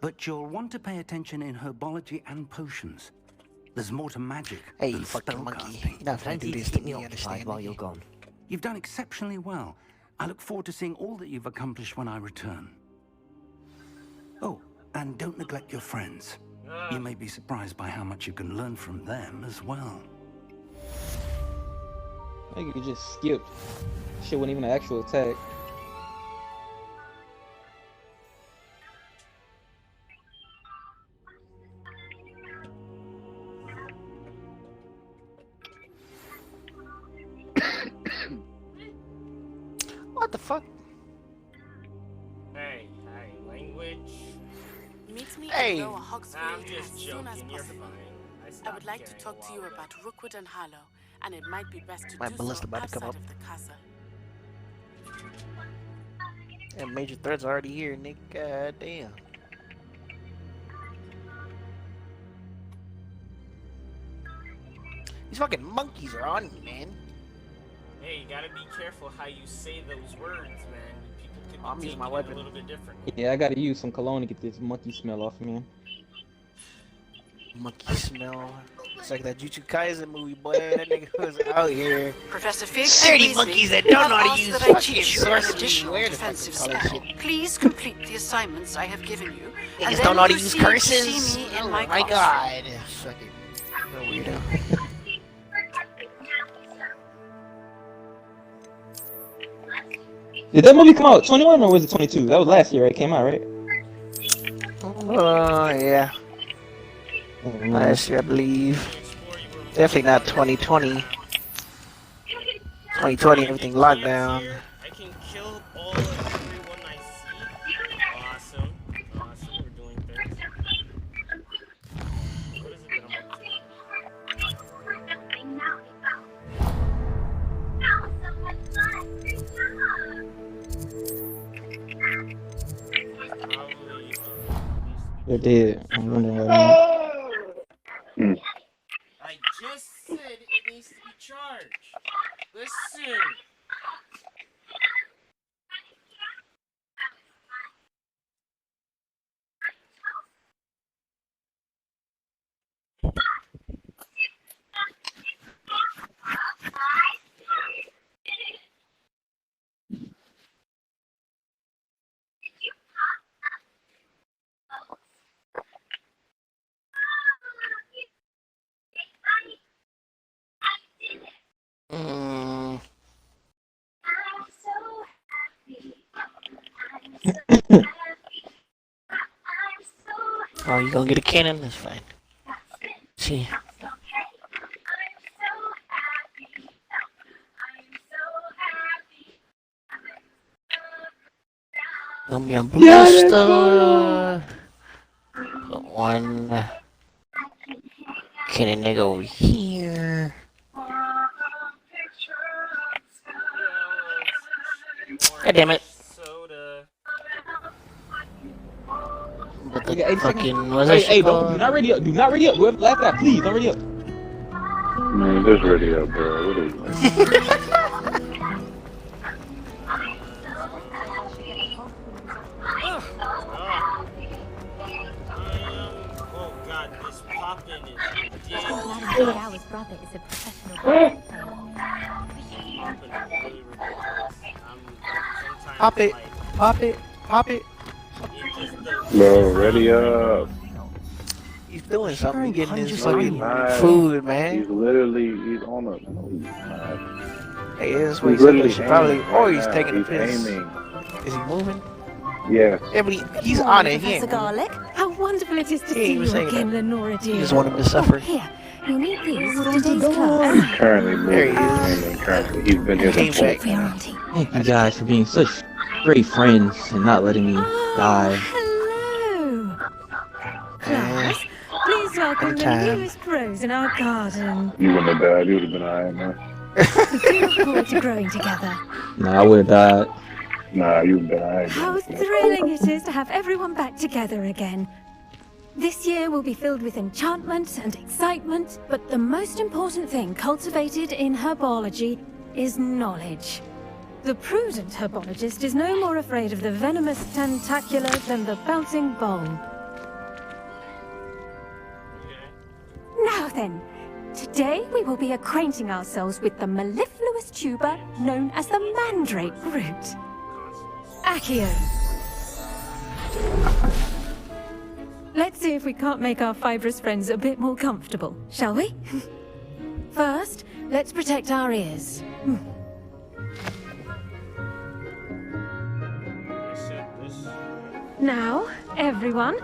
But you'll want to pay attention in herbology and potions. There's more to magic Hey, than you fucking monkey. spellcasting. You're not gonna do Plenty to this to keep me, me you occupied understand while me? you're gone. You've done exceptionally well. I look forward to seeing all that you've accomplished when I return. Oh, and don't neglect your friends. You may be surprised by how much you can learn from them as well. I think you just skipped. Shit wasn't even an actual attack. What the fuck? Hey, language. Meet me Hey. at Lower Hogsfield I'm just as soon as joking. You're possible. fine. I would like to talk to you about Rookwood and Harlow, and it might be best to My do ballista so about to come outside up. of the castle. And major threats already here, Nick. God damn. These fucking monkeys are on me, man. Hey, you gotta be careful how you say those words, man. People could be I'm using taking my it weapon. a little bit different. Yeah, I gotta use some cologne to get this monkey smell off, man. Monkey smell. It's like that Jujutsu Kaisen movie, boy. That nigga was out here. Professor Fig Dirty and monkeys Weasley that don't know have how to asked use that I fucking teach you an sorcery. additional Where the fuck defensive is all that spell. shit? Please complete the assignments I have given you Niggas don't know how to use curses. Oh my god. Fucking weirdo. Did that movie come out 21 or was it 22? That was last year, right? It came out, right? Yeah. Last year, I believe. Definitely not 2020. 2020, everything locked down. I can kill all of everyone I see. Awesome. Awesome. We're doing things. What is it that I'm up to? You're dead. I'm wondering what I just said it needs to be charged. Listen. Oh, you gonna get a cannon? That's fine. See. Gonna be a blaster. Put one cannon nigga over here. God damn it. But the fucking, what's that shit called? do not ready up. Do not ready up. Whoever left that, please, don't ready up. Man, just ready up, bro. What is Oh god, this poppin' is Our brother is a professional. Pop it, pop it, pop it. Bro, ready up. He's doing something. He's getting his No, he's fucking not. food, man. He's literally, he's on a, no, he's not. Hey, that's what He's he said. literally He should probably, aiming or right he's now. taking a He's piss. aiming. Is he moving? Yes. Yeah, but he's on it. He Professor ain't moving. Garlic, how wonderful it is to He see ain't you even saying again, that. Lenora He dear. just want him to suffer. Here, you need these for today's class. He's currently There he moving. is. Aiming currently. He's been here Came before. back. Thank you guys for being such great friends and not letting me die. Hello. Class, please welcome the Anytime. newest rose in our garden. You wouldn't have died. You would have been alright, man. We do look forward to growing together. Nah, I would have died. Nah, you would have been alright. How thrilling it is to have everyone back together again. This year will be filled with enchantment and excitement, but the most important thing cultivated in herbology is knowledge. The prudent herbologist is no more afraid of the venomous tentacular than the bouncing bulb. Now then, today we will be acquainting ourselves with the mellifluous tuber known as the mandrake root. Accio. Let's see if we can't make our fibrous friends a bit more comfortable, shall we? First, let's protect our ears. Now, everyone,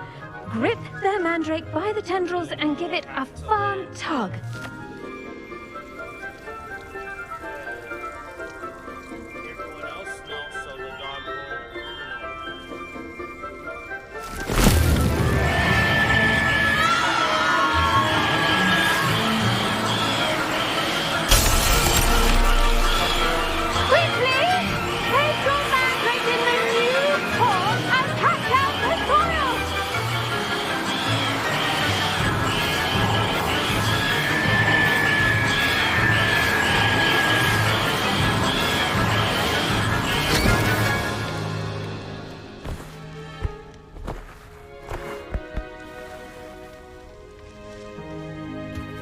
grip their mandrake by the tendrils and give it a firm tug. Quickly! Take your mandrake in the new form and cut out the soil!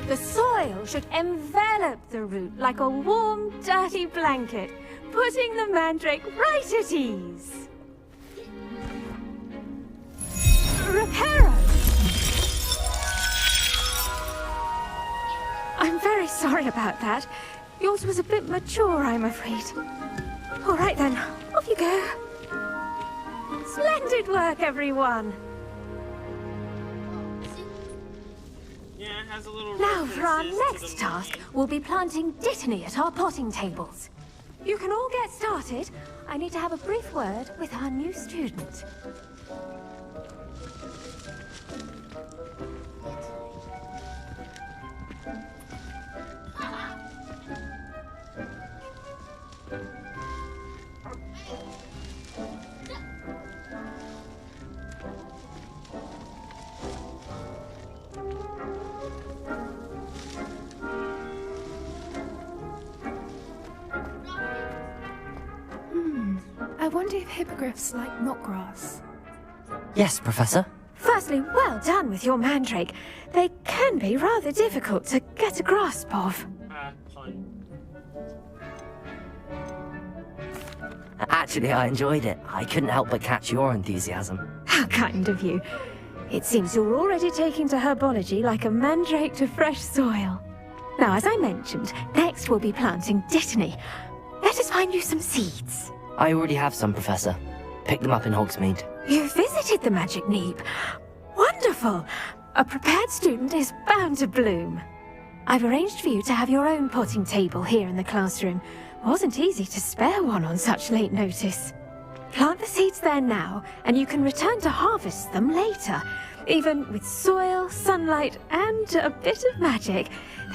The soil should envelop the root like a warm, dirty blanket, putting the mandrake right at ease. Reparo! I'm very sorry about that. Yours was a bit mature, I'm afraid. All right then, off you go. Splendid work, everyone! Yeah, it has a little Now for our references to next the task, movie. we'll be planting Dittany at our potting tables. You can all get started. I need to have a brief word with our new student. I wonder if hippogriffs like knotgrass. Yes, Professor. Firstly, well done with your mandrake. They can be rather difficult to get a grasp of. Pun. Actually, I enjoyed it. I couldn't help but catch your enthusiasm. How kind of you. It seems you're already taking to herbology like a mandrake to fresh soil. Now, as I mentioned, next we'll be planting Dittany. Let us find you some seeds. I already have some, Professor. Picked them up in Hogsmeade. You visited the Magic Neep. Wonderful! A prepared student is bound to bloom. I've arranged for you to have your own potting table here in the classroom. Wasn't easy to spare one on such late notice. Plant the seeds there now, and you can return to harvest them later. Even with soil, sunlight, and a bit of magic,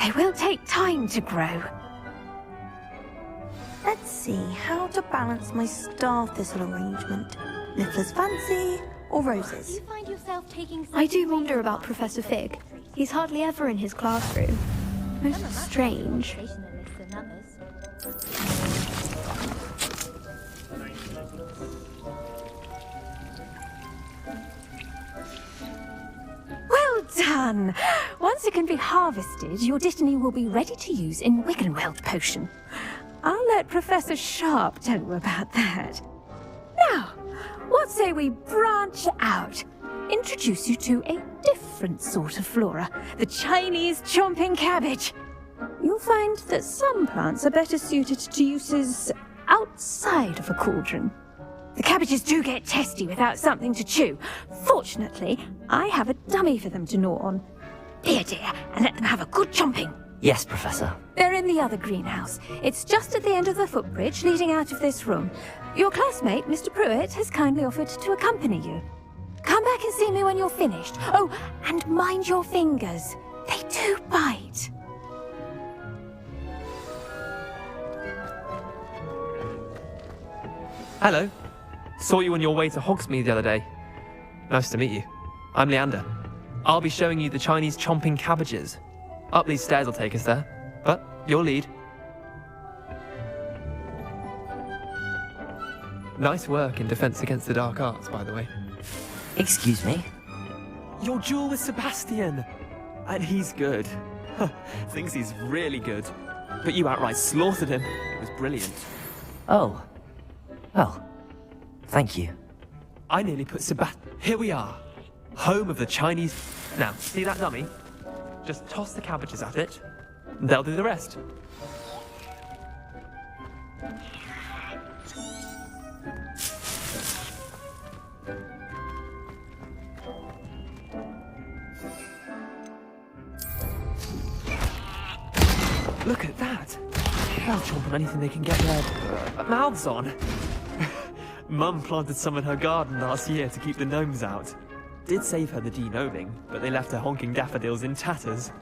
they will take time to grow. Let's see how to balance my star thistle arrangement. Niffler's fancy or roses? I do wonder about Professor Fig. He's hardly ever in his classroom. Most strange. Well done! Once it can be harvested, your Dittany will be ready to use in Wiggenweld potion. I'll let Professor Sharp tell you about that. Now, what say we branch out? Introduce you to a different sort of flora, the Chinese chomping cabbage. You'll find that some plants are better suited to uses outside of a cauldron. The cabbages do get testy without something to chew. Fortunately, I have a dummy for them to gnaw on. Here, dear, and let them have a good chomping. Yes, Professor. They're in the other greenhouse. It's just at the end of the footbridge leading out of this room. Your classmate, Mr. Pruitt, has kindly offered to accompany you. Come back and see me when you're finished. Oh, and mind your fingers. They do bite. Hello. Saw you on your way to Hogsmeade the other day. Nice to meet you. I'm Leander. I'll be showing you the Chinese chomping cabbages. Up these stairs will take us there, but you'll lead. Nice work in Defense Against the Dark Arts, by the way. Excuse me? Your duel with Sebastian! And he's good. Thinks he's really good. But you outright slaughtered him. It was brilliant. Oh. Well, thank you. I nearly put Sebastian... Here we are. Home of the Chinese... Now, see that dummy? Just toss the cabbages at it. They'll do the rest. Look at that! They'll chomp on anything they can get their mouths on. Mum planted some in her garden last year to keep the gnomes out. Did save her the de-gnoming, but they left her honking daffodils in tatters.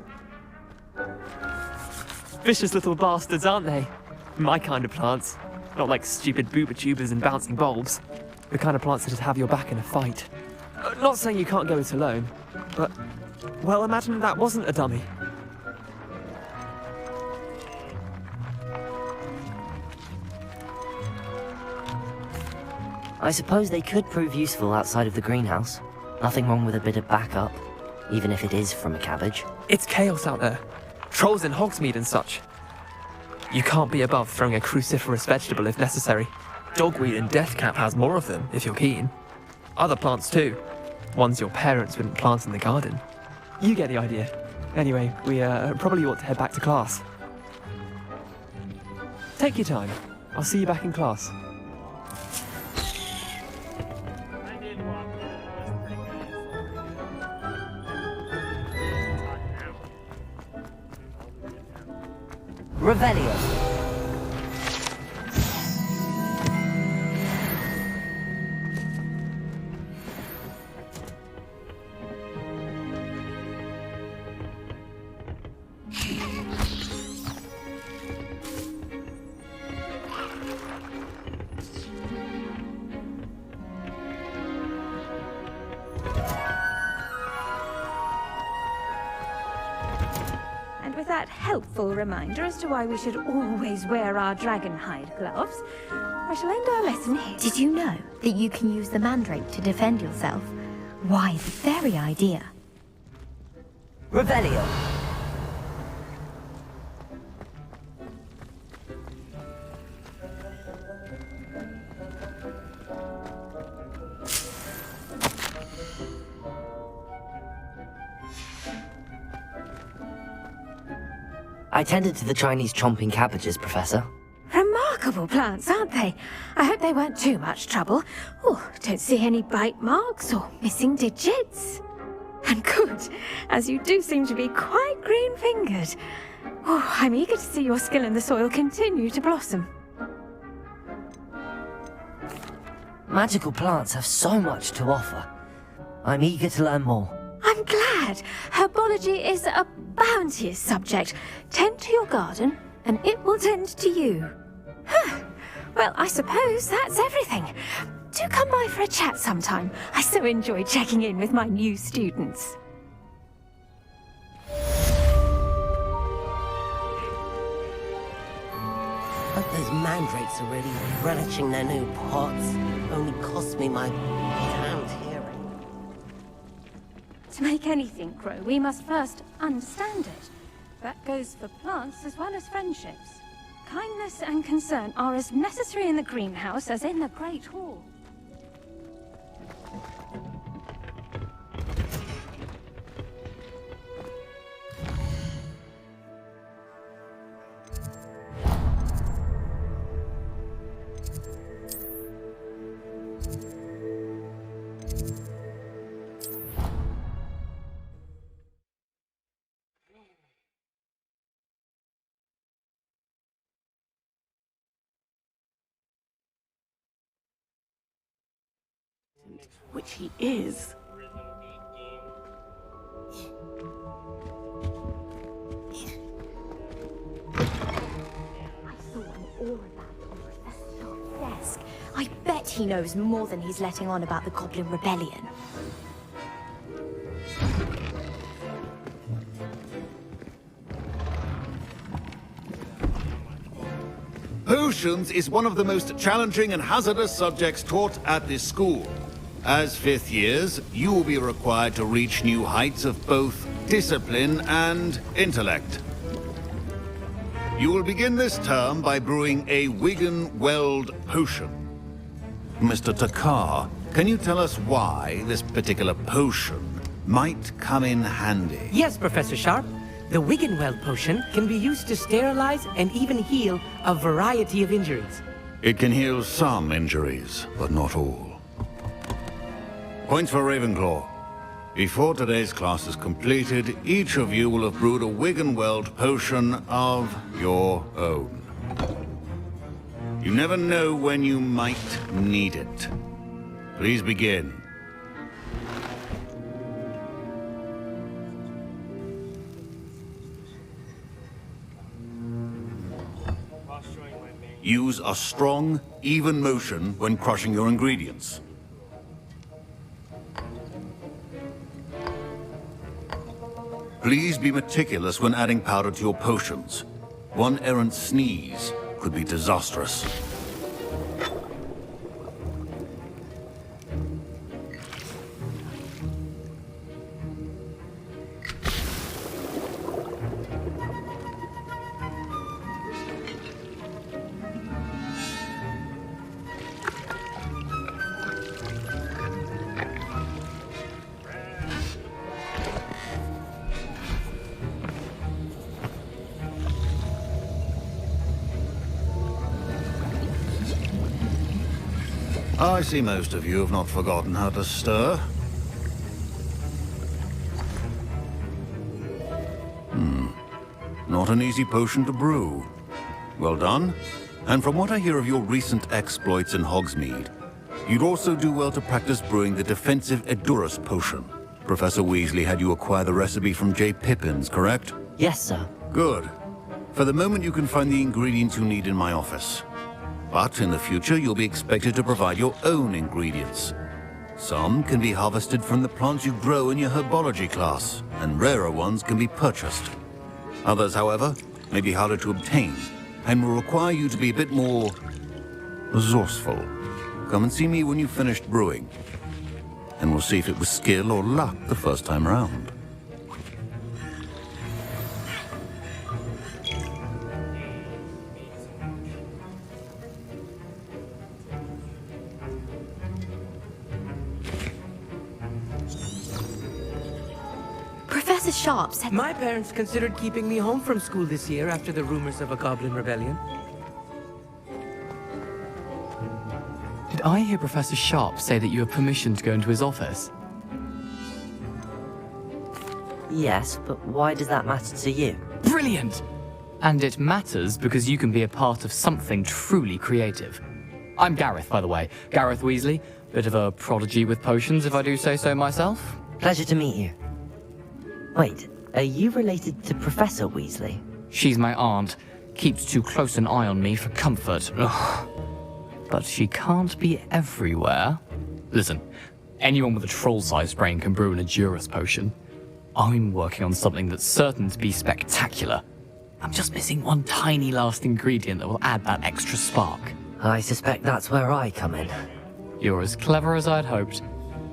Vicious little bastards, aren't they? My kind of plants. Not like stupid booba tubers and bouncing bulbs. The kind of plants that'd have your back in a fight. Not saying you can't go it alone, but... Well, imagine that wasn't a dummy. I suppose they could prove useful outside of the greenhouse. Nothing wrong with a bit of backup, even if it is from a cabbage. It's chaos out there. Trolls in Hogsmeade and such. You can't be above throwing a cruciferous vegetable if necessary. Dogweed and deathcap has more of them, if you're keen. Other plants too. Ones your parents wouldn't plant in the garden. You get the idea. Anyway, we probably ought to head back to class. Take your time. I'll see you back in class. Revelio. And with that helpful reminder as to why we should always wear our dragonhide gloves, I shall end our lesson here. Did you know that you can use the mandrake to defend yourself? Why, the very idea. Revelio. I tended to the Chinese chomping cabbages, Professor. Remarkable plants, aren't they? I hope they weren't too much trouble. Oh, don't see any bite marks or missing digits. And good, as you do seem to be quite green-fingered. Oh, I'm eager to see your skill in the soil continue to blossom. Magical plants have so much to offer. I'm eager to learn more. I'm glad. Herbology is a bounteous subject. Tend to your garden, and it will tend to you. Huh. Well, I suppose that's everything. Do come by for a chat sometime. I so enjoy checking in with my new students. Hope those mandrakes are really relishing their new pots. Only cost me my damned hearing. To make anything grow, we must first understand it. That goes for plants as well as friendships. Kindness and concern are as necessary in the greenhouse as in the Great Hall. Which he is. Desk. I bet he knows more than he's letting on about the Goblin Rebellion. Potions is one of the most challenging and hazardous subjects taught at this school. As fifth years, you will be required to reach new heights of both discipline and intellect. You will begin this term by brewing a Wiggenweld potion. Mr. Takar, can you tell us why this particular potion might come in handy? Yes, Professor Sharp. The Wiggenweld potion can be used to sterilize and even heal a variety of injuries. It can heal some injuries, but not all. Points for Ravenclaw. Before today's class is completed, each of you will have brewed a Wiggenweld potion of your own. You never know when you might need it. Please begin. Use a strong, even motion when crushing your ingredients. Please be meticulous when adding powder to your potions. One errant sneeze could be disastrous. I see most of you have not forgotten how to stir. Not an easy potion to brew. Well done. And from what I hear of your recent exploits in Hogsmeade, you'd also do well to practice brewing the defensive Edurus potion. Professor Weasley had you acquire the recipe from J. Pippin's, correct? Yes, sir. Good. For the moment, you can find the ingredients you need in my office. But in the future, you'll be expected to provide your own ingredients. Some can be harvested from the plants you grow in your herbology class, and rarer ones can be purchased. Others, however, may be harder to obtain, and will require you to be a bit more resourceful. Come and see me when you've finished brewing, and we'll see if it was skill or luck the first time around. Professor Sharp said... My parents considered keeping me home from school this year after the rumors of a goblin rebellion. Did I hear Professor Sharp say that you have permission to go into his office? Yes, but why does that matter to you? Brilliant! And it matters because you can be a part of something truly creative. I'm Gareth, by the way. Gareth Weasley. Bit of a prodigy with potions, if I do say so myself. Pleasure to meet you. Wait, are you related to Professor Weasley? She's my aunt. Keeps too close an eye on me for comfort. Ugh. But she can't be everywhere. Listen, anyone with a troll-sized brain can brew an Edurus potion. I'm working on something that's certain to be spectacular. I'm just missing one tiny last ingredient that will add that extra spark. I suspect that's where I come in. You're as clever as I'd hoped.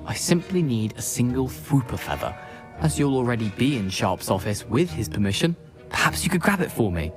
I simply need a single Fwooper feather. As you'll already be in Sharp's office with his permission, perhaps you could grab it for me.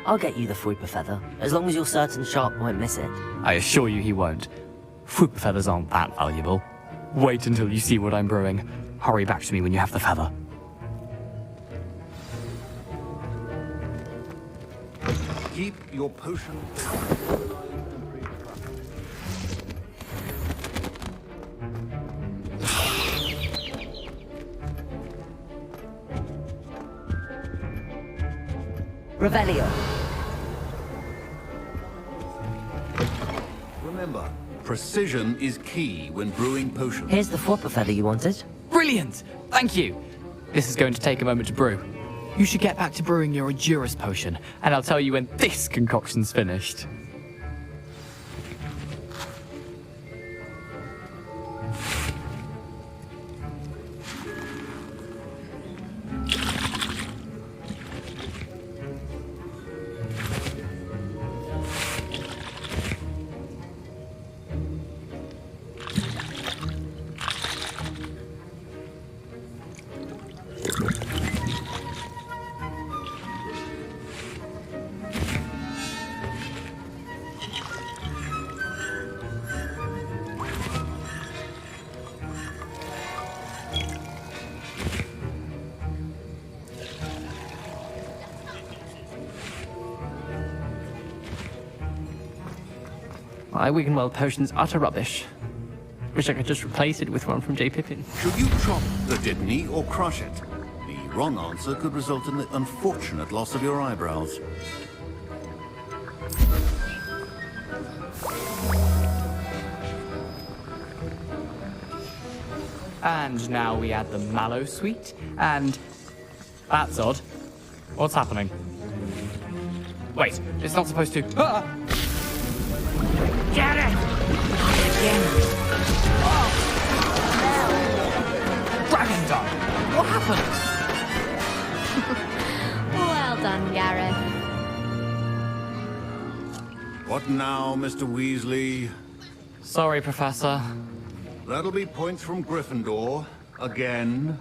I'll get you the Fwooper feather, as long as you're certain Sharp won't miss it. I assure you he won't. Fwooper feathers aren't that valuable. Wait until you see what I'm brewing. Hurry back to me when you have the feather. Keep your potion. Revelio. Remember, precision is key when brewing potions. Here's the Fwooper feather you wanted. Brilliant! Thank you! This is going to take a moment to brew. You should get back to brewing your Edurus potion, and I'll tell you when this concoction's finished. My Wiggenweld potion's utter rubbish. Wish I could just replace it with one from J. Pippin. Should you chop the Dittany or crush it? The wrong answer could result in the unfortunate loss of your eyebrows. And now we add the mallow sweet, and... That's odd. What's happening? Wait, it's not supposed to... Ah! Get it! again. Dragon died. What happened? Well done, Gareth. What now, Mr. Weasley? Sorry, Professor. That'll be points from Gryffindor. Again.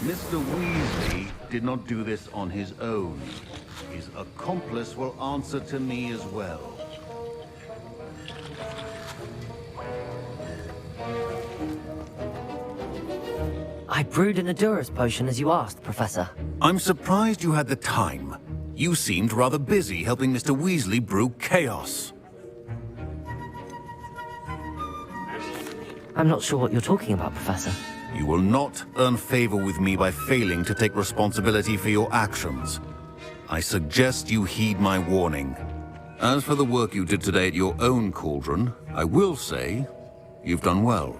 Mr. Weasley did not do this on his own. His accomplice will answer to me as well. I brewed an Adurus potion as you asked, Professor. I'm surprised you had the time. You seemed rather busy helping Mr. Weasley brew chaos. I'm not sure what you're talking about, Professor. You will not earn favor with me by failing to take responsibility for your actions. I suggest you heed my warning. As for the work you did today at your own cauldron, I will say you've done well.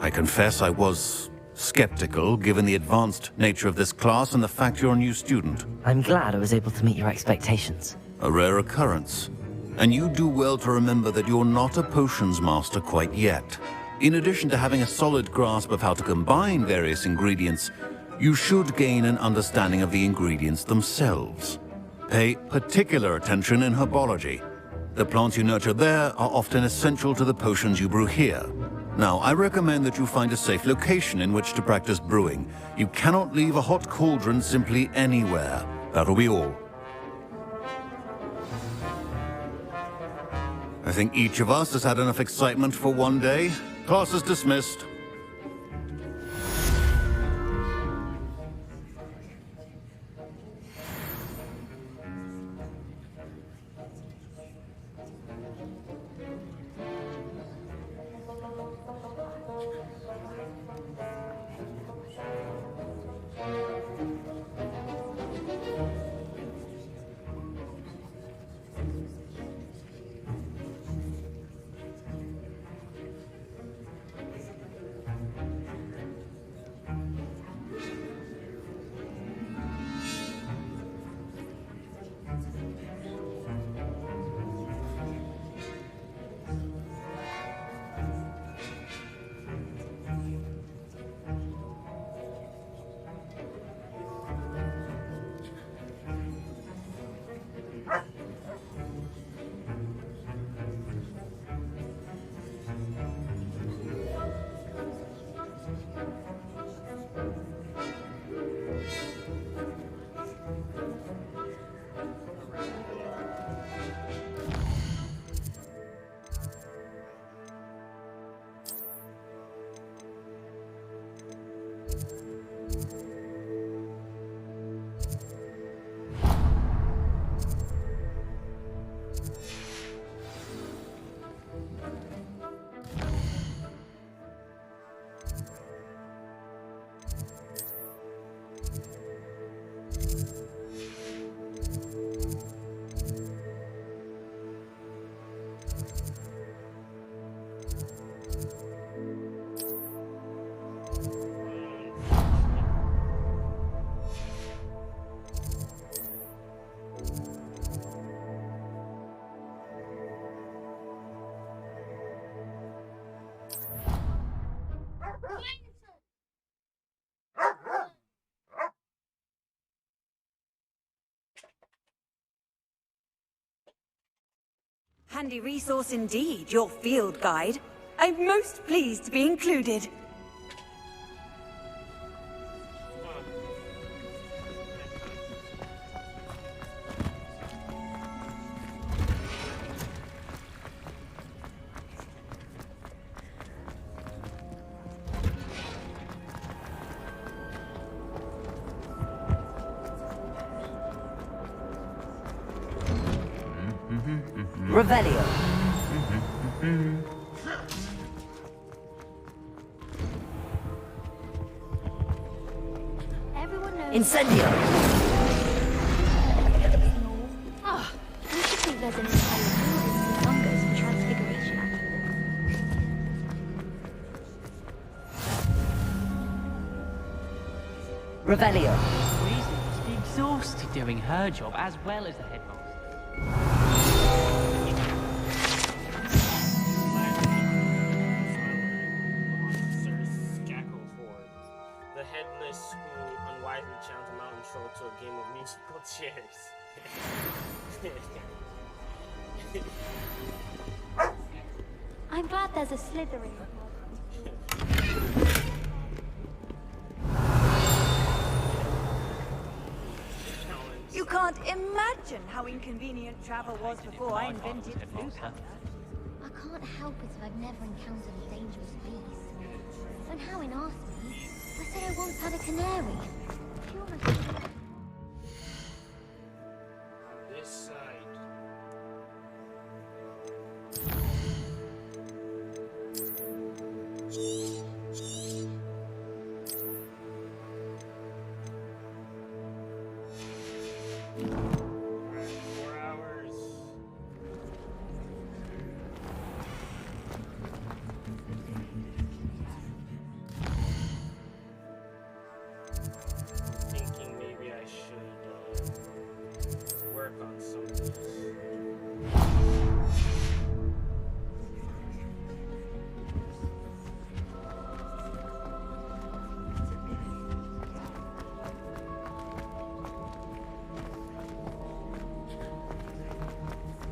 I confess I was skeptical, given the advanced nature of this class and the fact you're a new student. I'm glad I was able to meet your expectations. A rare occurrence. And you do well to remember that you're not a potions master quite yet. In addition to having a solid grasp of how to combine various ingredients, you should gain an understanding of the ingredients themselves. Pay particular attention in herbology. The plants you nurture there are often essential to the potions you brew here. Now, I recommend that you find a safe location in which to practice brewing. You cannot leave a hot cauldron simply anywhere. That'll be all. I think each of us has had enough excitement for one day. Class is dismissed. Handy resource indeed, your field guide. I'm most pleased to be included. Revelio. Incendio. Ah, you should think there's an entire building with fungus and transfiguration act. Revelio. Weasley must be exhausted doing her job as well as the headmaster. headless who unwisely challenged a mountain troll to a game of musical chairs. I'm glad there's a Slytherin. You can't imagine how inconvenient travel was before I invented blue powder. I can't help it if I've never encountered a dangerous beast. When Howin asked me, I said I once had a canary. This side. Thinking maybe I should work on some of these.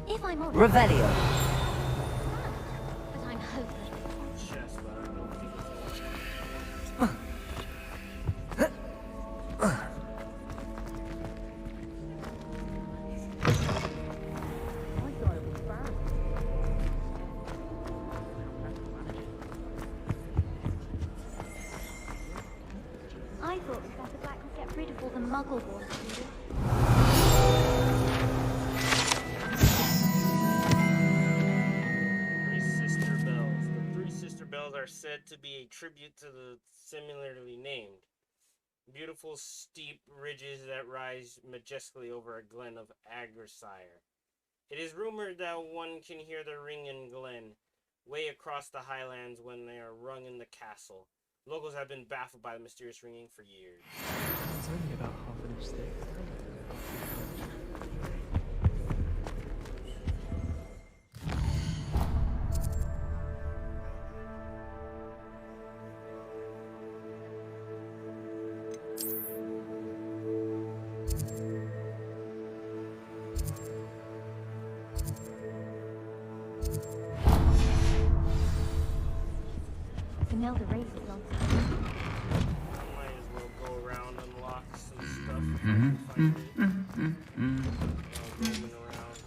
If I'm honest, Revelio. but I'm hopeless. Chest, but I don't think it's I thought Professor Black would get rid of all the muggle-born students. Three Sister Bells. The Three Sister Bells are said to be a tribute to the similarly named. Beautiful steep ridges that rise majestically over a glen of Agrsire. It is rumored that one can hear the ring in glen, way across the highlands when they are rung in the castle. Locals have been baffled by the mysterious ringing for years. It's only about half an inch thick. Imelda races on. Might as well go around, unlock some stuff. Roaming around.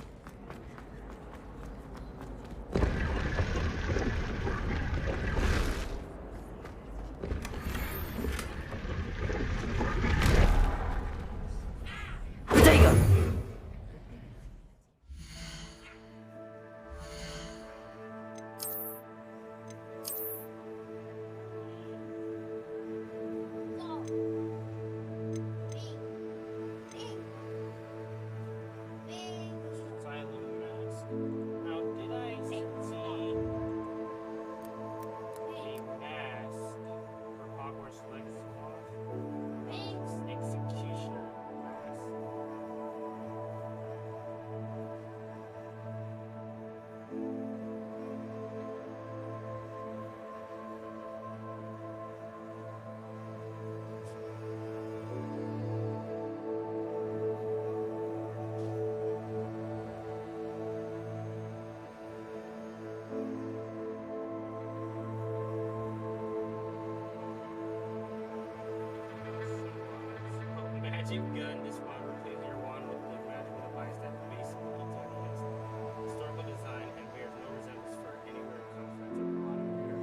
Potato. Silent mask. Now, did I see a mask for Hogwarts Legacy boss? Executioner mask. Magic gun. This one replaces your wand with a magical device that basically eats historical design and bears no resemblance for anywhere conflict of the modern era.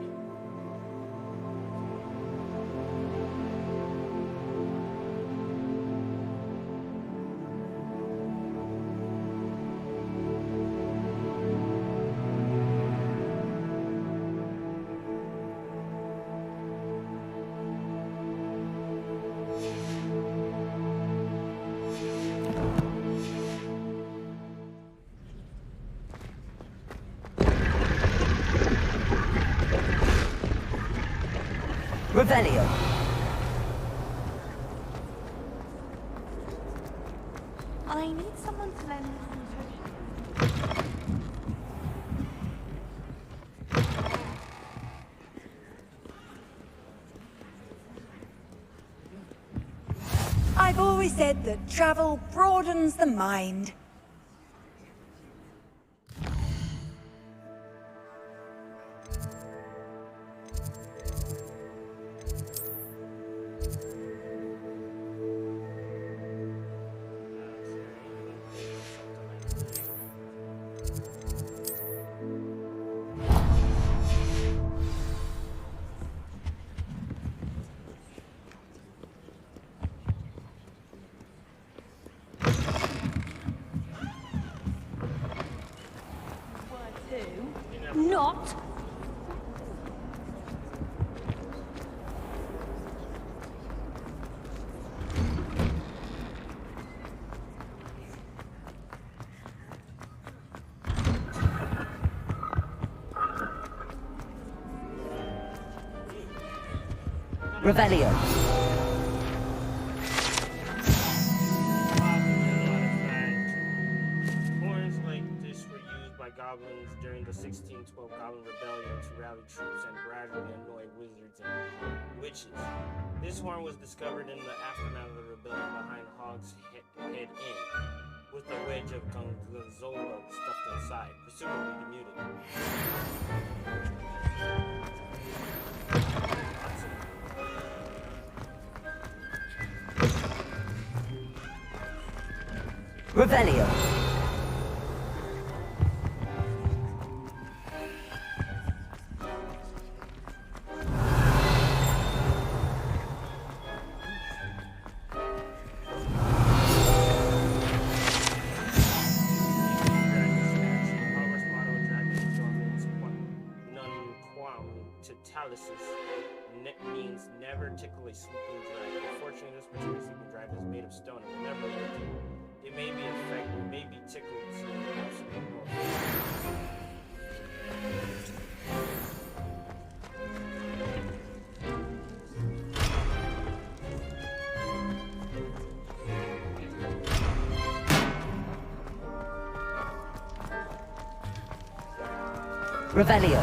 Revelio. I need someone to lend me some I've always said that travel broadens the mind. Not. Revelio. Horns like this were used by goblins during the 1612 Goblin Rebellion to rally troops and gradually annoy wizards and witches. This horn was discovered in the aftermath of the rebellion behind Hog's Head Inn, with a wedge of Gonzolo stuffed inside, presumably demuted. Revelio. Means never tickle a sleeping dragon. Unfortunately, this particular sleeping dragon is made of stone and will never live. It may be affected, may be tickled to absolute Revelio.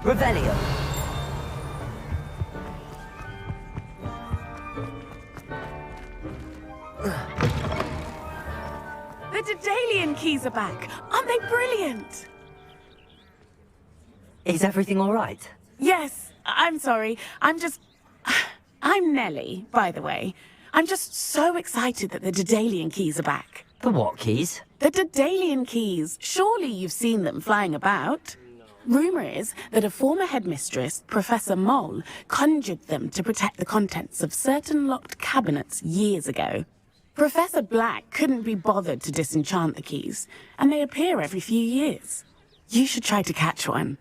Revelio. The Daedalian keys are back. Aren't they brilliant? Is everything all right? Yes. I'm sorry. I'm Nellie, by the way. I'm just so excited that the Daedalian keys are back. The what keys? The Daedalian keys. Surely you've seen them flying about. Rumour is that a former headmistress, Professor Moll, conjured them to protect the contents of certain locked cabinets years ago. Professor Black couldn't be bothered to disenchant the keys, and they appear every few years. You should try to catch one.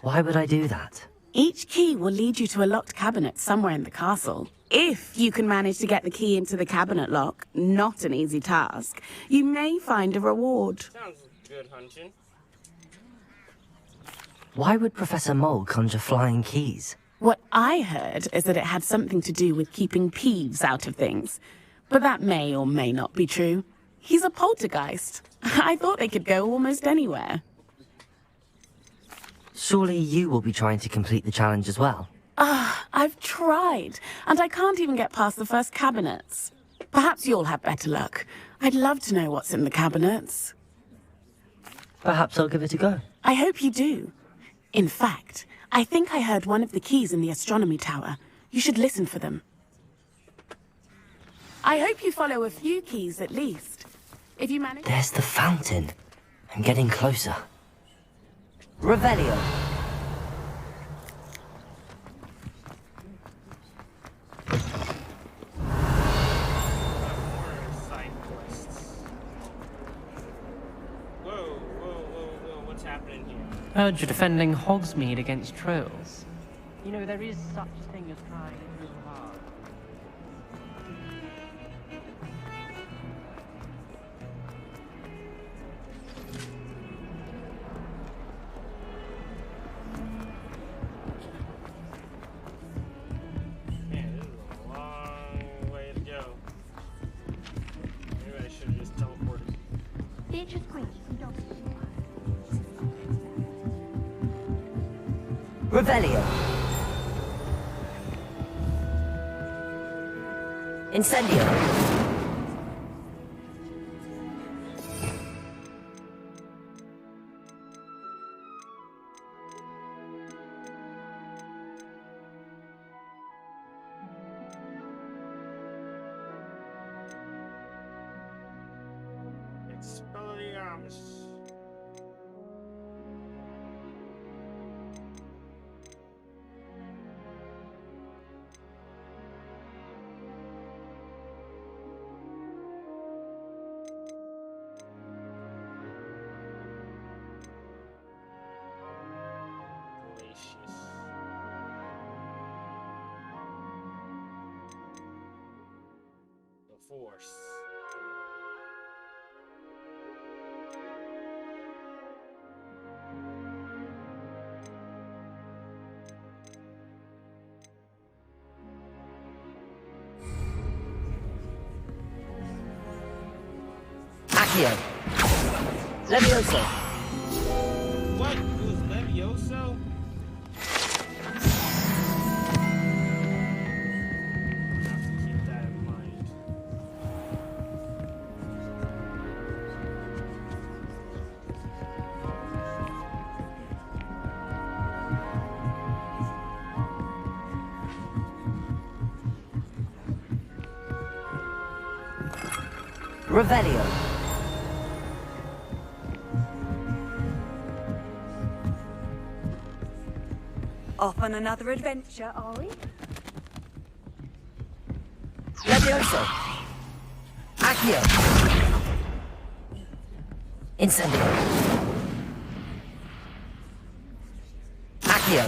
Why would I do that? Each key will lead you to a locked cabinet somewhere in the castle. If you can manage to get the key into the cabinet lock, not an easy task, you may find a reward. Sounds good hunting. Why would Professor Mole conjure flying keys? What I heard is that it had something to do with keeping Peeves out of things. But that may or may not be true. He's a poltergeist. I thought they could go almost anywhere. Surely you will be trying to complete the challenge as well. I've tried, and I can't even get past the first cabinets. Perhaps you'll have better luck. I'd love to know what's in the cabinets. Perhaps I'll give it a go. I hope you do. In fact, I think I heard one of the keys in the astronomy tower. You should listen for them. I hope you follow a few keys at least. If you manage... There's the fountain. I'm getting closer. Revelio. Whoa, what's happening here? Heard you're defending Hogsmeade against trolls. You know, there is such a thing as trying too hard. Man, this is a long way to go. Maybe I should have just teleported. Beatrice Green, Revelio. Incendio. Expelliarmus. The Force. Accio. Levioso. What? It was Levioso? Keep that in mind. Revelio. Off on another adventure, are we? Levioso. Accio. Incendio. Accio.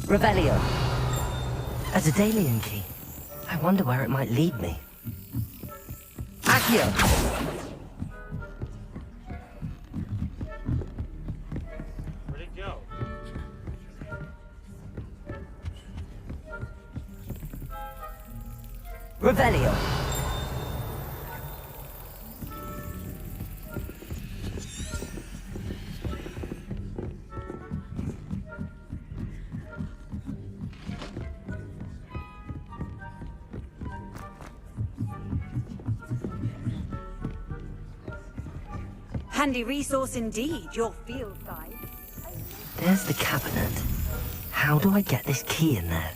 Revelio. A Daedalian key. I wonder where it might lead me. Accio. Where'd it go? Revelio. Handy resource indeed, your field guide. There's the cabinet. How do I get this key in there?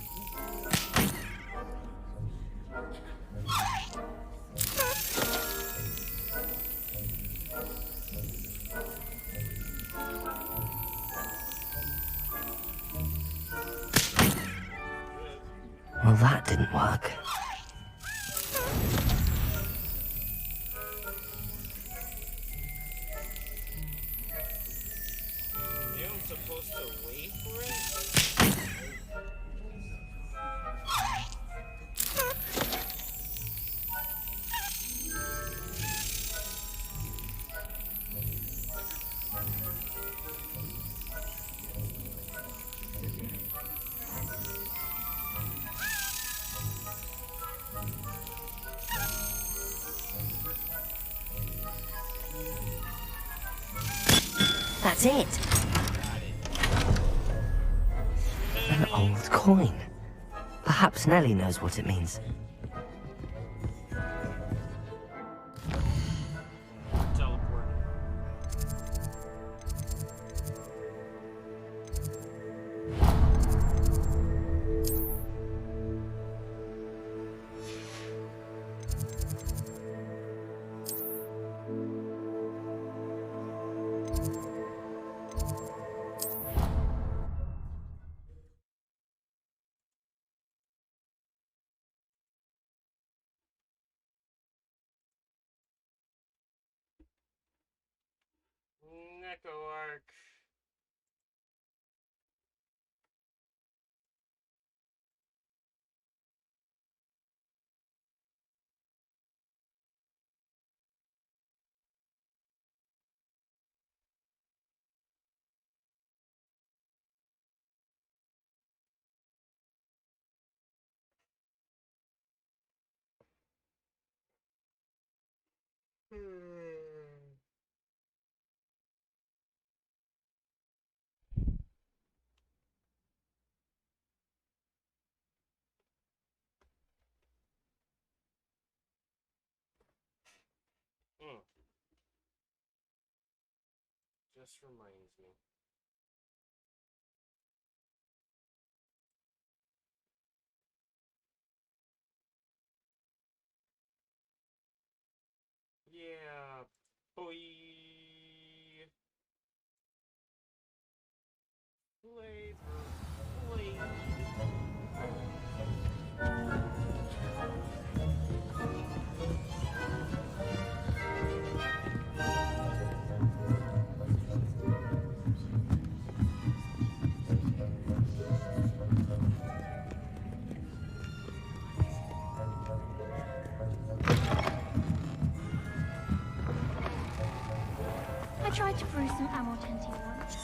didn't work. Maybe I'm supposed to wait for it? That's it! An old coin. Perhaps Nellie knows what it means. Echo arc. Just reminds me. Yeah, boy. Blade. I tried to brew some ammo tenty once.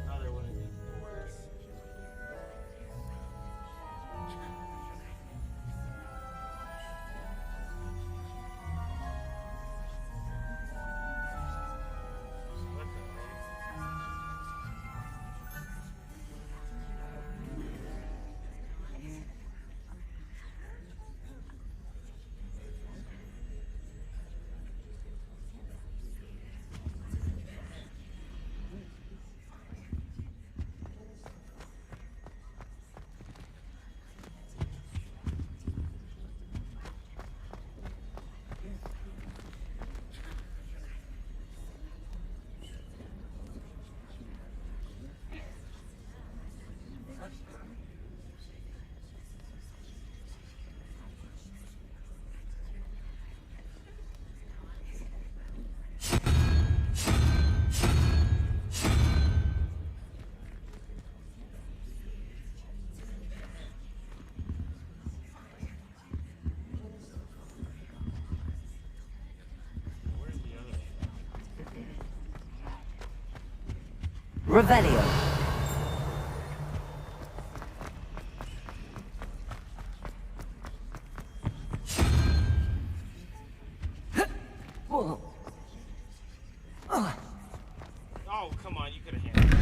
Another one of these doors. What the Revelio. Whoa. Oh, come on, you could have handled it.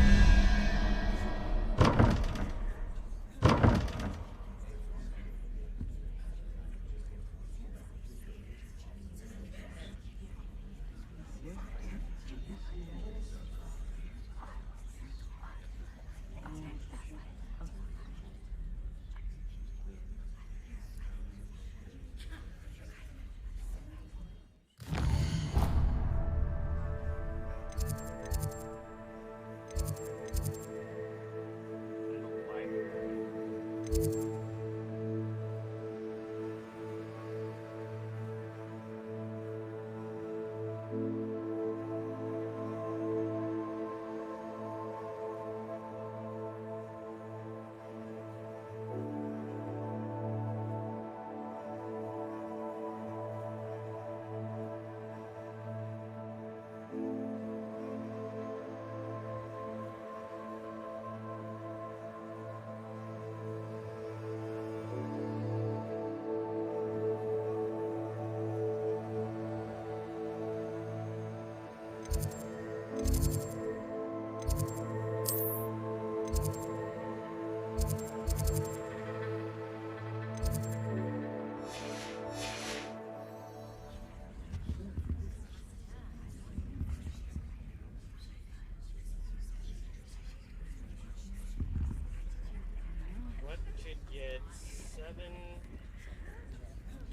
What could get 7,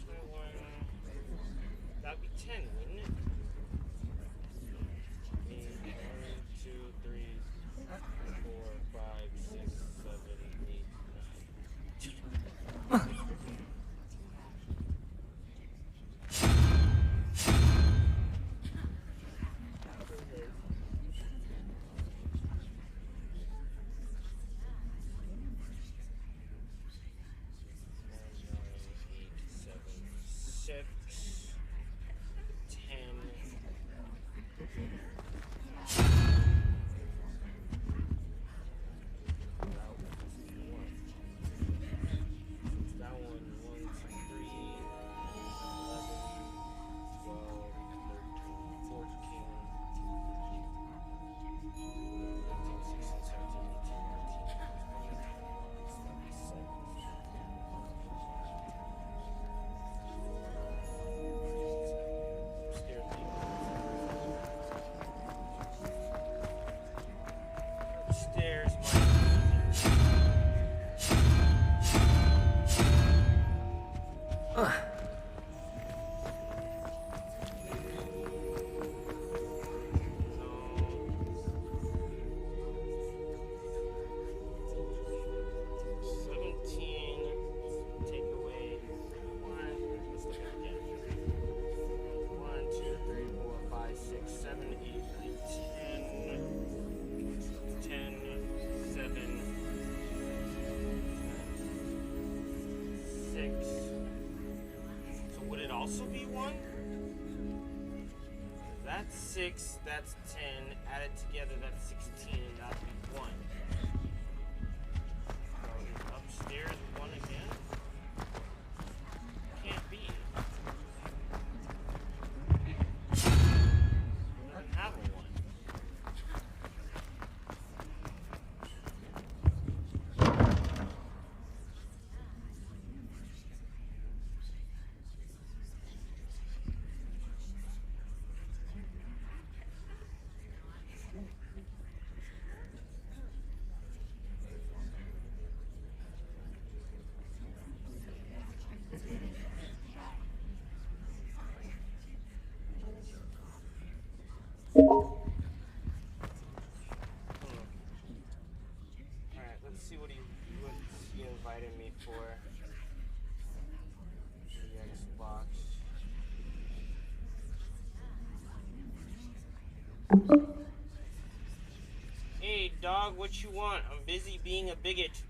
21? That'd be 10, wouldn't it? 8, 1, 2, 3, 4, 5, 6, 7, 8, 9. Stairs might also be 1? That's 6, that's 10. Added together, that's 16, and that'd be 1. So is upstairs 1 again? Can't be. It doesn't have a 1. Alright, let's see what he invited me for. The Xbox. Hey dog, what you want? I'm busy being a bigot.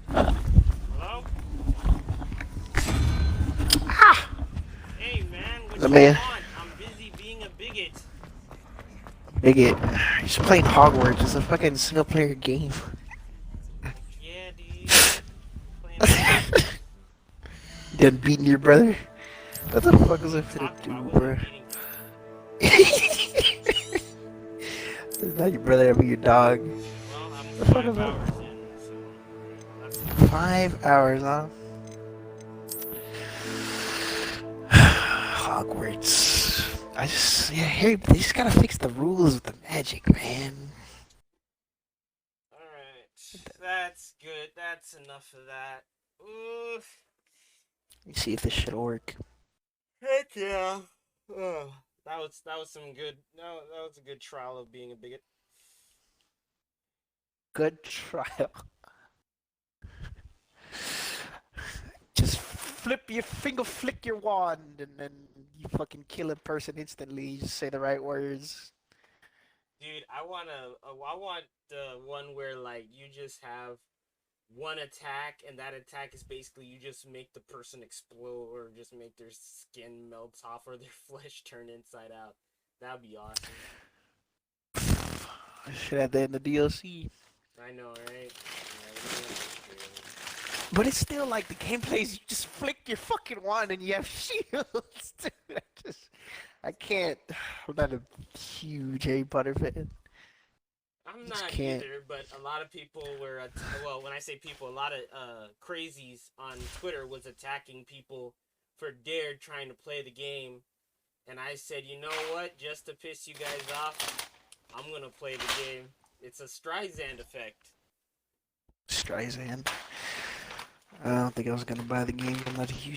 Hello? Hey man, what you want? I'm busy being a bigot. Bigot. You're just playing Hogwarts. It's a fucking single player game. Yeah, dude. You done beating your brother? What the fuck was I finna do, bro? It's not your brother, I mean your dog. Well, I'm What the fuck 5 is that? hours in, so that's 5 hours, huh? Hogwarts. They just gotta fix the rules with the magic, man. Alright, that's good. That's enough of that. Oof. Let me see if this shit'll work. Heck yeah. Ugh. That was some good. No, that was a good trial of being a bigot. Good trial. Just flick your wand, and then you fucking kill a person instantly. You just say the right words. Dude, I want the one where like you just have one attack, and that attack is basically you just make the person explode, or just make their skin melt off, or their flesh turn inside out. That'd be awesome. Should have that in the DLC. I know, right? But it's still like the gameplay is you just flick your fucking wand and you have shields. Dude, I can't. I'm not a huge Harry Potter fan. I'm not either, but a lot of people were, well, when I say people, a lot of crazies on Twitter was attacking people for Dare trying to play the game. And I said, you know what? Just to piss you guys off, I'm gonna play the game. It's a Streisand effect. Streisand? I don't think I was gonna buy the game. I'm not a huge